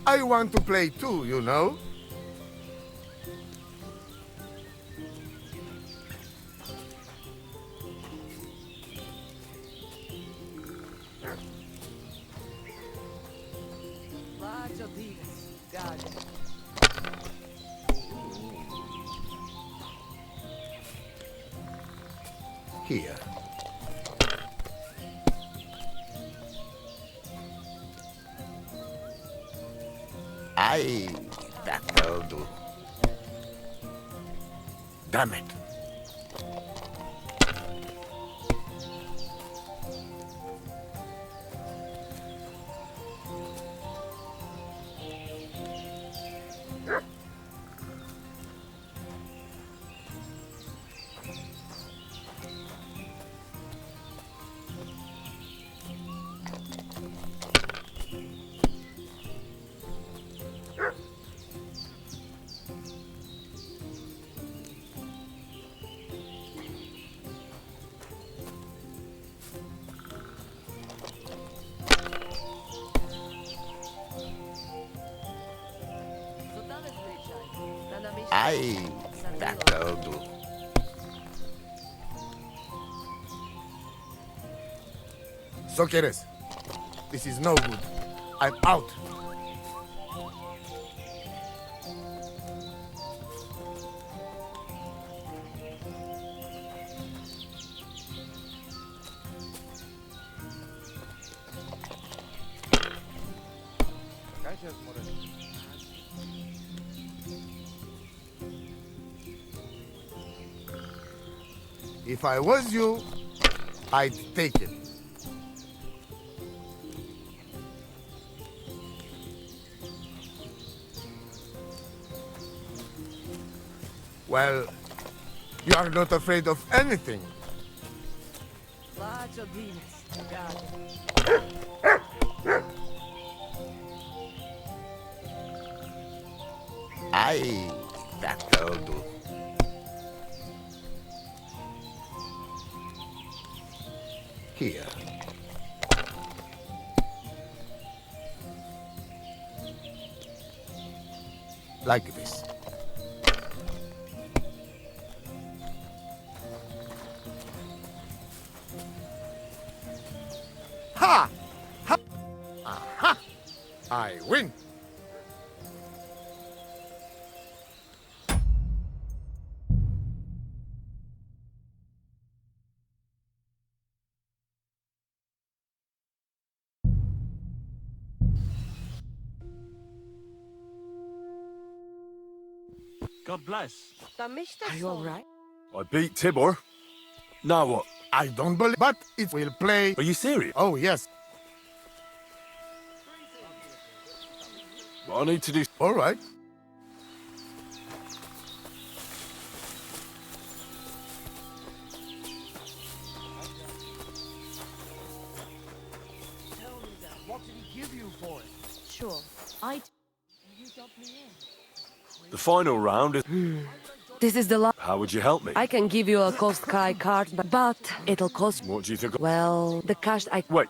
I want to play too, you know? Here. Aye, that'll do. Damn it. Aye, that'll do. So quieres? This is no good. I'm out. If I was you, I'd take it. Well, you are not afraid of anything. Aye, that'll do. Here. Like this. Ha! Ha! Aha! I win! God bless. Are you alright? I beat Tibor. Now what? I don't believe, but it will play. Are you serious? Oh, yes. What I need to do... All right. What did he give you for it? Sure. I. The final round is... This is the last. How would you help me? I can give you a Coast Kai card, but it'll cost. What do you think? Well, the cash I. Wait.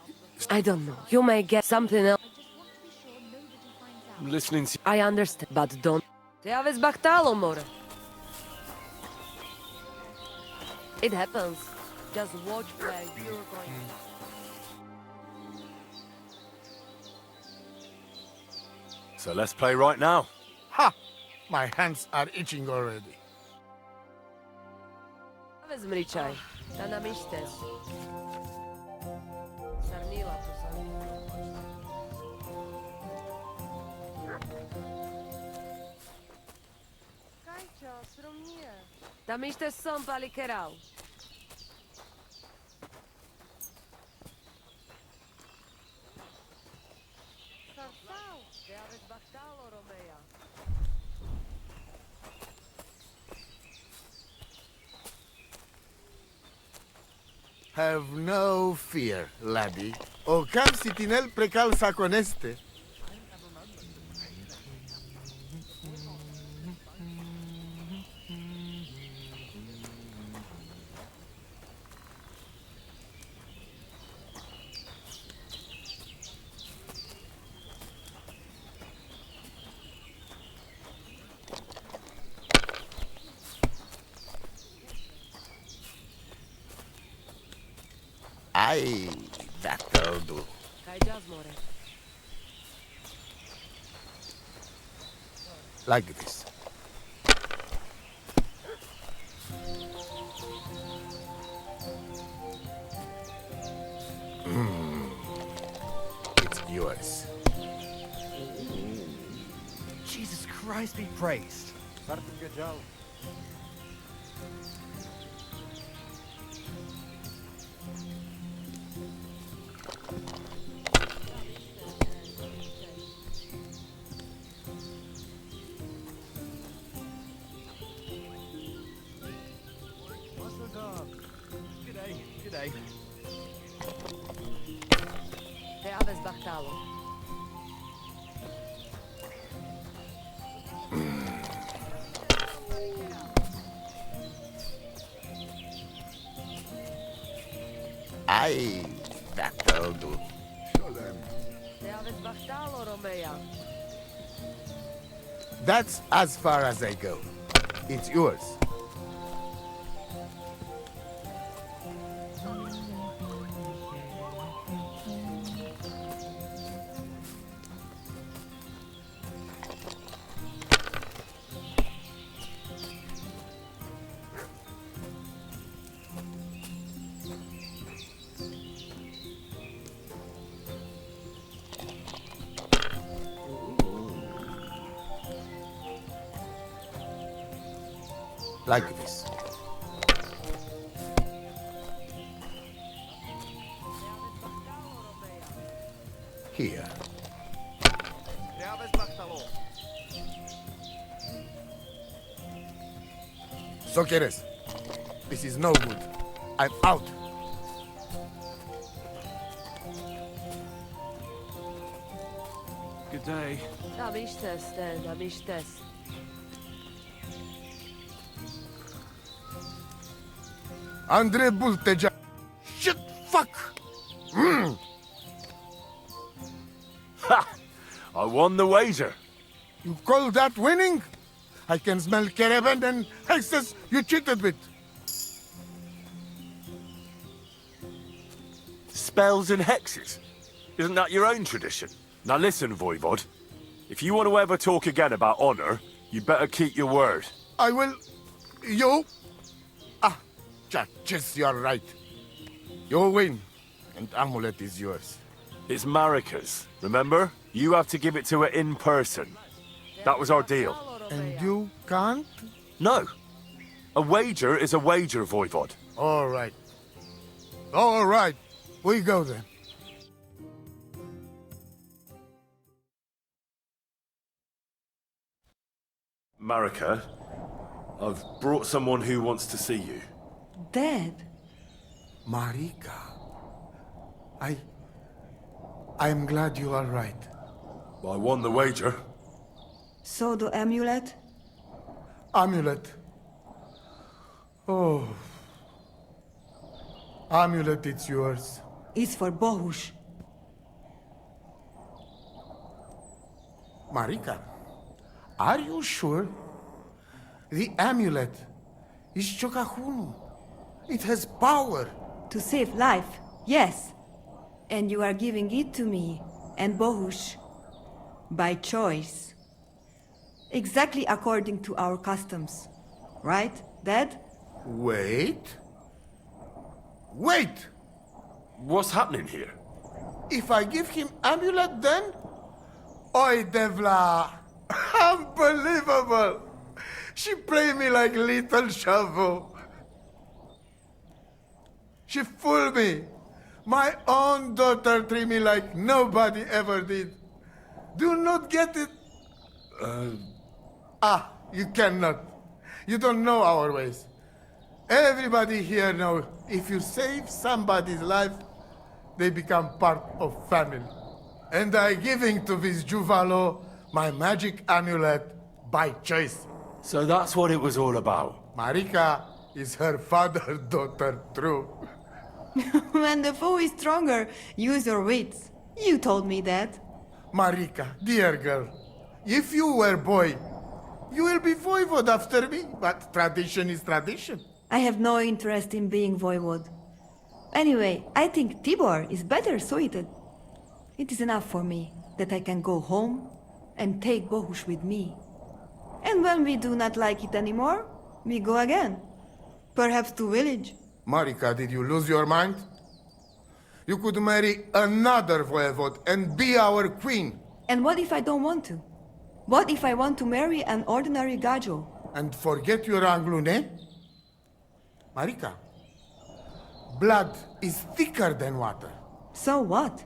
I don't know. You may get something else. I'm listening to... I understand, but don't. Te aveți bactalo, more. It happens. Just watch where you're going. So let's play right now. Ha! My hands are itching already. Vezmi čaj. Da nam ištes. Sarnila tu sam. Kajčo, sromnije. Da mi ištes sam pali kerau. Sarsau, te aveți bactalo, Romea. Have no fear, laddie. O cam sitinel precal saconeste. Aye, that'll do. Kajčas, more. Like this. It's yours. Jesus Christ be praised. G'day. Te aveți bactalo. Aye, that'll do. Show them. Te aveți bactalo, Romea. That's as far as I go. It's yours. like this. Here. So quieres? This is no good. I'm out. Good day. Da bist es, Dan, da bist es. Andre Bulteja. Shit, fuck! Ha! I won the wager. You call that winning? I can smell caravan and hexes you cheated with. Spells and hexes? Isn't that your own tradition? Now listen, Voivod. If you want to ever talk again about honor, you better keep your word. I will... You? Ah, just you're right. You win, and amulet is yours. It's Marika's, remember? You have to give it to her in person. That was our deal. And you can't? No. A wager is a wager, Voivod. All right. All right. We go then. Marika, I've brought someone who wants to see you. Dead? Marika. I'm glad you are right. I won the wager. So the amulet? Amulet. Oh. Amulet, it's yours. It's for Bohush. Marika, are you sure? The amulet is Chokahunu. It has power. To save life, yes. And you are giving it to me and Bohush. By choice. Exactly according to our customs. Right, Dad? Wait. Wait! What's happening here? If I give him amulet then? Oi, Devla! Unbelievable! She played me like little shovel. She fooled me. My own daughter treated me like nobody ever did. Do not get it. You cannot. You don't know our ways. Everybody here knows if you save somebody's life, they become part of family. And I giving to this Juvalo my magic amulet by choice. So that's what it was all about. Marika is her father's daughter, true. When the foe is stronger, use your wits. You told me that. Marika, dear girl, if you were boy, you will be voivod after me, but tradition is tradition. I have no interest in being voivod. Anyway, I think Tibor is better suited. It is enough for me that I can go home and take Bohush with me. And when we do not like it anymore, we go again. Perhaps to village. Marika, did you lose your mind? You could marry another voivod and be our queen. And what if I don't want to? What if I want to marry an ordinary gajo? And forget your Anglune? Marika, blood is thicker than water. So what?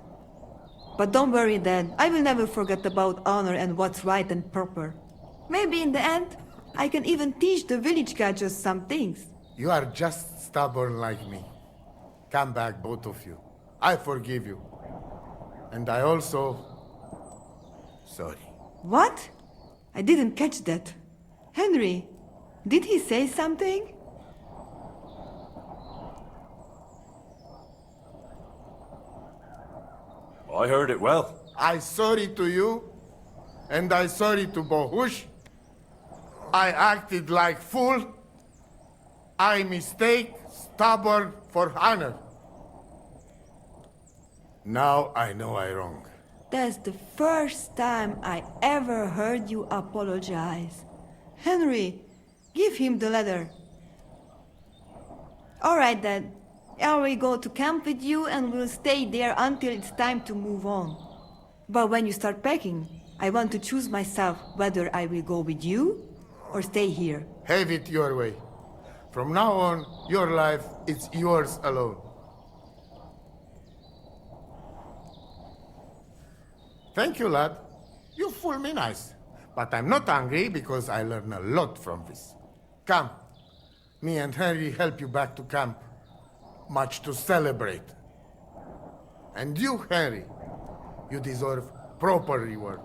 But don't worry, Dad. I will never forget about honor and what's right and proper. Maybe in the end, I can even teach the village gajos some things. You are just stubborn like me. Come back, both of you. I forgive you. And I also... sorry. What? I didn't catch that. Henry, did he say something? I heard it well. I sorry to you, and I sorry to Bohush. I acted like fool. I mistake, stubborn for honor. Now I know I wrong. That's the first time I ever heard you apologize. Henry, give him the letter. All right, Dad. I will go to camp with you and we'll stay there until it's time to move on. But when you start packing, I want to choose myself whether I will go with you or stay here. Have it your way. From now on, your life is yours alone. Thank you, lad. You fool me nice. But I'm not angry because I learn a lot from this. Come. Me and Henry help you back to camp. Much to celebrate. And you, Henry, you deserve proper reward.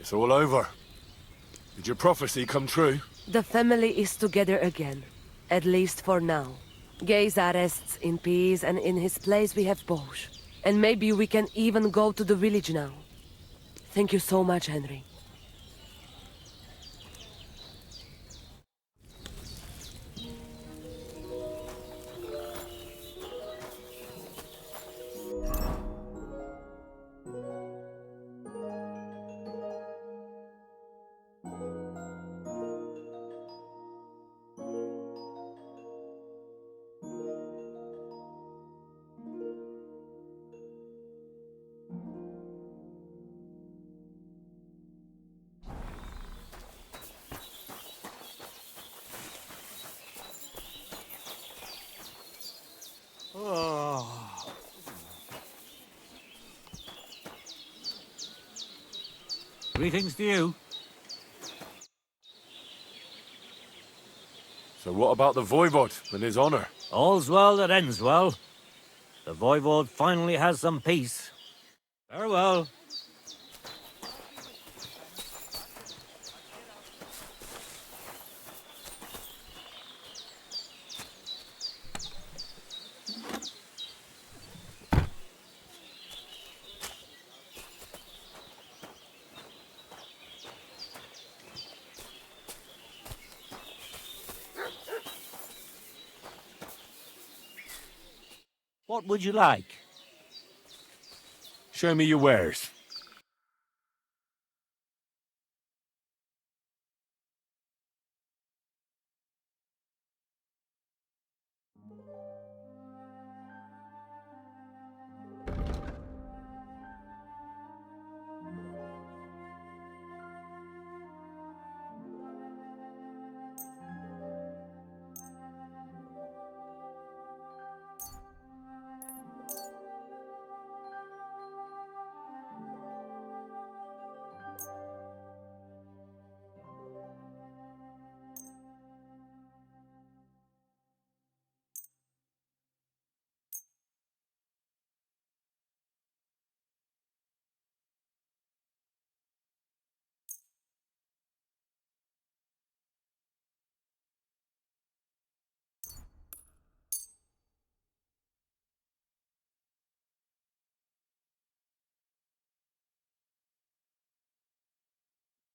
It's all over. Did your prophecy come true? The family is together again. At least for now. Geysa rests in peace, and in his place we have Bosch. And maybe we can even go to the village now. Thank you so much, Henry. Greetings to you. So what about the Voivod and his honor? All's well that ends well. The Voivode finally has some peace. Farewell. What would you like? Show me your wares.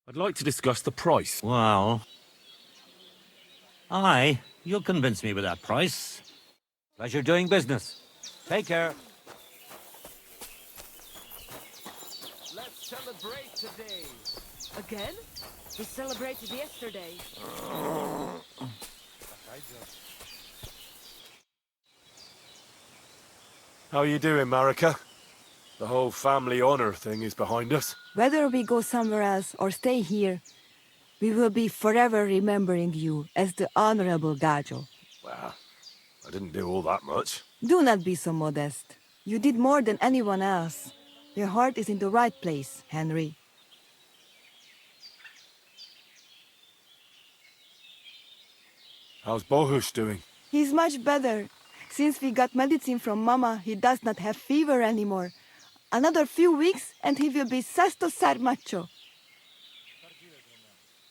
I'd like to discuss the price. Well... Aye, you'll convince me with that price. Pleasure doing business. Take care. Let's celebrate today. Again? We celebrated yesterday. How you doing, Marika? The whole family honor thing is behind us. Whether we go somewhere else or stay here, We will be forever remembering you as the Honorable Gajo. Well, I didn't do all that much. Do not be so modest. You did more than anyone else. Your heart is in the right place, Henry. How's Bohush doing? He's much better. Since we got medicine from Mama, he does not have fever anymore. Another few weeks and he will be sesto ser macho.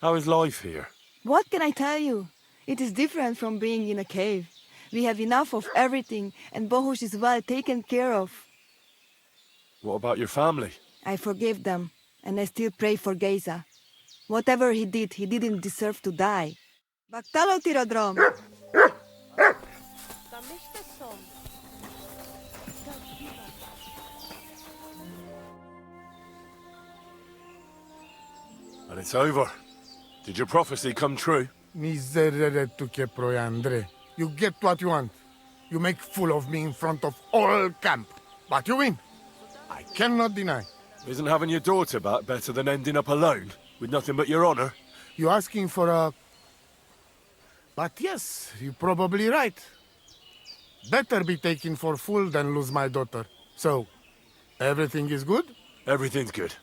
How is life here? What can I tell you? It is different from being in a cave. We have enough of everything, and Bohush is well taken care of. What about your family? I forgive them, and I still pray for Geza. Whatever he didn't deserve to die. Baktalo tirodrom! And it's over. Did your prophecy come true? Miserere tu che proiandre. You get what you want. You make fool of me in front of all camp. But you win. I cannot deny. Isn't having your daughter back better than ending up alone, with nothing but your honor? You're asking for a... But yes, you're probably right. Better be taken for fool than lose my daughter. So, everything is good? Everything's good.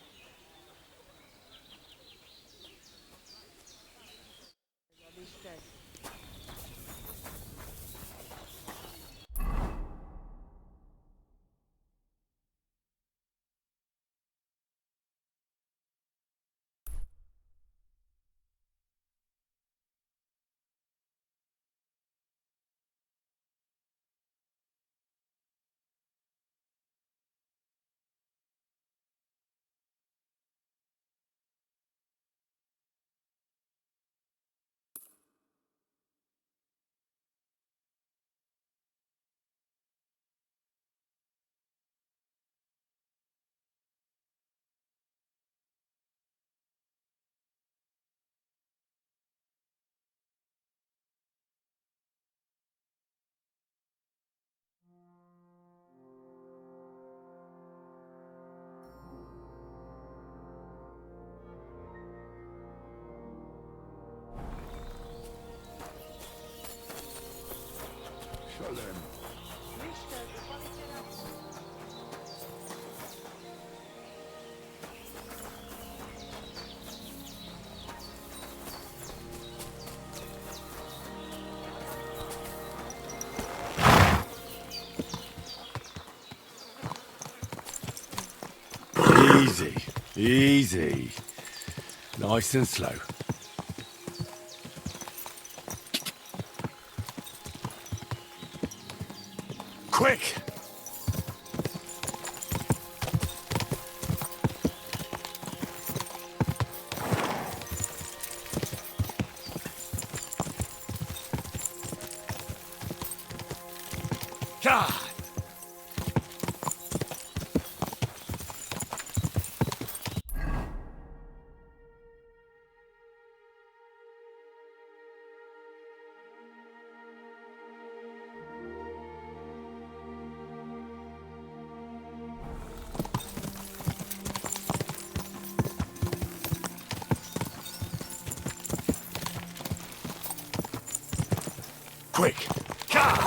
Easy, easy. Nice and slow. Quick! God! Quick! God!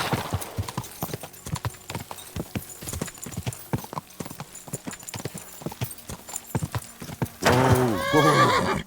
Whoa!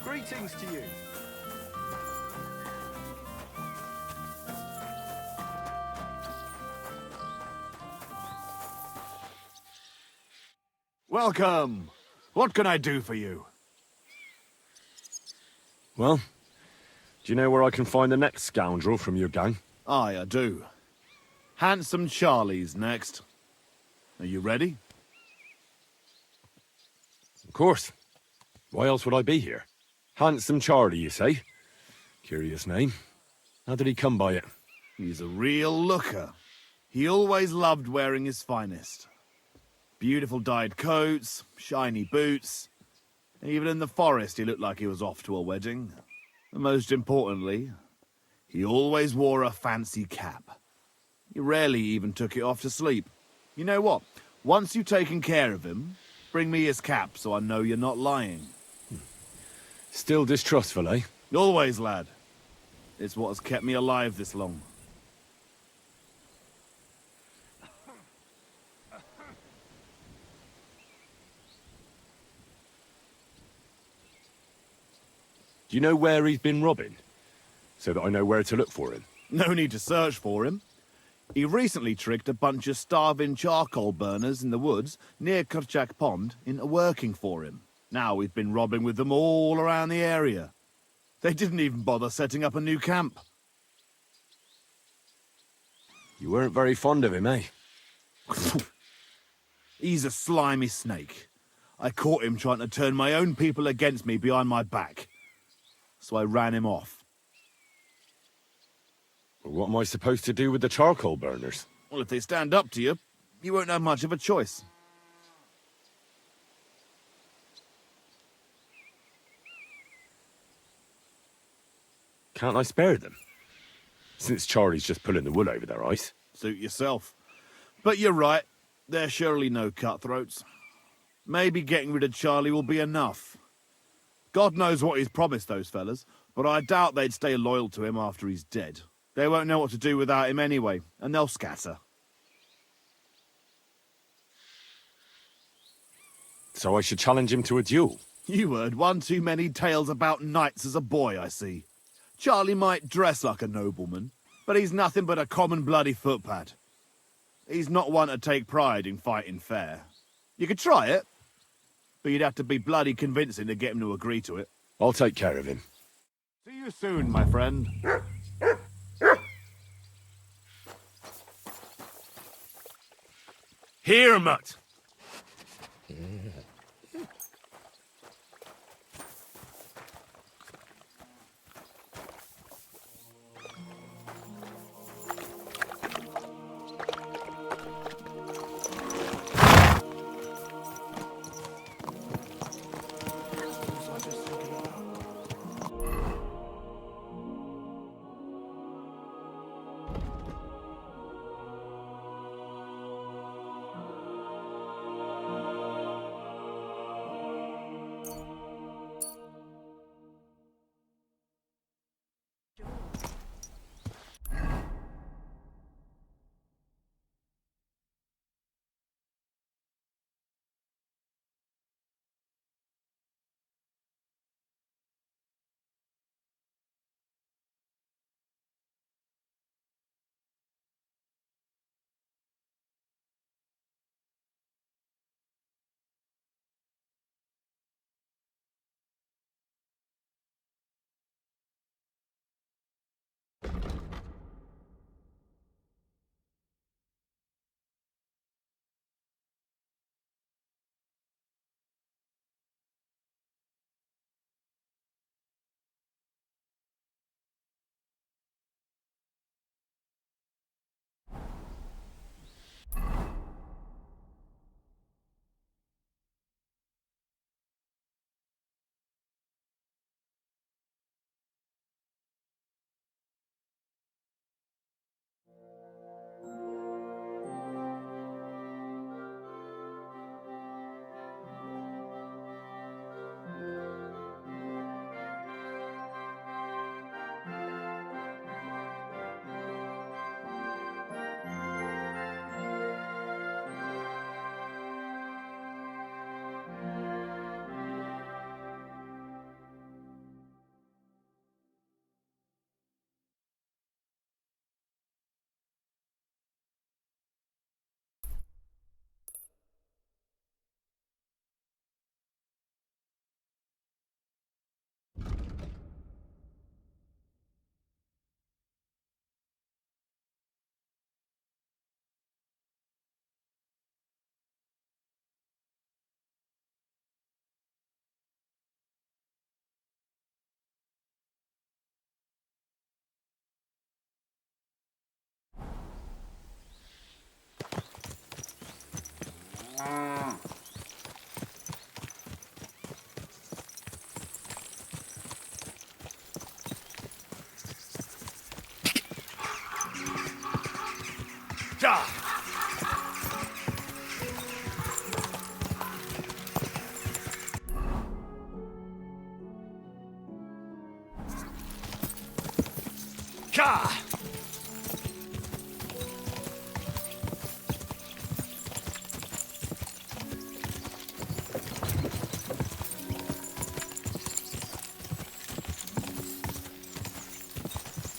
Greetings to you. Welcome. What can I do for you? Well, do you know where I can find the next scoundrel from your gang? Aye, I do. Handsome Charlie's next. Are you ready? Of course. Why else would I be here? Handsome Charlie, you say? Curious name. How did he come by it? He's a real looker. He always loved wearing his finest. Beautiful dyed coats, shiny boots. Even in the forest, he looked like he was off to a wedding. And most importantly, he always wore a fancy cap. He rarely even took it off to sleep. You know what? Once you've taken care of him, bring me his cap so I know you're not lying. Still distrustful, eh? Always, lad. It's what has kept me alive this long. Do you know where he's been robbing? So that I know where to look for him. No need to search for him. He recently tricked a bunch of starving charcoal burners in the woods near Kerchak Pond into working for him. Now we've been robbing with them all around the area. They didn't even bother setting up a new camp. You weren't very fond of him, eh? He's a slimy snake. I caught him trying to turn my own people against me behind my back. So I ran him off. Well, what am I supposed to do with the charcoal burners? Well, if they stand up to you, you won't have much of a choice. Can't I spare them? Since Charlie's just pulling the wool over their eyes. Suit yourself. But you're right, there's surely no cutthroats. Maybe getting rid of Charlie will be enough. God knows what he's promised those fellas, but I doubt they'd stay loyal to him after he's dead. They won't know what to do without him anyway, and they'll scatter. So I should challenge him to a duel? You heard one too many tales about knights as a boy, I see. Charlie might dress like a nobleman, but he's nothing but a common bloody footpad. He's not one to take pride in fighting fair. You could try it, but you'd have to be bloody convincing to get him to agree to it. I'll take care of him. See you soon, my friend. Here, mutt!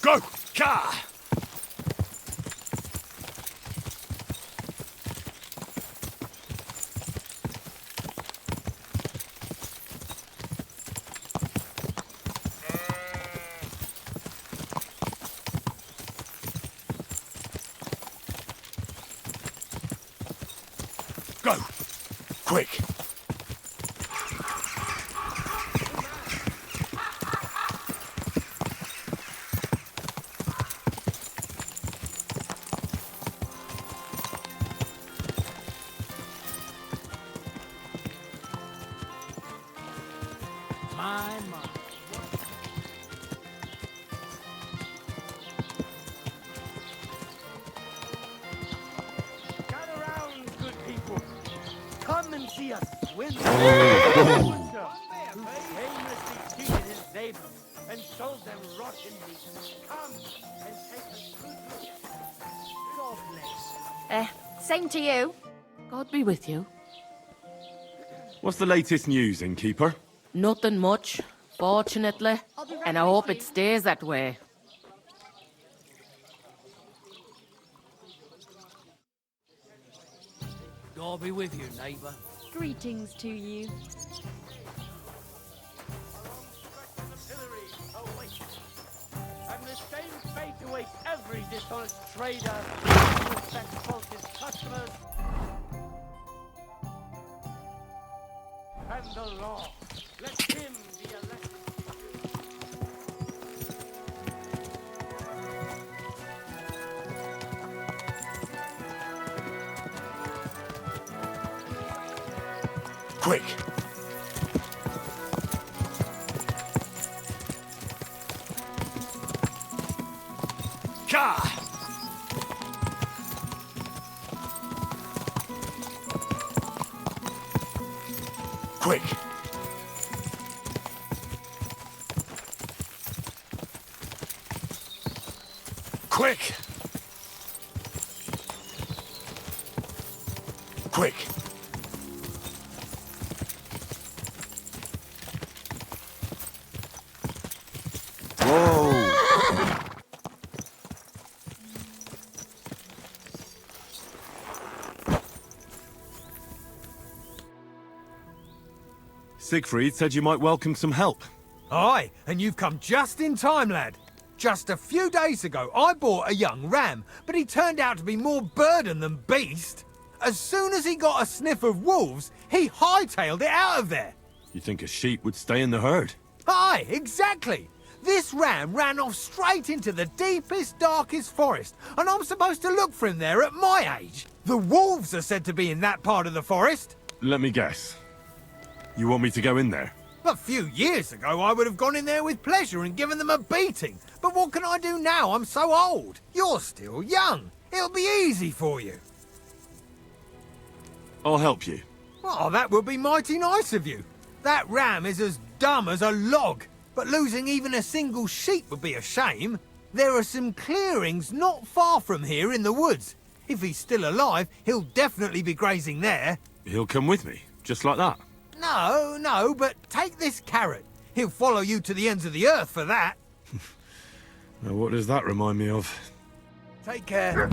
Go! Ka! Go! Quick! Gather round, good people. Come and see us win. Oh. Who shamelessly cheated his neighbors and sold them rotten meat. Come and take a good look. God bless. Same to you. God be with you. What's the latest news, innkeeper? Nothing much, fortunately. And I hope it stays that way. God be with you, neighbor. Greetings to you. And the same fate awaits every dishonest trader who respects his customers. And the law. Let him be elected. Quick! Ka! Quick! Quick! Quick! Whoa! Siegfried said you might welcome some help. Aye, and you've come just in time, lad. Just a few days ago, I bought a young ram, but he turned out to be more burden than beast. As soon as he got a sniff of wolves, he hightailed it out of there. You think a sheep would stay in the herd? Aye, exactly. This ram ran off straight into the deepest, darkest forest, and I'm supposed to look for him there at my age. The wolves are said to be in that part of the forest. Let me guess. You want me to go in there? A few years ago, I would have gone in there with pleasure and given them a beating. But what can I do now? I'm so old. You're still young. It'll be easy for you. I'll help you. Oh, that would be mighty nice of you. That ram is as dumb as a log. But losing even a single sheep would be a shame. There are some clearings not far from here in the woods. If he's still alive, he'll definitely be grazing there. He'll come with me, just like that. No, but take this carrot. He'll follow you to the ends of the earth for that. Now, what does that remind me of? Take care.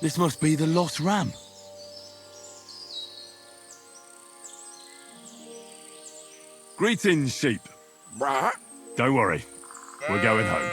This must be the lost ram. Greetings, sheep. Don't worry. We're going home.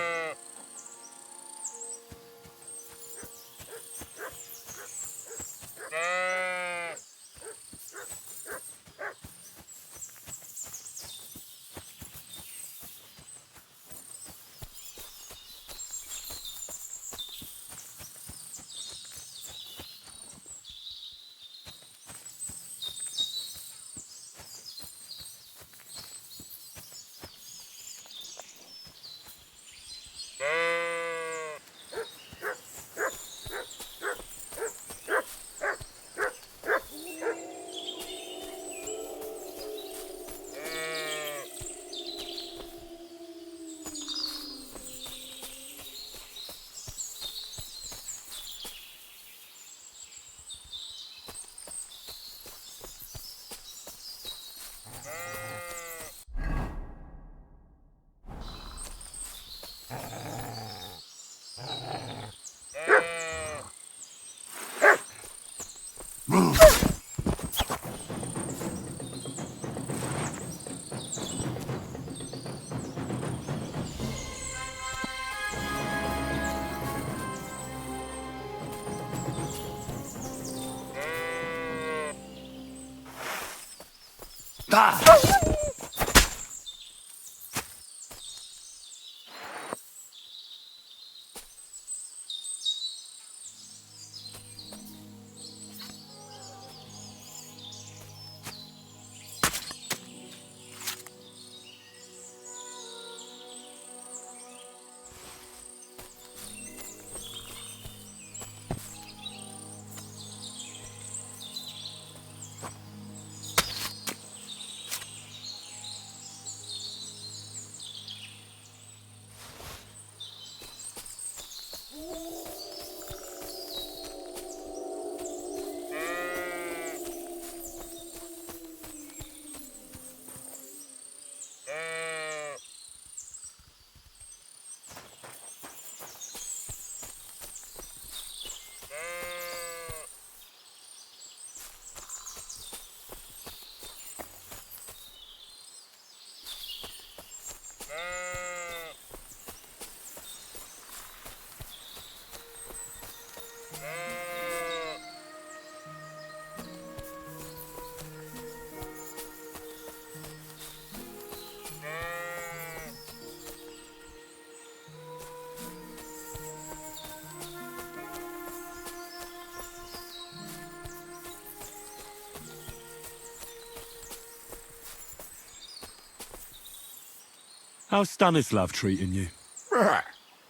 How's Stanislav treating you?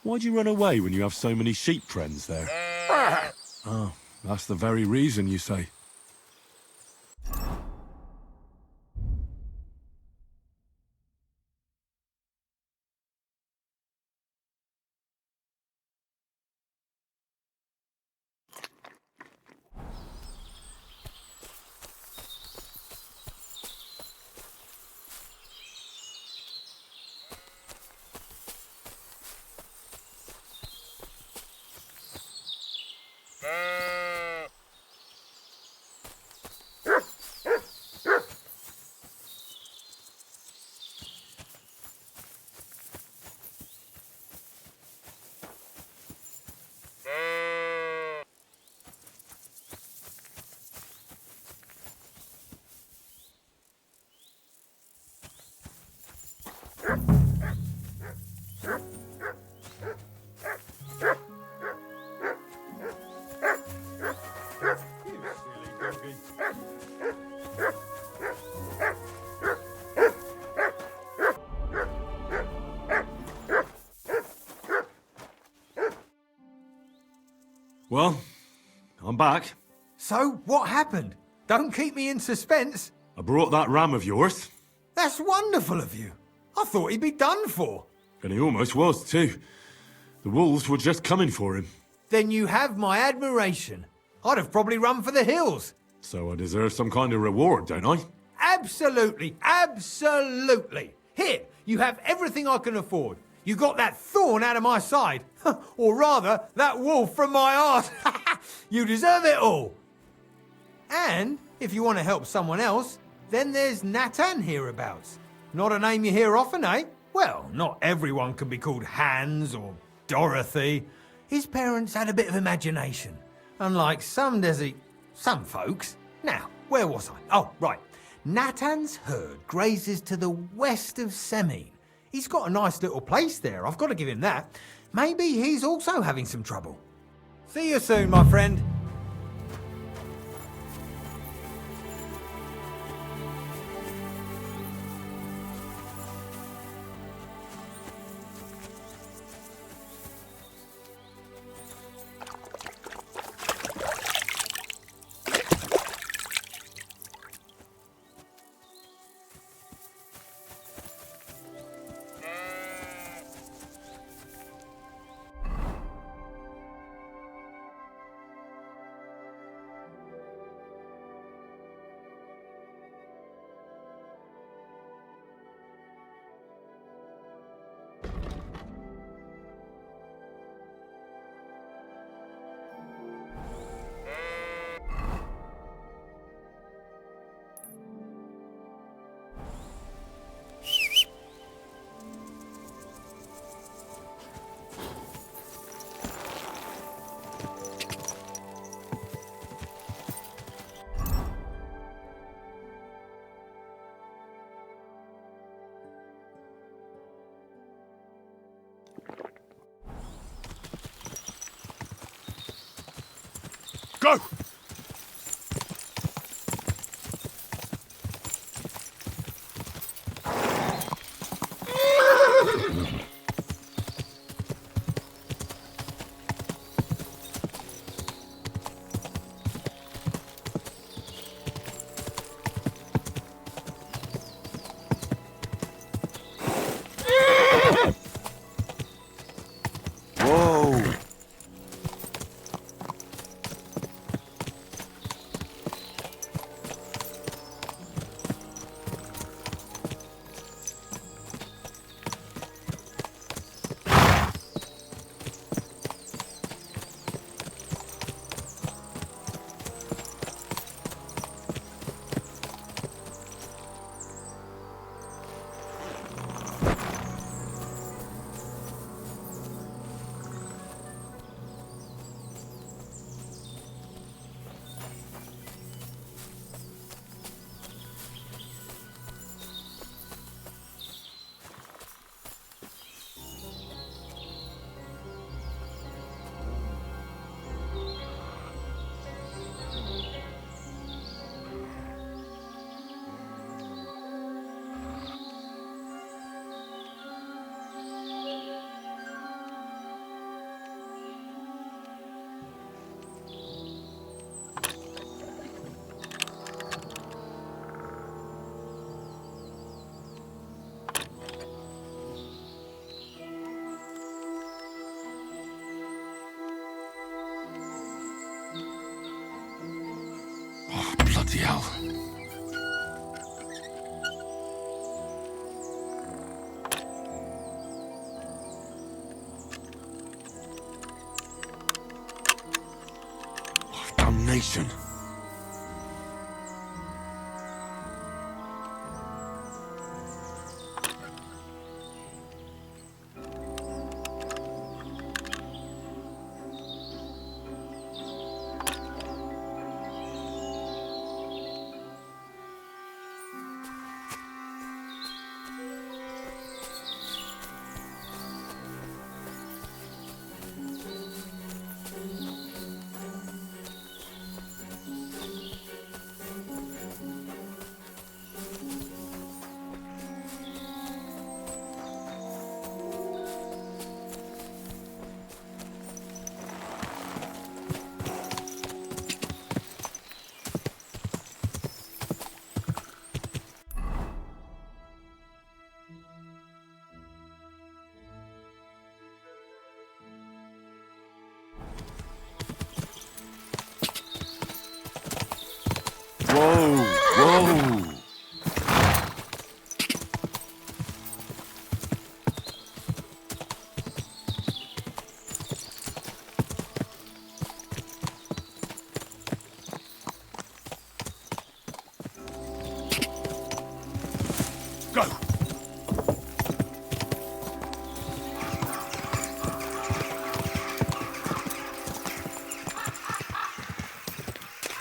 Why'd you run away when you have so many sheep friends there? Oh, that's the very reason, you say. Well, I'm back. So, what happened? Don't keep me in suspense. I brought that ram of yours. That's wonderful of you. I thought he'd be done for. And he almost was, too. The wolves were just coming for him. Then you have my admiration. I'd have probably run for the hills. So I deserve some kind of reward, don't I? Absolutely, absolutely. Here, you have everything I can afford. You got that thorn out of my side. Or rather, that wolf from my arse. You deserve it all. And if you want to help someone else, then there's Natan hereabouts. Not a name you hear often, eh? Well, not everyone can be called Hans or Dorothy. His parents had a bit of imagination. Unlike some folks. Now, where was I? Oh, right. Natan's herd grazes to the west of Semine. He's got a nice little place there, I've got to give him that. Maybe he's also having some trouble. See you soon, my friend. Go! Bloody hell. Oh, damnation. Whoa! Whoa! Go!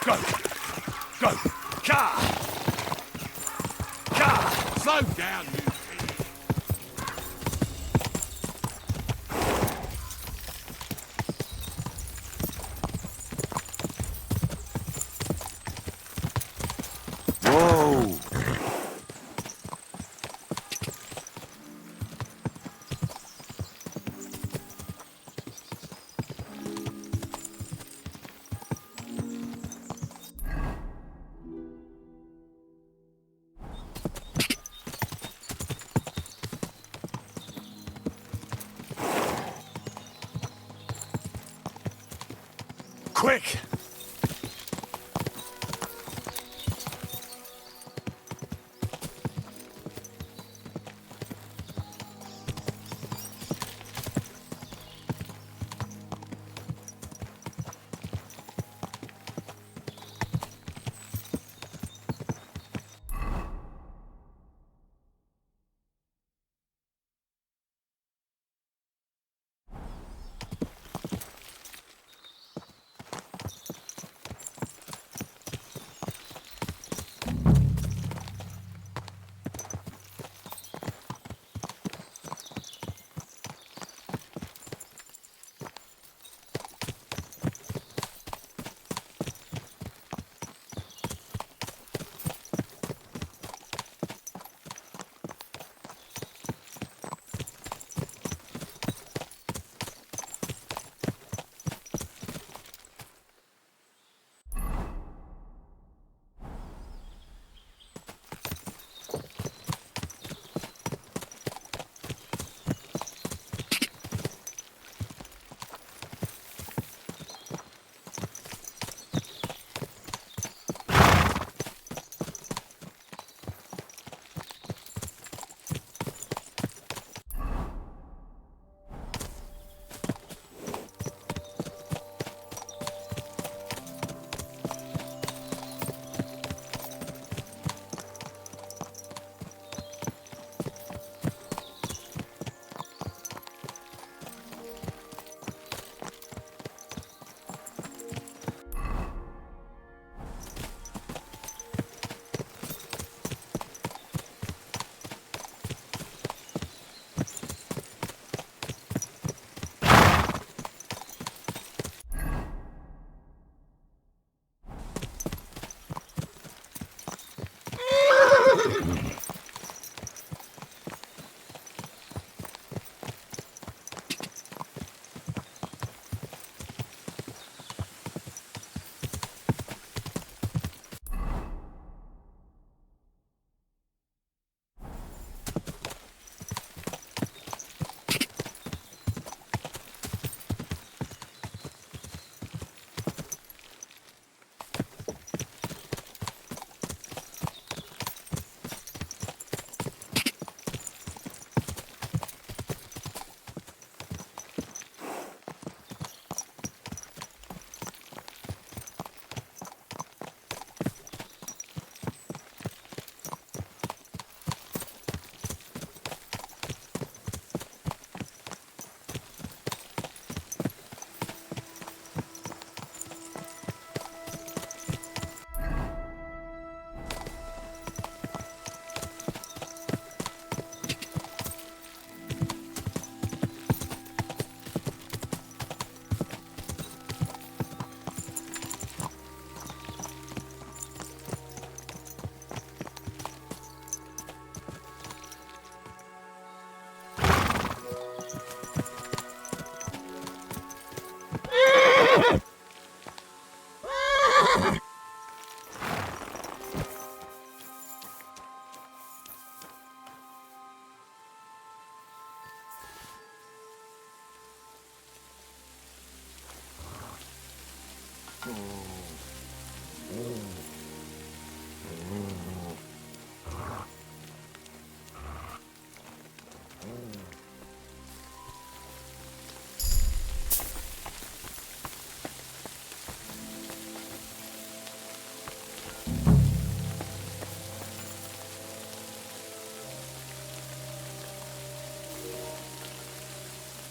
Go! Go! Car! Car! Slow down, you idiot! Whoa! Quick!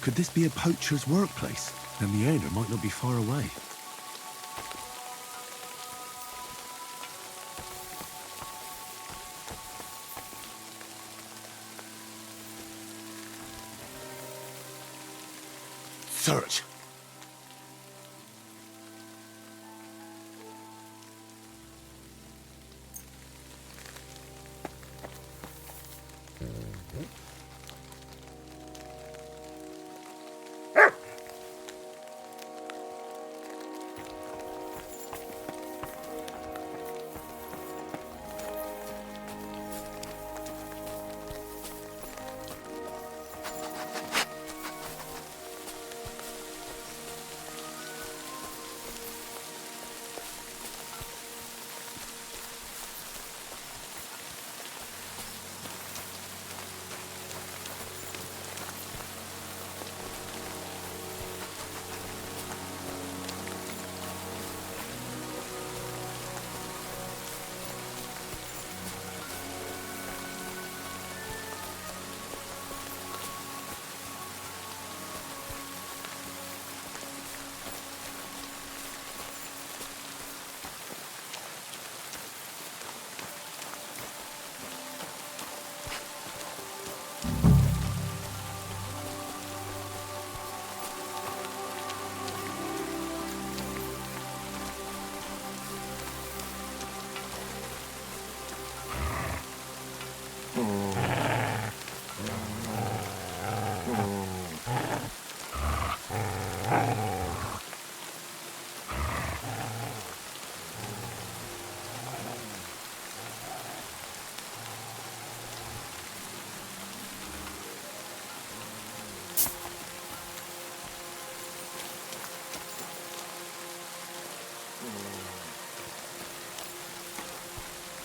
Could this be a poacher's workplace? Then the owner might not be far away. Search!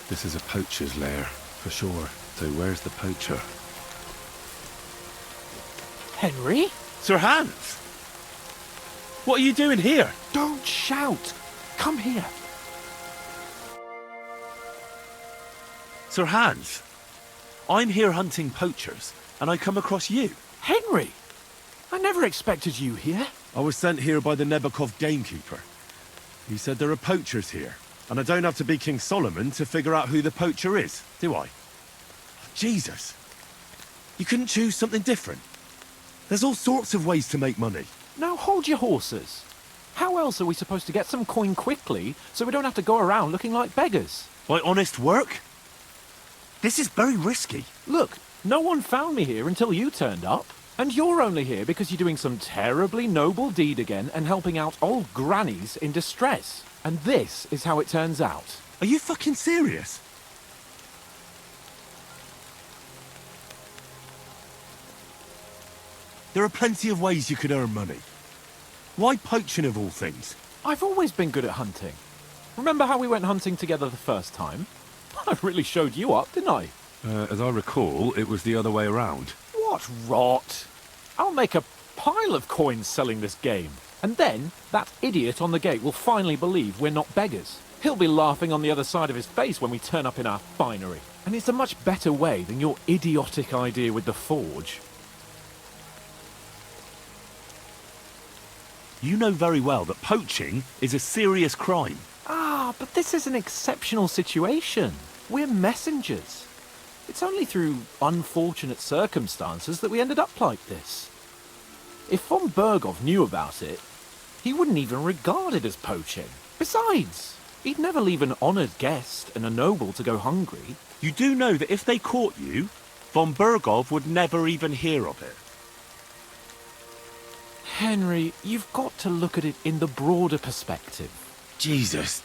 This is a poacher's lair, for sure. So where's the poacher? Henry? Sir Hans! What are you doing here? Don't shout! Come here. Sir Hans, I'm here hunting poachers, and I come across you. Henry! I never expected you here. I was sent here by the Nebakov gamekeeper. He said there are poachers here, and I don't have to be King Solomon to figure out who the poacher is, do I? Jesus! You couldn't choose something different? There's all sorts of ways to make money. Now hold your horses. How else are we supposed to get some coin quickly so we don't have to go around looking like beggars? By honest work? This is very risky. Look, no one found me here until you turned up. And you're only here because you're doing some terribly noble deed again and helping out old grannies in distress. And this is how it turns out. Are you fucking serious? There are plenty of ways you could earn money. Why poaching of all things? I've always been good at hunting. Remember how we went hunting together the first time? I really showed you up, didn't I? As I recall, it was the other way around. What rot! I'll make a pile of coins selling this game. And then, that idiot on the gate will finally believe we're not beggars. He'll be laughing on the other side of his face when we turn up in our finery. And it's a much better way than your idiotic idea with the forge. You know very well that poaching is a serious crime. Ah, but this is an exceptional situation. We're messengers. It's only through unfortunate circumstances that we ended up like this. If von Berghoff knew about it, he wouldn't even regard it as poaching. Besides, he'd never leave an honoured guest and a noble to go hungry. You do know that if they caught you, von Berghoff would never even hear of it. Henry, you've got to look at it in the broader perspective. Jesus.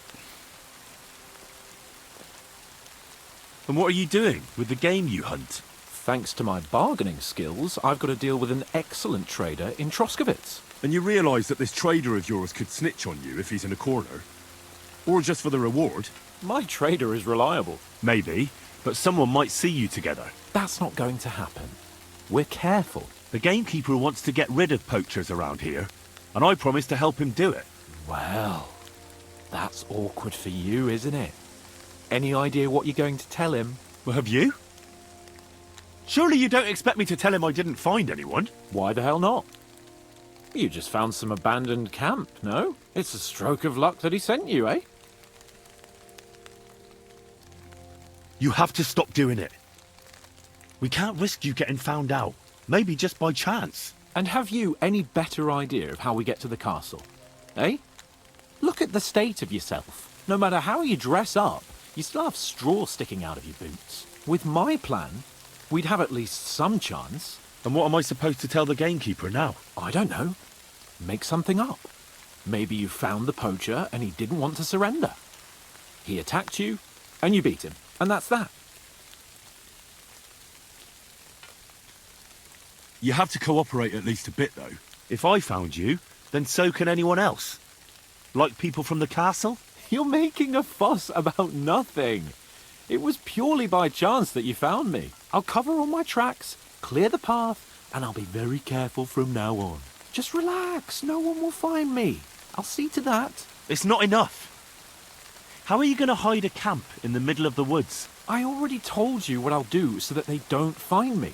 And what are you doing with the game you hunt? Thanks to my bargaining skills, I've got to deal with an excellent trader in Troskowitz. And you realise that this trader of yours could snitch on you if he's in a corner? Or just for the reward? My trader is reliable. Maybe, but someone might see you together. That's not going to happen. We're careful. The gamekeeper wants to get rid of poachers around here, and I promise to help him do it. Well, that's awkward for you, isn't it? Any idea what you're going to tell him? Well, have you? Surely you don't expect me to tell him I didn't find anyone? Why the hell not? You just found some abandoned camp, no? It's a stroke of luck that he sent you, eh? You have to stop doing it. We can't risk you getting found out. Maybe just by chance. And have you any better idea of how we get to the castle? Eh? Look at the state of yourself. No matter how you dress up, you still have straw sticking out of your boots. With my plan, we'd have at least some chance. And what am I supposed to tell the gamekeeper now? I don't know. Make something up. Maybe you found the poacher and he didn't want to surrender. He attacked you and you beat him. And that's that. You have to cooperate at least a bit, though. If I found you, then so can anyone else. Like people from the castle? You're making a fuss about nothing. It was purely by chance that you found me. I'll cover all my tracks, clear the path, and I'll be very careful from now on. Just relax. No one will find me. I'll see to that. It's not enough. How are you going to hide a camp in the middle of the woods? I already told you what I'll do so that they don't find me.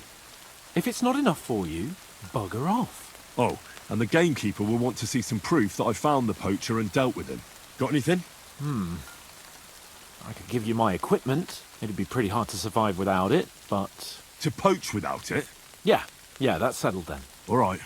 If it's not enough for you, bugger off. Oh, and the gamekeeper will want to see some proof that I found the poacher and dealt with him. Got anything? I could give you my equipment. It'd be pretty hard to survive without it, but... To poach without it? Yeah, that's settled then. All right.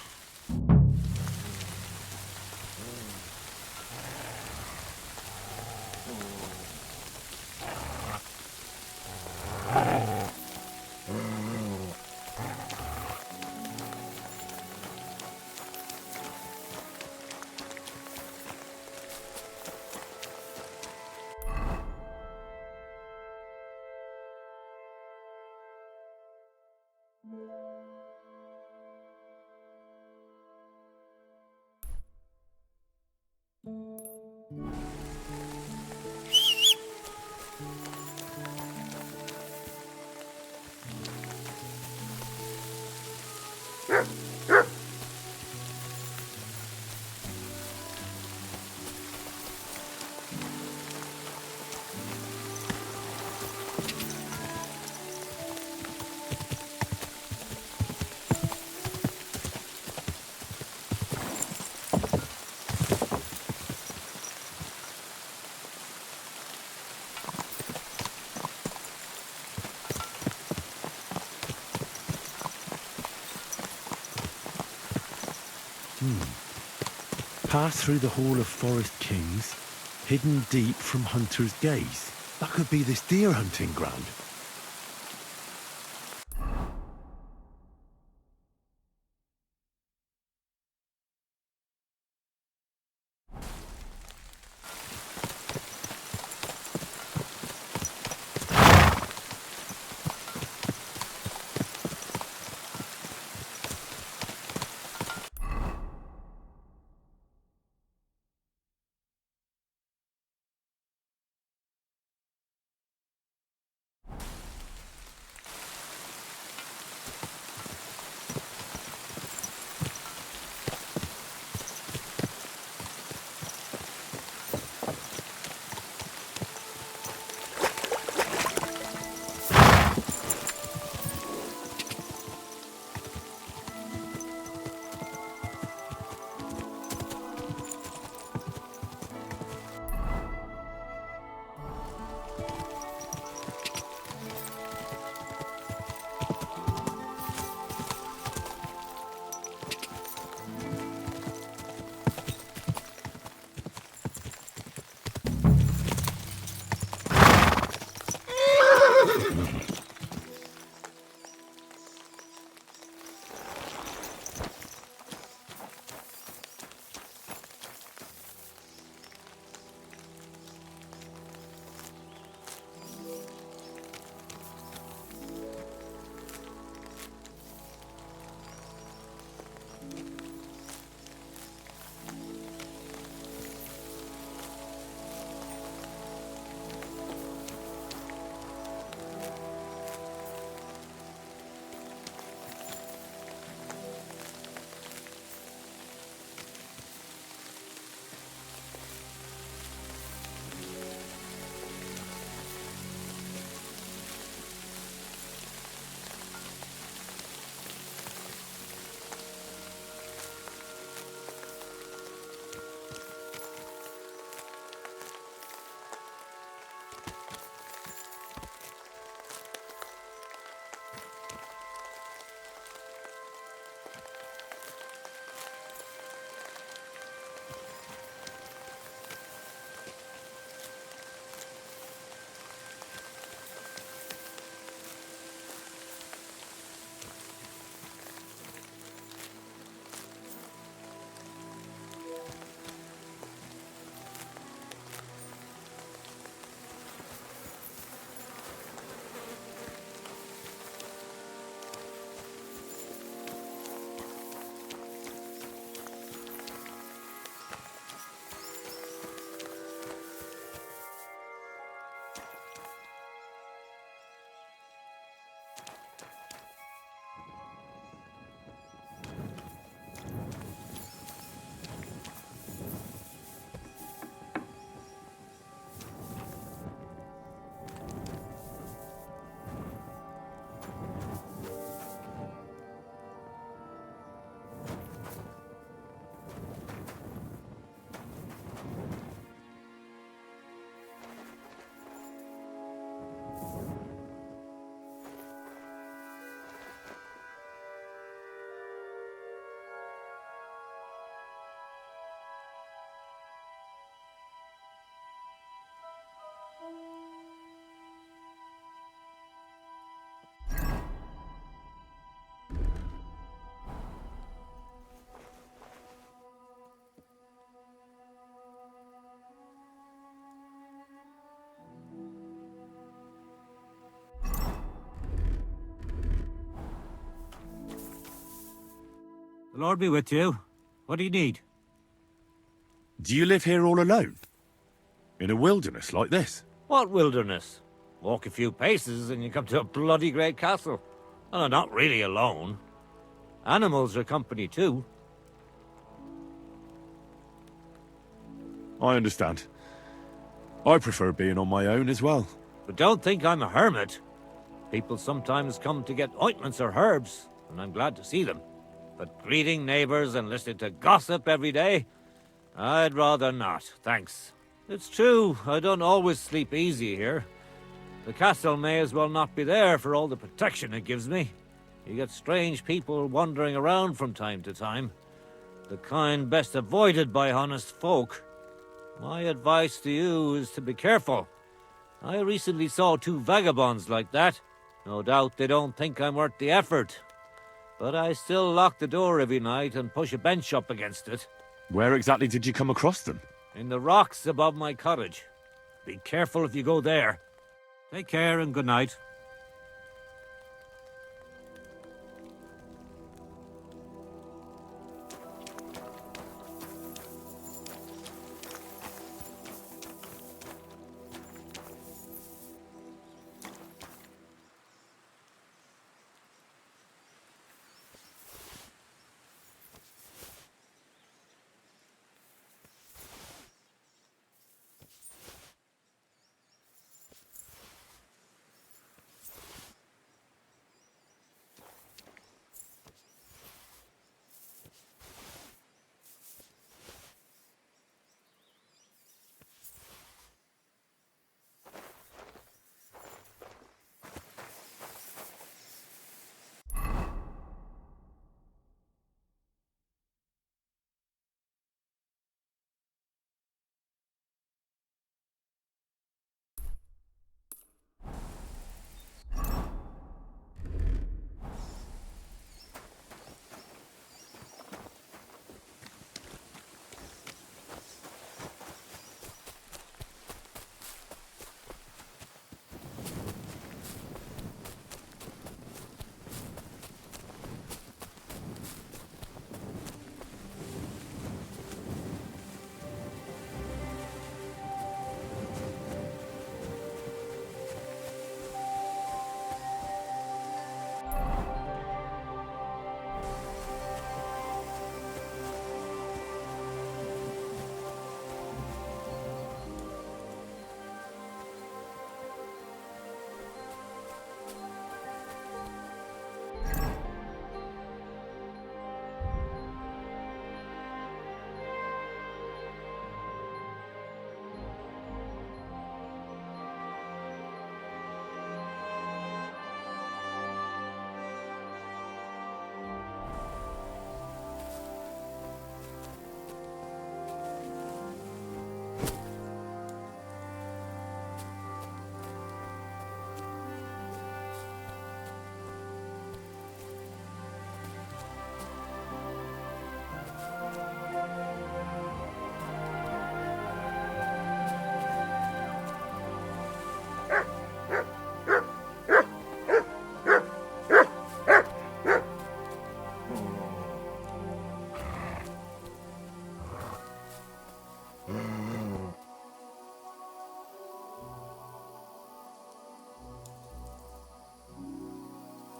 Pass through the Hall of Forest Kings, hidden deep from hunter's gaze. That could be this deer hunting ground. The Lord be with you. What do you need? Do you live here all alone? In a wilderness like this? What wilderness? Walk a few paces and you come to a bloody great castle. And I'm not really alone. Animals are company too. I understand. I prefer being on my own as well. But don't think I'm a hermit. People sometimes come to get ointments or herbs, and I'm glad to see them. But greeting neighbors and listening to gossip every day? I'd rather not, thanks. It's true, I don't always sleep easy here. The castle may as well not be there for all the protection it gives me. You get strange people wandering around from time to time. The kind best avoided by honest folk. My advice to you is to be careful. I recently saw 2 vagabonds like that. No doubt they don't think I'm worth the effort. But I still lock the door every night and push a bench up against it. Where exactly did you come across them? In the rocks above my cottage. Be careful if you go there. Take care and good night.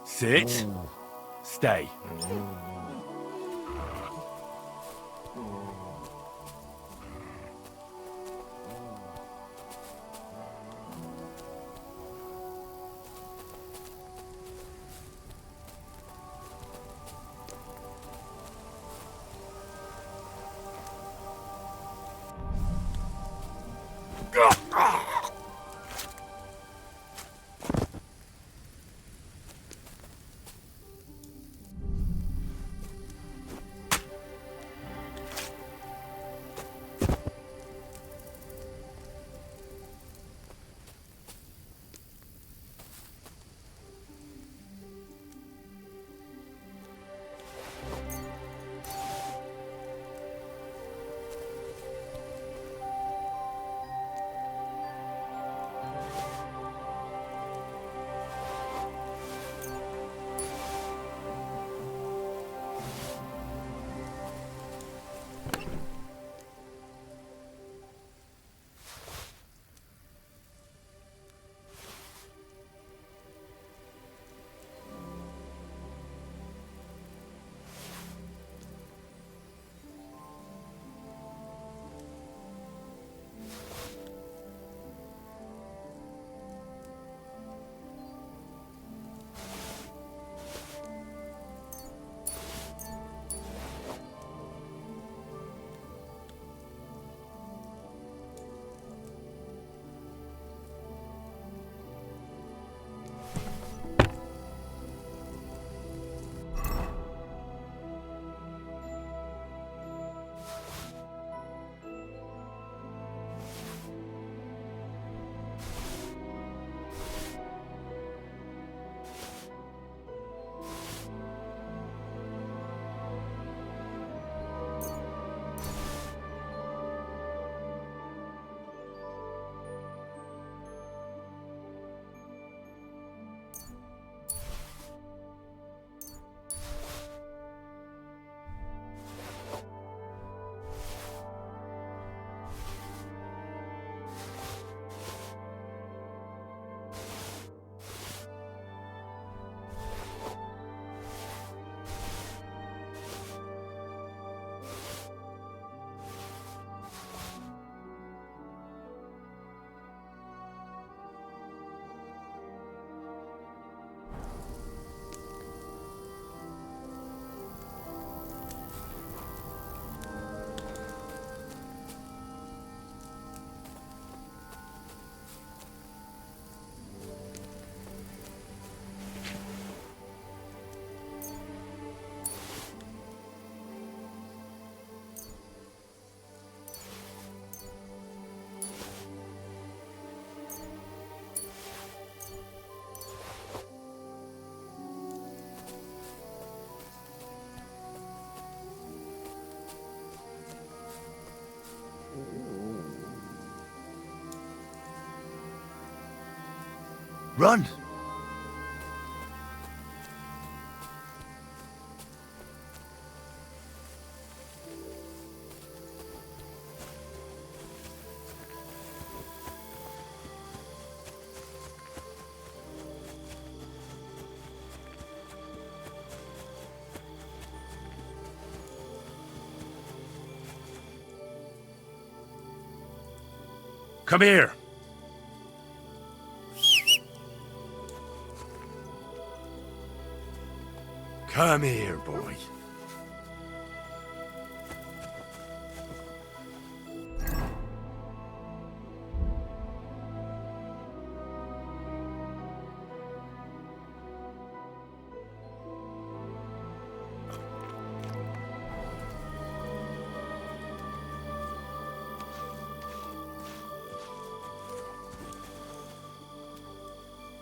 Sit. Stay. Run! Come here. Come here, boy.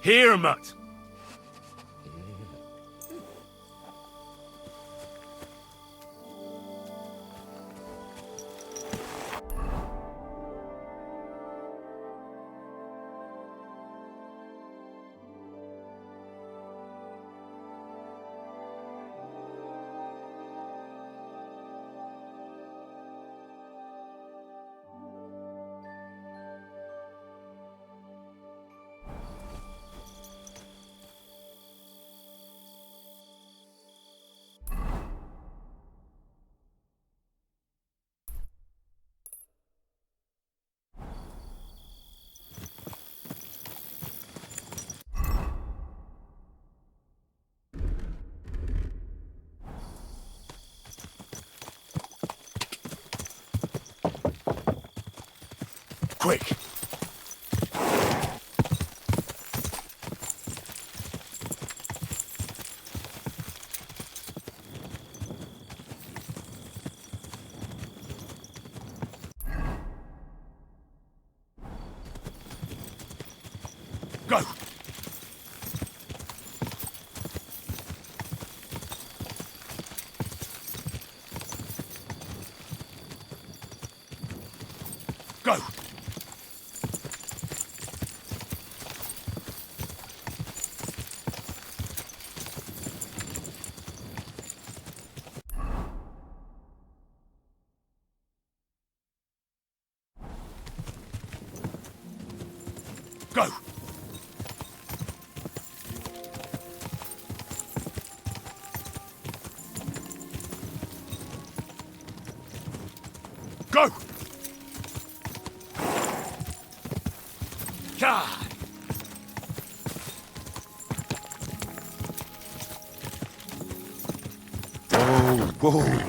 Here, mutt. Quick! Go! Go! Go! Go! God! Whoa, whoa.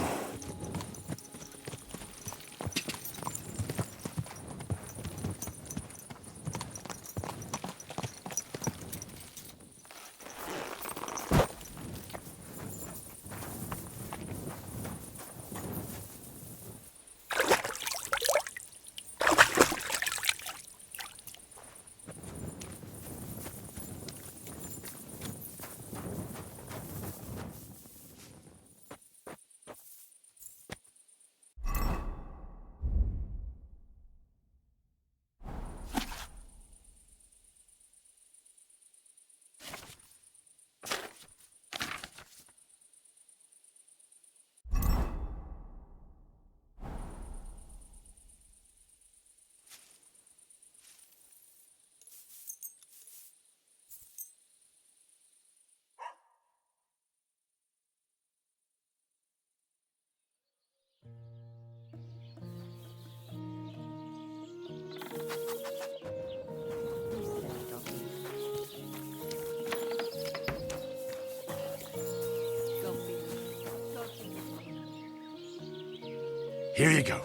Here you go.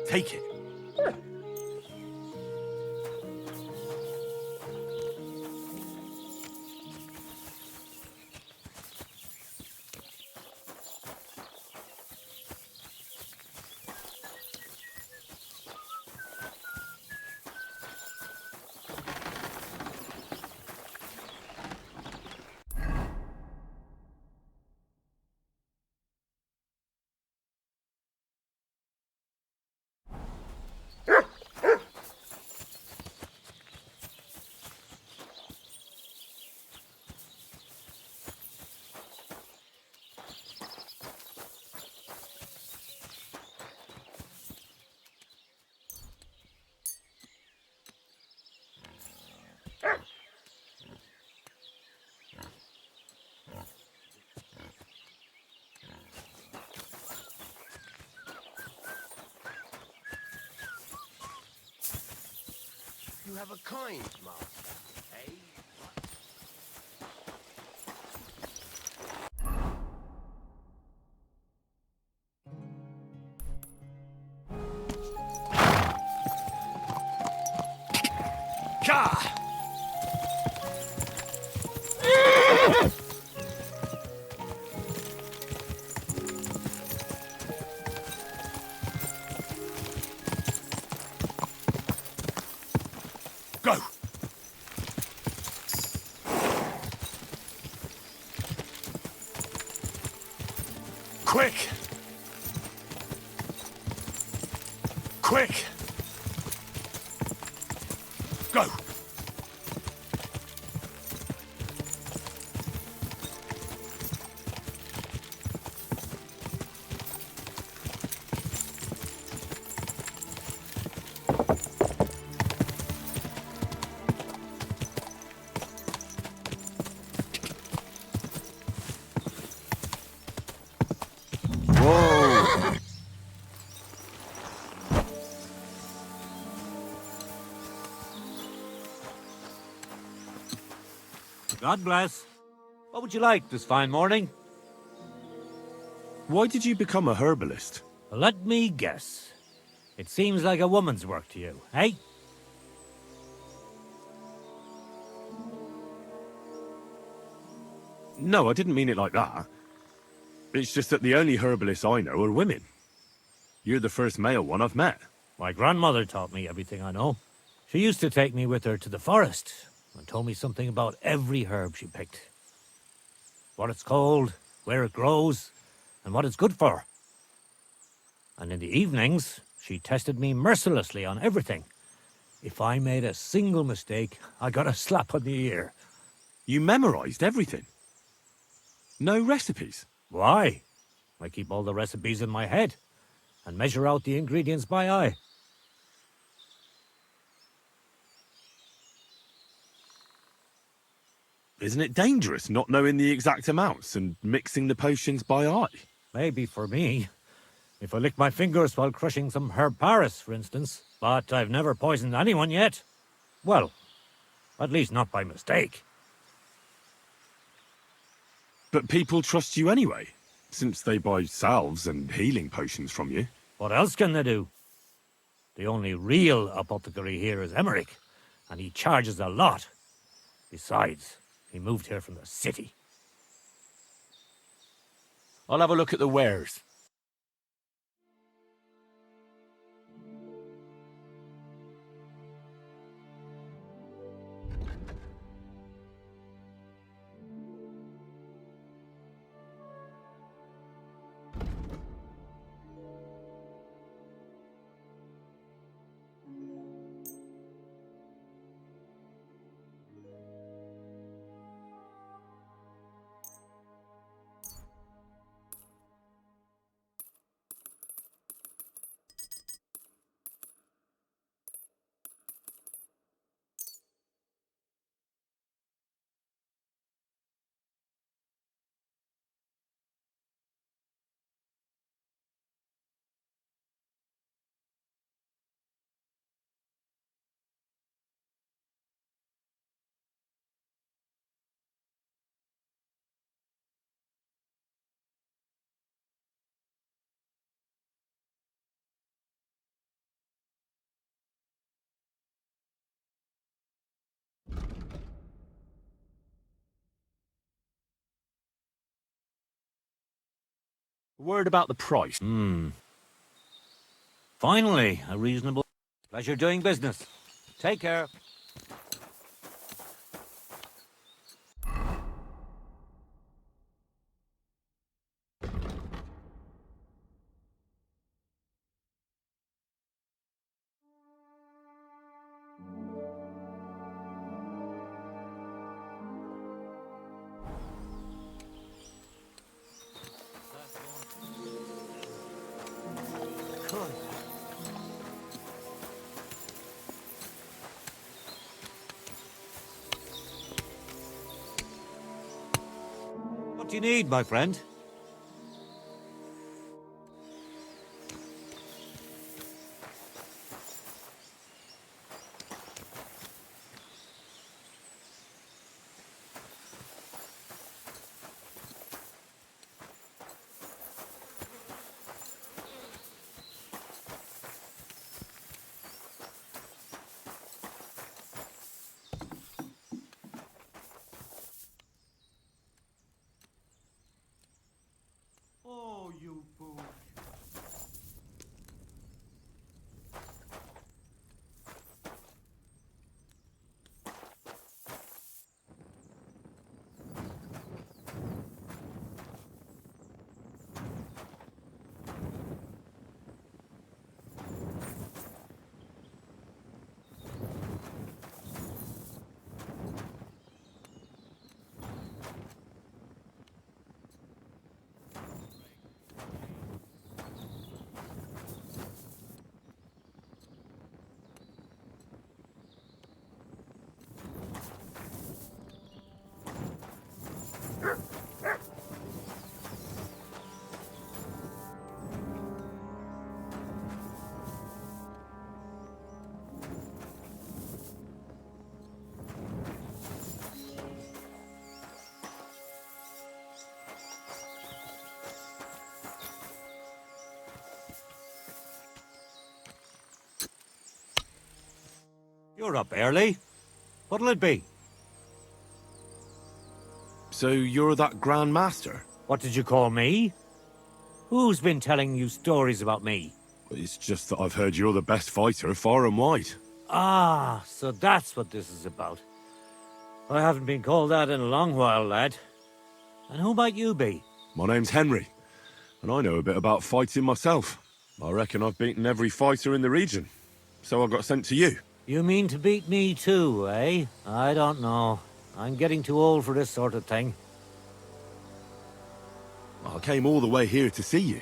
Take it. have a kind master, eh? Ka! Go! Quick! Quick! Go! Whoa! God bless. What would you like this fine morning? Why did you become a herbalist? Let me guess. It seems like a woman's work to you, eh? No, I didn't mean it like that. It's just that the only herbalists I know are women. You're the first male one I've met. My grandmother taught me everything I know. She used to take me with her to the forest and told me something about every herb she picked. What it's called, where it grows, and what it's good for. And in the evenings, she tested me mercilessly on everything. If I made a single mistake, I got a slap on the ear. You memorized everything? No recipes? Why? I keep all the recipes in my head and measure out the ingredients by eye. Isn't it dangerous not knowing the exact amounts and mixing the potions by eye? Maybe for me. If I lick my fingers while crushing some herb Paris, for instance. But I've never poisoned anyone yet. Well, at least not by mistake. But people trust you anyway, since they buy salves and healing potions from you. What else can they do? The only real apothecary here is Emmerich, and he charges a lot. Besides, he moved here from the city. I'll have a look at the wares. Word about the price. Finally, a reasonable... Pleasure doing business. Take care. What do you need, my friend? You're up early. What'll it be? So you're that Grand Master? What did you call me? Who's been telling you stories about me? It's just that I've heard you're the best fighter far and wide. Ah, so that's what this is about. I haven't been called that in a long while, lad. And who might you be? My name's Henry, and I know a bit about fighting myself. I reckon I've beaten every fighter in the region, so I got sent to you. You mean to beat me too, eh? I don't know. I'm getting too old for this sort of thing. I came all the way here to see you.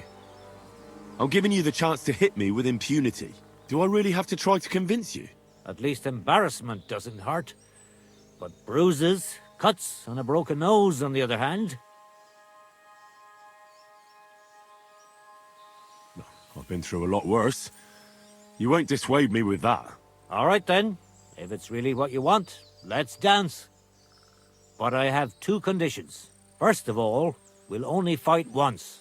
I'm giving you the chance to hit me with impunity. Do I really have to try to convince you? At least embarrassment doesn't hurt. But bruises, cuts, and a broken nose, on the other hand. I've been through a lot worse. You won't dissuade me with that. All right then. If it's really what you want, let's dance. But I have two conditions. First of all, we'll only fight once.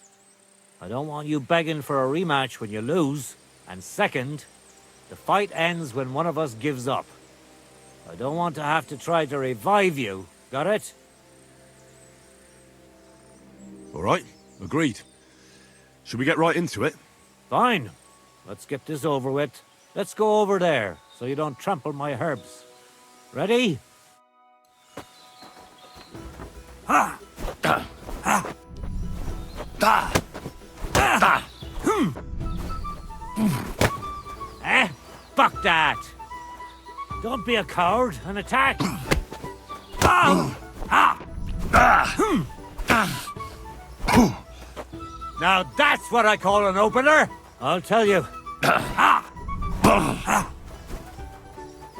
I don't want you begging for a rematch when you lose. And second, the fight ends when one of us gives up. I don't want to have to try to revive you. Got it? All right, agreed. Should we get right into it? Fine. Let's get this over with. Let's go over there, so you don't trample my herbs. Ready? Ha! Da! Ha! Da! Da! Eh? Fuck that! Don't be a coward and attack! Ah! Ah! Now that's what I call an opener! I'll tell you.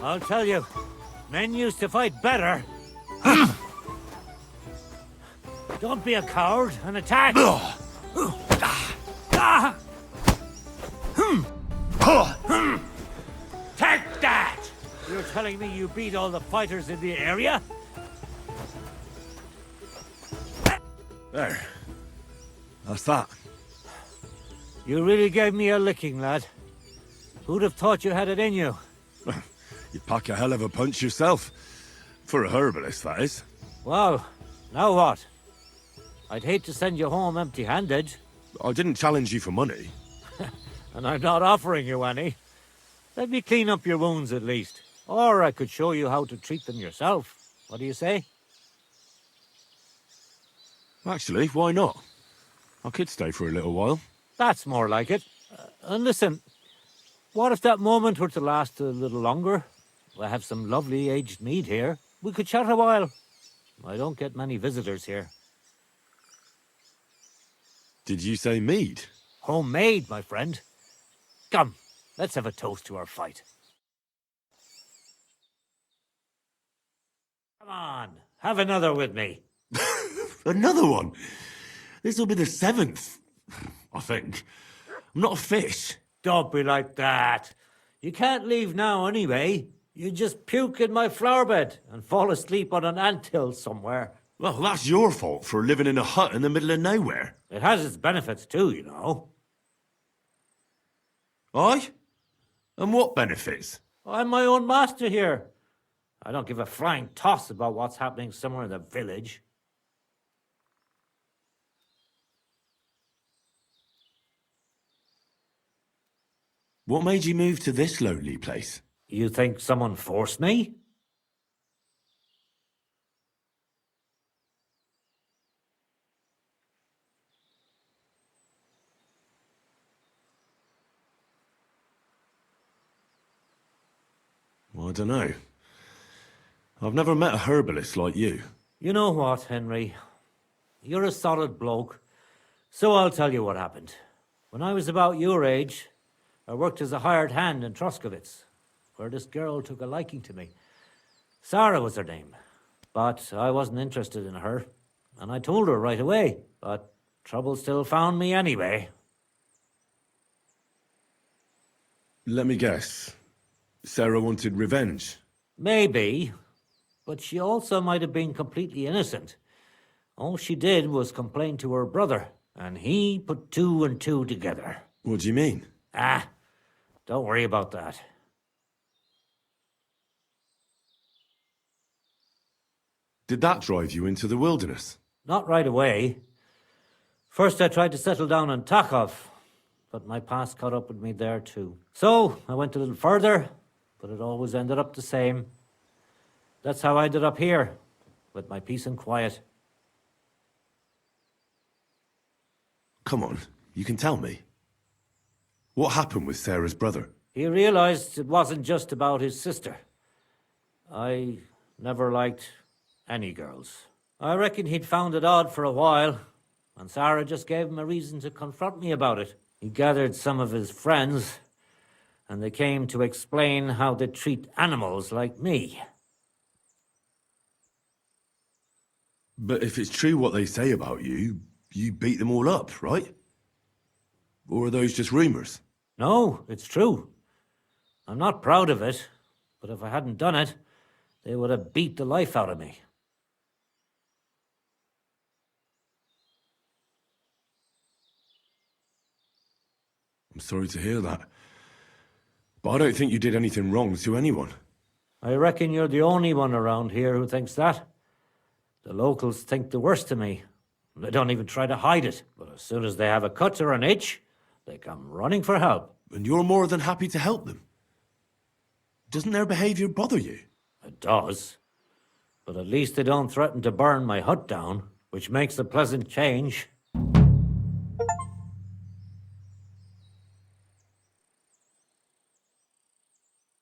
I'll tell you. Men used to fight better. Don't be a coward and attack! Take that! You're telling me you beat all the fighters in the area? There. That's that. You really gave me a licking, lad. Who'd have thought you had it in you? You pack a hell of a punch yourself. For a herbalist, that is. Well, now what? I'd hate to send you home empty-handed. I didn't challenge you for money. And I'm not offering you any. Let me clean up your wounds at least. Or I could show you how to treat them yourself. What do you say? Actually, why not? I could stay for a little while. That's more like it. And listen, what if that moment were to last a little longer? I have some lovely aged mead here. We could chat a while. I don't get many visitors here. Did you say mead? Homemade, my friend. Come, let's have a toast to our fight. Come on, have another with me. Another one? This'll be the 7th, I think. I'm not a fish. Don't be like that. You can't leave now anyway. You just puke in my flower bed and fall asleep on an anthill somewhere. Well, that's your fault for living in a hut in the middle of nowhere. It has its benefits too, you know. Aye? And what benefits? I'm my own master here. I don't give a flying toss about what's happening somewhere in the village. What made you move to this lonely place? You think someone forced me? I don't know. I've never met a herbalist like you. You know what, Henry? You're a solid bloke. So I'll tell you what happened. When I was about your age, I worked as a hired hand in Troskowitz, where this girl took a liking to me. Sarah was her name. But I wasn't interested in her, and I told her right away. But trouble still found me anyway. Let me guess. Sarah wanted revenge. Maybe, but she also might have been completely innocent. All she did was complain to her brother, and he put 2 and 2 together. What do you mean? Ah, don't worry about that. Did that drive you into the wilderness? Not right away. First I tried to settle down in Takhov, but my past caught up with me there too. So I went a little further, but it always ended up the same. That's how I ended up here, with my peace and quiet. Come on, you can tell me. What happened with Sarah's brother? He realized it wasn't just about his sister. I never liked any girls. I reckon he'd found it odd for a while, and Sarah just gave him a reason to confront me about it. He gathered some of his friends, and they came to explain how they treat animals like me. But if it's true what they say about you, you beat them all up, right? Or are those just rumors? No, it's true. I'm not proud of it, but if I hadn't done it, they would have beat the life out of me. I'm sorry to hear that. But I don't think you did anything wrong to anyone. I reckon you're the only one around here who thinks that. The locals think the worst of me. They don't even try to hide it. But as soon as they have a cut or an itch, they come running for help. And you're more than happy to help them. Doesn't their behavior bother you? It does. But at least they don't threaten to burn my hut down, which makes a pleasant change.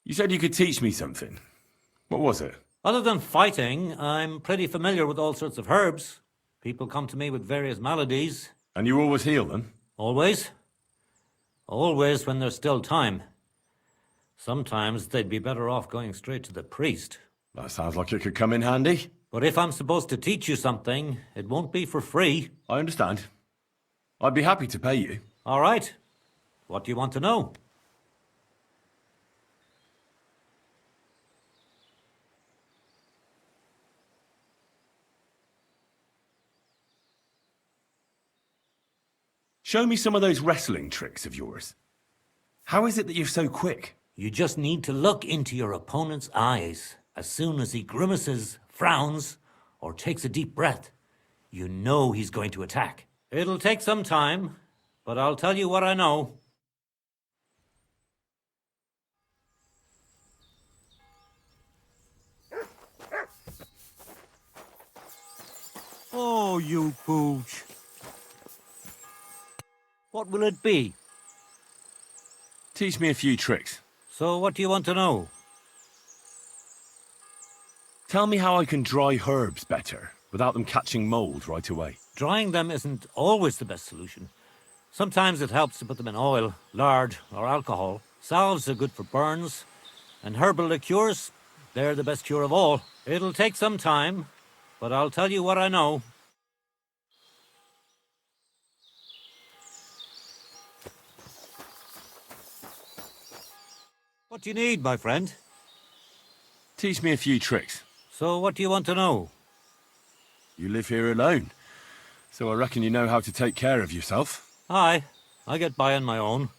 You said you could teach me something. What was it? Other than fighting, I'm pretty familiar with all sorts of herbs. People come to me with various maladies. And you always heal them? Always. Always when there's still time. Sometimes they'd be better off going straight to the priest. That sounds like it could come in handy. But if I'm supposed to teach you something, it won't be for free. I understand. I'd be happy to pay you. All right. What do you want to know? Show me some of those wrestling tricks of yours. How is it that you're so quick? You just need to look into your opponent's eyes. As soon as he grimaces, frowns, or takes a deep breath, you know he's going to attack. It'll take some time, but I'll tell you what I know. Oh, you pooch. What will it be? Teach me a few tricks. So what do you want to know? Tell me how I can dry herbs better, without them catching mold right away. Drying them isn't always the best solution. Sometimes it helps to put them in oil, lard, or alcohol. Salves are good for burns, and herbal liqueurs, they're the best cure of all. It'll take some time, but I'll tell you what I know. What do you need, my friend? Teach me a few tricks. So what do you want to know? You live here alone, so I reckon you know how to take care of yourself. Aye, I get by on my own.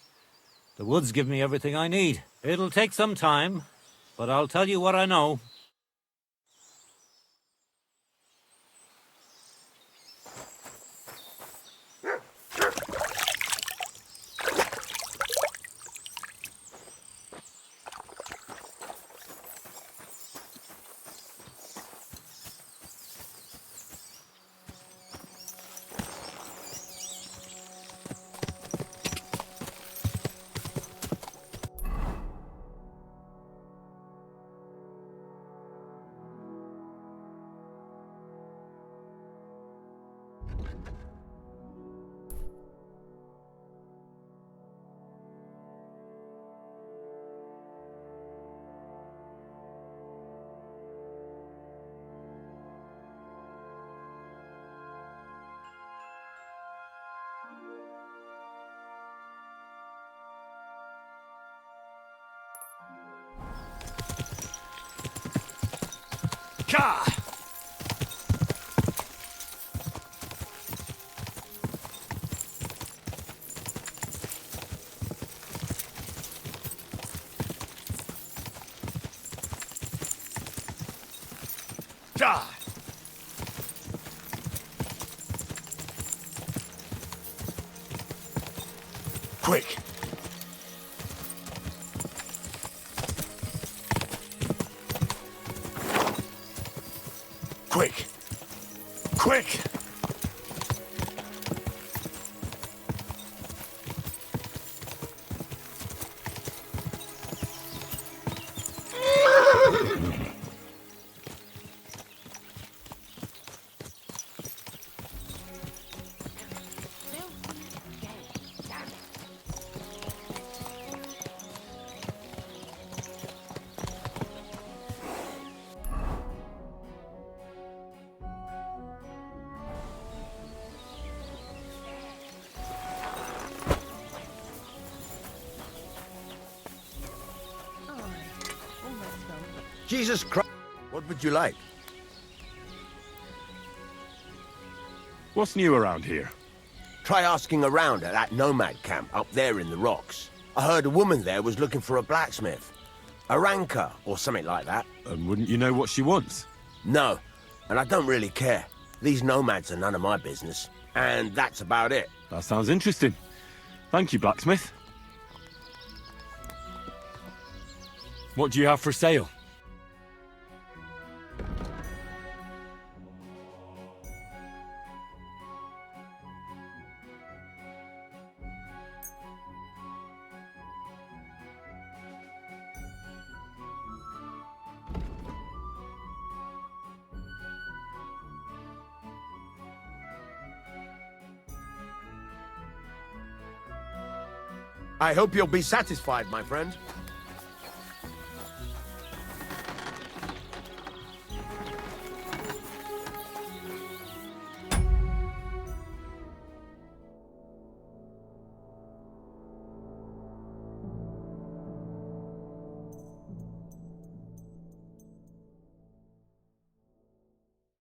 The woods give me everything I need. It'll take some time, but I'll tell you what I know. Ka! Ja! Quick! Quick! Quick! Jesus Christ! What would you like? What's new around here? Try asking around at that nomad camp up there in the rocks. I heard a woman there was looking for a blacksmith. A ranker, or something like that. And wouldn't you know what she wants? No, and I don't really care. These nomads are none of my business. And that's about it. That sounds interesting. Thank you, blacksmith. What do you have for sale? I hope you'll be satisfied, my friend.